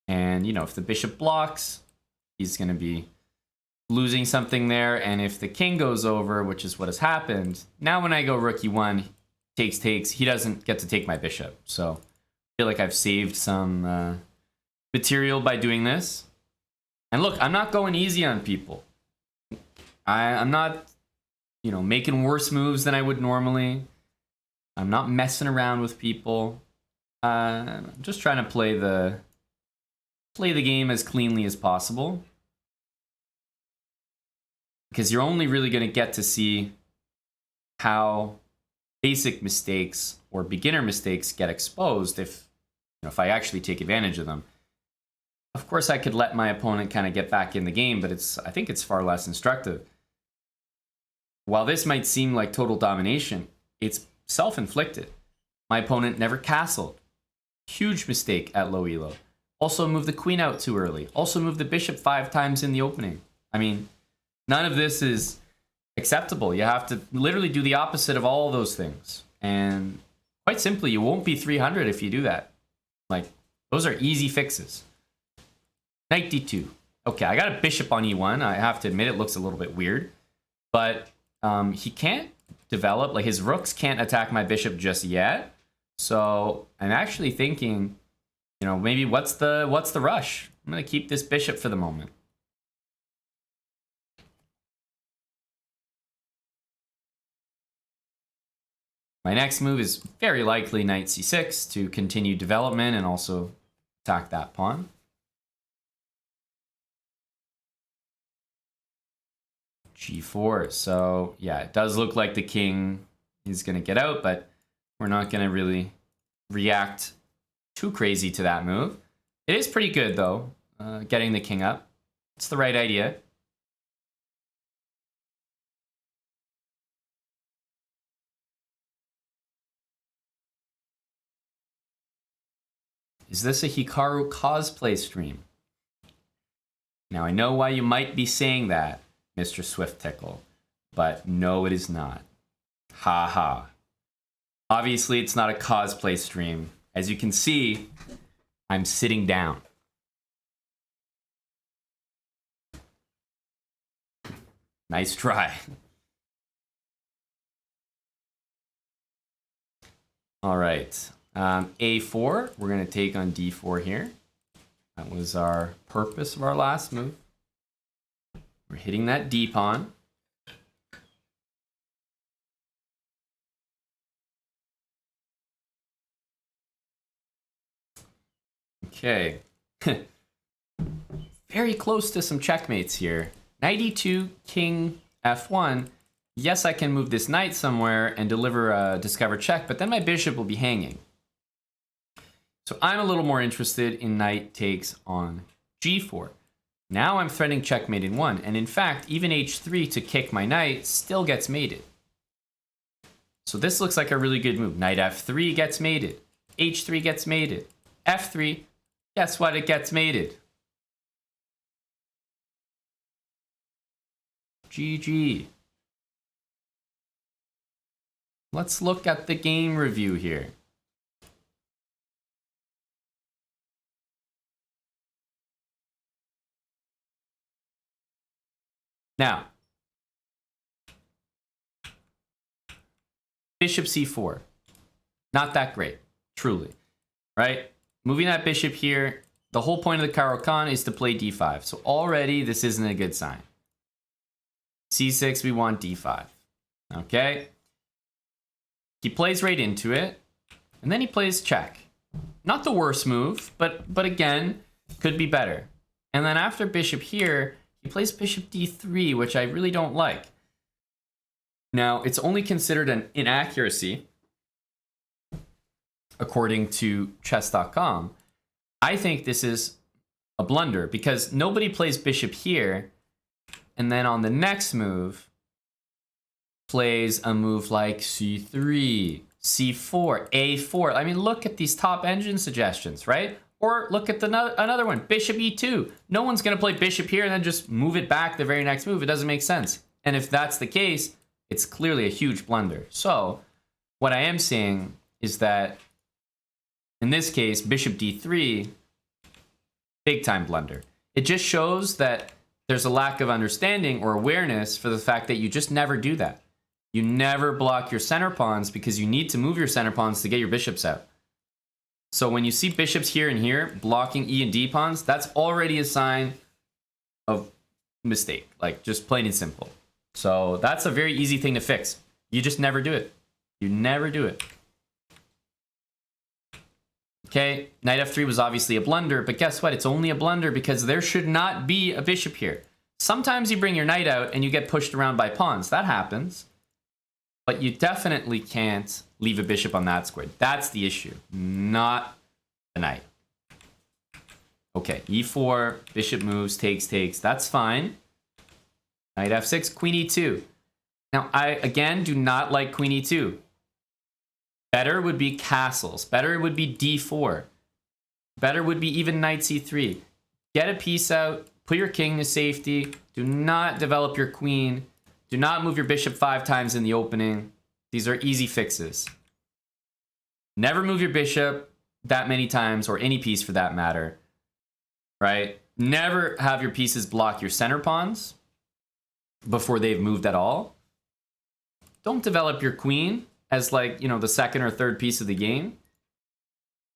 And, you know, if the bishop blocks, he's going to be losing something there. And if the king goes over, which is what has happened, now when I go rook e1, takes, he doesn't get to take my bishop. So I feel like I've saved some material by doing this. And look, I'm not going easy on people. I'm not, you know, making worse moves than I would normally. I'm not messing around with people. I'm just trying to play the game as cleanly as possible, because you're only really going to get to see how basic mistakes or beginner mistakes get exposed if, you know, if I actually take advantage of them. Of course, I could let my opponent kind of get back in the game, but I think it's far less instructive. While this might seem like total domination, it's self-inflicted. My opponent never castled. Huge mistake at low elo. Also moved the queen out too early. Also moved the bishop 5 times in the opening. I mean, none of this is acceptable. You have to literally do the opposite of all of those things. And quite simply, you won't be 300 if you do that. Like, those are easy fixes. Knight d2. Okay, I got a bishop on e1. I have to admit it looks a little bit weird. But he can't develop, like his rooks can't attack my bishop just yet. So I'm actually thinking, you know, maybe what's the rush? I'm going to keep this bishop for the moment. My next move is very likely knight c6 to continue development and also attack that pawn. g4. So yeah, it does look like the king is going to get out, but we're not going to really react too crazy to that move. It is pretty good though, getting the king up. It's the right idea. Is this a Hikaru cosplay stream? Now I know why you might be saying that, Mr. Swift Tickle, but no, it is not. Ha ha. Obviously, it's not a cosplay stream. As you can see, I'm sitting down. Nice try. All right. A4, we're going to take on D4 here. That was our purpose of our last move. We're hitting that D pawn. Okay. Very close to some checkmates here. Knight e2, king f1. Yes, I can move this knight somewhere and deliver a discover check, but then my bishop will be hanging. So I'm a little more interested in knight takes on g4. Now I'm threatening checkmate in 1, and in fact, even h3 to kick my knight still gets mated. So this looks like a really good move. Knight f3 gets mated. h3 gets mated. f3, guess what? It gets mated. GG. Let's look at the game review here. Now, bishop c4. Not that great, truly, right? Moving that bishop here, the whole point of the Caro-Kann is to play d5. So already this isn't a good sign. c6, we want d5. Okay? He plays right into it, and then he plays check. Not the worst move, but again, could be better. And then after bishop here, he plays bishop d3, which I really don't like. Now, it's only considered an inaccuracy, according to chess.com. I think this is a blunder because nobody plays bishop here, and then on the next move, plays a move like c3, c4, a4. I mean, look at these top engine suggestions, right? Or look at another one, bishop e2. No one's going to play bishop here and then just move it back the very next move. It doesn't make sense. And if that's the case, it's clearly a huge blunder. So what I am saying is that in this case, bishop d3, big time blunder. It just shows that there's a lack of understanding or awareness for the fact that you just never do that. You never block your center pawns because you need to move your center pawns to get your bishops out. So when you see bishops here and here blocking E and D pawns, that's already a sign of mistake, like just plain and simple. So that's a very easy thing to fix. You just never do it. You never do it. Okay, knight f3 was obviously a blunder, but guess what? It's only a blunder because there should not be a bishop here. Sometimes you bring your knight out and you get pushed around by pawns. That happens. But you definitely can't leave a bishop on that square. That's the issue, not the knight. Okay, e4, bishop moves, takes. That's fine. Knight f6, queen e2. Now, I, again, do not like queen e2. Better would be castles. Better would be d4. Better would be even knight c3. Get a piece out. Put your king to safety. Do not develop your queen. Do not move your bishop 5 times in the opening. These are easy fixes. Never move your bishop that many times, or any piece for that matter. Right? Never have your pieces block your center pawns before they've moved at all. Don't develop your queen as, like, you know, the second or third piece of the game.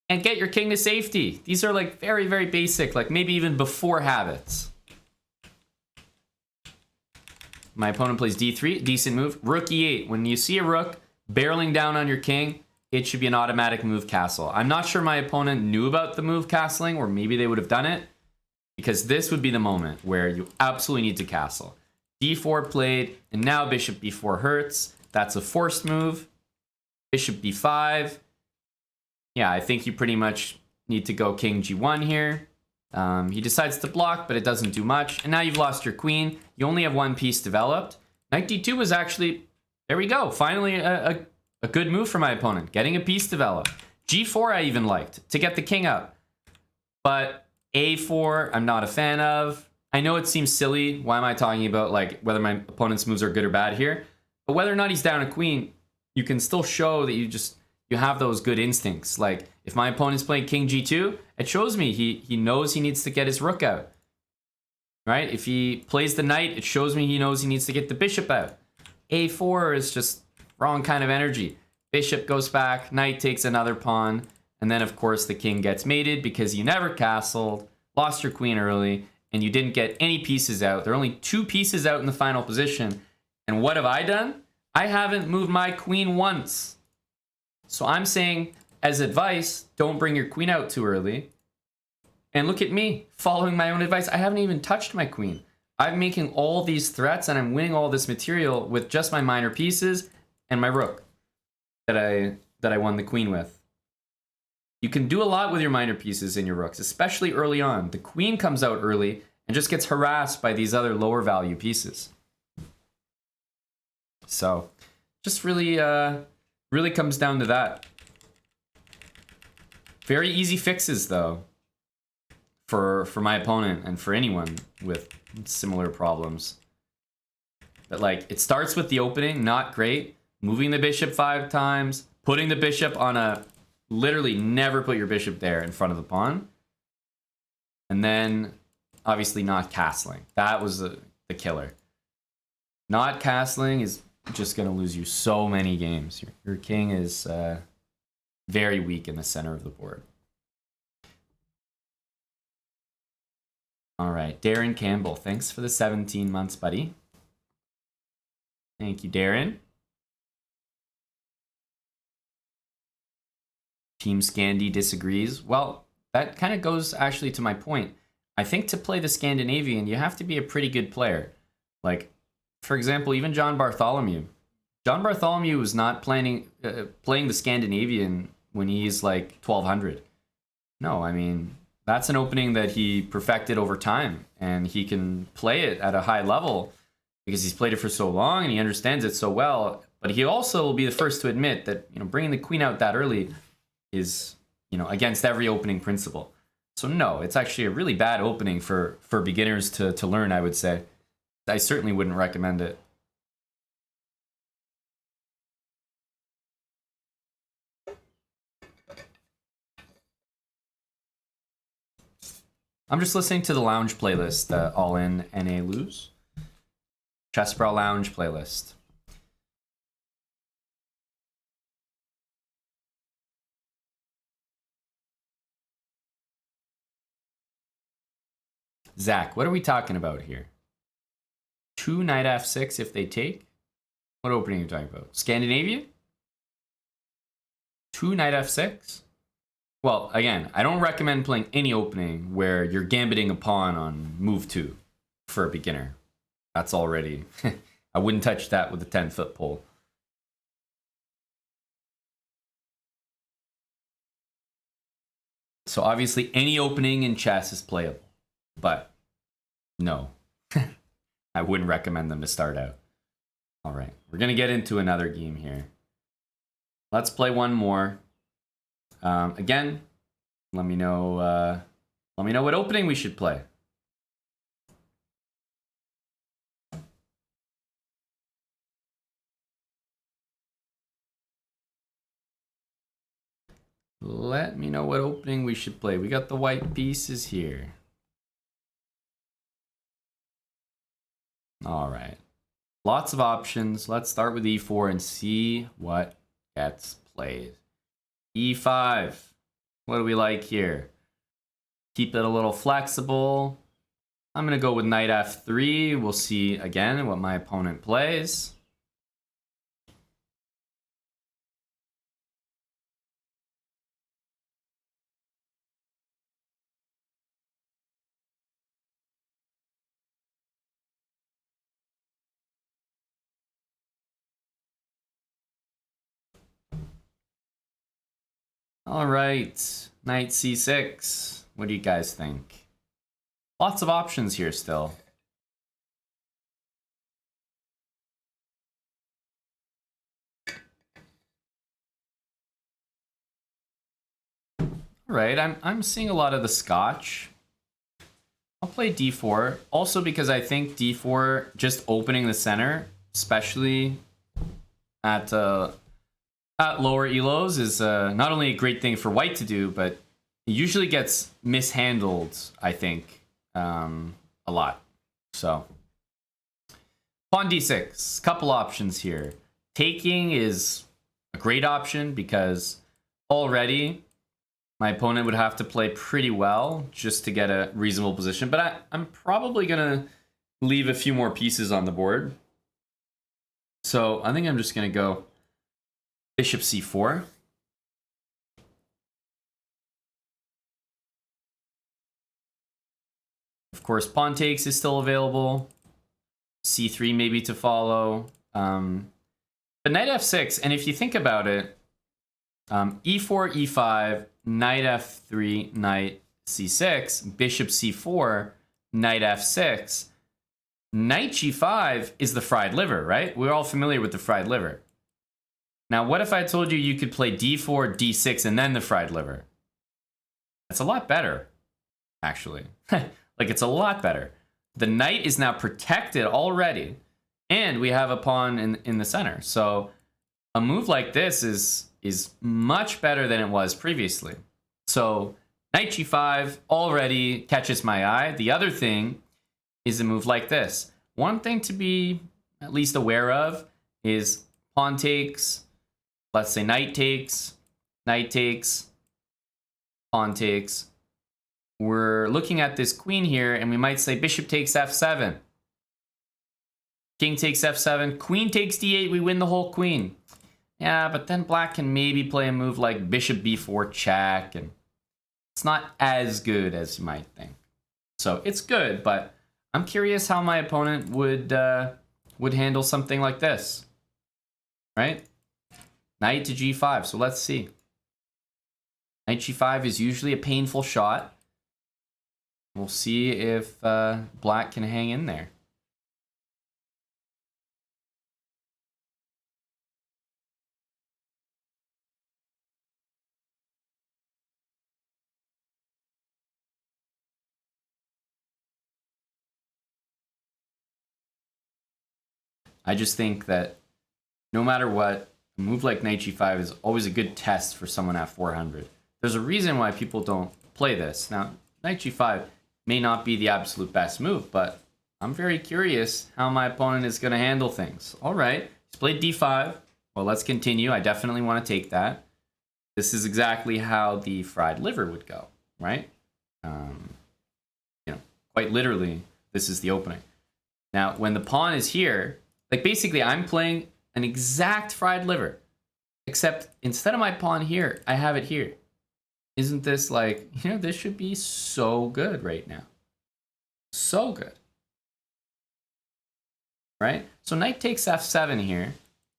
And get your king to safety. These are like very, very basic, like maybe even before habits. My opponent plays d3, decent move. Rook e8. When you see a rook barreling down on your king, it should be an automatic move castle. I'm not sure my opponent knew about the move castling, or maybe they would have done it, because this would be the moment where you absolutely need to castle. d4 played, and now bishop b4 hurts. That's a forced move. Bishop b5. Yeah, I think you pretty much need to go king g1 here. He decides to block, but it doesn't do much. And now you've lost your queen. You only have one piece developed. Knight d2 was actually, there we go. Finally, a good move for my opponent. Getting a piece developed. g4 I even liked to get the king up. But a4 I'm not a fan of. I know it seems silly. Why am I talking about like whether my opponent's moves are good or bad here? But whether or not he's down a queen, you can still show that you have those good instincts. Like, if my opponent's playing king g2, it shows me he knows he needs to get his rook out. Right? If he plays the knight, it shows me he knows he needs to get the bishop out. a4 is just wrong kind of energy. Bishop goes back, knight takes another pawn, and then, of course, the king gets mated because you never castled, lost your queen early, and you didn't get any pieces out. There are only 2 pieces out in the final position. And what have I done? I haven't moved my queen once. So I'm saying, as advice, don't bring your queen out too early. And look at me, following my own advice. I haven't even touched my queen. I'm making all these threats and I'm winning all this material with just my minor pieces and my rook that I won the queen with. You can do a lot with your minor pieces and your rooks, especially early on. The queen comes out early and just gets harassed by these other lower value pieces. So, just really comes down to that. Very easy fixes, though, for my opponent and for anyone with similar problems. But, like, it starts with the opening, not great. Moving the bishop 5 times, putting the bishop on a... Literally never put your bishop there in front of the pawn. And then, obviously, not castling. That was the killer. Not castling is just going to lose you so many games. Your king is very weak in the center of the board. All right, Darren Campbell. Thanks for the 17 months, buddy. Thank you, Darren. Team Scandi disagrees. Well, that kind of goes actually to my point. I think to play the Scandinavian, you have to be a pretty good player. Like, for example, even John Bartholomew. John Bartholomew was not playing the Scandinavian when he's like 1200. No, I mean, that's an opening that he perfected over time, and he can play it at a high level because he's played it for so long and he understands it so well. But he also will be the first to admit that, you know, bringing the queen out that early is, you know, against every opening principle. So no, it's actually a really bad opening for beginners to learn, I would say. I certainly wouldn't recommend it. I'm just listening to the lounge playlist, All In NA Lose. SLOWBRAH lounge playlist. Zach, what are we talking about here? 2 knight f6 if they take? What opening are you talking about? Scandinavia? 2 knight f6? Well, again, I don't recommend playing any opening where you're gambiting a pawn on move 2 for a beginner. That's already... I wouldn't touch that with a 10-foot pole. So obviously any opening in chess is playable. But no, I wouldn't recommend them to start out. All right, we're going to get into another game here. Let's play one more. Again, let me know what opening we should play. Let me know what opening we should play. We got the white pieces here. All right. Lots of options. Let's start with e4 and see what gets played. e5. What do we like here? Keep it a little flexible. I'm going to go with knight f3. We'll see again what my opponent plays. All right, knight c6. What do you guys think? Lots of options here still. All right, I'm seeing a lot of the Scotch. I'll play d4, also because I think d4 just opening the center, especially at lower elos, is not only a great thing for white to do, but it usually gets mishandled, I think, a lot. So, pawn d6, couple options here. Taking is a great option because already my opponent would have to play pretty well just to get a reasonable position, but I'm probably going to leave a few more pieces on the board. So I think I'm just going to go bishop c4. Of course, pawn takes is still available. c3 maybe to follow. But knight f6, and if you think about it, e4, e5, knight f3, knight c6, bishop c4, knight f6, knight g5 is the fried liver, right? We're all familiar with the fried liver. Now, what if I told you you could play d4, d6, and then the fried liver? That's a lot better, actually. Like, it's a lot better. The knight is now protected already, and we have a pawn in the center. So a move like this is much better than it was previously. So knight g5 already catches my eye. The other thing is a move like this. One thing to be at least aware of is pawn takes. Let's say knight takes, pawn takes. We're looking at this queen here, and we might say bishop takes f7. King takes f7, queen takes d8, we win the whole queen. yeah, but then black can maybe play a move like bishop b4 check, and it's not as good as you might think. So it's good, but I'm curious how my opponent would handle something like this, right? Knight to g5, so let's see. Knight g5 is usually a painful shot. We'll see if black can hang in there. I just think that no matter what, a move like Knight g5 is always a good test for someone at 400. There's a reason why people don't play this. Now, Knight g5 may not be the absolute best move, but I'm very curious how my opponent is going to handle things. All right, he's played d5. Well, let's continue. I definitely want to take that. This is exactly how the fried liver would go, right? You know, quite literally, this is the opening. Now, when the pawn is here, like basically I'm playing an exact fried liver, except instead of my pawn here, I have it here. Isn't this like, you know, this should be so good right now. So good. Right? So knight takes f7 here,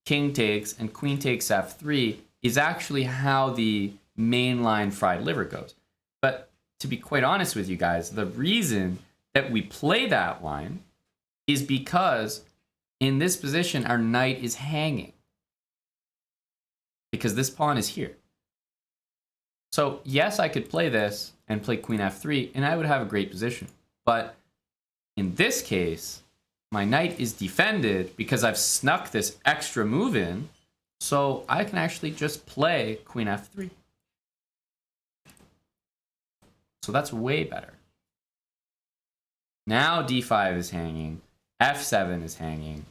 king takes, and queen takes f3 is actually how the mainline fried liver goes. But to be quite honest with you guys, the reason that we play that line is because in this position, our knight is hanging. Because this pawn is here. So yes, I could play this and play queen f3, and I would have a great position. But in this case, my knight is defended because I've snuck this extra move in, so I can actually just play queen f3. So that's way better. Now d5 is hanging, f7 is hanging,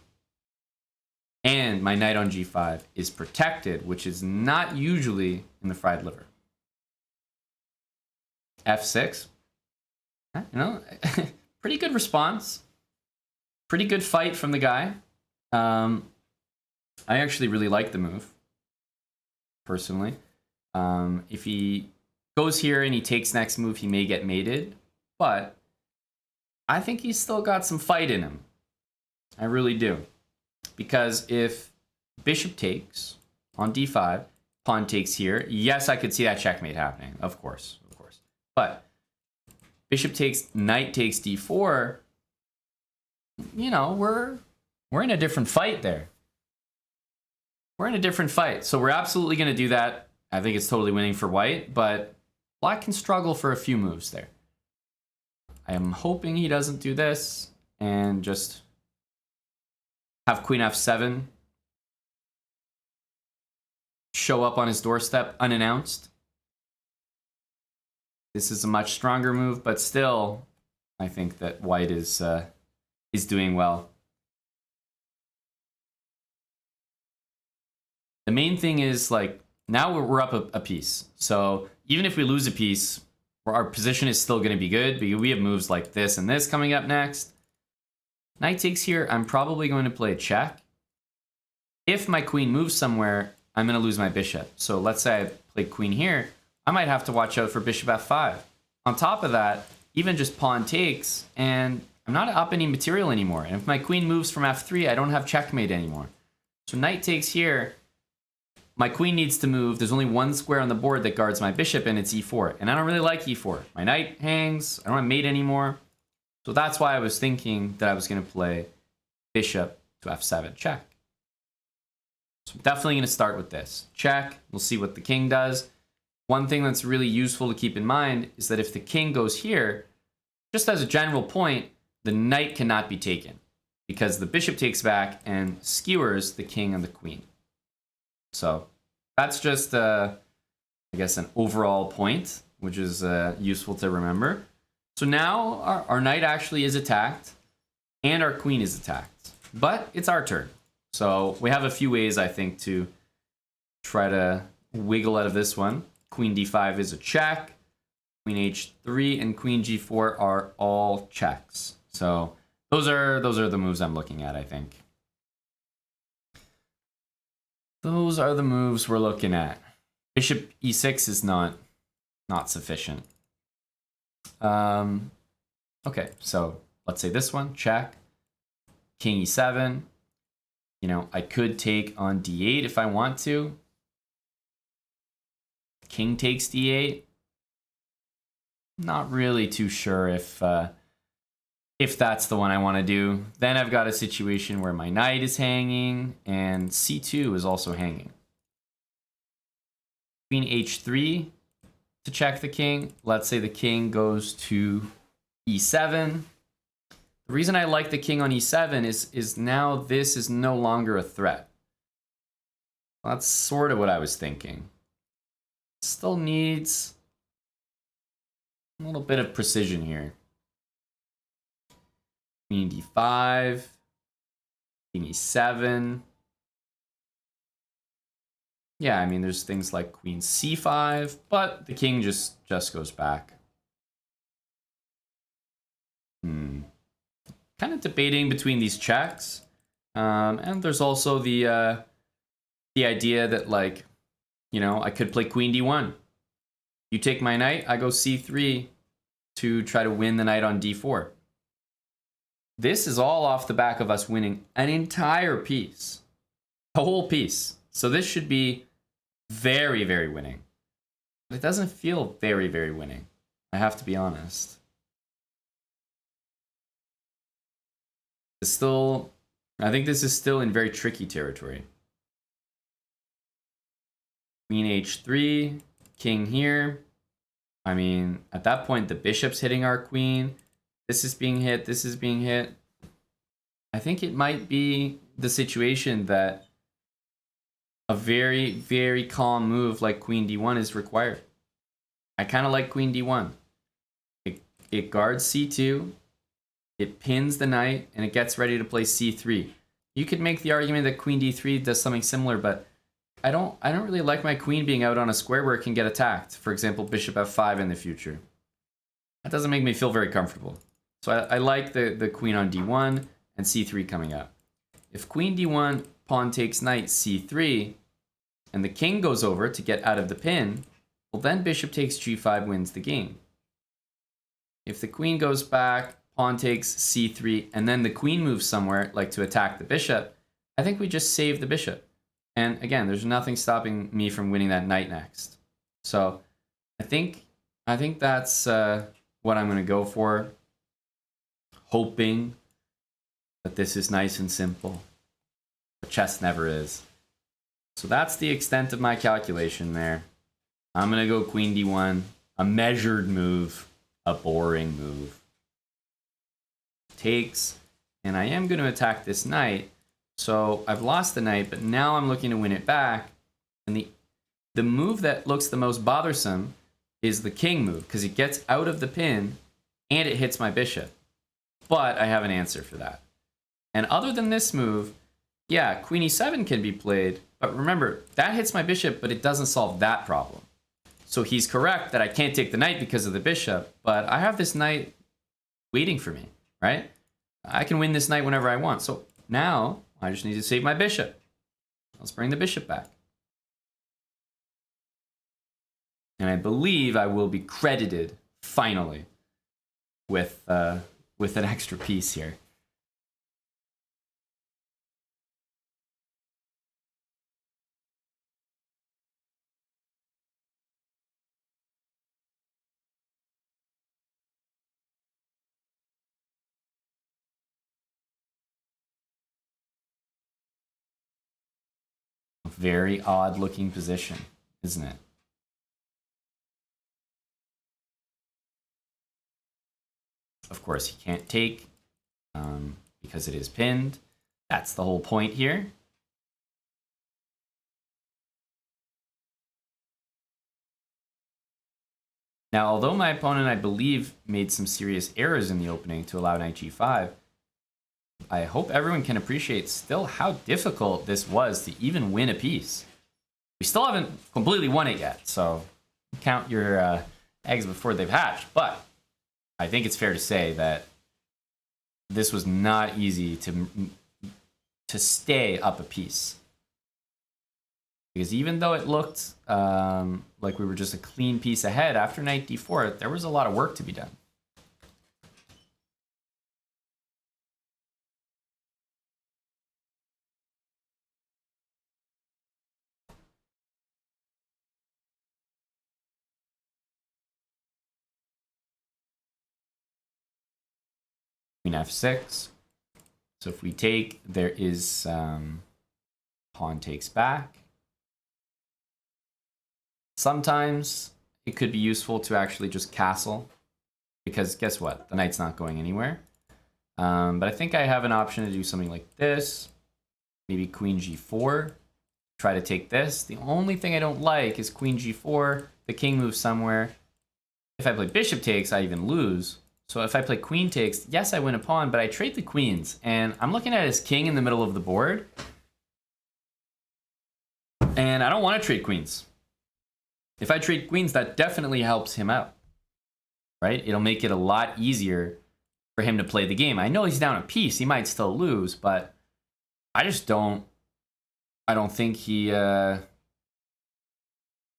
and my knight on g5 is protected, which is not usually in the fried liver. f6, you know, pretty good response. Pretty good fight from the guy. I actually really like the move, personally. If he goes here and he takes next move, he may get mated, but I think he's still got some fight in him. I really do. Because if bishop takes on d5, pawn takes here, yes, I could see that checkmate happening, of course. But bishop takes, knight takes d4, you know, we're in a different fight there. We're in a different fight. So we're absolutely going to do that. I think it's totally winning for white, but black can struggle for a few moves there. I am hoping he doesn't do this and just have queen f7 show up on his doorstep unannounced. This is a much stronger move, but still, I think that white is doing well. The main thing is, like, now we're up a piece. So even if we lose a piece, our position is still going to be good because we have moves like this and this coming up next. Knight takes here, I'm probably going to play a check. If my queen moves somewhere, I'm going to lose my bishop. So let's say I play queen here, I might have to watch out for bishop f5. On top of that, even just pawn takes, and I'm not up any material anymore. And if my queen moves from f3, I don't have checkmate anymore. So knight takes here, my queen needs to move. There's only one square on the board that guards my bishop, and it's e4. And I don't really like e4. My knight hangs, I don't have mate anymore. So that's why I was thinking that I was going to play bishop to f7 check. So I'm definitely going to start with this. Check, we'll see what the king does. One thing that's really useful to keep in mind is that if the king goes here, just as a general point, the knight cannot be taken because the bishop takes back and skewers the king and the queen. So that's just, I guess, an overall point, which is useful to remember. So now our knight actually is attacked and our queen is attacked, but it's our turn. So we have a few ways, I think, to try to wiggle out of this one. Queen d5 is a check. Queen h3 and queen g4 are all checks. So those are the moves I'm looking at, I think. Those are the moves we're looking at. Bishop e6 is not sufficient. Okay, so let's say this one, check. King e7. You know, I could take on d8 if I want to. King takes d8. Not really too sure if that's the one I want to do. Then I've got a situation where my knight is hanging and c2 is also hanging. Queen h3 to check the king. Let's say the king goes to e7. The reason I like the king on e7 is now this is no longer a threat. That's sort of what I was thinking. Still needs a little bit of precision here. Queen d5, king e7. Yeah, I mean, there's things like queen c5, but the king just goes back. Kind of debating between these checks. And there's also the idea that, like, you know, I could play queen d1. You take my knight, I go c3 to try to win the knight on d4. This is all off the back of us winning an entire piece. A whole piece. So this should be very, very winning. But it doesn't feel very, very winning. I have to be honest. I think this is still in very tricky territory. Queen h3, king here. I mean, at that point, the bishop's hitting our queen. This is being hit, this is being hit. I think it might be the situation that a very, very calm move like queen d1 is required. I kind of like queen d1. It guards c2. It pins the knight, and it gets ready to play c3. You could make the argument that queen d3 does something similar, but I don't really like my queen being out on a square where it can get attacked. For example, bishop f5 in the future. That doesn't make me feel very comfortable. So I like the queen on d1 and c3 coming up. If queen d1, pawn takes knight c3, and the king goes over to get out of the pin, well, then bishop takes g5 wins the game. If the queen goes back, pawn takes c3, and then the queen moves somewhere, like to attack the bishop, I think we just save the bishop. And again, there's nothing stopping me from winning that knight next. So I think that's what I'm going to go for, hoping that this is nice and simple. But chess never is. So that's the extent of my calculation there. I'm going to go queen d1, a measured move, a boring move. Takes, and I am going to attack this knight. So I've lost the knight, but now I'm looking to win it back. And the move that looks the most bothersome is the king move, because it gets out of the pin and it hits my bishop. But I have an answer for that. And other than this move, yeah, queen e7 can be played, but remember, that hits my bishop, but it doesn't solve that problem. So he's correct that I can't take the knight because of the bishop, but I have this knight waiting for me, right? I can win this knight whenever I want. So now I just need to save my bishop. Let's bring the bishop back. And I believe I will be credited, finally, with an extra piece here. Very odd looking position, isn't it? Of course, he can't take because it is pinned. That's the whole point here. Now, although my opponent, I believe, made some serious errors in the opening to allow knight g5, I hope everyone can appreciate still how difficult this was to even win a piece. We still haven't completely won it yet, so count your eggs before they've hatched. But I think it's fair to say that this was not easy to stay up a piece. Because even though it looked like we were just a clean piece ahead after knight d4, there was a lot of work to be done. Queen f6. So if we take, there is pawn takes back. Sometimes it could be useful to actually just castle, because guess what? The knight's not going anywhere. But I think I have an option to do something like this. Maybe queen g4. Try to take this. The only thing I don't like is queen g4. The king moves somewhere. If I play bishop takes, I even lose. So if I play queen takes, yes, I win a pawn, but I trade the queens. And I'm looking at his king in the middle of the board. And I don't want to trade queens. If I trade queens, that definitely helps him out, right? It'll make it a lot easier for him to play the game. I know he's down a piece. He might still lose, but I just don't. I don't think he. I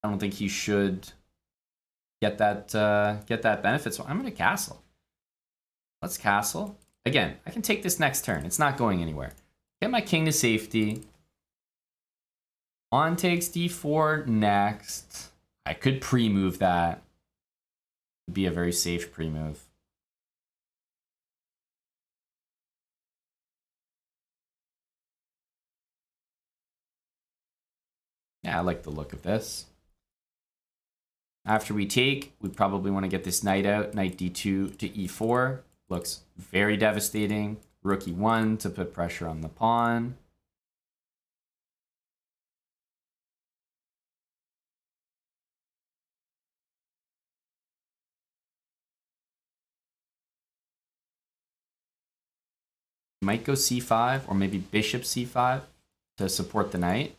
don't think he should get that benefit. So I'm going to castle. Let's castle again. I can take this next turn. It's not going anywhere. Get my king to safety. Pawn takes d4 next. I could pre-move that. It'd be a very safe pre-move. Yeah, I like the look of this. After we take, we probably want to get this knight out. Knight d2 to e4. Looks very devastating. Rook e1 to put pressure on the pawn. Might go c5 or maybe bishop c5 to support the knight,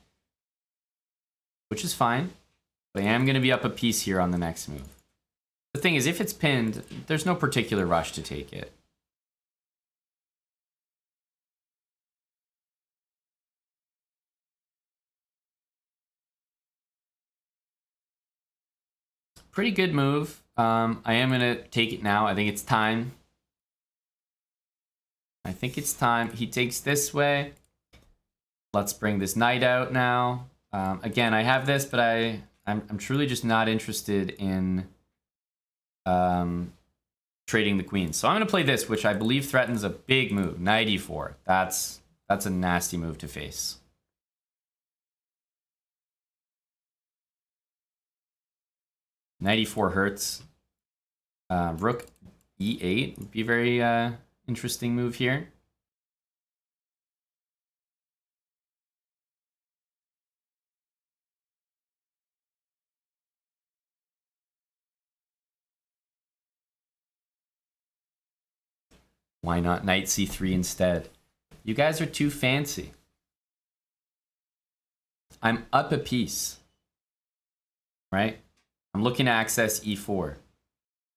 which is fine. But I am going to be up a piece here on the next move. The thing is, if it's pinned, there's no particular rush to take it. Pretty good move. I am going to take it now. I think it's time. I think it's time. He takes this way. Let's bring this knight out now. Again, I have this, but I'm truly just not interested in trading the queen. So I'm going to play this, which I believe threatens a big move. Knight e4. That's a nasty move to face. Knight e4 hurts. Rook e8 would be a very interesting move here. Why not knight c3 instead? You guys are too fancy. I'm up a piece, right? I'm looking to access e4.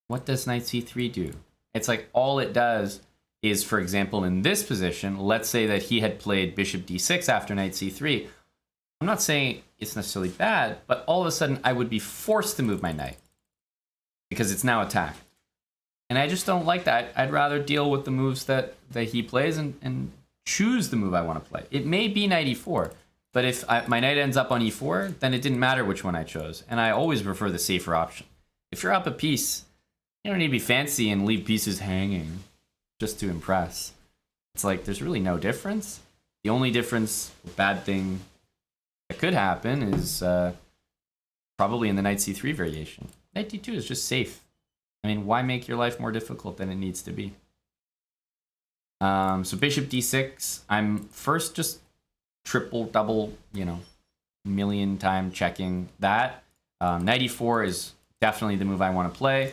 What does knight c3 do? It's like all it does is, for example, in this position, let's say that he had played bishop d6 after knight c3. I'm not saying it's necessarily bad, but all of a sudden I would be forced to move my knight because it's now attacked. And I just don't like that. I'd rather deal with the moves that he plays and choose the move I want to play. It may be knight e4, but if my knight ends up on e4, then it didn't matter which one I chose. And I always prefer the safer option. If you're up a piece, you don't need to be fancy and leave pieces hanging just to impress. It's like there's really no difference. The only difference, bad thing that could happen is probably in the knight c3 variation. Knight d2 is just safe. I mean, why make your life more difficult than it needs to be? So bishop d6, I'm first just triple, double, million time checking that. Knight e4 is definitely the move I want to play.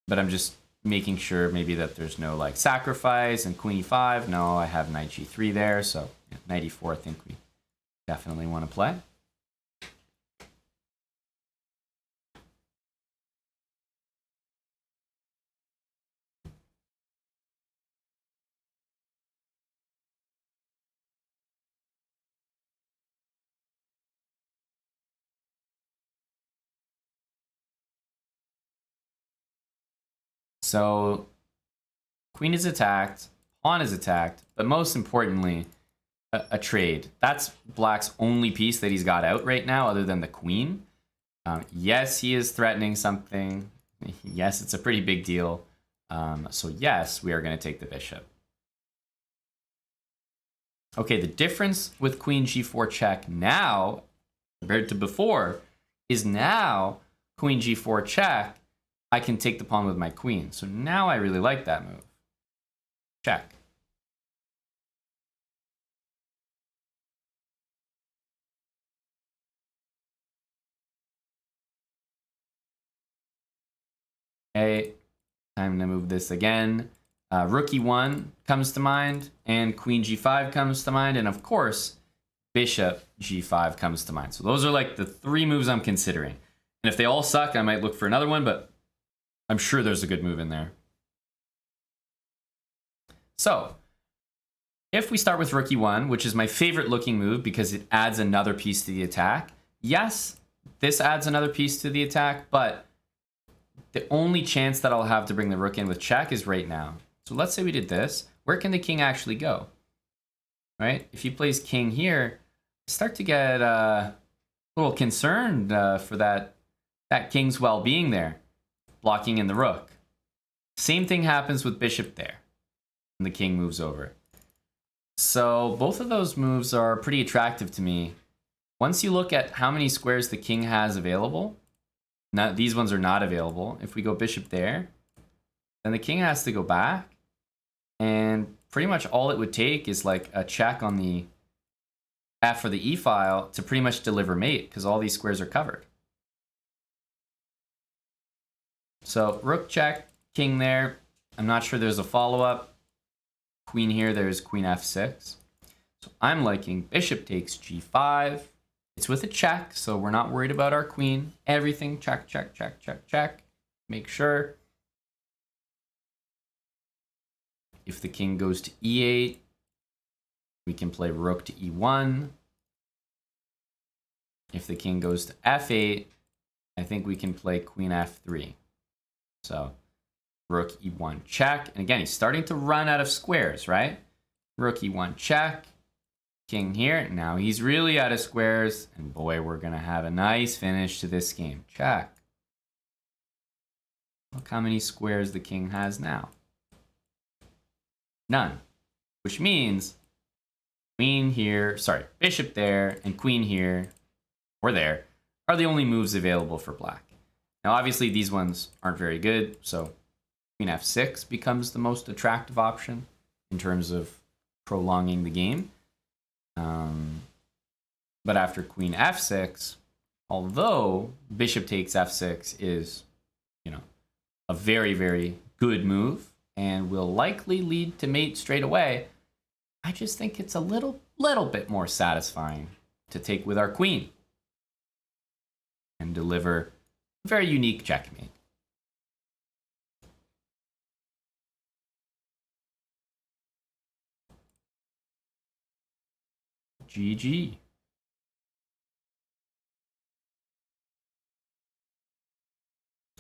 But I'm just making sure maybe that there's no like sacrifice and queen e5. No, I have knight g3 there. So knight e4 I think we definitely want to play. So queen is attacked, pawn is attacked, but most importantly, a trade. That's black's only piece that he's got out right now other than the queen. Yes, he is threatening something. Yes, it's a pretty big deal. So yes, we are going to take the bishop. Okay, the difference with queen g4 check now, compared to before, is now queen g4 check, I can take the pawn with my queen. So now I really like that move. Check. Okay, time to move this again. Rook e1 comes to mind, and queen g5 comes to mind, and of course, bishop g5 comes to mind. So those are like the 3 moves I'm considering. And if they all suck, I might look for another one, but I'm sure there's a good move in there. So, if we start with rook e1, which is my favorite looking move because it adds another piece to the attack. Yes, this adds another piece to the attack, but the only chance that I'll have to bring the rook in with check is right now. So let's say we did this. Where can the king actually go? Right? If he plays king here, I start to get a little concerned for that king's well-being there, blocking in the rook. Same thing happens with bishop there, and the king moves over. So both of those moves are pretty attractive to me. Once you look at how many squares the king has available, now these ones are not available. If we go bishop there, then the king has to go back. And pretty much all it would take is like a check on the f or the e file to pretty much deliver mate because all these squares are covered. So rook check, king there. I'm not sure there's a follow-up. Queen here, there's queen f6. So I'm liking bishop takes g5. It's with a check, so we're not worried about our queen. Everything check, check, check, check, check. Make sure. If the king goes to e8, we can play rook to e1. If the king goes to f8, I think we can play queen f3. So rook e1 check. And again, he's starting to run out of squares, right? Rook e1 check. King here. Now he's really out of squares. And boy, we're going to have a nice finish to this game. Check. Look how many squares the king has now. None. Which means queen here, sorry, bishop there, and queen here, or there, are the only moves available for black. Now, obviously, these ones aren't very good, so queen f6 becomes the most attractive option in terms of prolonging the game. But after queen f6, although bishop takes f6 is, a very, very good move and will likely lead to mate straight away, I just think it's a little bit more satisfying to take with our queen and deliver a very unique checkmate. GG.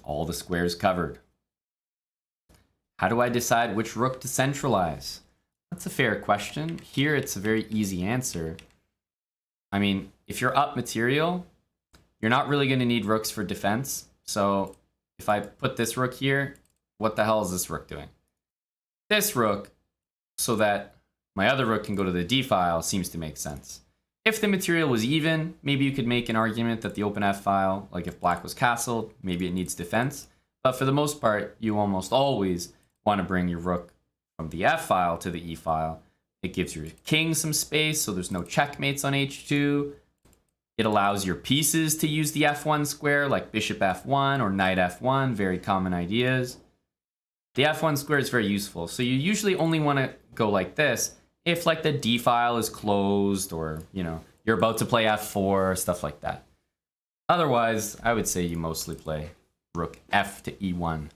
All the squares covered. How do I decide which rook to centralize? That's a fair question. Here, it's a very easy answer. I mean, if you're up material, you're not really going to need rooks for defense. So if I put this rook here, what the hell is this rook doing? This rook, so that my other rook can go to the d file, seems to make sense. If the material was even, maybe you could make an argument that the open f file, like if black was castled, maybe it needs defense. But for the most part, you almost always want to bring your rook from the f file to the e file. It gives your king some space, so there's no checkmates on h2. It allows your pieces to use the f1 square, like bishop f1 or knight f1, very common ideas. The f1 square is very useful, so you usually only want to go like this if like the d file is closed or, you're about to play f4, stuff like that. Otherwise, I would say you mostly play rook f to e1.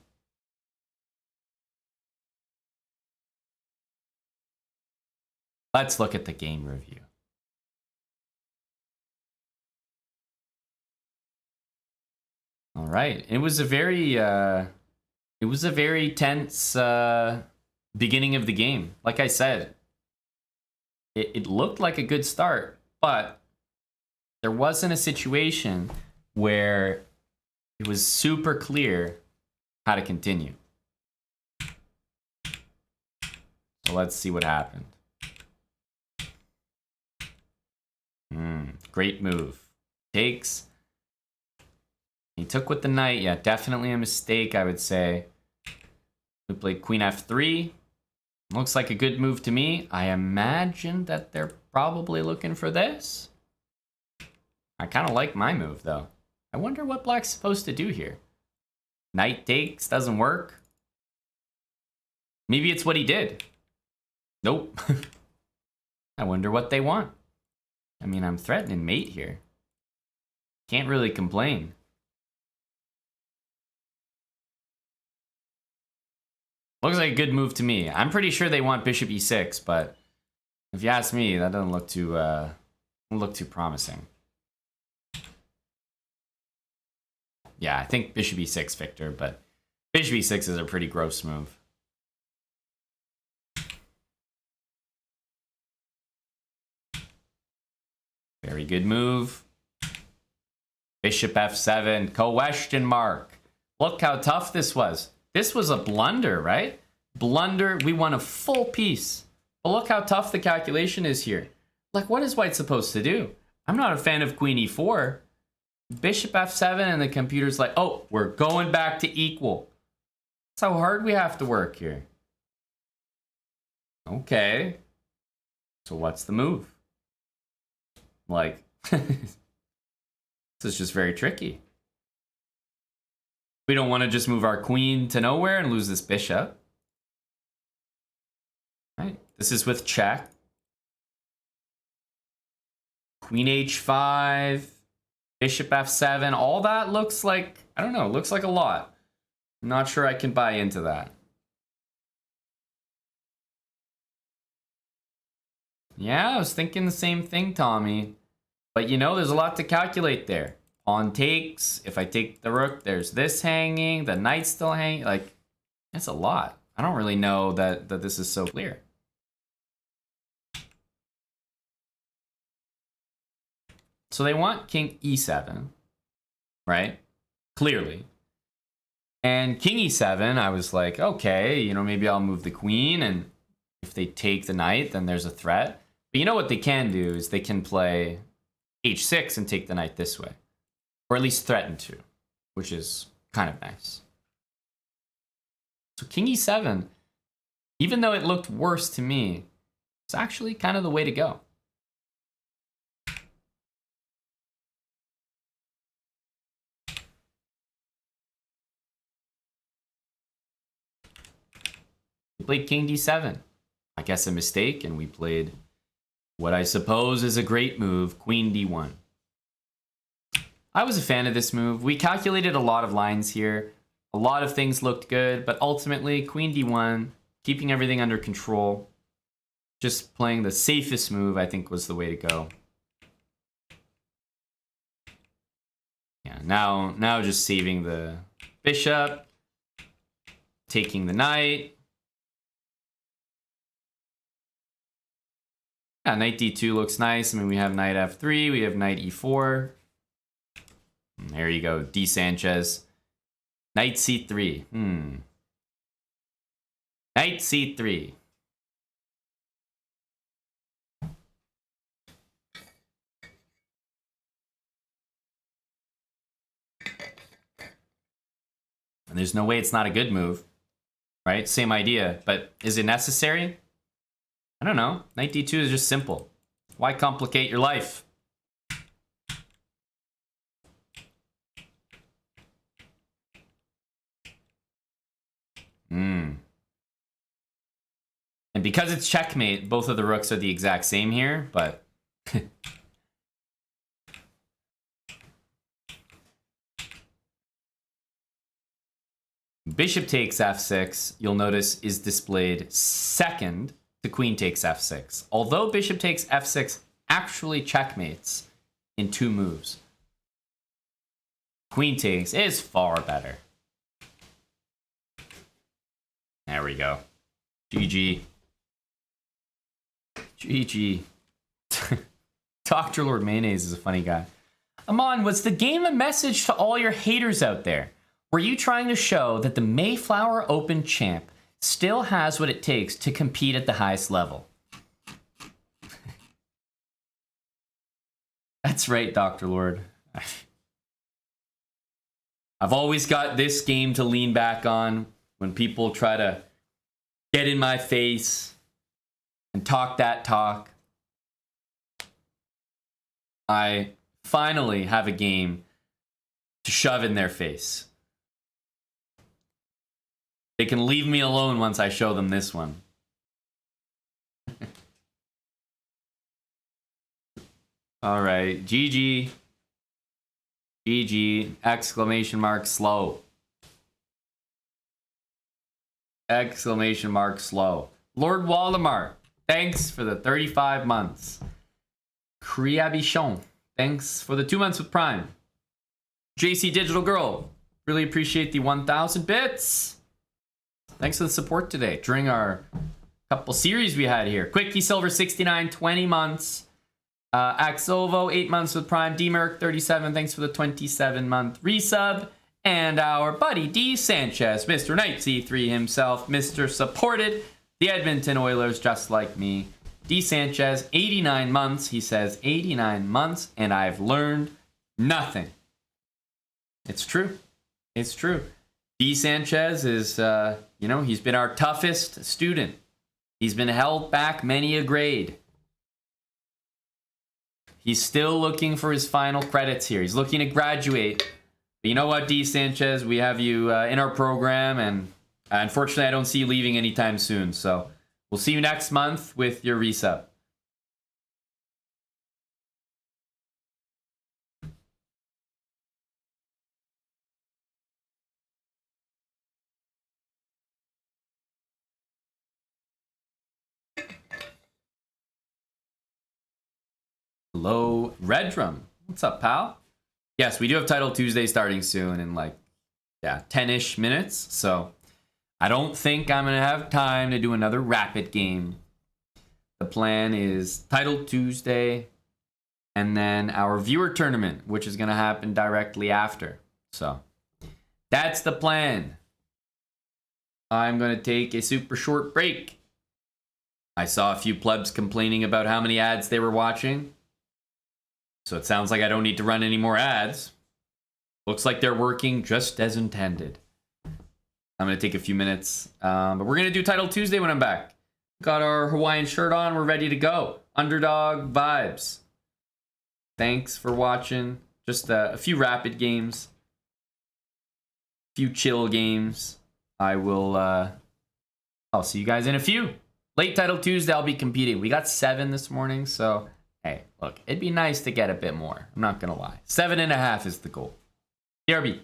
Let's look at the game review. All right, it was a very It was a very tense beginning of the game. Like I said, it looked like a good start, but there wasn't a situation where it was super clear how to continue. So let's see what happened. Great move. Takes. He took with the knight. Yeah, definitely a mistake, I would say. We played queen f3. Looks like a good move to me. I imagine that they're probably looking for this. I kind of like my move, though. I wonder what black's supposed to do here. Knight takes, doesn't work. Maybe it's what he did. Nope. I wonder what they want. I mean, I'm threatening mate here. Can't really complain. Looks like a good move to me. I'm pretty sure they want bishop e6, but if you ask me, that doesn't look too promising. Yeah, I think bishop e6, Victor, but bishop e6 is a pretty gross move. Very good move. Bishop f7, question mark. Look how tough this was. This was a blunder, right? Blunder, we won a full piece. But look how tough the calculation is here. Like, what is white supposed to do? I'm not a fan of queen e4. Bishop f7 and the computer's like, oh, we're going back to equal. That's how hard we have to work here. Okay. So what's the move? Like, this is just very tricky. We don't want to just move our queen to nowhere and lose this bishop. Right? This is with check. Queen h5, bishop f7, all that looks like, I don't know, looks like a lot. I'm not sure I can buy into that. Yeah, I was thinking the same thing, Tommy. But you know, there's a lot to calculate there. Pawn takes, if I take the rook, there's this hanging, the knight's still hanging. Like, that's a lot. I don't really know that this is so clear. So they want king e7, right? Clearly. And king e7, I was like, okay, you know, maybe I'll move the queen, and if they take the knight, then there's a threat. But you know what they can do is they can play h6 and take the knight this way. Or at least threaten to, which is kind of nice. So king e7, even though it looked worse to me, it's actually kind of the way to go. We played king d7. I guess a mistake, and we played what I suppose is a great move, queen d1. I was a fan of this move. We calculated a lot of lines here. A lot of things looked good, but ultimately, queen d1, keeping everything under control, just playing the safest move, I think was the way to go. Yeah, now just saving the bishop, taking the knight. Yeah, knight d2 looks nice. I mean, we have knight f3, we have knight e4. There you go, D. Sanchez. Knight c3. Knight c3. And there's no way it's not a good move, right? Same idea, but is it necessary? I don't know. Knight d2 is just simple. Why complicate your life? And because it's checkmate, both of the rooks are the exact same here, but... Bishop takes f6, you'll notice, is displayed second to queen takes f6. Although bishop takes f6 actually checkmates in 2 moves. Queen takes is far better. There we go. GG. GG. Dr. Lord Mayonnaise is a funny guy. Amon, was the game a message to all your haters out there? Were you trying to show that the Mayflower Open champ still has what it takes to compete at the highest level? That's right, Dr. Lord. I've always got this game to lean back on when people try to get in my face and talk that talk. I finally have a game to shove in their face. They can leave me alone once I show them this one. All right, GG. GG, exclamation mark, slow. Exclamation mark, slow. Lord Waldemar, thanks for the 35 months. Criabichon, thanks for the 2 months with Prime. JC Digital Girl, really appreciate the 1,000 bits. Thanks for the support today during our couple series we had here. Quickie Silver 69, 20 months. Axovo, 8 months with Prime. D-Merc, 37, thanks for the 27-month resub. And our buddy D. Sanchez, Mr. Knight C3 himself, Mr. Supported, the Edmonton Oilers, just like me. D. Sanchez, 89 months. He says 89 months, and I've learned nothing. It's true. It's true. D. Sanchez is, he's been our toughest student. He's been held back many a grade. He's still looking for his final credits here. He's looking to graduate. But you know what, D. Sanchez? We have you in our program, and unfortunately, I don't see you leaving anytime soon. So we'll see you next month with your resub. Hello, Red Drum. What's up, pal? Yes, we do have Title Tuesday starting soon in 10-ish minutes. So I don't think I'm going to have time to do another rapid game. The plan is Title Tuesday and then our viewer tournament, which is going to happen directly after. So that's the plan. I'm going to take a super short break. I saw a few plebs complaining about how many ads they were watching. So it sounds like I don't need to run any more ads. Looks like they're working just as intended. I'm going to take a few minutes. But we're going to do Title Tuesday when I'm back. Got our Hawaiian shirt on. We're ready to go. Underdog vibes. Thanks for watching. Just a few rapid games. A few chill games. I'll see you guys in a few. Late Title Tuesday, I'll be competing. We got 7 this morning, so... Hey, look, it'd be nice to get a bit more. I'm not going to lie. 7.5 is the goal. BRB.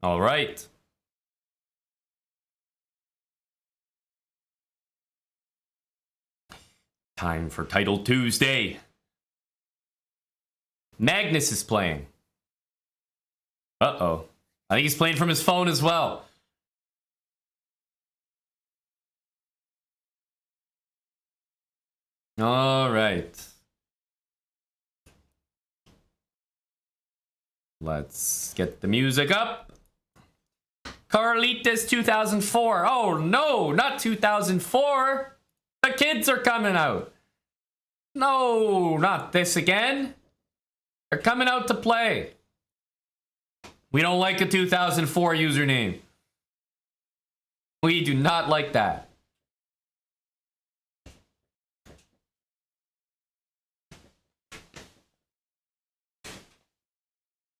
All right. Time for Title Tuesday. Magnus is playing. Uh-oh. I think he's playing from his phone as well. All right. Let's get the music up. Carlitos 2004. Oh no, not 2004. The kids are coming out. No, not this again. They're coming out to play. We don't like a 2004 username. We do not like that.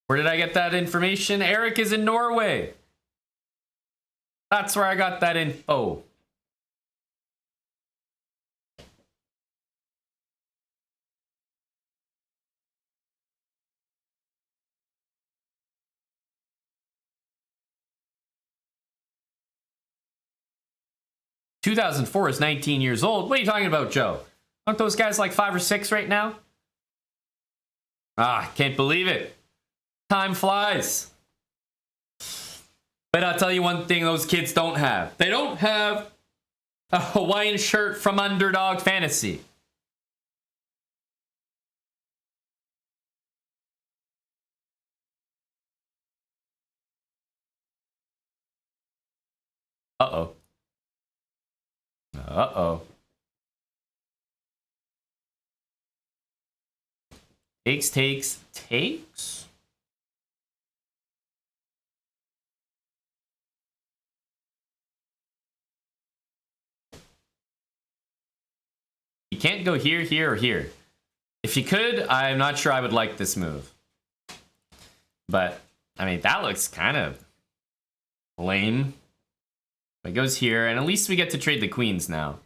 Where did I get that information? Eric is in Norway. That's where I got that info. "2004 is 19 years old. What are you talking about, Joe? Aren't those guys like 5 or 6 right now? Ah, can't believe it. Time flies. But I'll tell you one thing those kids don't have. They don't have a Hawaiian shirt from Underdog Fantasy. Uh-oh. Uh-oh. Takes. You can't go here, here, or here. If you could, I'm not sure I would like this move. But, I mean, that looks kind of lame. It goes here, and at least we get to trade the queens now.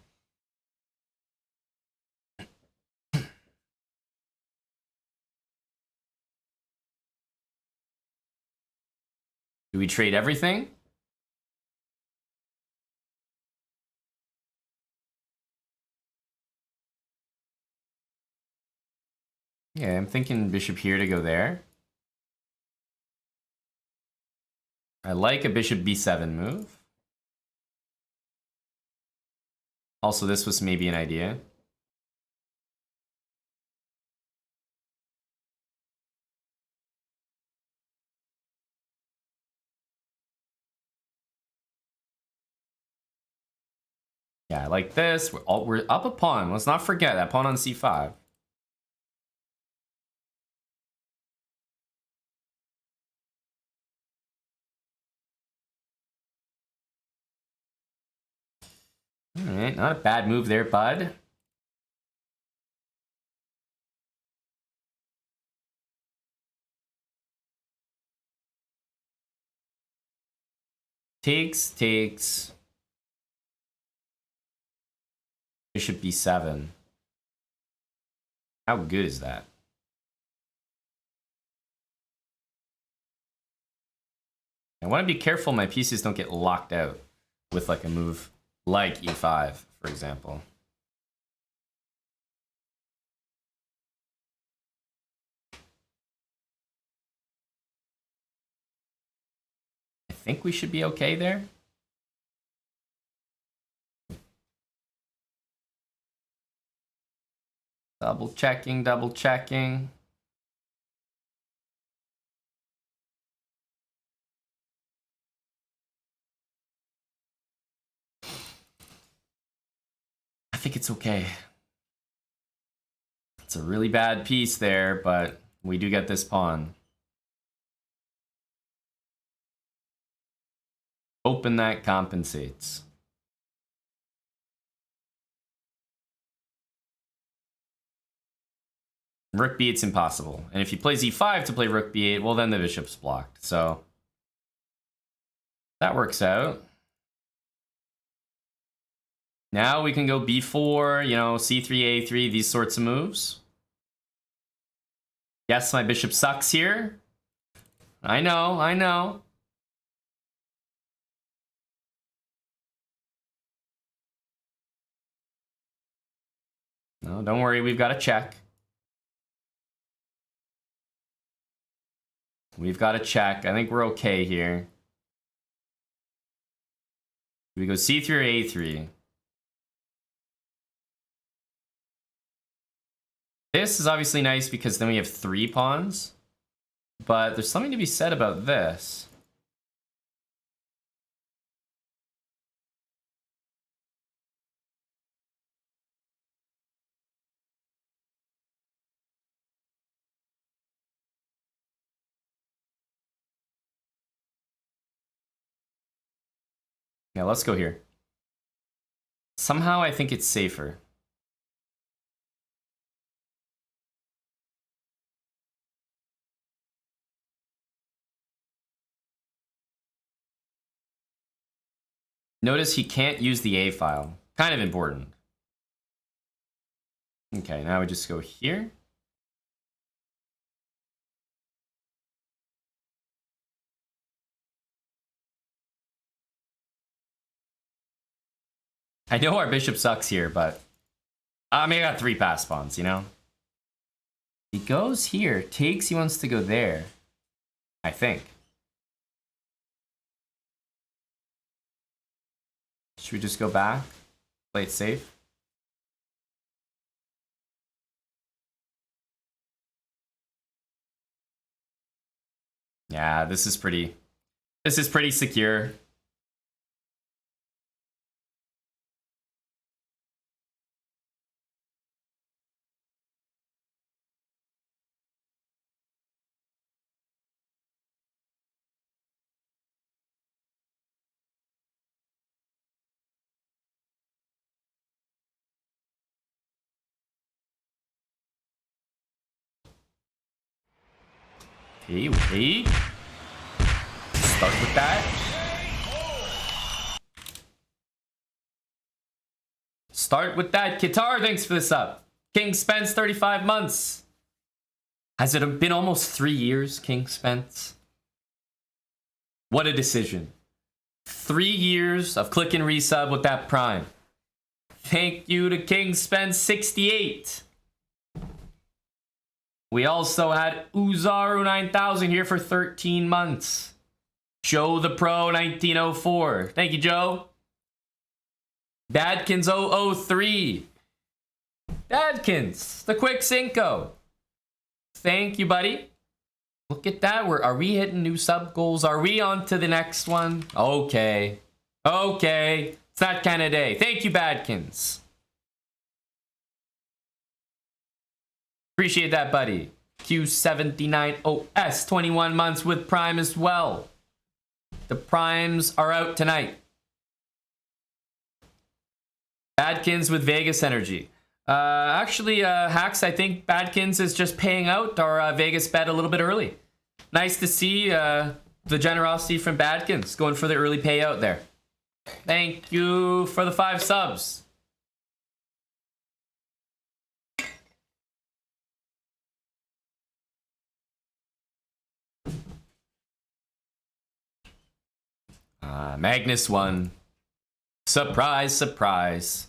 Do we trade everything? Yeah, I'm thinking bishop here to go there. I like a bishop b7 move. Also, this was maybe an idea. Yeah, I like this. We're up a pawn. Let's not forget that pawn on c5. All right, not a bad move there, bud. Takes. Bishop b7. How good is that? I want to be careful my pieces don't get locked out with like a move like e5, for example. I think we should be okay there. Double checking. I think it's okay. It's a really bad piece there, but we do get this pawn. Hoping that compensates. Rook b8's impossible. And if he plays e5 to play rook b8, well then the bishop's blocked. So that works out. Now we can go b4, you know, c3, a3, these sorts of moves. Yes, my bishop sucks here. I know. No, don't worry, we've got a check. We've got a check. I think we're okay here. We go c3 or a3. This is obviously nice because then we have 3 pawns. But there's something to be said about this. Yeah, let's go here. Somehow I think it's safer. Notice he can't use the A file. Kind of important. Okay, now we just go here. I know our bishop sucks here, but I mean, I got 3 pass pawns, you know? He goes here, takes, he wants to go there. I think. Should we just go back? Play it safe? Yeah, this is pretty secure. Hey. Start with that. Start with that. Guitar, thanks for this up. King Spence, 35 months. Has it been almost 3 years, King Spence? What a decision. 3 years of click and resub with that prime. Thank you to King Spence, 68. We also had Uzaru 9000 here for 13 months. Joe the Pro 1904. Thank you, Joe. Dadkins 003. Dadkins, the quick Cinco. Thank you, buddy. Look at that. Are we hitting new sub goals? Are we on to the next one? Okay. Okay. It's that kind of day. Thank you, Badkins. Appreciate that, buddy. Q79OS, 21 months with Prime as well. The Primes are out tonight. Badkins with Vegas Energy. Actually, Hacks, I think Badkins is just paying out our Vegas bet a little bit early. Nice to see the generosity from Badkins going for the early payout there. Thank you for the 5 subs. Magnus won. Surprise, surprise.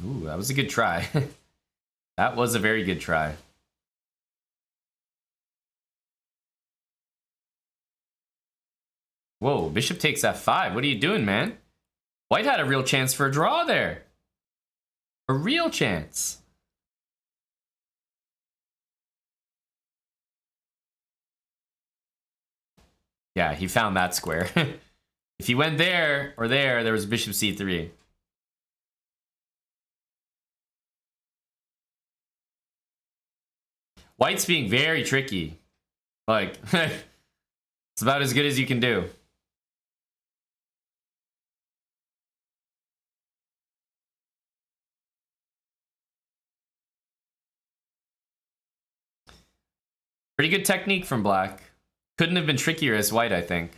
Ooh, that was a good try. That was a very good try. Whoa, bishop takes f5. What are you doing, man? White had a real chance for a draw there. A real chance. Yeah, he found that square. If he went there or there was bishop c3. White's being very tricky. Like, it's about as good as you can do. Pretty good technique from Black. Couldn't have been trickier as White, I think.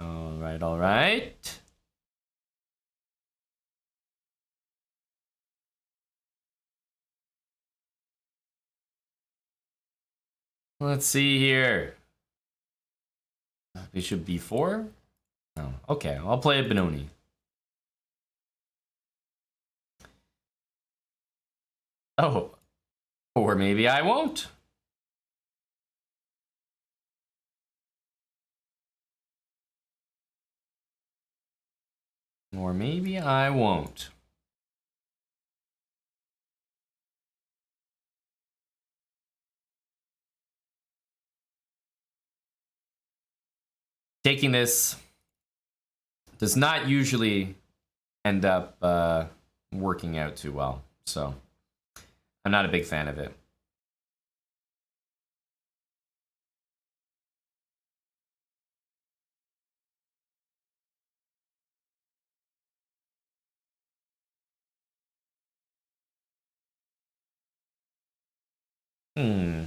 All right, all right. Let's see here. Bishop b4? No. Okay, I'll play a Benoni. Oh. Or maybe I won't. Or maybe I won't. Taking this does not usually end up working out too well, so I'm not a big fan of it. Hmm.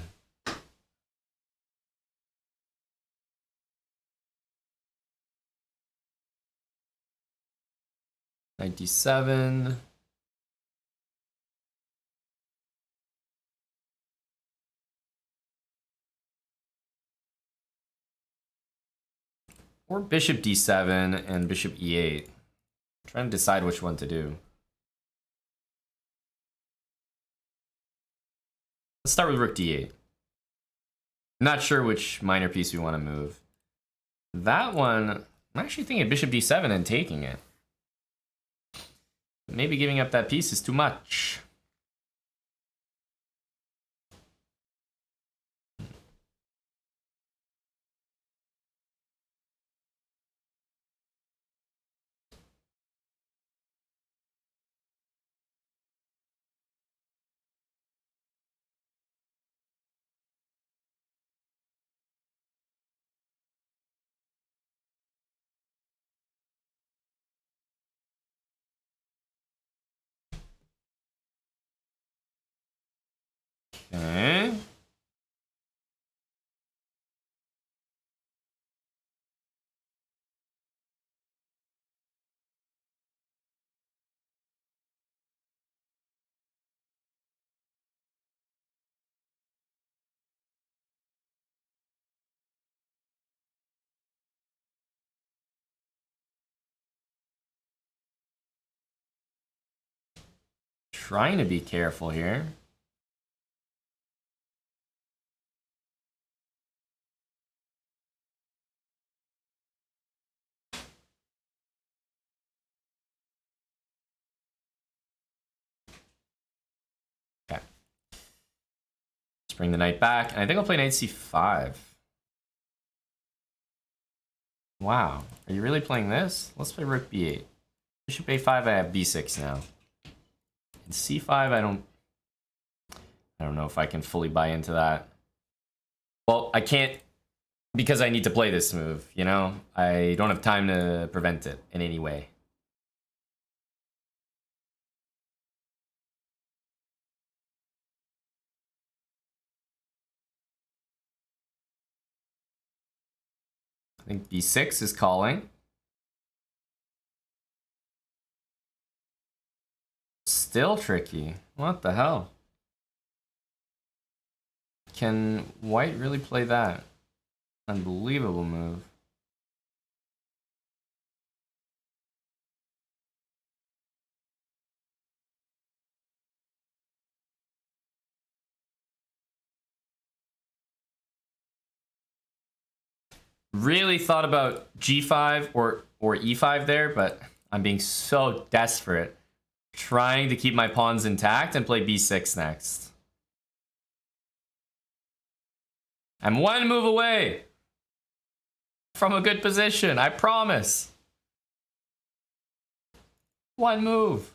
'97. Or bishop d7 and bishop e8. I'm trying to decide which one to do. Let's start with rook d8. I'm not sure which minor piece we want to move. That one, I'm actually thinking bishop d7 and taking it. But maybe giving up that piece is too much. Okay. Trying to be careful here. Okay. Let's bring the knight back. And I think I'll play knight c5. Wow. Are you really playing this? Let's play rook b8. Bishop a5, I have b6 now. And c5, I don't know if I can fully buy into that. Well, I can't because I need to play this move, you know? I don't have time to prevent it in any way. I think b6 is calling. Still tricky. What the hell? Can white really play that? Unbelievable move. Really thought about g5 or e5 there, but I'm being so desperate. Trying to keep my pawns intact and play b6 next. I'm one move away from a good position, I promise. One move.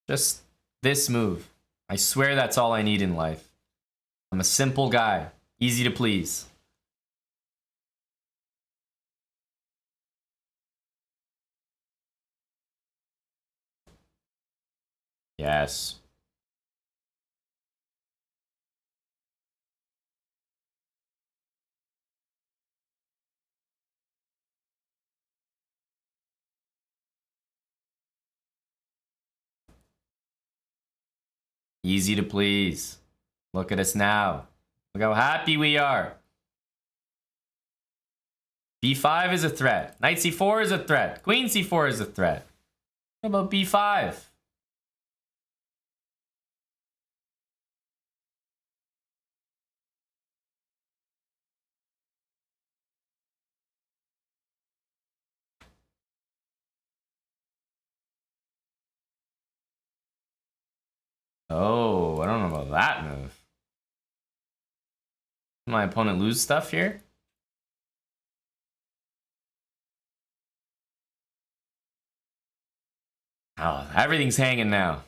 Just this move. I swear that's all I need in life. I'm a simple guy, easy to please. Yes. Easy to please. Look at us now. Look how happy we are. B5 is a threat. Knight C4 is a threat. Queen C4 is a threat. What about B5? Oh, I don't know about that move. Did my opponent lose stuff here? Oh, everything's hanging now.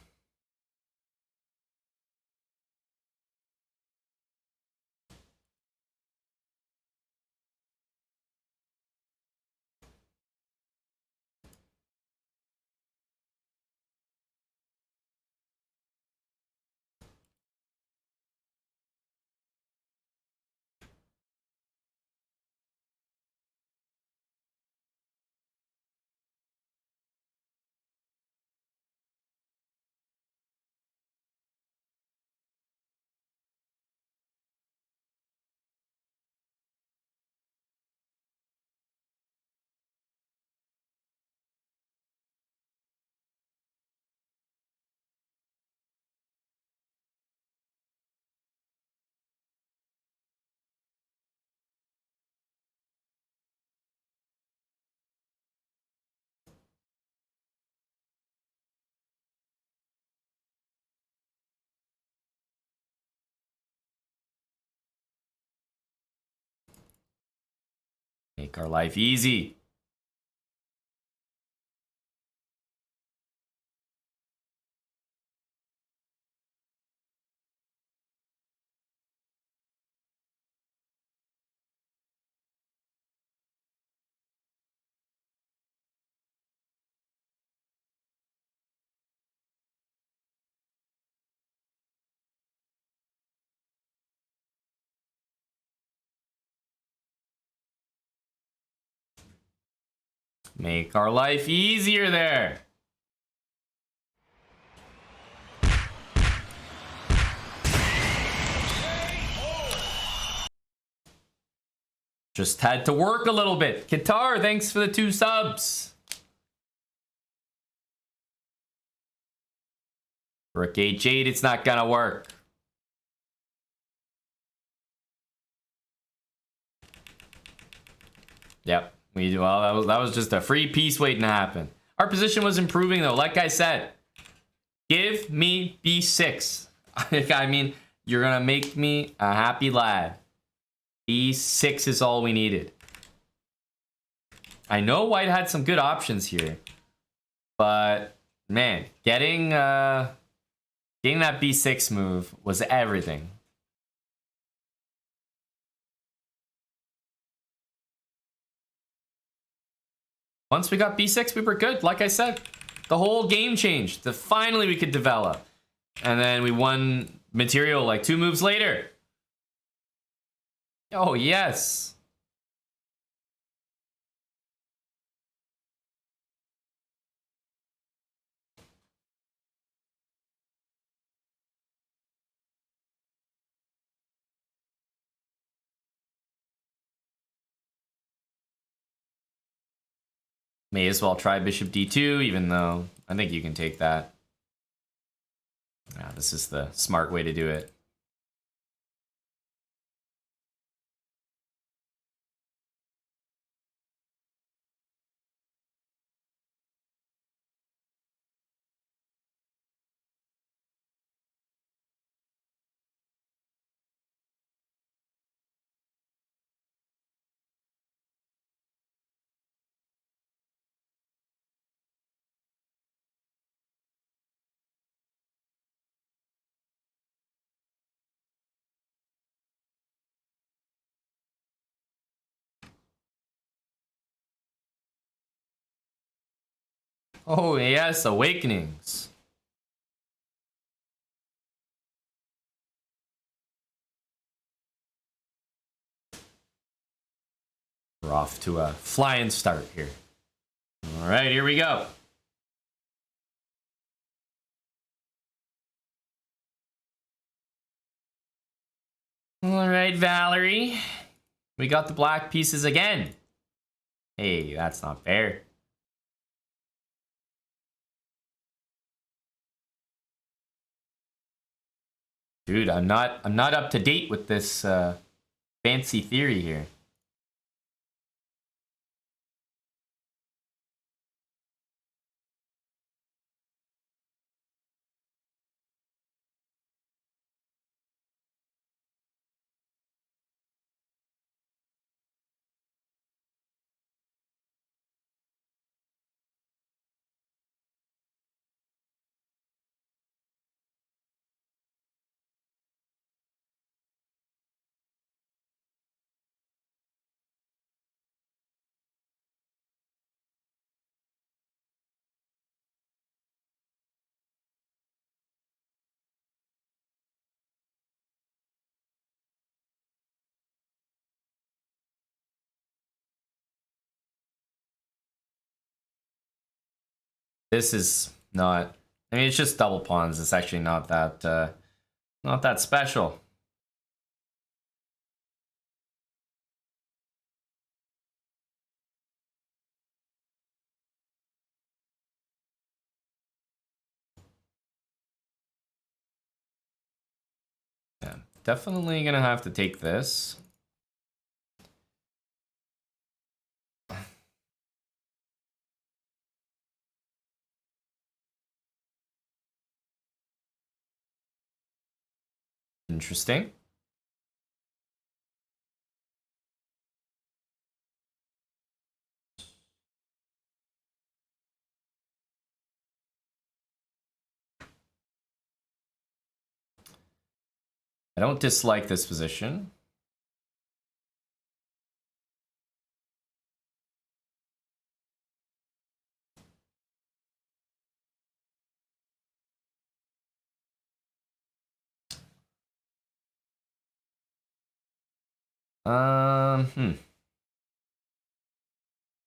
Make our life easy. Make our life easier there. Just had to work a little bit. Qatar, thanks for the 2 subs. Rook H8, it's not gonna work. Yep. Well, that was just a free piece waiting to happen. Our position was improving though. Like I said, give me B6. I mean, you're gonna make me a happy lad. B6 is all we needed. I know White had some good options here, but man, getting that B6 move was everything. Once we got B6, we were good. Like I said, the whole game changed. Finally, we could develop. And then we won material like 2 moves later. Oh, yes. May as well try Bishop D2, even though I think you can take that. This is the smart way to do it. Oh, yes, Awakenings. We're off to a flying start here. All right, here we go. All right, Valerie. We got the black pieces again. Hey, that's not fair. Dude, I'm not up to date with this fancy theory here. This is not, I mean, it's just double pawns. It's actually not that special. Yeah, definitely gonna have to take this. Interesting. I don't dislike this position.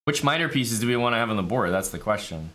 Which minor pieces do we want to have on the board? That's the question.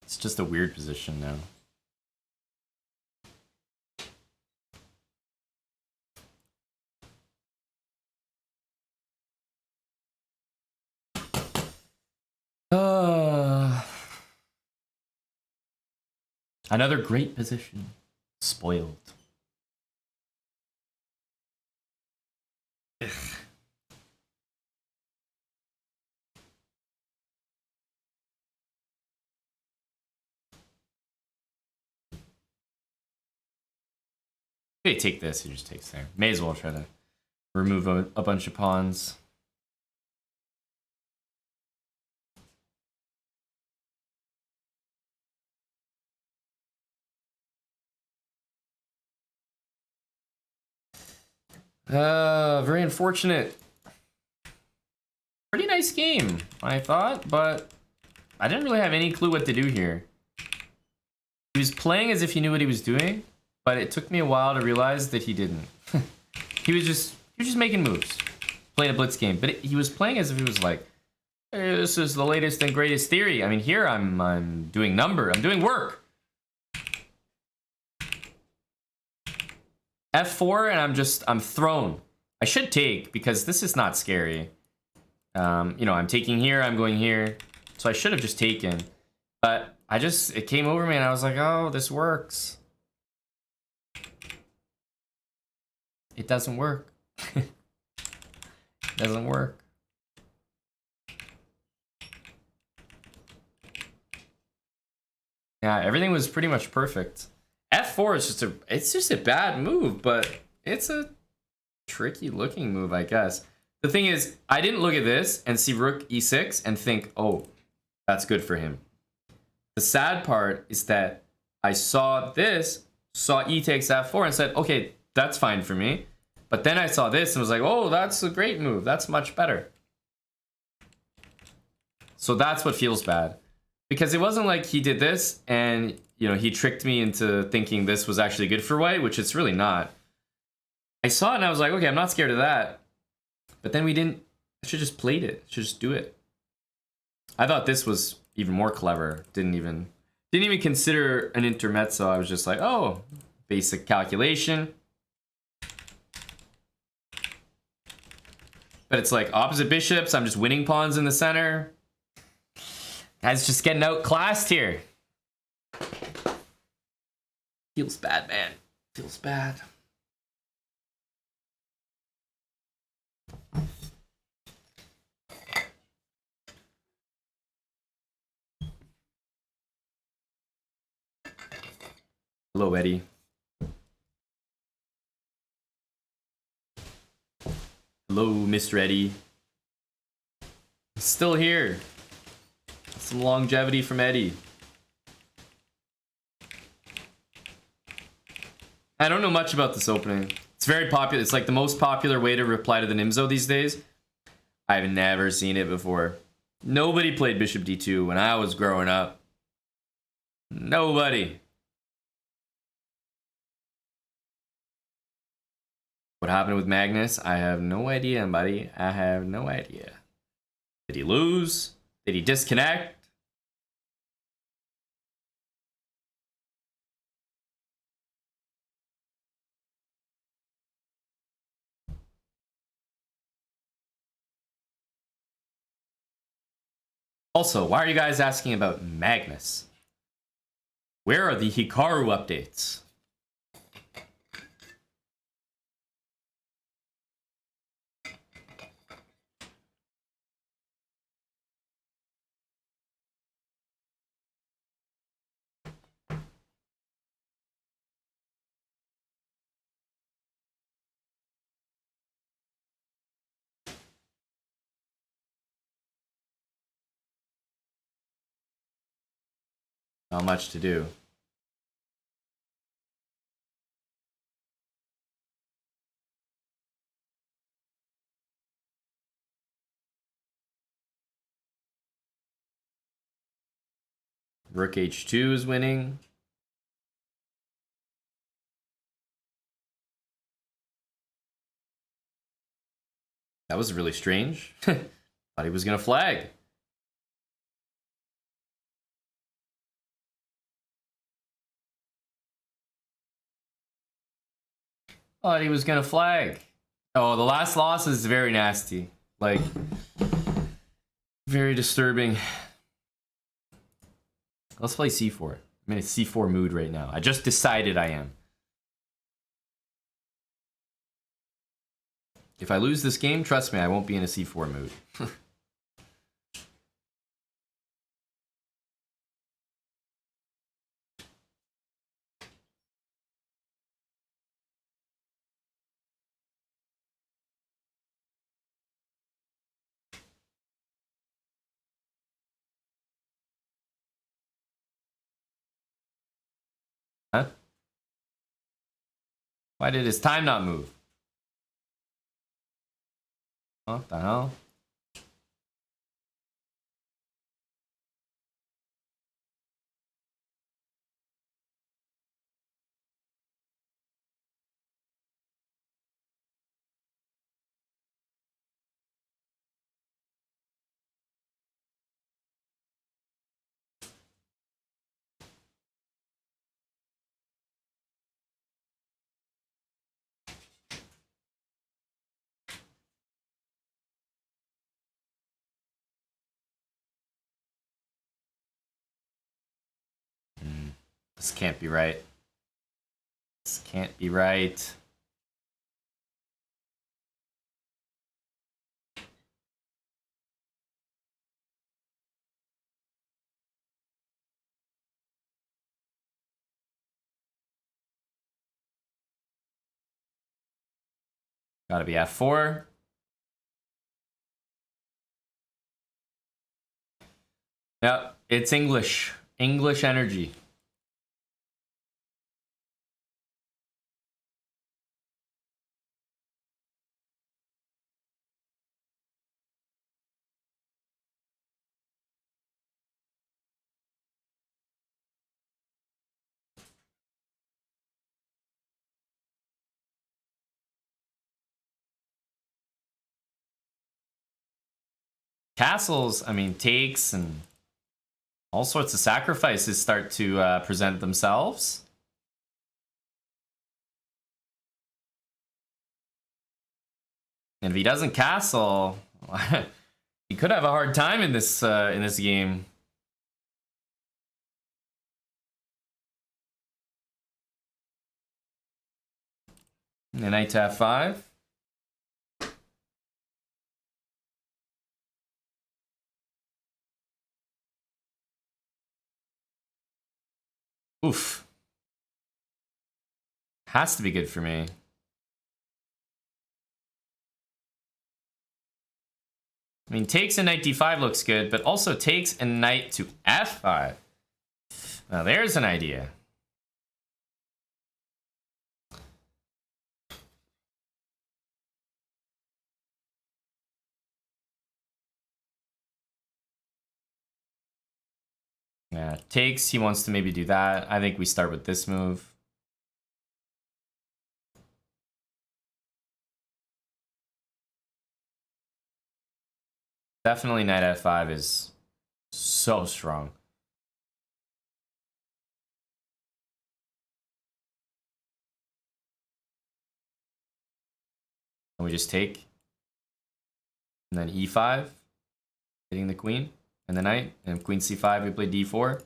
It's just a weird position now. Another great position. Spoiled. Ugh. They take this, he just takes there. May as well try to remove a bunch of pawns. Very unfortunate. Pretty nice game, I thought, but I didn't really have any clue what to do here. He was playing as if he knew what he was doing, but it took me a while to realize that he didn't. he was just making moves, playing a blitz game, but he was playing as if he was like, hey, this is the latest and greatest theory. I mean, here I'm doing I'm doing work. F4 and I'm thrown. I should take because this is not scary. You know, I'm taking here, I'm going here. So I should have just taken. But it came over me and I was like, oh, this works. It doesn't work. It doesn't work. Yeah, everything was pretty much perfect. F4 is it's just a bad move, but it's a tricky looking move, I guess. The thing is, I didn't look at this and see rook e6 and think, oh, that's good for him. The sad part is that I saw this, saw e takes f4 and said, okay, that's fine for me. But then I saw this and was like, oh, that's a great move. That's much better. So that's what feels bad. Because it wasn't like he did this and, you know, he tricked me into thinking this was actually good for white, which it's really not. I saw it and I was like, okay, I'm not scared of that. But then we didn't, I should just played it. I should just do it. I thought this was even more clever. Didn't even consider an intermezzo. I was just like, oh, basic calculation. But it's like opposite bishops. I'm just winning pawns in the center. Guy's just getting outclassed here. Feels bad, man. Feels bad. Hello, Eddie. Hello, Mr. Eddie. Still here. Some longevity from Eddie. I don't know much about this opening. It's very popular. It's like the most popular way to reply to the Nimzo these days. I've never seen it before. Nobody played Bishop D2 when I was growing up. Nobody. What happened with Magnus? I have no idea, buddy. I have no idea. Did he lose? Did he disconnect? Also, why are you guys asking about Magnus? Where are the Hikaru updates? Not much to do. Rook H2 is winning. That was really strange. Thought he was gonna flag. Thought he was gonna flag. Oh, the last loss is very nasty. Like, very disturbing. Let's play C4. I'm in a c4 mood right now. I just decided I am. If I lose this game, trust me, I won't be in a c4 mood. Huh? Why did his time not move? What the hell? This can't be right. This can't be right. Gotta be f4. Yep, it's English. English energy. Castles, I mean, takes and all sorts of sacrifices start to present themselves. And if he doesn't castle, he could have a hard time in this game. And knight to f5. Oof. Has to be good for me. I mean, takes and knight d5 looks good, but also takes and knight to f5. Now there's an idea. Yeah, takes, he wants to maybe do that. I think we start with this move. Definitely knight f5 is so strong. And we just take. And then e5, hitting the queen and the knight. And queen c5, we play d4.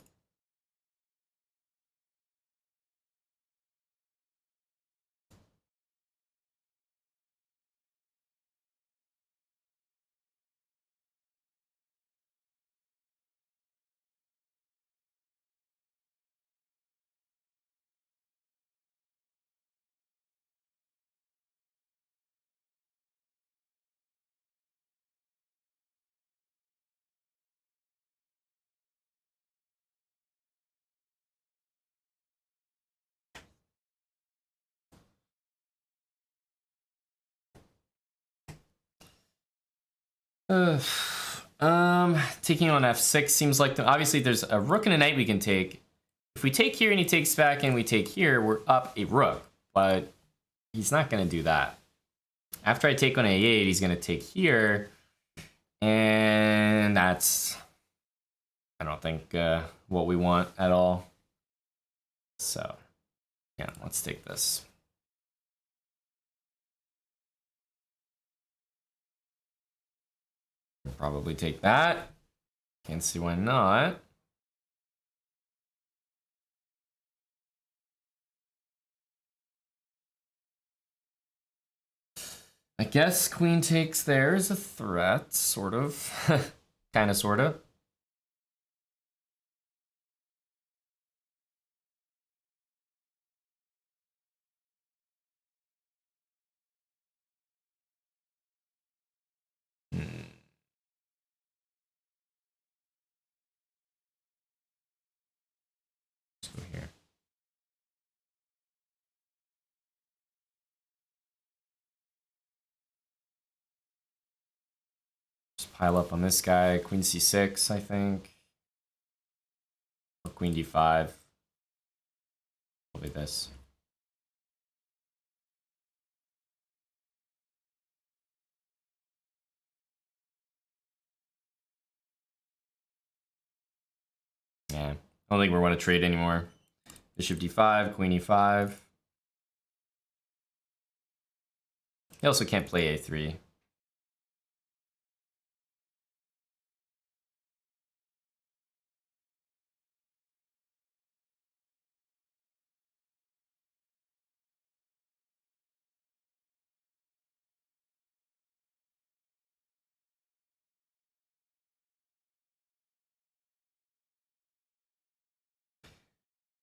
Taking on f6 seems like obviously there's a rook and a knight we can take. If we take here and he takes back and we take here, we're up a rook, but he's not going to do that. After I take on a8, he's going to take here, and that's, I don't think, what we want at all. So, yeah, let's take this. Probably take that. Can't see why not. I guess queen takes there is a threat, sort of. Kind of, sort of. Let's go here. Just pile up on this guy. Queen c6, I think. Or queen d5. Probably this. Yeah, I don't think we want to trade anymore. Bishop d5, queen e5. He also can't play a3.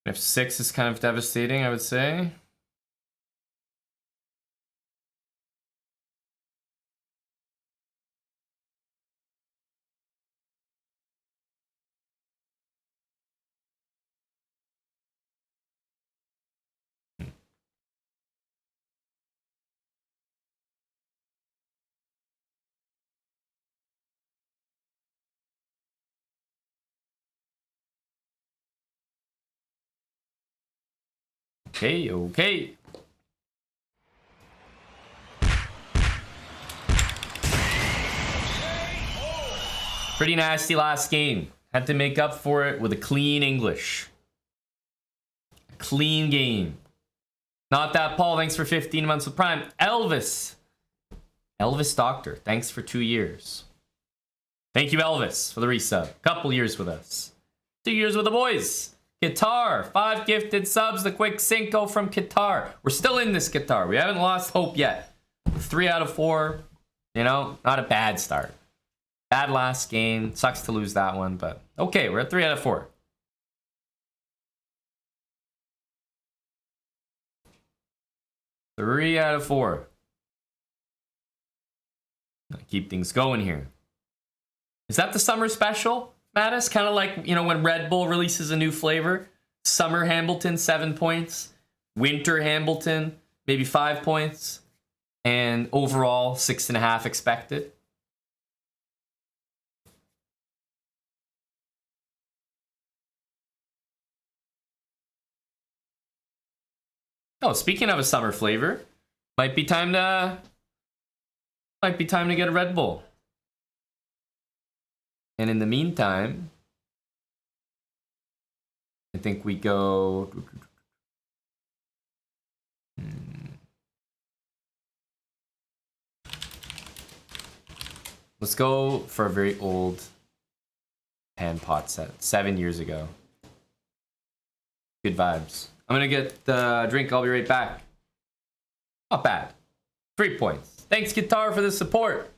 F6 is kind of devastating, I would say. Okay, okay. Pretty nasty last game. Had to make up for it with a clean English. A clean game. Not that Paul, thanks for 15 months of Prime. Elvis. Elvis Doctor, thanks for 2 years. Thank you, Elvis, for the resub. Couple years with us. 2 years with the boys. Qatar, 5 gifted subs. The quick Cinco from Qatar. We're still in this Qatar. We haven't lost hope yet. 3 out of 4. You know, not a bad start. Bad last game. Sucks to lose that one, but okay, we're at 3 out of 4. Three out of 4. Keep things going here. Is that the summer special, Mattis? Kind of like, you know, when Red Bull releases a new flavor. Summer Hamilton, 7 points. Winter Hamilton, maybe 5 points. And overall, 6.5 expected. Oh, speaking of a summer flavor, might be time to get a Red Bull. And in the meantime, I think we go. Let's go for a very old pan pot set, 7 years ago. Good vibes. I'm gonna get the drink. I'll be right back. Not bad. 3 points. Thanks, Guitar, for the support.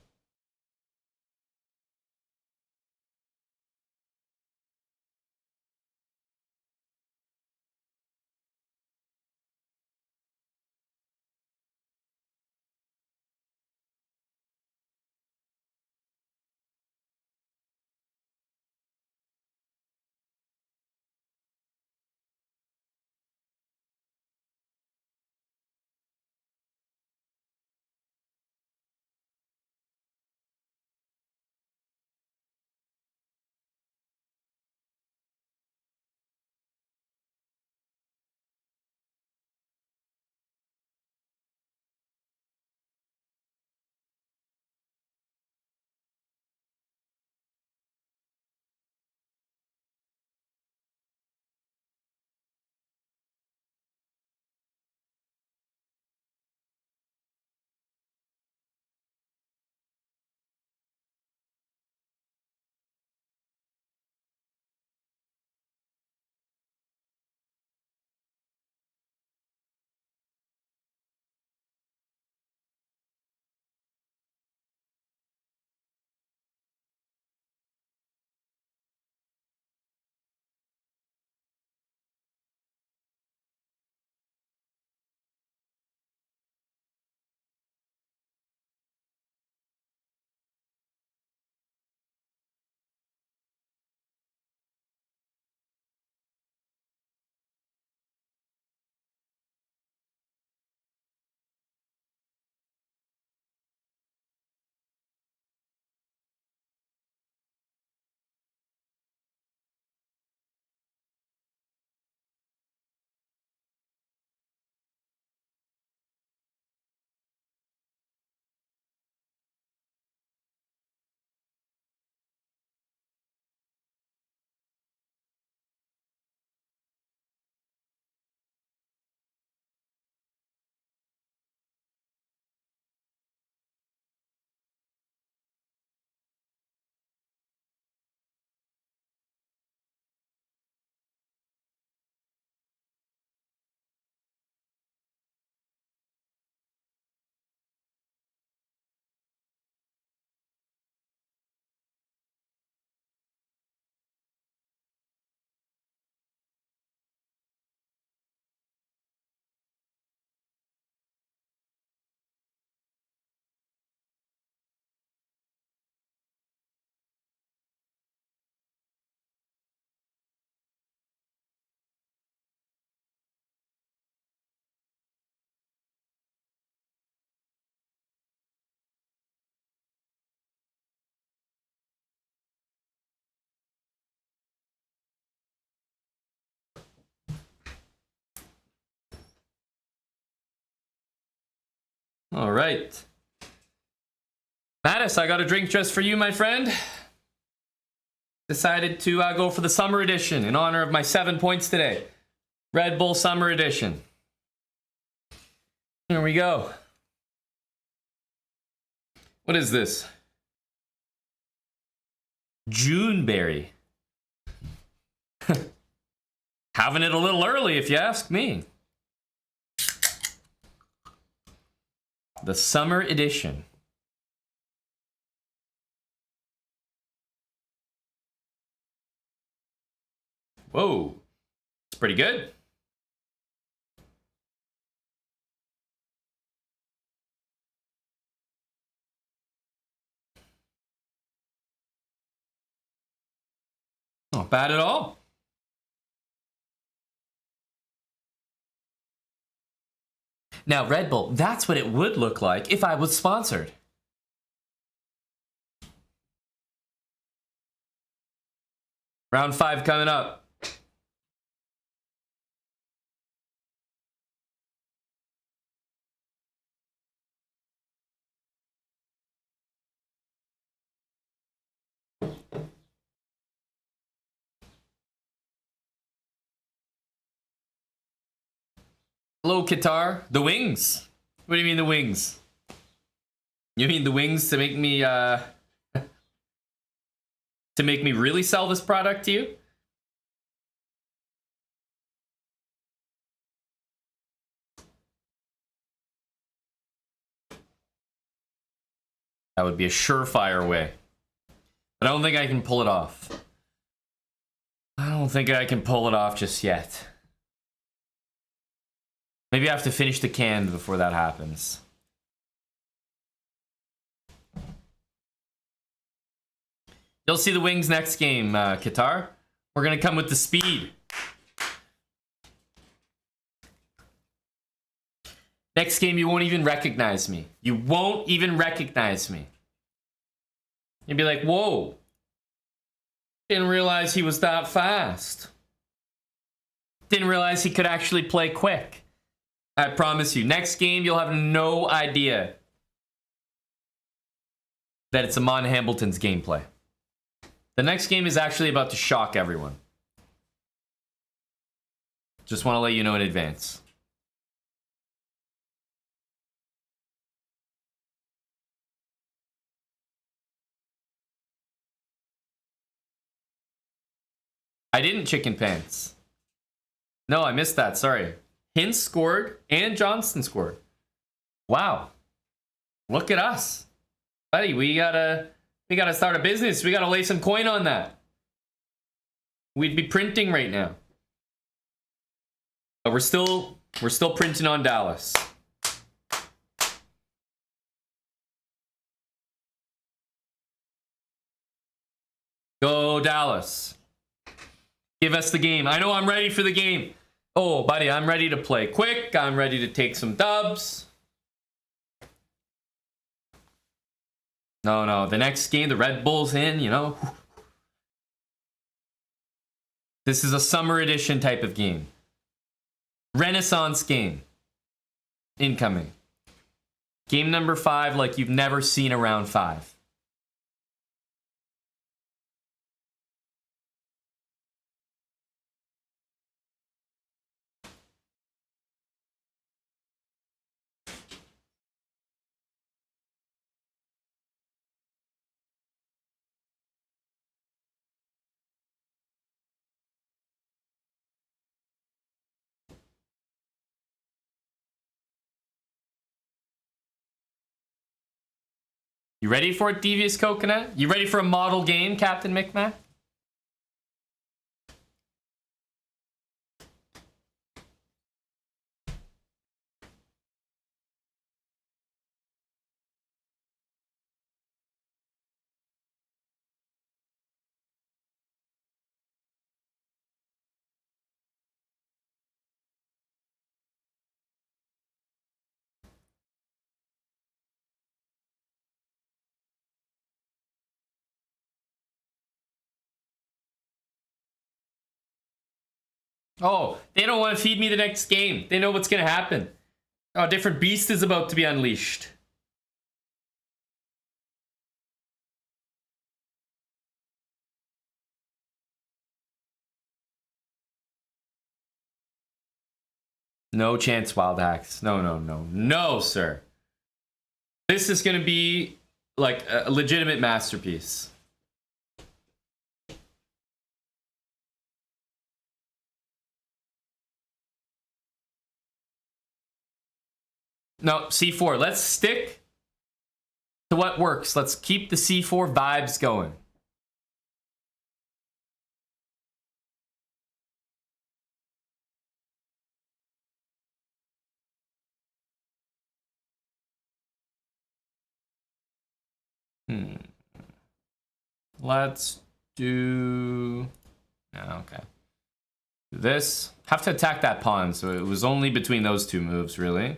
All right. Mattis, I got a drink just for you, my friend. Decided to go for the summer edition in honor of my 7 points today. Red Bull Summer Edition. Here we go. What is this? Juneberry. Having it a little early, if you ask me. The Summer Edition. Whoa. It's pretty good. Not bad at all. Now, Red Bull, that's what it would look like if I was sponsored. Round 5 coming up. Hello, Qatar. The wings. What do you mean the wings? You mean the wings to make me really sell this product to you? That would be a surefire way. But I don't think I can pull it off. I don't think I can pull it off just yet. Maybe I have to finish the can before that happens. You'll see the wings next game, Qatar. We're going to come with the speed. Next game, you won't even recognize me. You won't even recognize me. You'll be like, whoa. Didn't realize he was that fast. Didn't realize he could actually play quick. I promise you, next game, you'll have no idea that it's Amon Hambleton's gameplay. The next game is actually about to shock everyone. Just want to let you know in advance. I didn't chicken pants. No, I missed that, sorry. Hintz scored and Johnston scored. Wow. Look at us. Buddy, we gotta start a business. We gotta lay some coin on that. We'd be printing right now. But we're still printing on Dallas. Go Dallas. Give us the game. I know I'm ready for the game. Oh, buddy, I'm ready to play quick. I'm ready to take some dubs. No, the next game, the Red Bull's in, you know. This is a summer edition type of game. Renaissance game. Incoming. Game number 5 like you've never seen a round 5. You ready for it, Devious Coconut? You ready for a model game, Captain Micmac? Oh, they don't want to feed me the next game. They know what's going to happen. Oh, a different beast is about to be unleashed. No chance, wild hacks. No, no, no. No, sir. This is going to be like a legitimate masterpiece. No, C4. Let's stick to what works. Let's keep the C4 vibes going. Let's do... okay. This. Have to attack that pawn, so it was only between those two moves, really.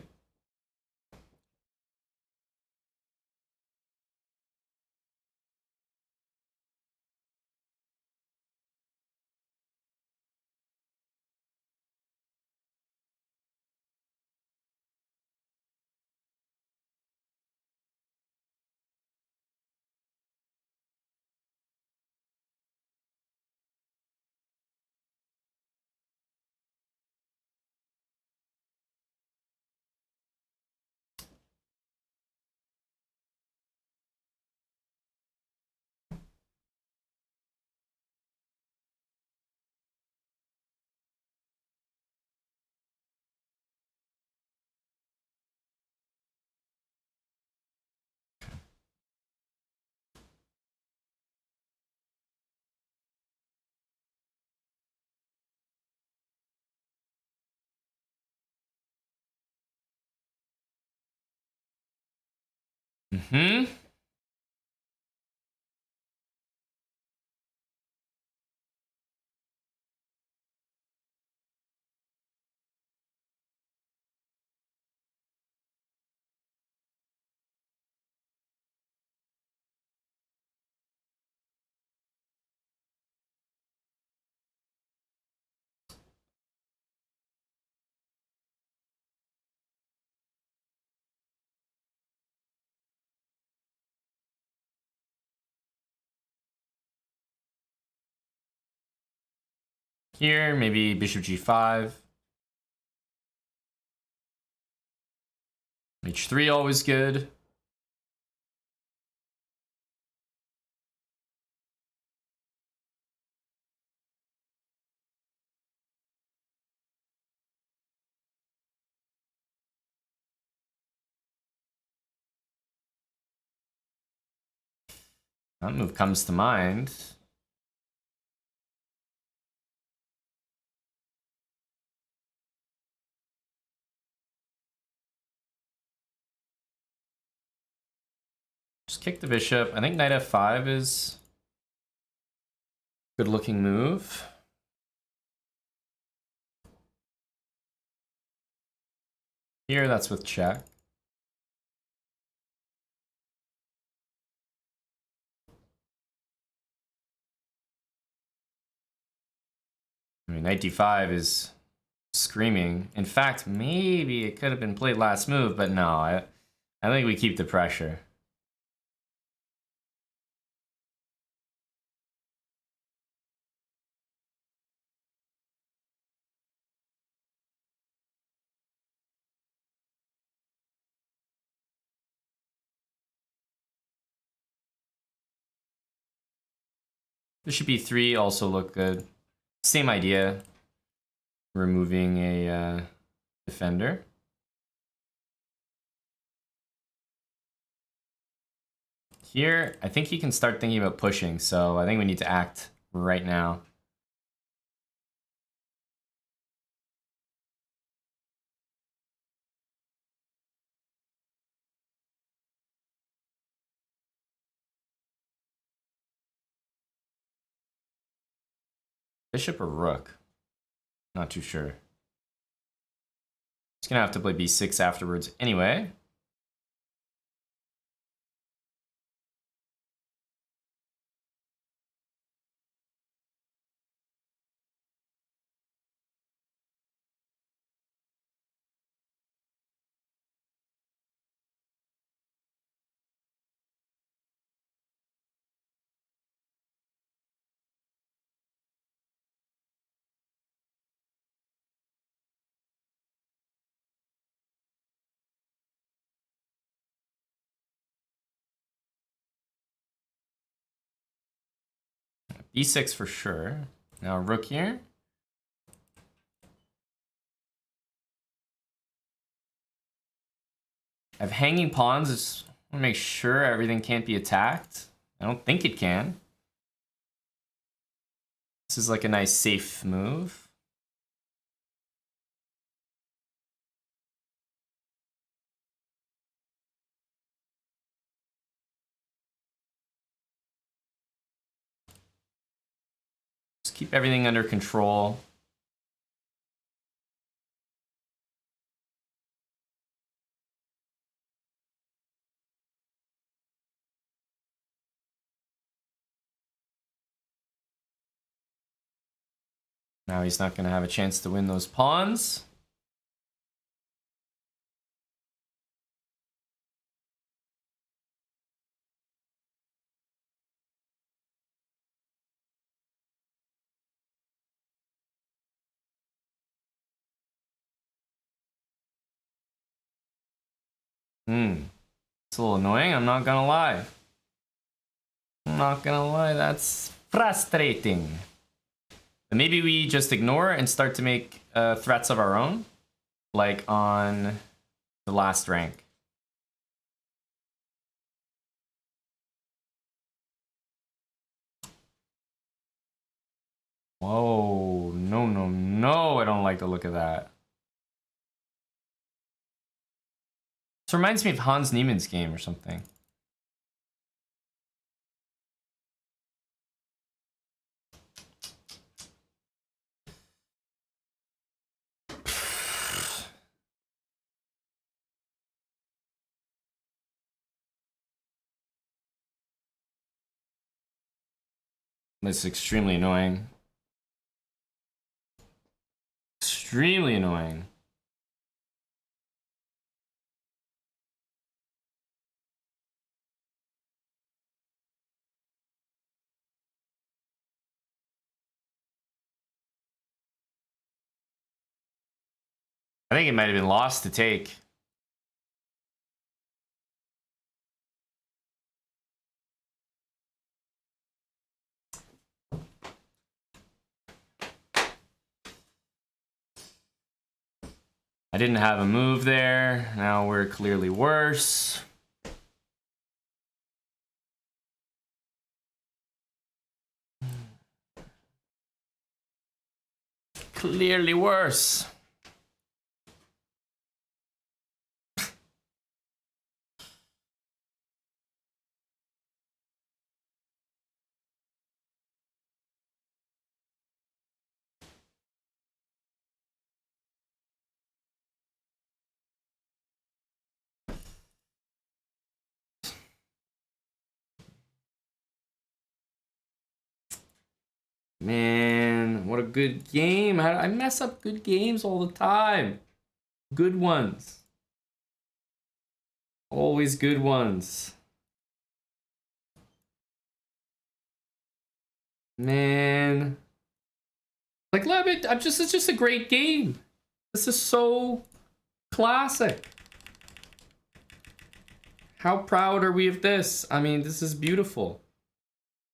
Here, maybe bishop g5. h3 always good. That move comes to mind. Just kick the bishop. I think knight f5 is a good looking move. Here, that's with check. I mean, knight d5 is screaming. In fact, maybe it could have been played last move, but no, I think we keep the pressure. Bishop e3 also look good. Same idea. Removing a defender. Here, I think he can start thinking about pushing, so I think we need to act right now. Bishop or rook? Not too sure. He's gonna have to play b6 afterwards anyway. E6 for sure. Now rook here. I have hanging pawns. Just want to make sure everything can't be attacked. I don't think it can. This is like a nice safe move. Just keep everything under control. Now he's not going to have a chance to win those pawns. It's a little annoying, I'm not gonna lie. I'm not gonna lie, that's frustrating. But maybe we just ignore and start to make threats of our own, like on the last rank. Whoa, no, no, no, I don't like the look of that. This reminds me of Hans Niemann's game or something. This is extremely annoying. Extremely annoying. I think it might have been lost to take. I didn't have a move there. Now we're clearly worse. Clearly worse. Man, what a good game. I mess up good games all the time. Good ones. Always good ones. Man. Like, it's just a great game. This is so classic. How proud are we of this? I mean, this is beautiful.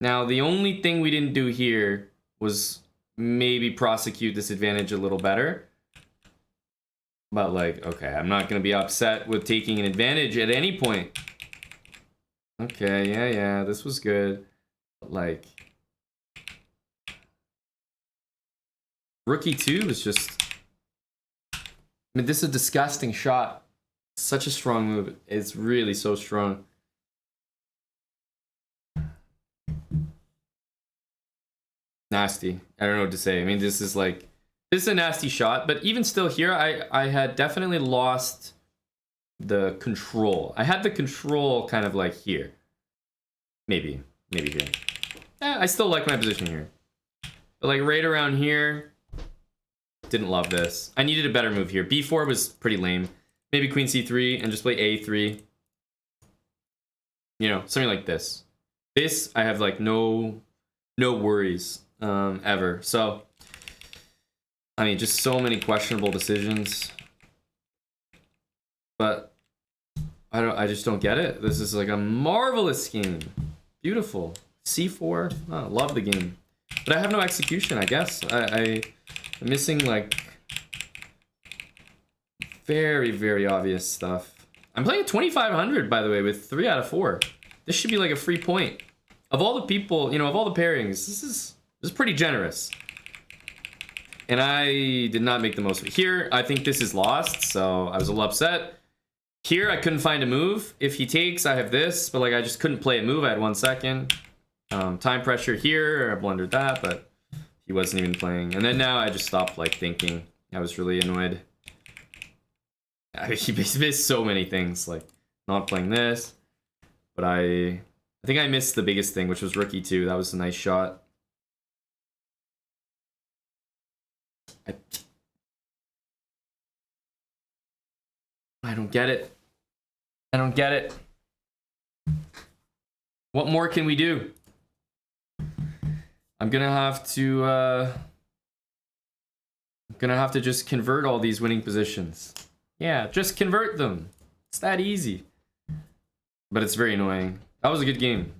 Now, the only thing we didn't do here was maybe prosecute this advantage a little better. But like, okay, I'm not gonna be upset with taking an advantage at any point. Okay, yeah, this was good. But like, rookie 2 is just, I mean, this is a disgusting shot. Such a strong move. It's really so strong. Nasty. I don't know what to say. I mean, this is a nasty shot, but even still here, I had definitely lost the control. I had the control kind of like here. Maybe here. I still like my position here. But like right around here, didn't love this. I needed a better move here. B4 was pretty lame. Maybe queen c3 and just play a3. You know, something like this. This, I have like no worries. Ever. So, I mean, just so many questionable decisions. But I just don't get it. This is like a marvelous game. Beautiful. C4. Oh, love the game. But I have no execution, I guess. I'm missing, like, very, very obvious stuff. I'm playing 2500, by the way, with 3 out of 4. This should be like a free point. Of all the people, you know, of all the pairings, this is pretty generous. And I did not make the most of it. Here, I think this is lost, so I was a little upset. Here, I couldn't find a move. If he takes, I have this, but like I just couldn't play a move. I had 1 second. Time pressure here, I blundered that, but he wasn't even playing. And then now I just stopped like thinking. I was really annoyed. He missed so many things, like not playing this. But I think I missed the biggest thing, which was rookie 2. That was a nice shot. I don't get it. I don't get it. What more can we do? I'm gonna have to just convert all these winning positions. Yeah, just convert them. It's that easy. But it's very annoying. That was a good game.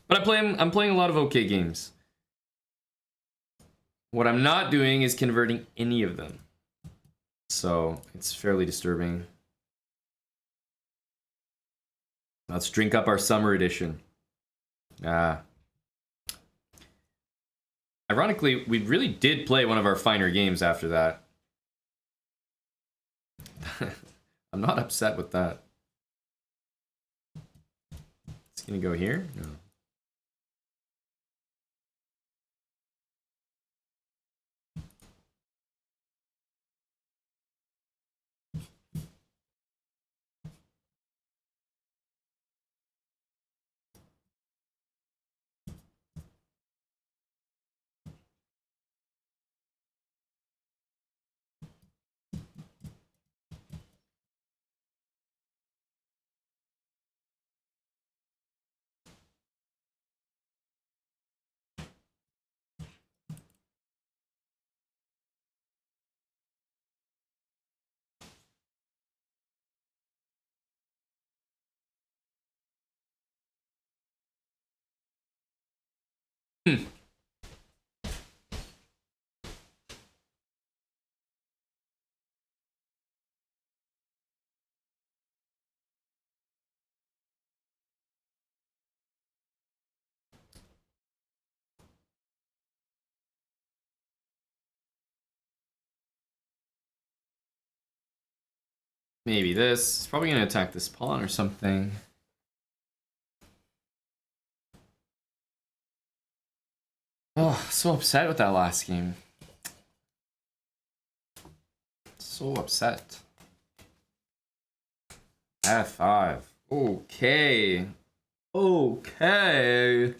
But I'm playing a lot of okay games. What I'm not doing is converting any of them. So it's fairly disturbing. Let's drink up our summer edition. Ironically, we really did play one of our finer games after that. I'm not upset with that. It's gonna go here? No. Maybe this. It's probably gonna attack this pawn or something. Oh, so upset with that last game. So upset. F5. Okay. Okay.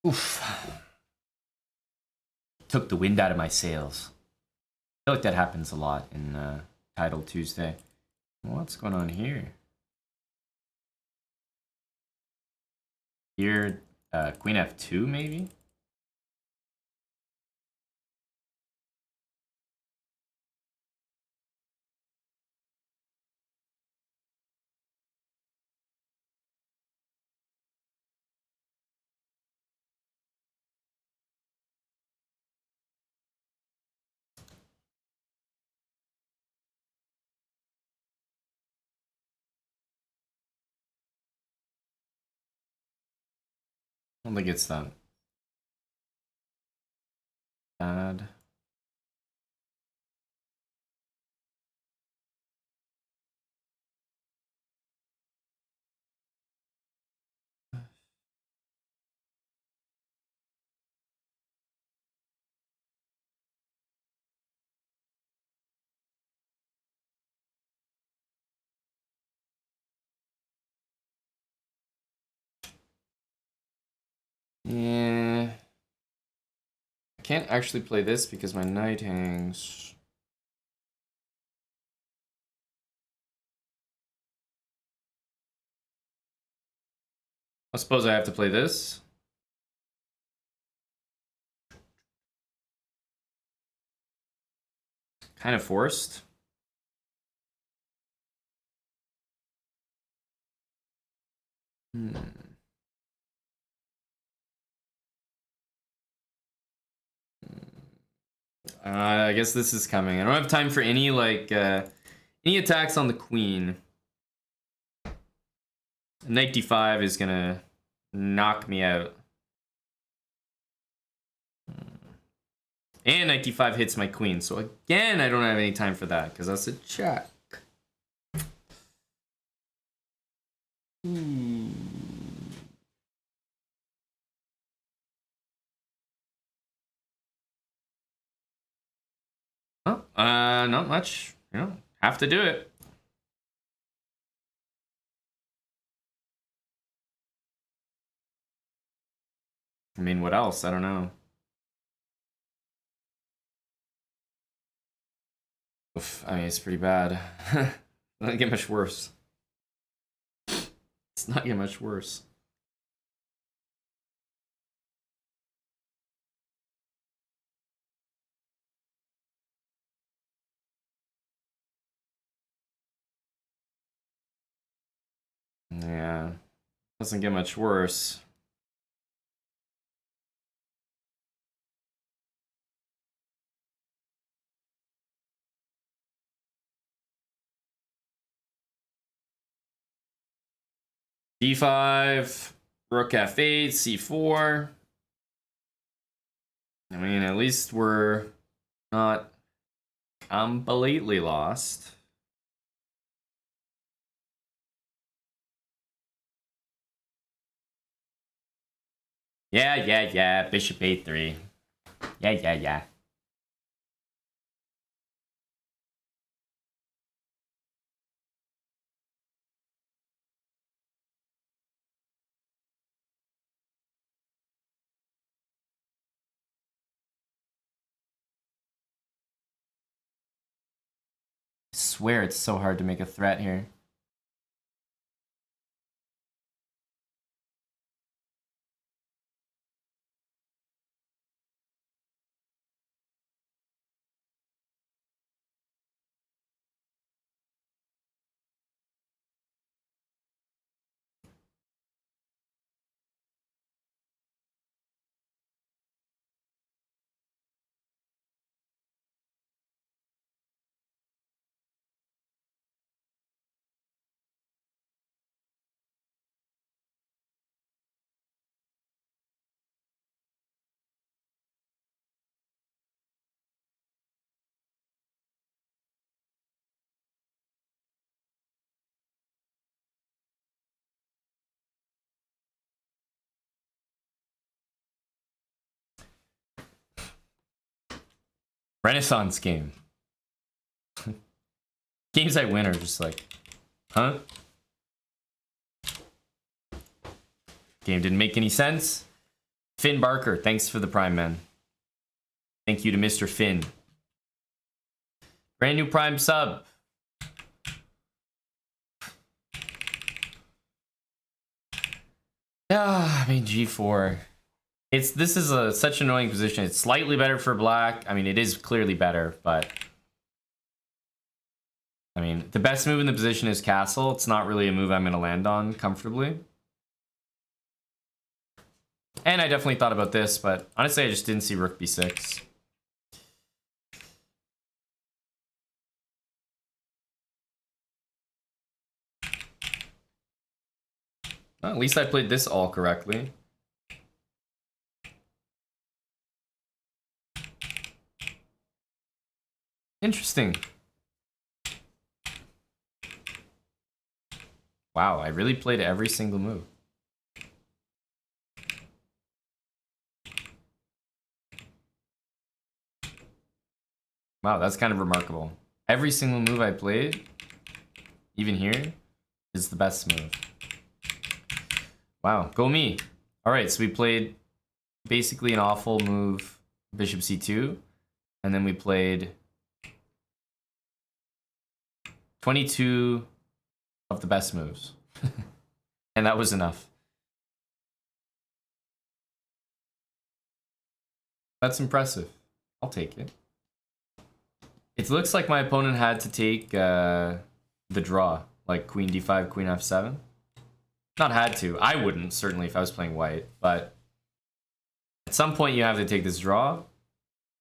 Oof. Took the wind out of my sails. I feel like that happens a lot in Title Tuesday. What's going on here? Here, Queen F2 maybe? I don't think it's that bad. Yeah. I can't actually play this because my knight hangs. I suppose I have to play this. Kind of forced. I guess this is coming. I don't have time for any like any attacks on the queen. Knight d5 is gonna knock me out. And knight d5 hits my queen. So again, I don't have any time for that because that's a check. Oh, not much. You know, have to do it. I mean, what else? I don't know. Oof, I mean, it's pretty bad. Doesn't get much worse. It's not get much worse. Yeah, doesn't get much worse. D5, rook f8, c4. I mean, at least we're not completely lost. Yeah. Bishop a3. Yeah. I swear it's so hard to make a threat here. Renaissance game. Games I win are just like, huh? Game didn't make any sense. Finn Barker, thanks for the Prime, man. Thank you to Mr. Finn. Brand new Prime sub. I mean, G4. This is such an annoying position. It's slightly better for black. I mean, it is clearly better, but I mean, the best move in the position is castle. It's not really a move I'm going to land on comfortably. And I definitely thought about this, but honestly, I just didn't see rook b6. Well, at least I played this all correctly. Interesting. Wow, I really played every single move. Wow, that's kind of remarkable. Every single move I played, even here, is the best move. Wow, go me. All right, so we played basically an awful move bishop c2, and then we played 22 of the best moves. And that was enough. That's impressive. I'll take it. It looks like my opponent had to take the draw, like queen d5, queen f7. Not had to. I wouldn't, certainly, if I was playing white, but at some point you have to take this draw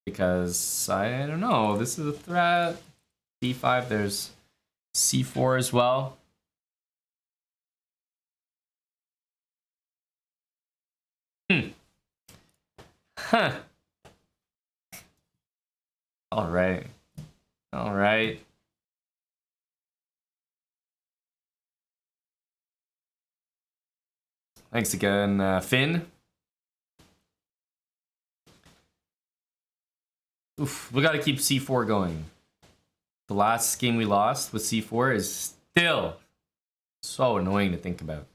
because, I don't know, this is a threat. d5, there's c4 as well. Huh. All right. All right. Thanks again, Finn. Oof, we got to keep c4 going. The last game we lost with c4 is still so annoying to think about.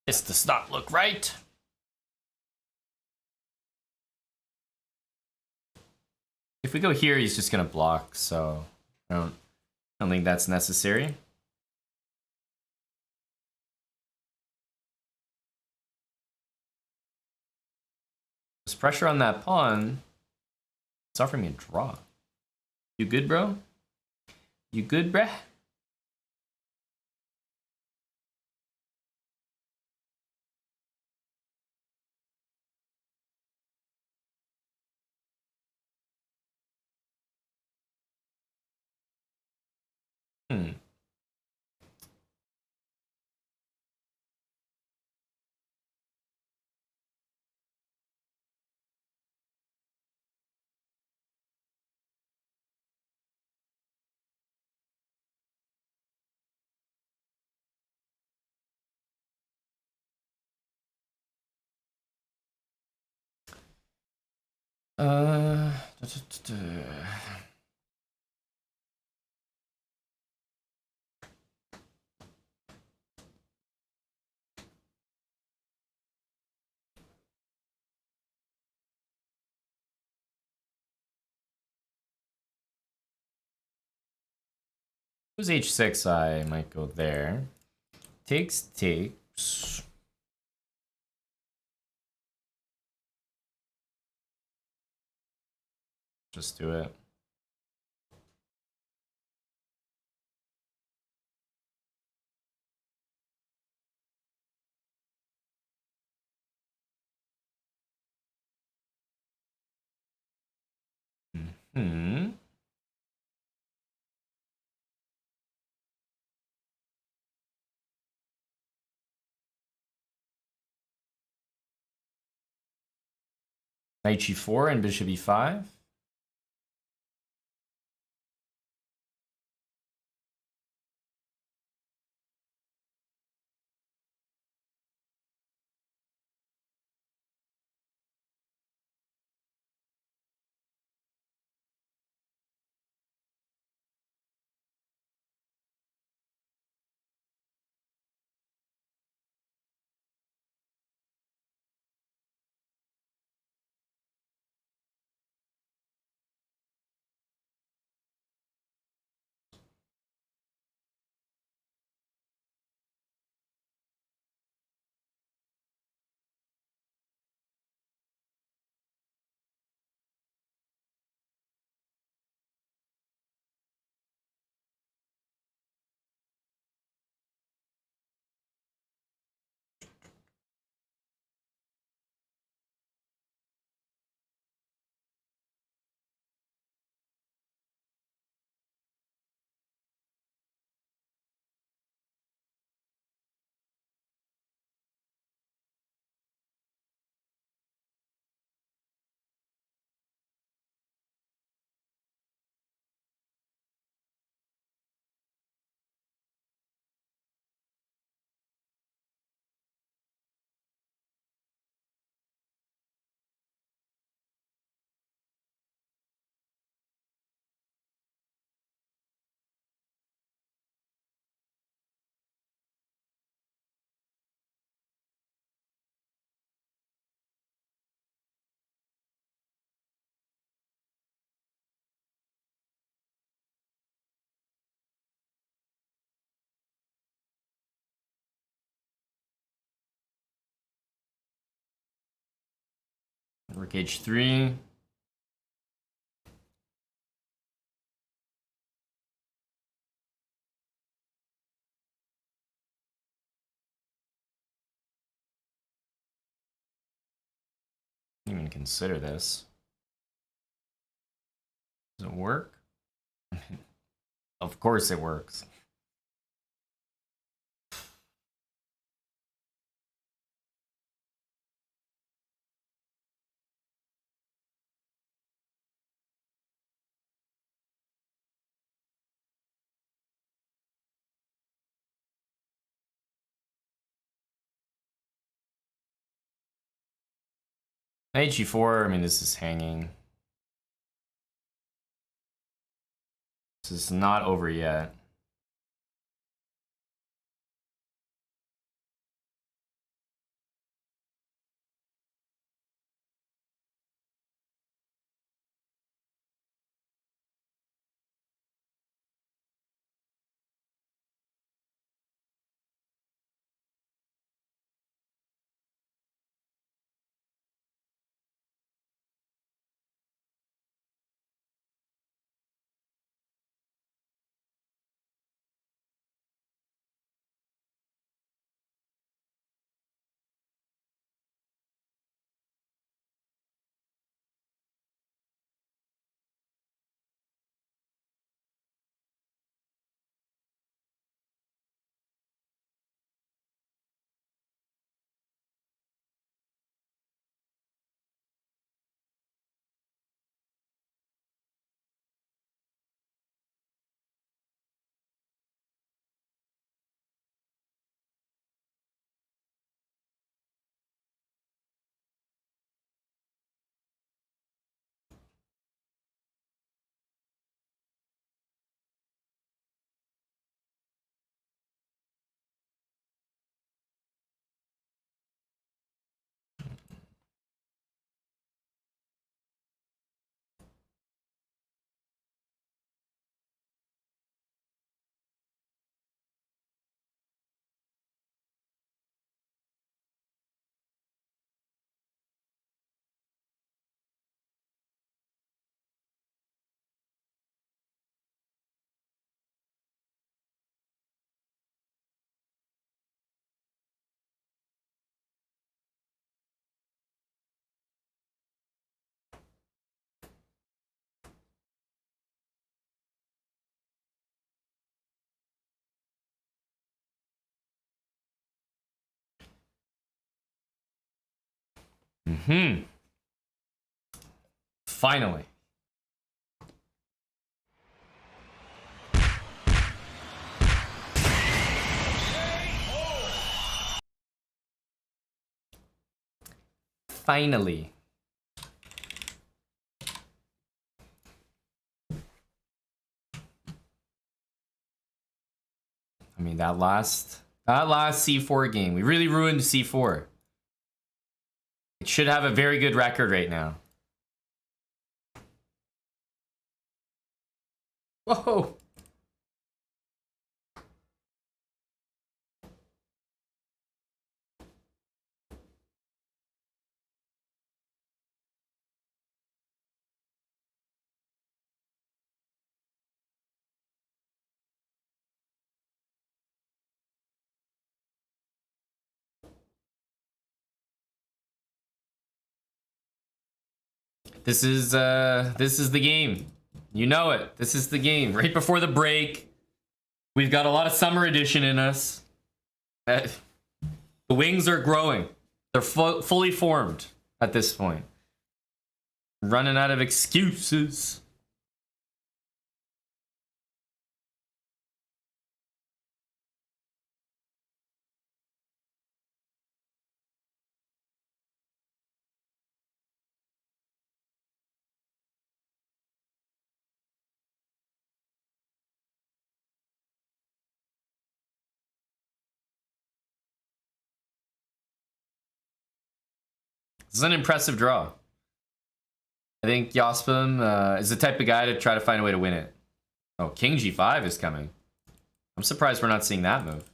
This does not look right. If we go here, he's just gonna block, so I don't think that's necessary. There's pressure on that pawn. It's offering me a draw. You good, bro? You good, bruh? Da, da, da, da. Who's h6? I might go there. Takes. Just do it. Knight g4 and bishop e5. Rook h3. Even consider this. Does it work? Of course it works. Knight g4, I mean, this is hanging. This is not over yet. Finally. Finally. I mean, that last C4 game, we really ruined C4. It should have a very good record right now. Whoa. This is the game. You know it. This is the game. Right before the break, we've got a lot of summer edition in us. The wings are growing. They're fully formed at this point. Running out of excuses. This is an impressive draw. I think Yospim is the type of guy to try to find a way to win it. Oh, King G5 is coming. I'm surprised we're not seeing that move.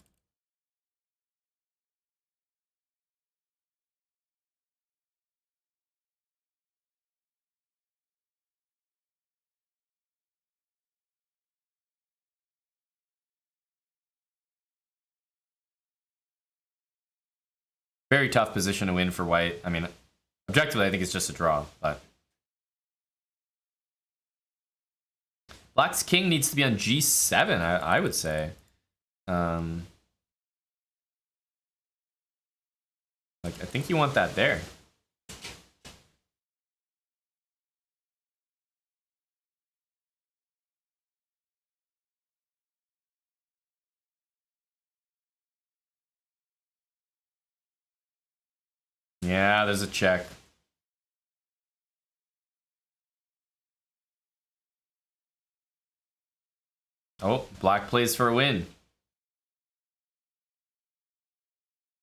Very tough position to win for white. I mean, objectively, I think it's just a draw, but black's king needs to be on g7, I would say. Like, I think you want that there. Yeah, there's a check. Oh, black plays for a win.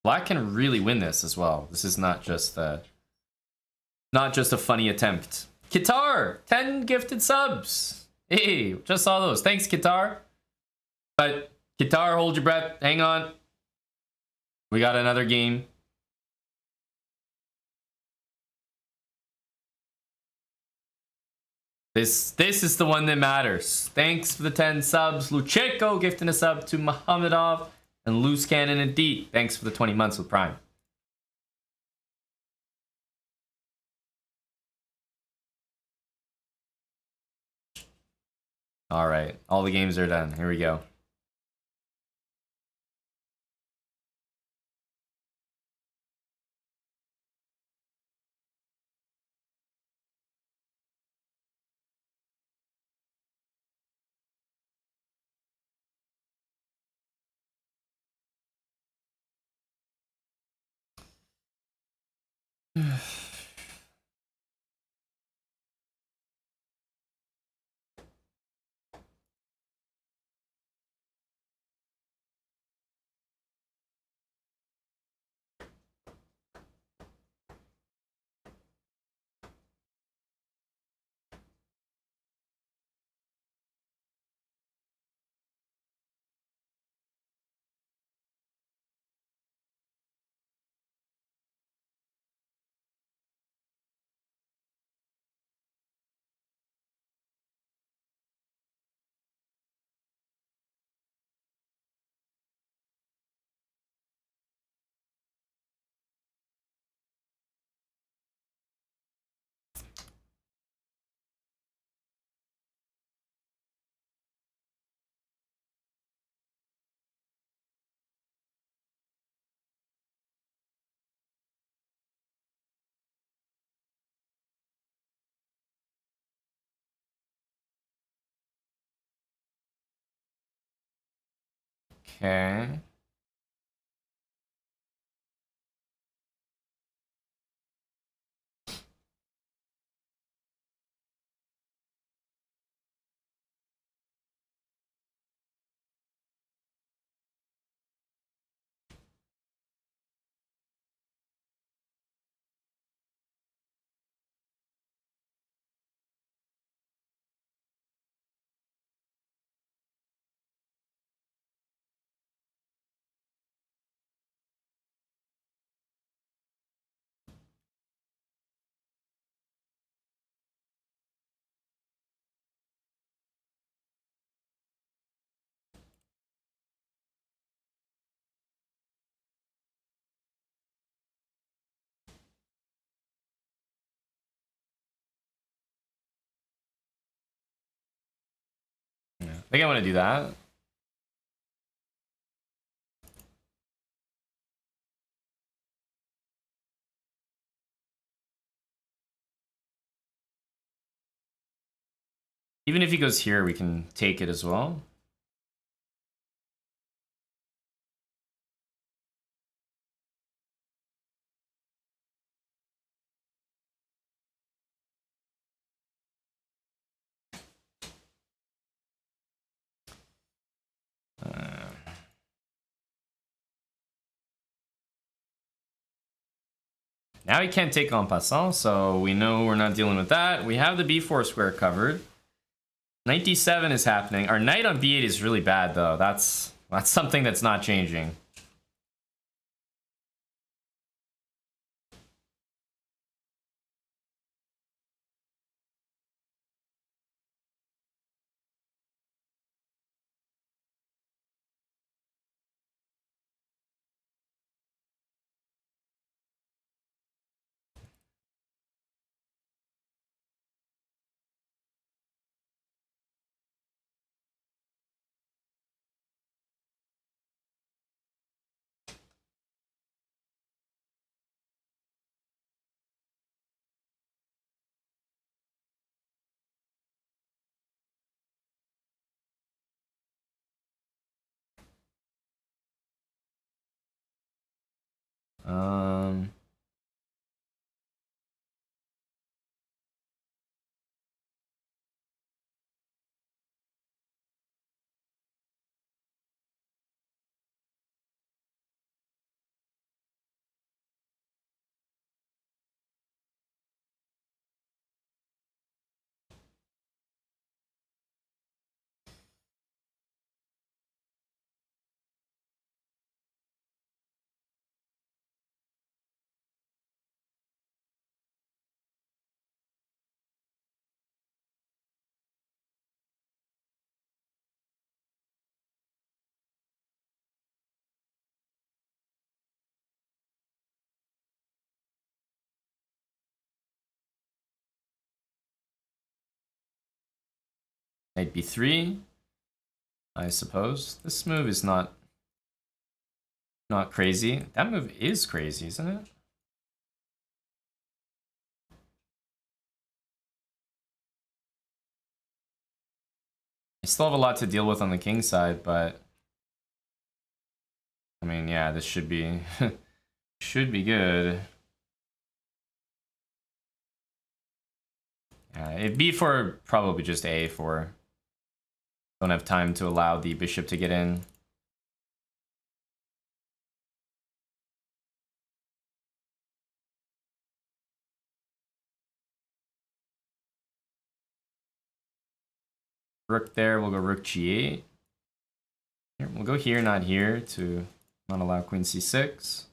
Black can really win this as well. This is not just a funny attempt. Kitar, 10 gifted subs. Hey, just saw those. Thanks, Kitar. But Kitar, hold your breath. Hang on. We got another game. This is the one that matters. Thanks for the 10 subs. Lucheko gifting a sub to Muhammadov. And Loose Cannon and Deet, thanks for the 20 months with Prime. All right, all the games are done. Here we go. Okay. Yeah. I think I want to do that. Even if he goes here, we can take it as well. Now he can't take en passant, so we know we're not dealing with that. We have the b4 square covered. Knight d7 is happening. Our knight on b8 is really bad, though. That's something that's not changing. Um, Knight b3, I suppose. This move is not crazy. That move is crazy, isn't it? I still have a lot to deal with on the king side, but I mean, yeah, this should be should be good. Yeah, it'd be for probably just a4. Don't have time to allow the bishop to get in. Rook there, we'll go rook g8. Here, we'll go here, not here, to not allow queen c6.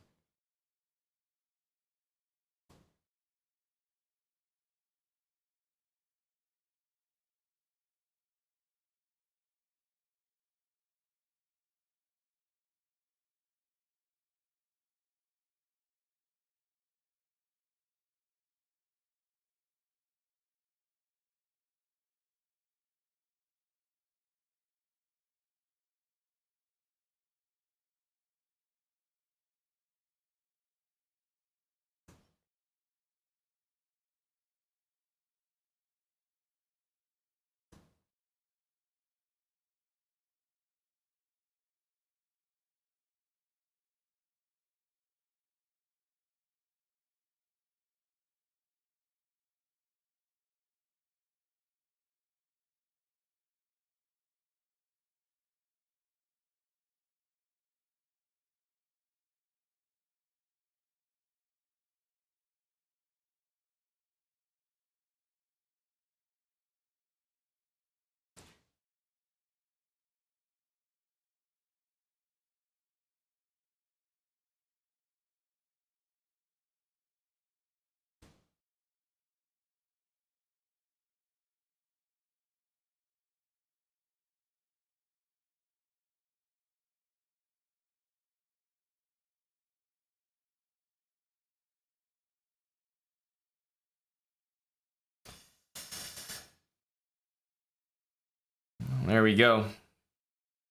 There we go.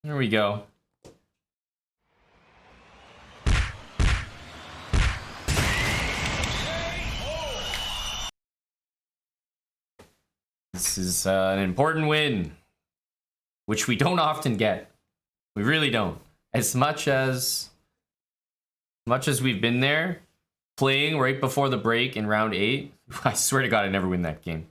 There we go. This is an important win, which we don't often get. We really don't. As much as we've been there, playing right before the break in round 8, I swear to God I never win that game.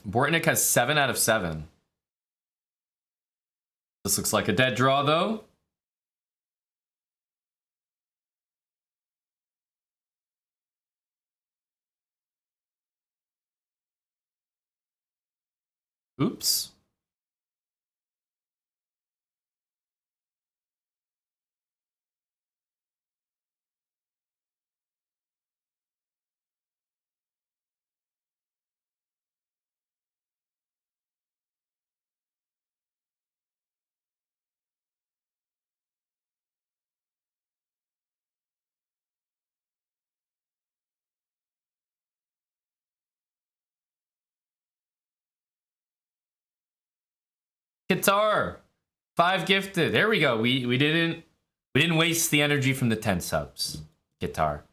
Bortnick has 7 out of 7. This looks like a dead draw, though. Oops. Guitar, 5 gifted. There we go. We didn't waste the energy from the 10 subs. Guitar.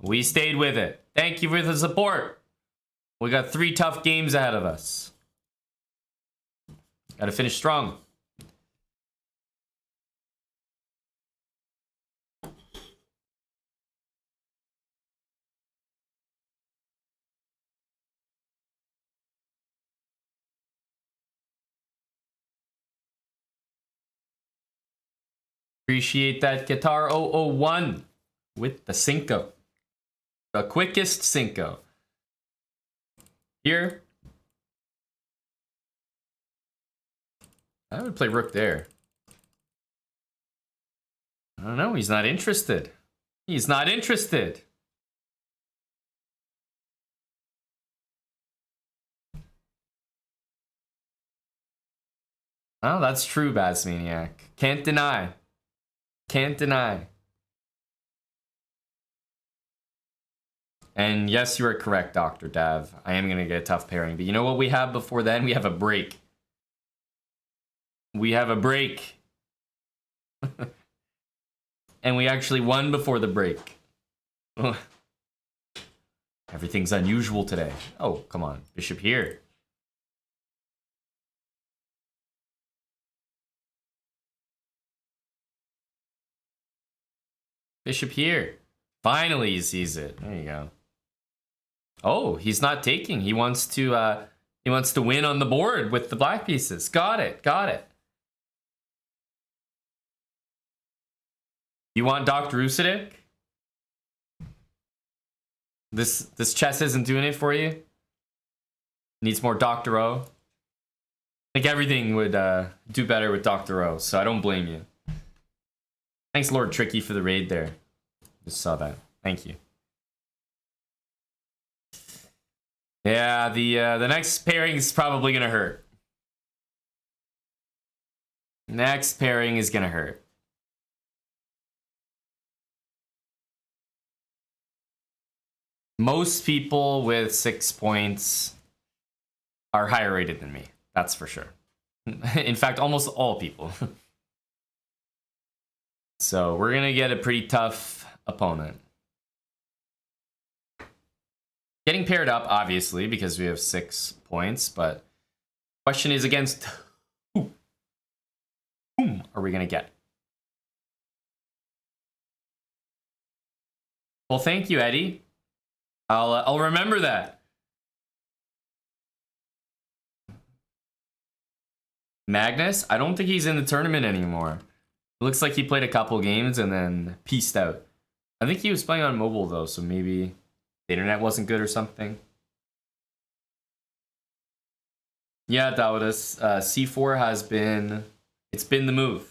We stayed with it. Thank you for the support. We got 3 tough games ahead of us. Gotta finish strong. Appreciate that Guitar 001 with the Cinco. The quickest Cinco. Here. I would play rook there. I don't know. He's not interested. He's not interested. Oh, that's true, Bassmaniac. Can't deny. Can't deny. And yes, you are correct, Dr. Dav. I am going to get a tough pairing. But you know what we have before then? We have a break. We have a break. And we actually won before the break. Ugh. Everything's unusual today. Oh, come on. Bishop here. Bishop here. Finally he sees it. There you go. Oh, he's not taking. He wants to win on the board with the black pieces. Got it. Got it. You want Dr. Usadek? This chess isn't doing it for you? Needs more Dr. O? I think everything would do better with Dr. O, so I don't blame you. Thanks, Lord Tricky, for the raid there. Just saw that. Thank you. Yeah, the next pairing is probably gonna hurt. Next pairing is gonna hurt. Most people with 6 points are higher rated than me. That's for sure. In fact, almost all people. So we're gonna get a pretty tough opponent. Getting paired up, obviously, because we have 6 points, but question is against who? Whom are we gonna get? Well, thank you, Eddie. I'll remember that. Magnus? I don't think he's in the tournament anymore. It looks like he played a couple games and then peaced out. I think he was playing on mobile though, so maybe the internet wasn't good or something. Yeah, Dawudus, C4 has been, it's been the move.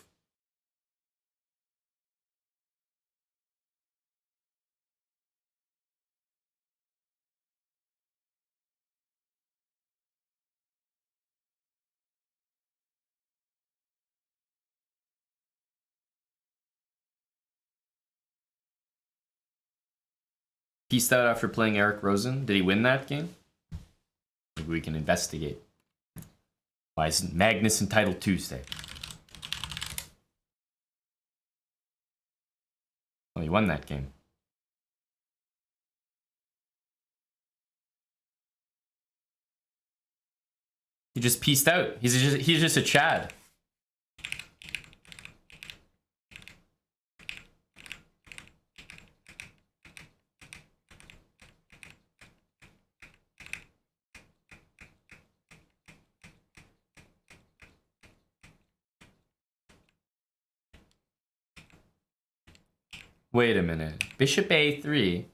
Pieced out after playing Eric Rosen. Did he win that game? Maybe we can investigate. Why isn't Magnus entitled Tuesday? Well, he won that game. He just pieced out. He's just a Chad. Wait a minute. Bishop A3.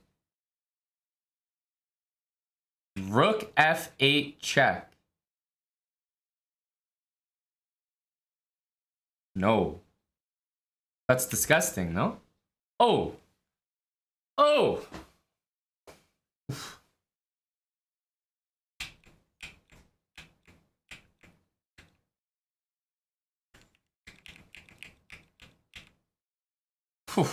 Rook F8 check. No. That's disgusting, no? Oh. Oh. Whew.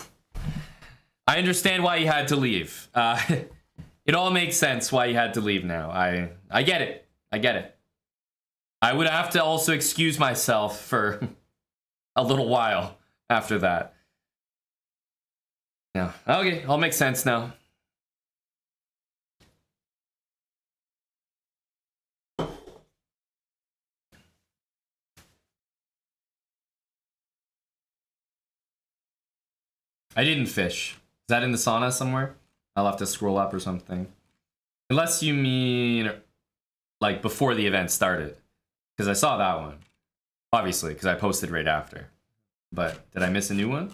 I understand why you had to leave. It all makes sense why you had to leave now. I get it. I get it. I would have to also excuse myself for a little while after that. Yeah. Okay, all makes sense now. I didn't fish. Is that in the sauna somewhere? I'll have to scroll up or something. Unless you mean like before the event started. Because I saw that one. Obviously, because I posted right after. But did I miss a new one?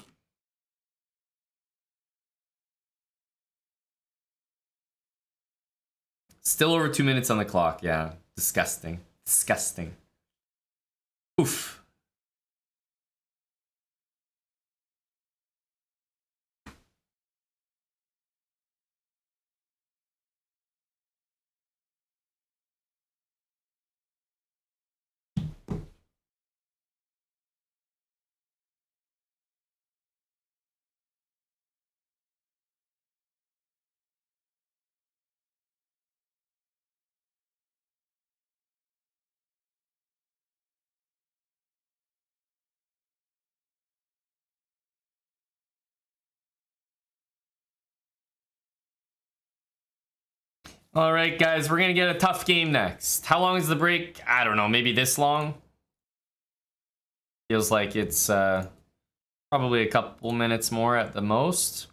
Still over 2 minutes on the clock, yeah. Disgusting. Disgusting. Oof. All right, guys, we're going to get a tough game next. How long is the break? I don't know, maybe this long? Feels like it's probably a couple minutes more at the most.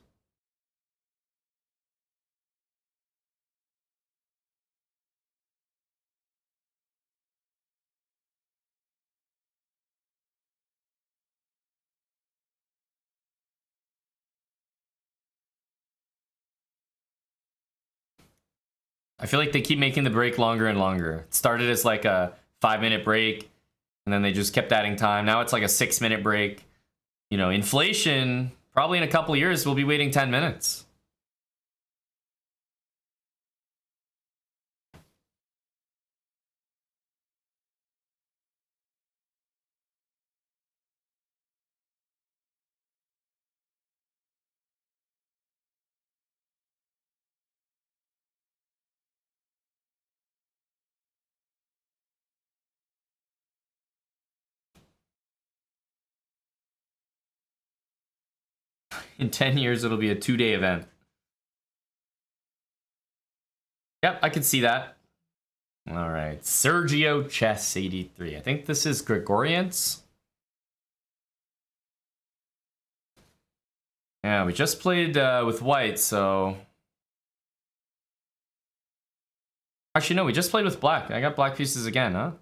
I feel like they keep making the break longer and longer. It started as like a 5-minute break, and then they just kept adding time. Now it's like a 6-minute break. You know, inflation, probably in a couple of years, we'll be waiting 10 minutes. In 10 years, it'll be a 2-day event. Yep, I can see that. All right, Sergio Chess 83. I think this is Gregorians. Yeah, we just played with white, so... Actually, no, we just played with black. I got black pieces again, huh?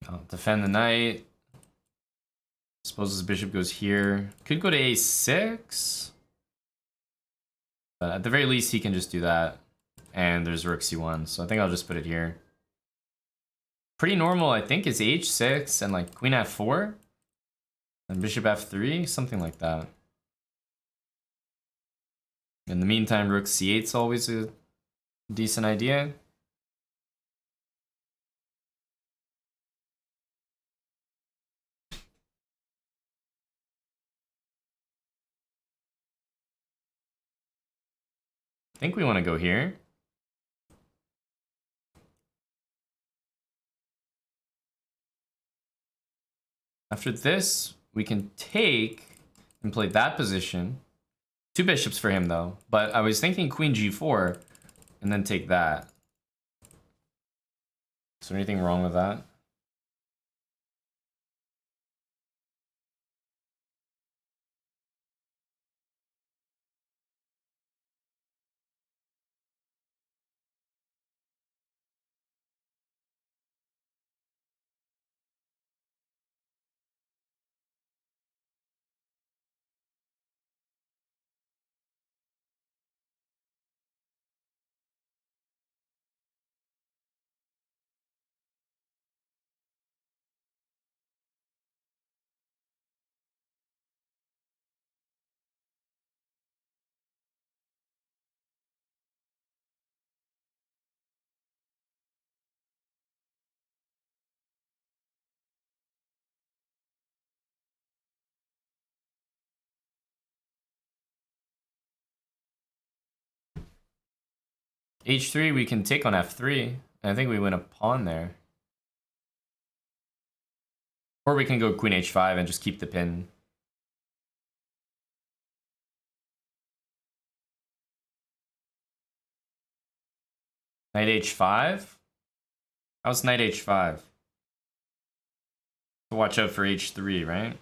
'I'll defend the knight. Suppose his bishop goes here. Could go to a6. But at the very least, he can just do that. And there's rook c1, so I think I'll just put it here. Pretty normal, I think, is h6 and like queen f4. And bishop f3, something like that. In the meantime, rook c8 is always a decent idea. I think we want to go here. After this, we can take and play that position. 2 bishops for him though, but I was thinking queen g4 and then take that. Is there anything wrong with that? H3, we can take on f3. And I think we win a pawn there. Or we can go queen h5 and just keep the pin. Knight h5? How's knight h5? Watch out for h3, right?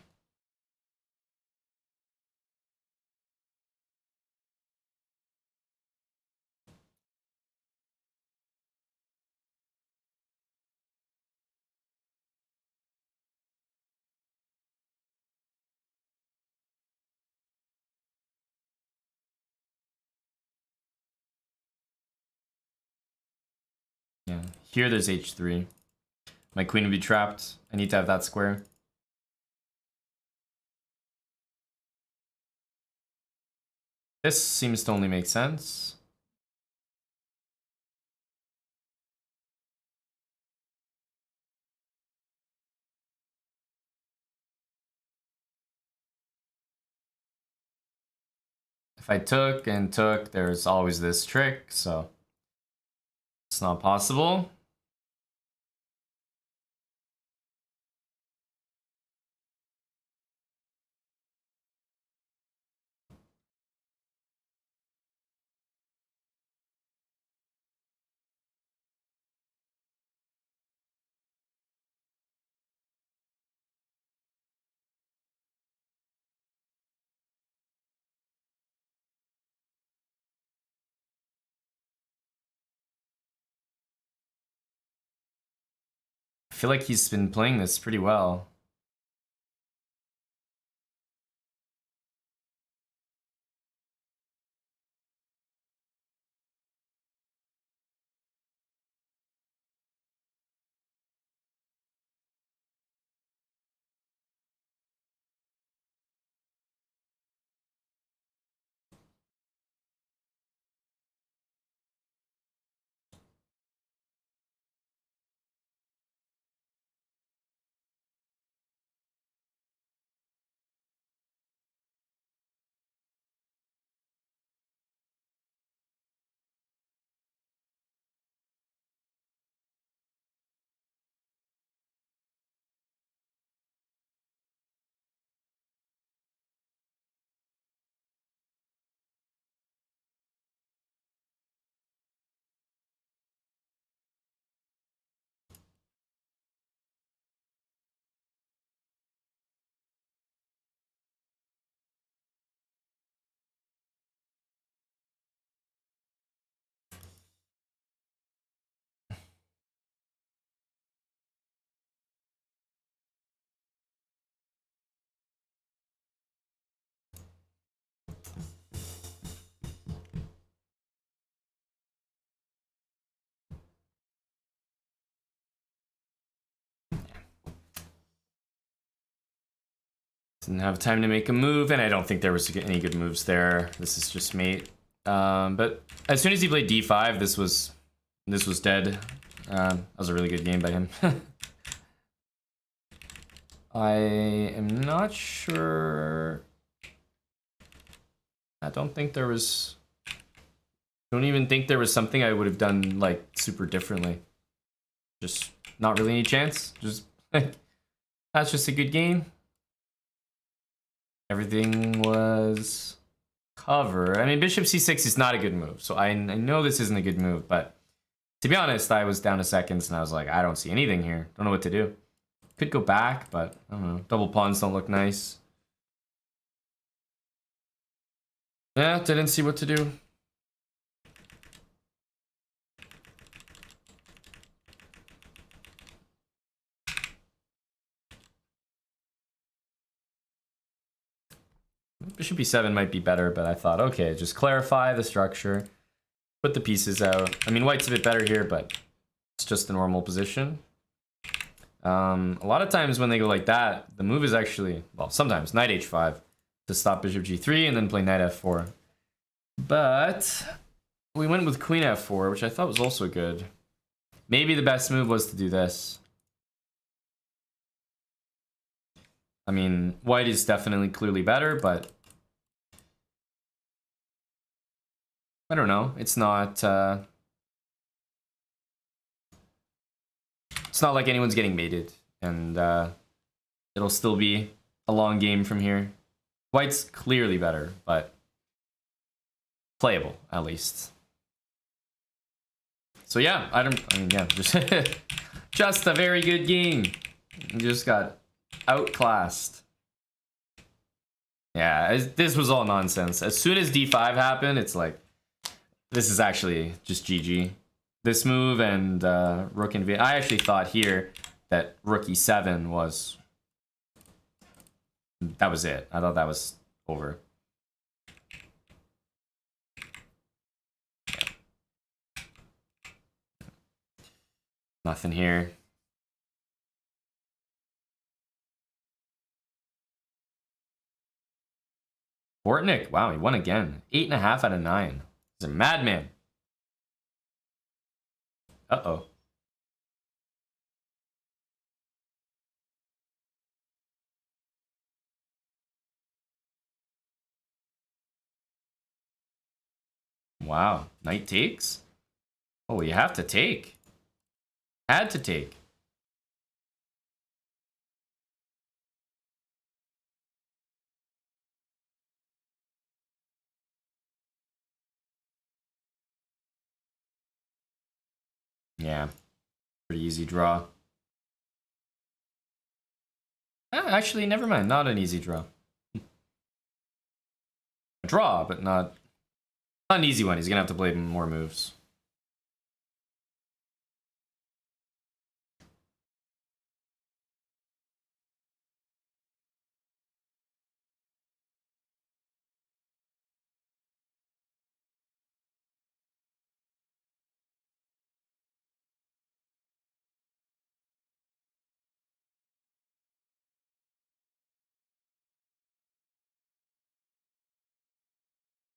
Yeah, here there's h3. My queen would be trapped. I need to have that square. This seems to only make sense. If I took and took, there's always this trick, so it's not possible. I feel like he's been playing this pretty well. Didn't have time to make a move, and I don't think there was any good moves there. This is just mate. But as soon as he played d5, this was dead. That was a really good game by him. I am not sure. I don't think there was Don't even think there was something I would have done like super differently. Just not really any chance. Just that's just a good game. Everything was cover. I mean, bishop c6 is not a good move, so I know this isn't a good move, but to be honest, I was down to seconds and I was like, I don't see anything here. Don't know what to do. Could go back, but I don't know. Double pawns don't look nice. Yeah, didn't see what to do. Bishop b7 might be better, but I thought, okay, just clarify the structure. Put the pieces out. I mean, white's a bit better here, but it's just the normal position. A lot of times when they go like that, the move is actually, well, sometimes knight h5 to stop bishop g3 and then play knight f4. But we went with queen f4, which I thought was also good. Maybe the best move was to do this. I mean, white is definitely clearly better, but I don't know. It's not like anyone's getting mated, and it'll still be a long game from here. White's clearly better, but playable at least. So yeah, I mean, yeah, just a very good game. You just got outclassed. Yeah, this was all nonsense. As soon as d5 happened, it's like, this is actually just GG. This move and rook and I actually thought here that rook e7 was... That was it. I thought that was over. Yeah. Nothing here. Bortnick, wow, he won again. 8.5 out of 9. He's a madman. Uh-oh. Wow, knight takes? Oh, you have to take. Had to take. Yeah, pretty easy draw. Actually, never mind. Not an easy draw. A draw, but not an easy one. He's gonna have to play more moves.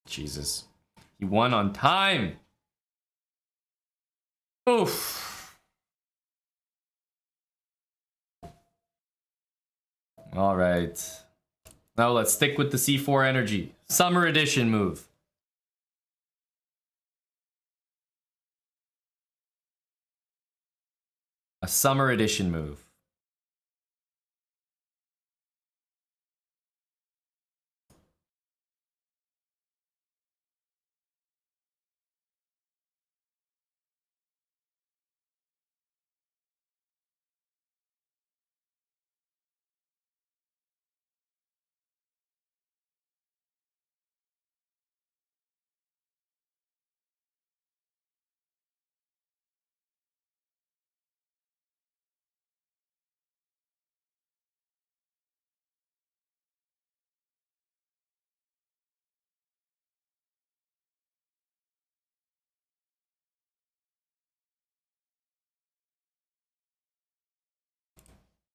Jesus. He won on time. Oof. All right. Now let's stick with the C4 energy. Summer edition move. A summer edition move.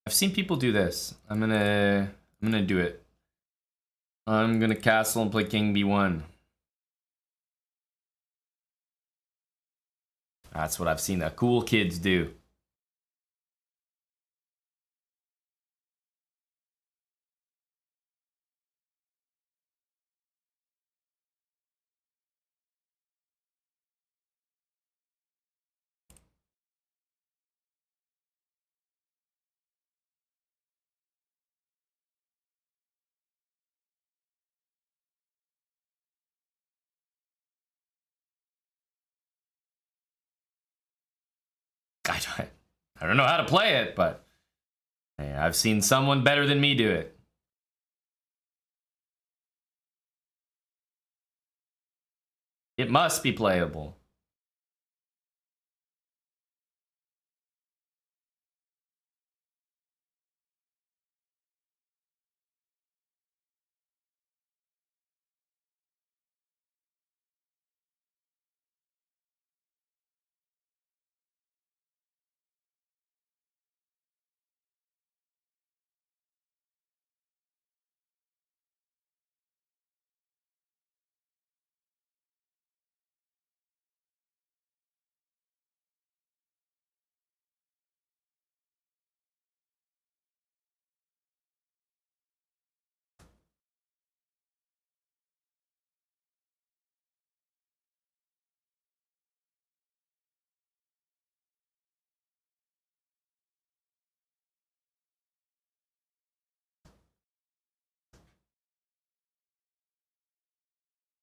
I've seen people do this. I'm gonna do it. I'm gonna castle and play king b1. That's what I've seen the cool kids do. I don't know how to play it, but hey, I've seen someone better than me do it. It must be playable.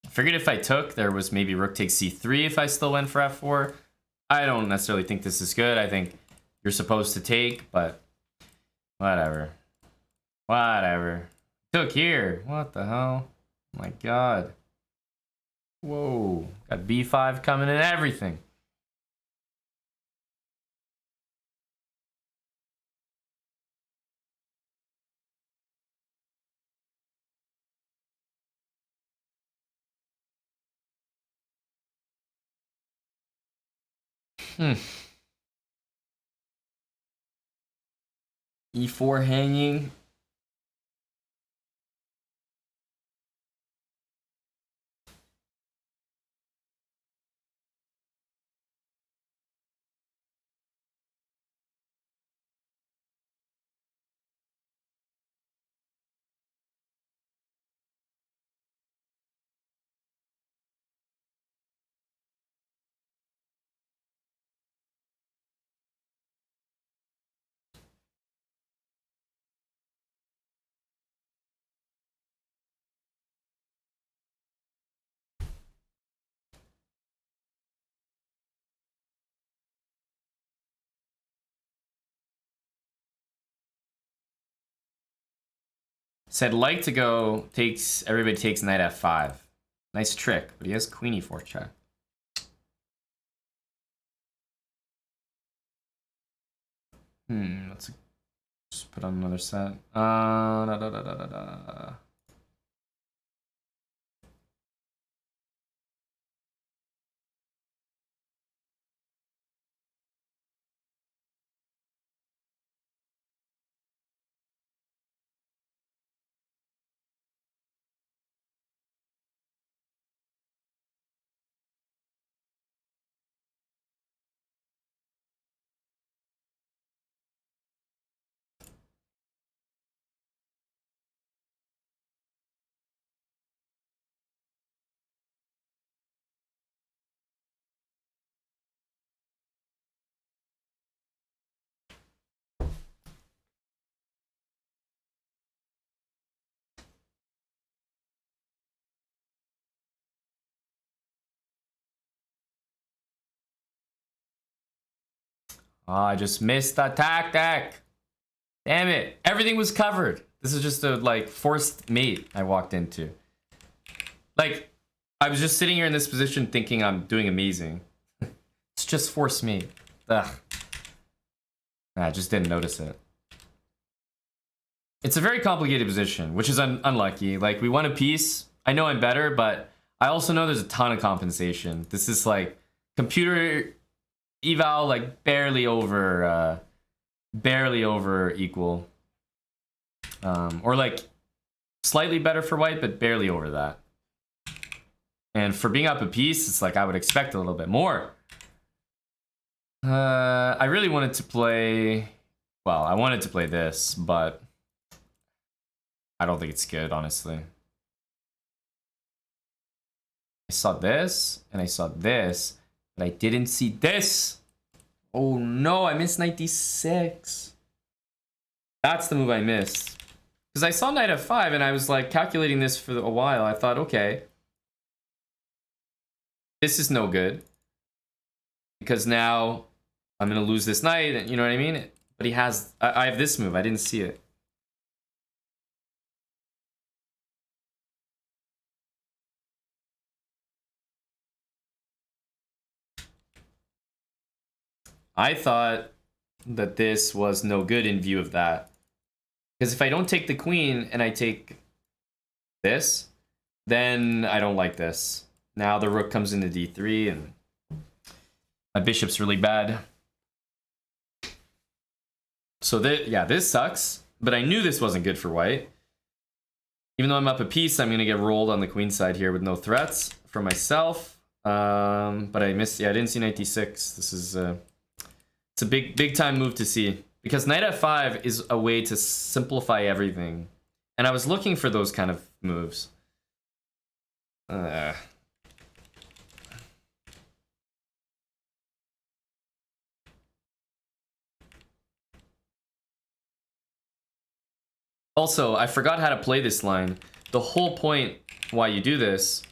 I figured if I took, there was maybe rook takes c3 if I still went for f4. I don't necessarily think this is good. I think you're supposed to take, but whatever. Whatever. Took here. What the hell? Oh my god. Whoa. Got b5 coming and everything. E4 hanging. Said like to go, takes, everybody takes knight f5. Nice trick, but he has queen e4 check. Let's just put on another set. Da, da, da, da, da, da. Oh, I just missed the tactic. Damn it. Everything was covered. This is just a, like, forced mate I walked into. Like, I was just sitting here in this position thinking I'm doing amazing. It's just forced mate. Ugh. I just didn't notice it. It's a very complicated position, which is unlucky. Like, we won a piece. I know I'm better, but I also know there's a ton of compensation. This is, like, computer eval, like, barely over equal. Or, like, slightly better for white, but barely over that. And for being up a piece, it's like I would expect a little bit more. I really wanted to play... Well, I wanted to play this, but I don't think it's good, honestly. I saw this, and I saw this, but I didn't see this. Oh no, I missed knight d6. That's the move I missed. Because I saw knight f5, and I was like calculating this for a while. I thought, okay, this is no good. Because now I'm gonna lose this knight, you know what I mean? But he has, I have this move, I didn't see it. I thought that this was no good in view of that. Because if I don't take the queen and I take this, then I don't like this. Now the rook comes into d3 and my bishop's really bad. So yeah, this sucks, but I knew this wasn't good for white. Even though I'm up a piece, I'm gonna get rolled on the queen side here with no threats for myself. But I missed, yeah, I didn't see knight d6. This is, it's a big time move to see. Because knight f5 is a way to simplify everything. And I was looking for those kind of moves. Also, I forgot how to play this line. The whole point why you do this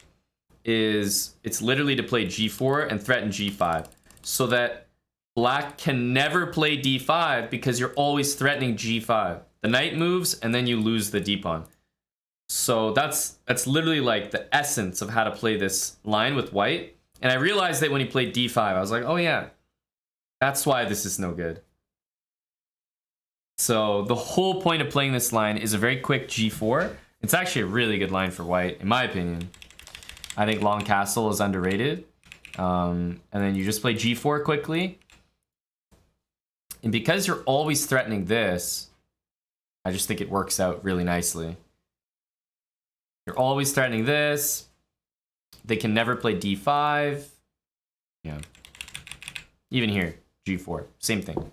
is it's literally to play g4 and threaten g5. So that black can never play d5 because you're always threatening g5. The knight moves and then you lose the d-pawn. So that's literally like the essence of how to play this line with white. And I realized that when he played d5, I was like, oh yeah, that's why this is no good. So the whole point of playing this line is a very quick g4. It's actually a really good line for white, in my opinion. I think long castle is underrated. And then you just play g4 quickly. And because you're always threatening this, I just think it works out really nicely. You're always threatening this. They can never play d5. Yeah. Even here, g4, same thing.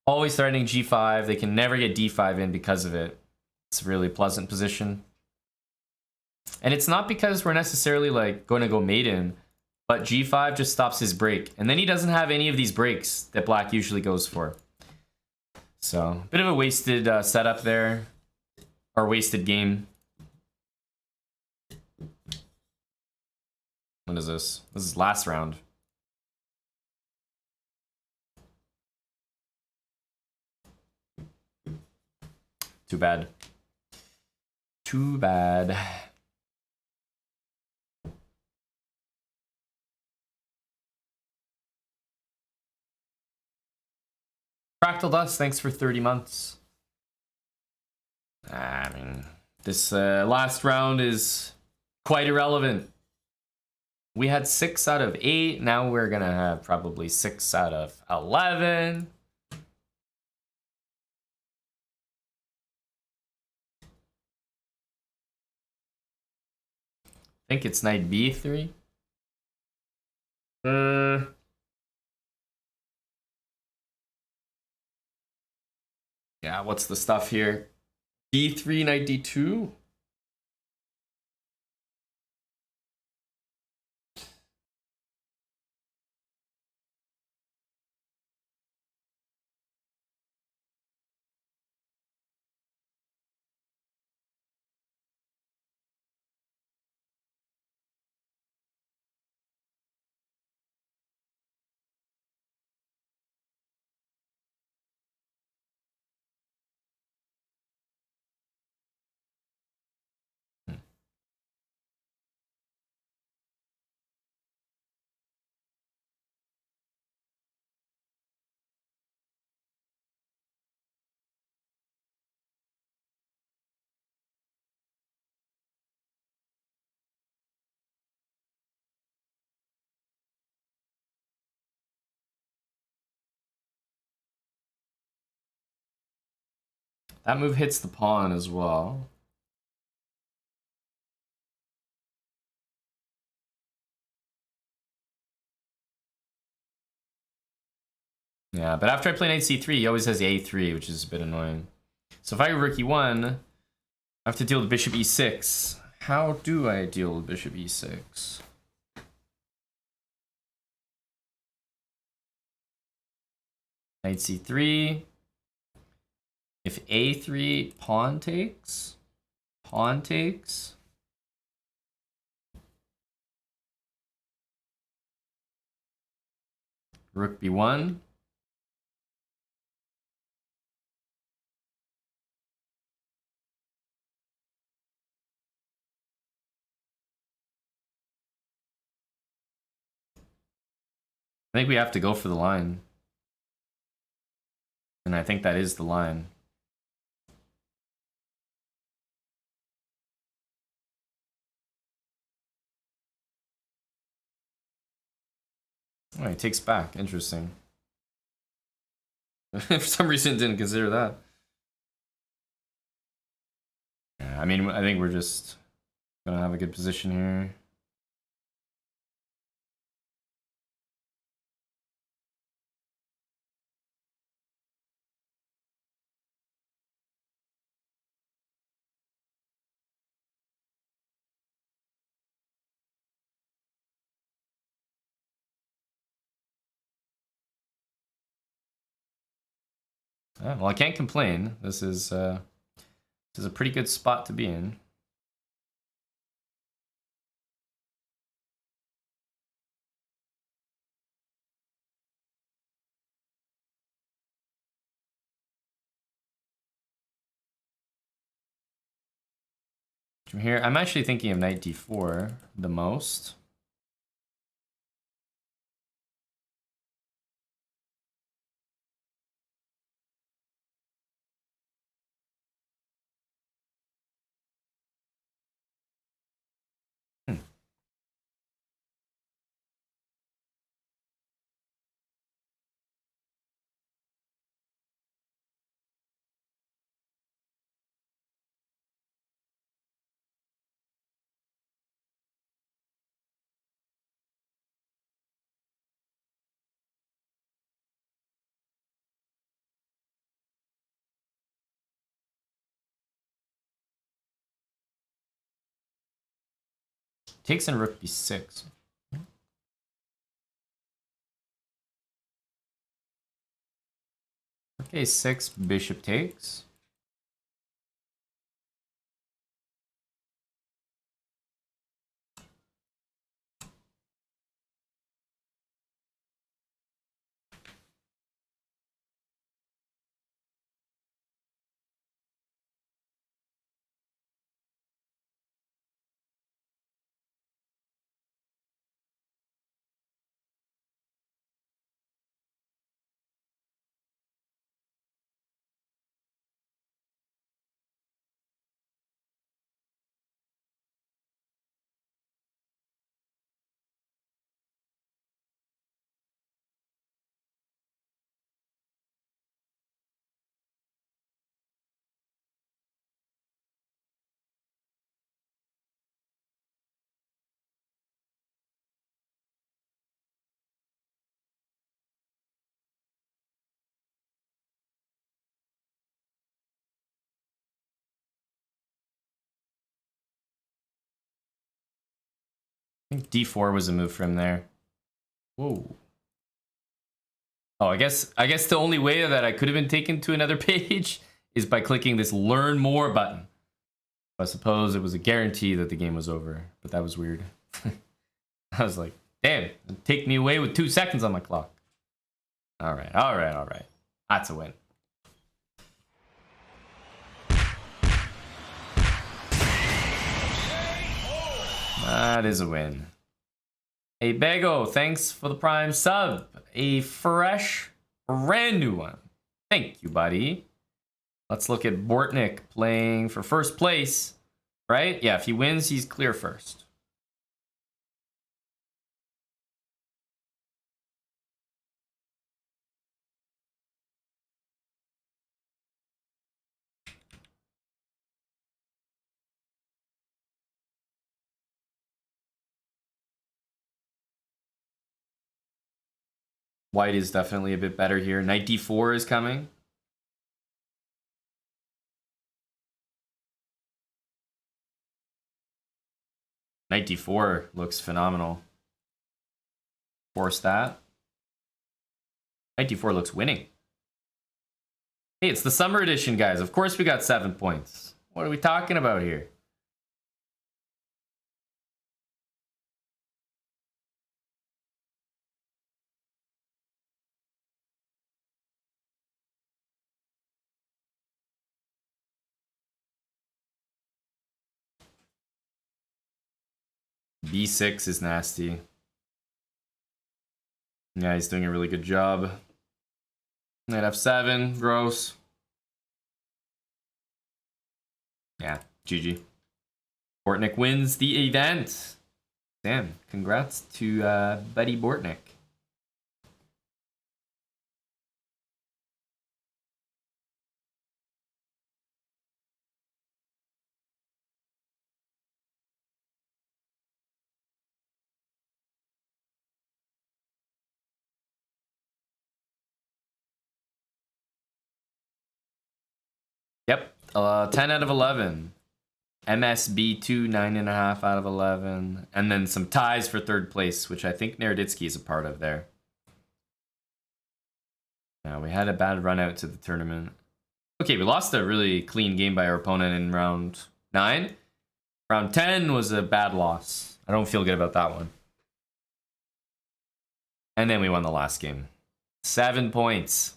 Always threatening g5. They can never get d5 in because of it. It's a really pleasant position. And it's not because we're necessarily like going to go maiden, but g5 just stops his break. And then he doesn't have any of these breaks that black usually goes for. So, bit of a wasted setup there. Or wasted game. What is this? This is last round. Too bad. Too bad. Fractal Dust, thanks for 30 months. I mean, this last round is quite irrelevant. We had 6 out of 8. Now we're going to have probably 6 out of 11. I think it's knight b3. Yeah, what's the stuff here? d3, knight d2? That move hits the pawn as well. Yeah, but after I play knight c3, he always has a3, which is a bit annoying. So if I go rook e1, I have to deal with bishop e6. How do I deal with bishop e6? Knight c3. If a3, pawn takes. Pawn takes. Rook b1. I think we have to go for the line. And I think that is the line. Oh, he takes back. Interesting. For some reason, didn't consider that. Yeah, I mean, I think we're just gonna have a good position here. Yeah, well, I can't complain. This is a pretty good spot to be in. From here, I'm actually thinking of knight d4 the most. Takes in rook b6. Rook a6, bishop takes. I think d4 was a move from there. Whoa. Oh, I guess the only way that I could have been taken to another page is by clicking this learn more button. I suppose it was a guarantee that the game was over, but that was weird. I was like, damn, take me away with 2 seconds on my clock. All right, all right, all right. That's a win. That is a win. Hey, Bego, thanks for the prime sub. A fresh, brand new one. Thank you, buddy. Let's look at Bortnik playing for first place, right? Yeah, if he wins, he's clear first. White is definitely a bit better here. Knight d4 is coming. Knight d4 looks phenomenal. Force that. Knight d4 looks winning. Hey, it's the summer edition, guys. Of course we got 7 points. What are we talking about here? b6 is nasty. Yeah, he's doing a really good job. Knight f7, gross. Yeah, GG. Bortnick wins the event. Damn, congrats to Buddy Bortnick. Yep, 10 out of 11. MSB2, 9.5 out of 11. And then some ties for third place, which I think Naroditsky is a part of there. Yeah, we had a bad run out to the tournament. Okay, we lost a really clean game by our opponent in round 9. Round 10 was a bad loss. I don't feel good about that one. And then we won the last game. 7 points.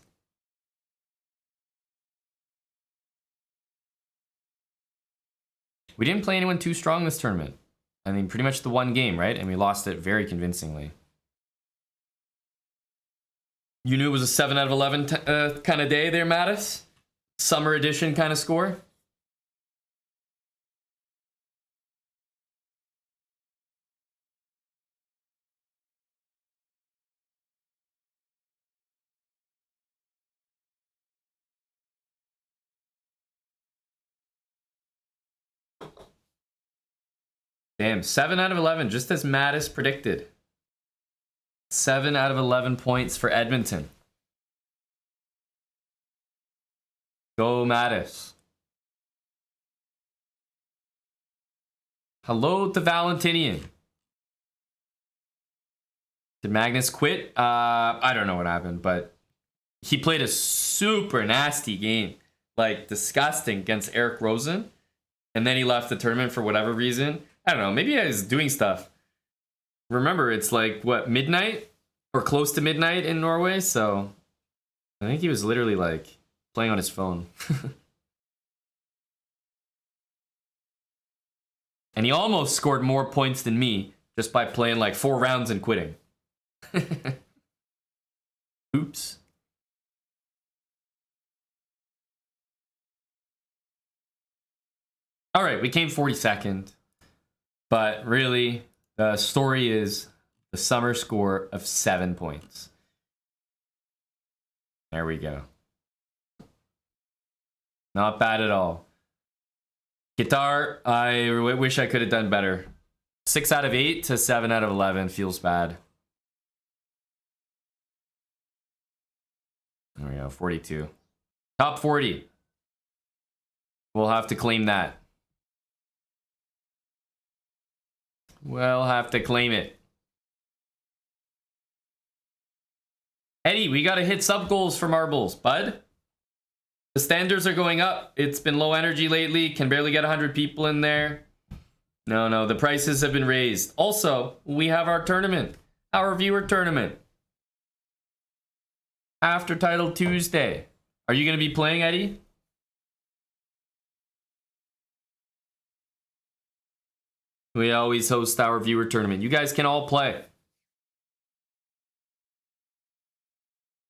We didn't play anyone too strong this tournament. I mean, pretty much the one game, right? And we lost it very convincingly. You knew it was a 7 out of 11 kind of day there, Mattis? Summer edition kind of score? Damn, 7 out of 11, just as Mattis predicted. 7 out of 11 points for Edmonton. Go Mattis. Hello to Valentinian. Did Magnus quit? I don't know what happened, but he played a super nasty game. Like, disgusting against Eric Rosen. And then he left the tournament for whatever reason. I don't know, maybe I was doing stuff. Remember, it's like, what, midnight? Or close to midnight in Norway, so... I think he was literally, like, playing on his phone. And he almost scored more points than me, just by playing, like, 4 rounds and quitting. Oops. Alright, we came 42nd. But really, the story is the summer score of 7 points. There we go. Not bad at all. Guitar, I wish I could have done better. 6 out of 8 to 7 out of 11 feels bad. There we go, 42. Top 40. We'll have to claim that. We'll have to claim it. Eddie, we gotta hit sub goals for marbles, bud. The standards are going up. It's been low energy lately. Can barely get 100 people in there. No, the prices have been raised. Also, we have our tournament. Our viewer tournament. After Title Tuesday. Are you gonna be playing, Eddie? We always host our viewer tournament. You guys can all play.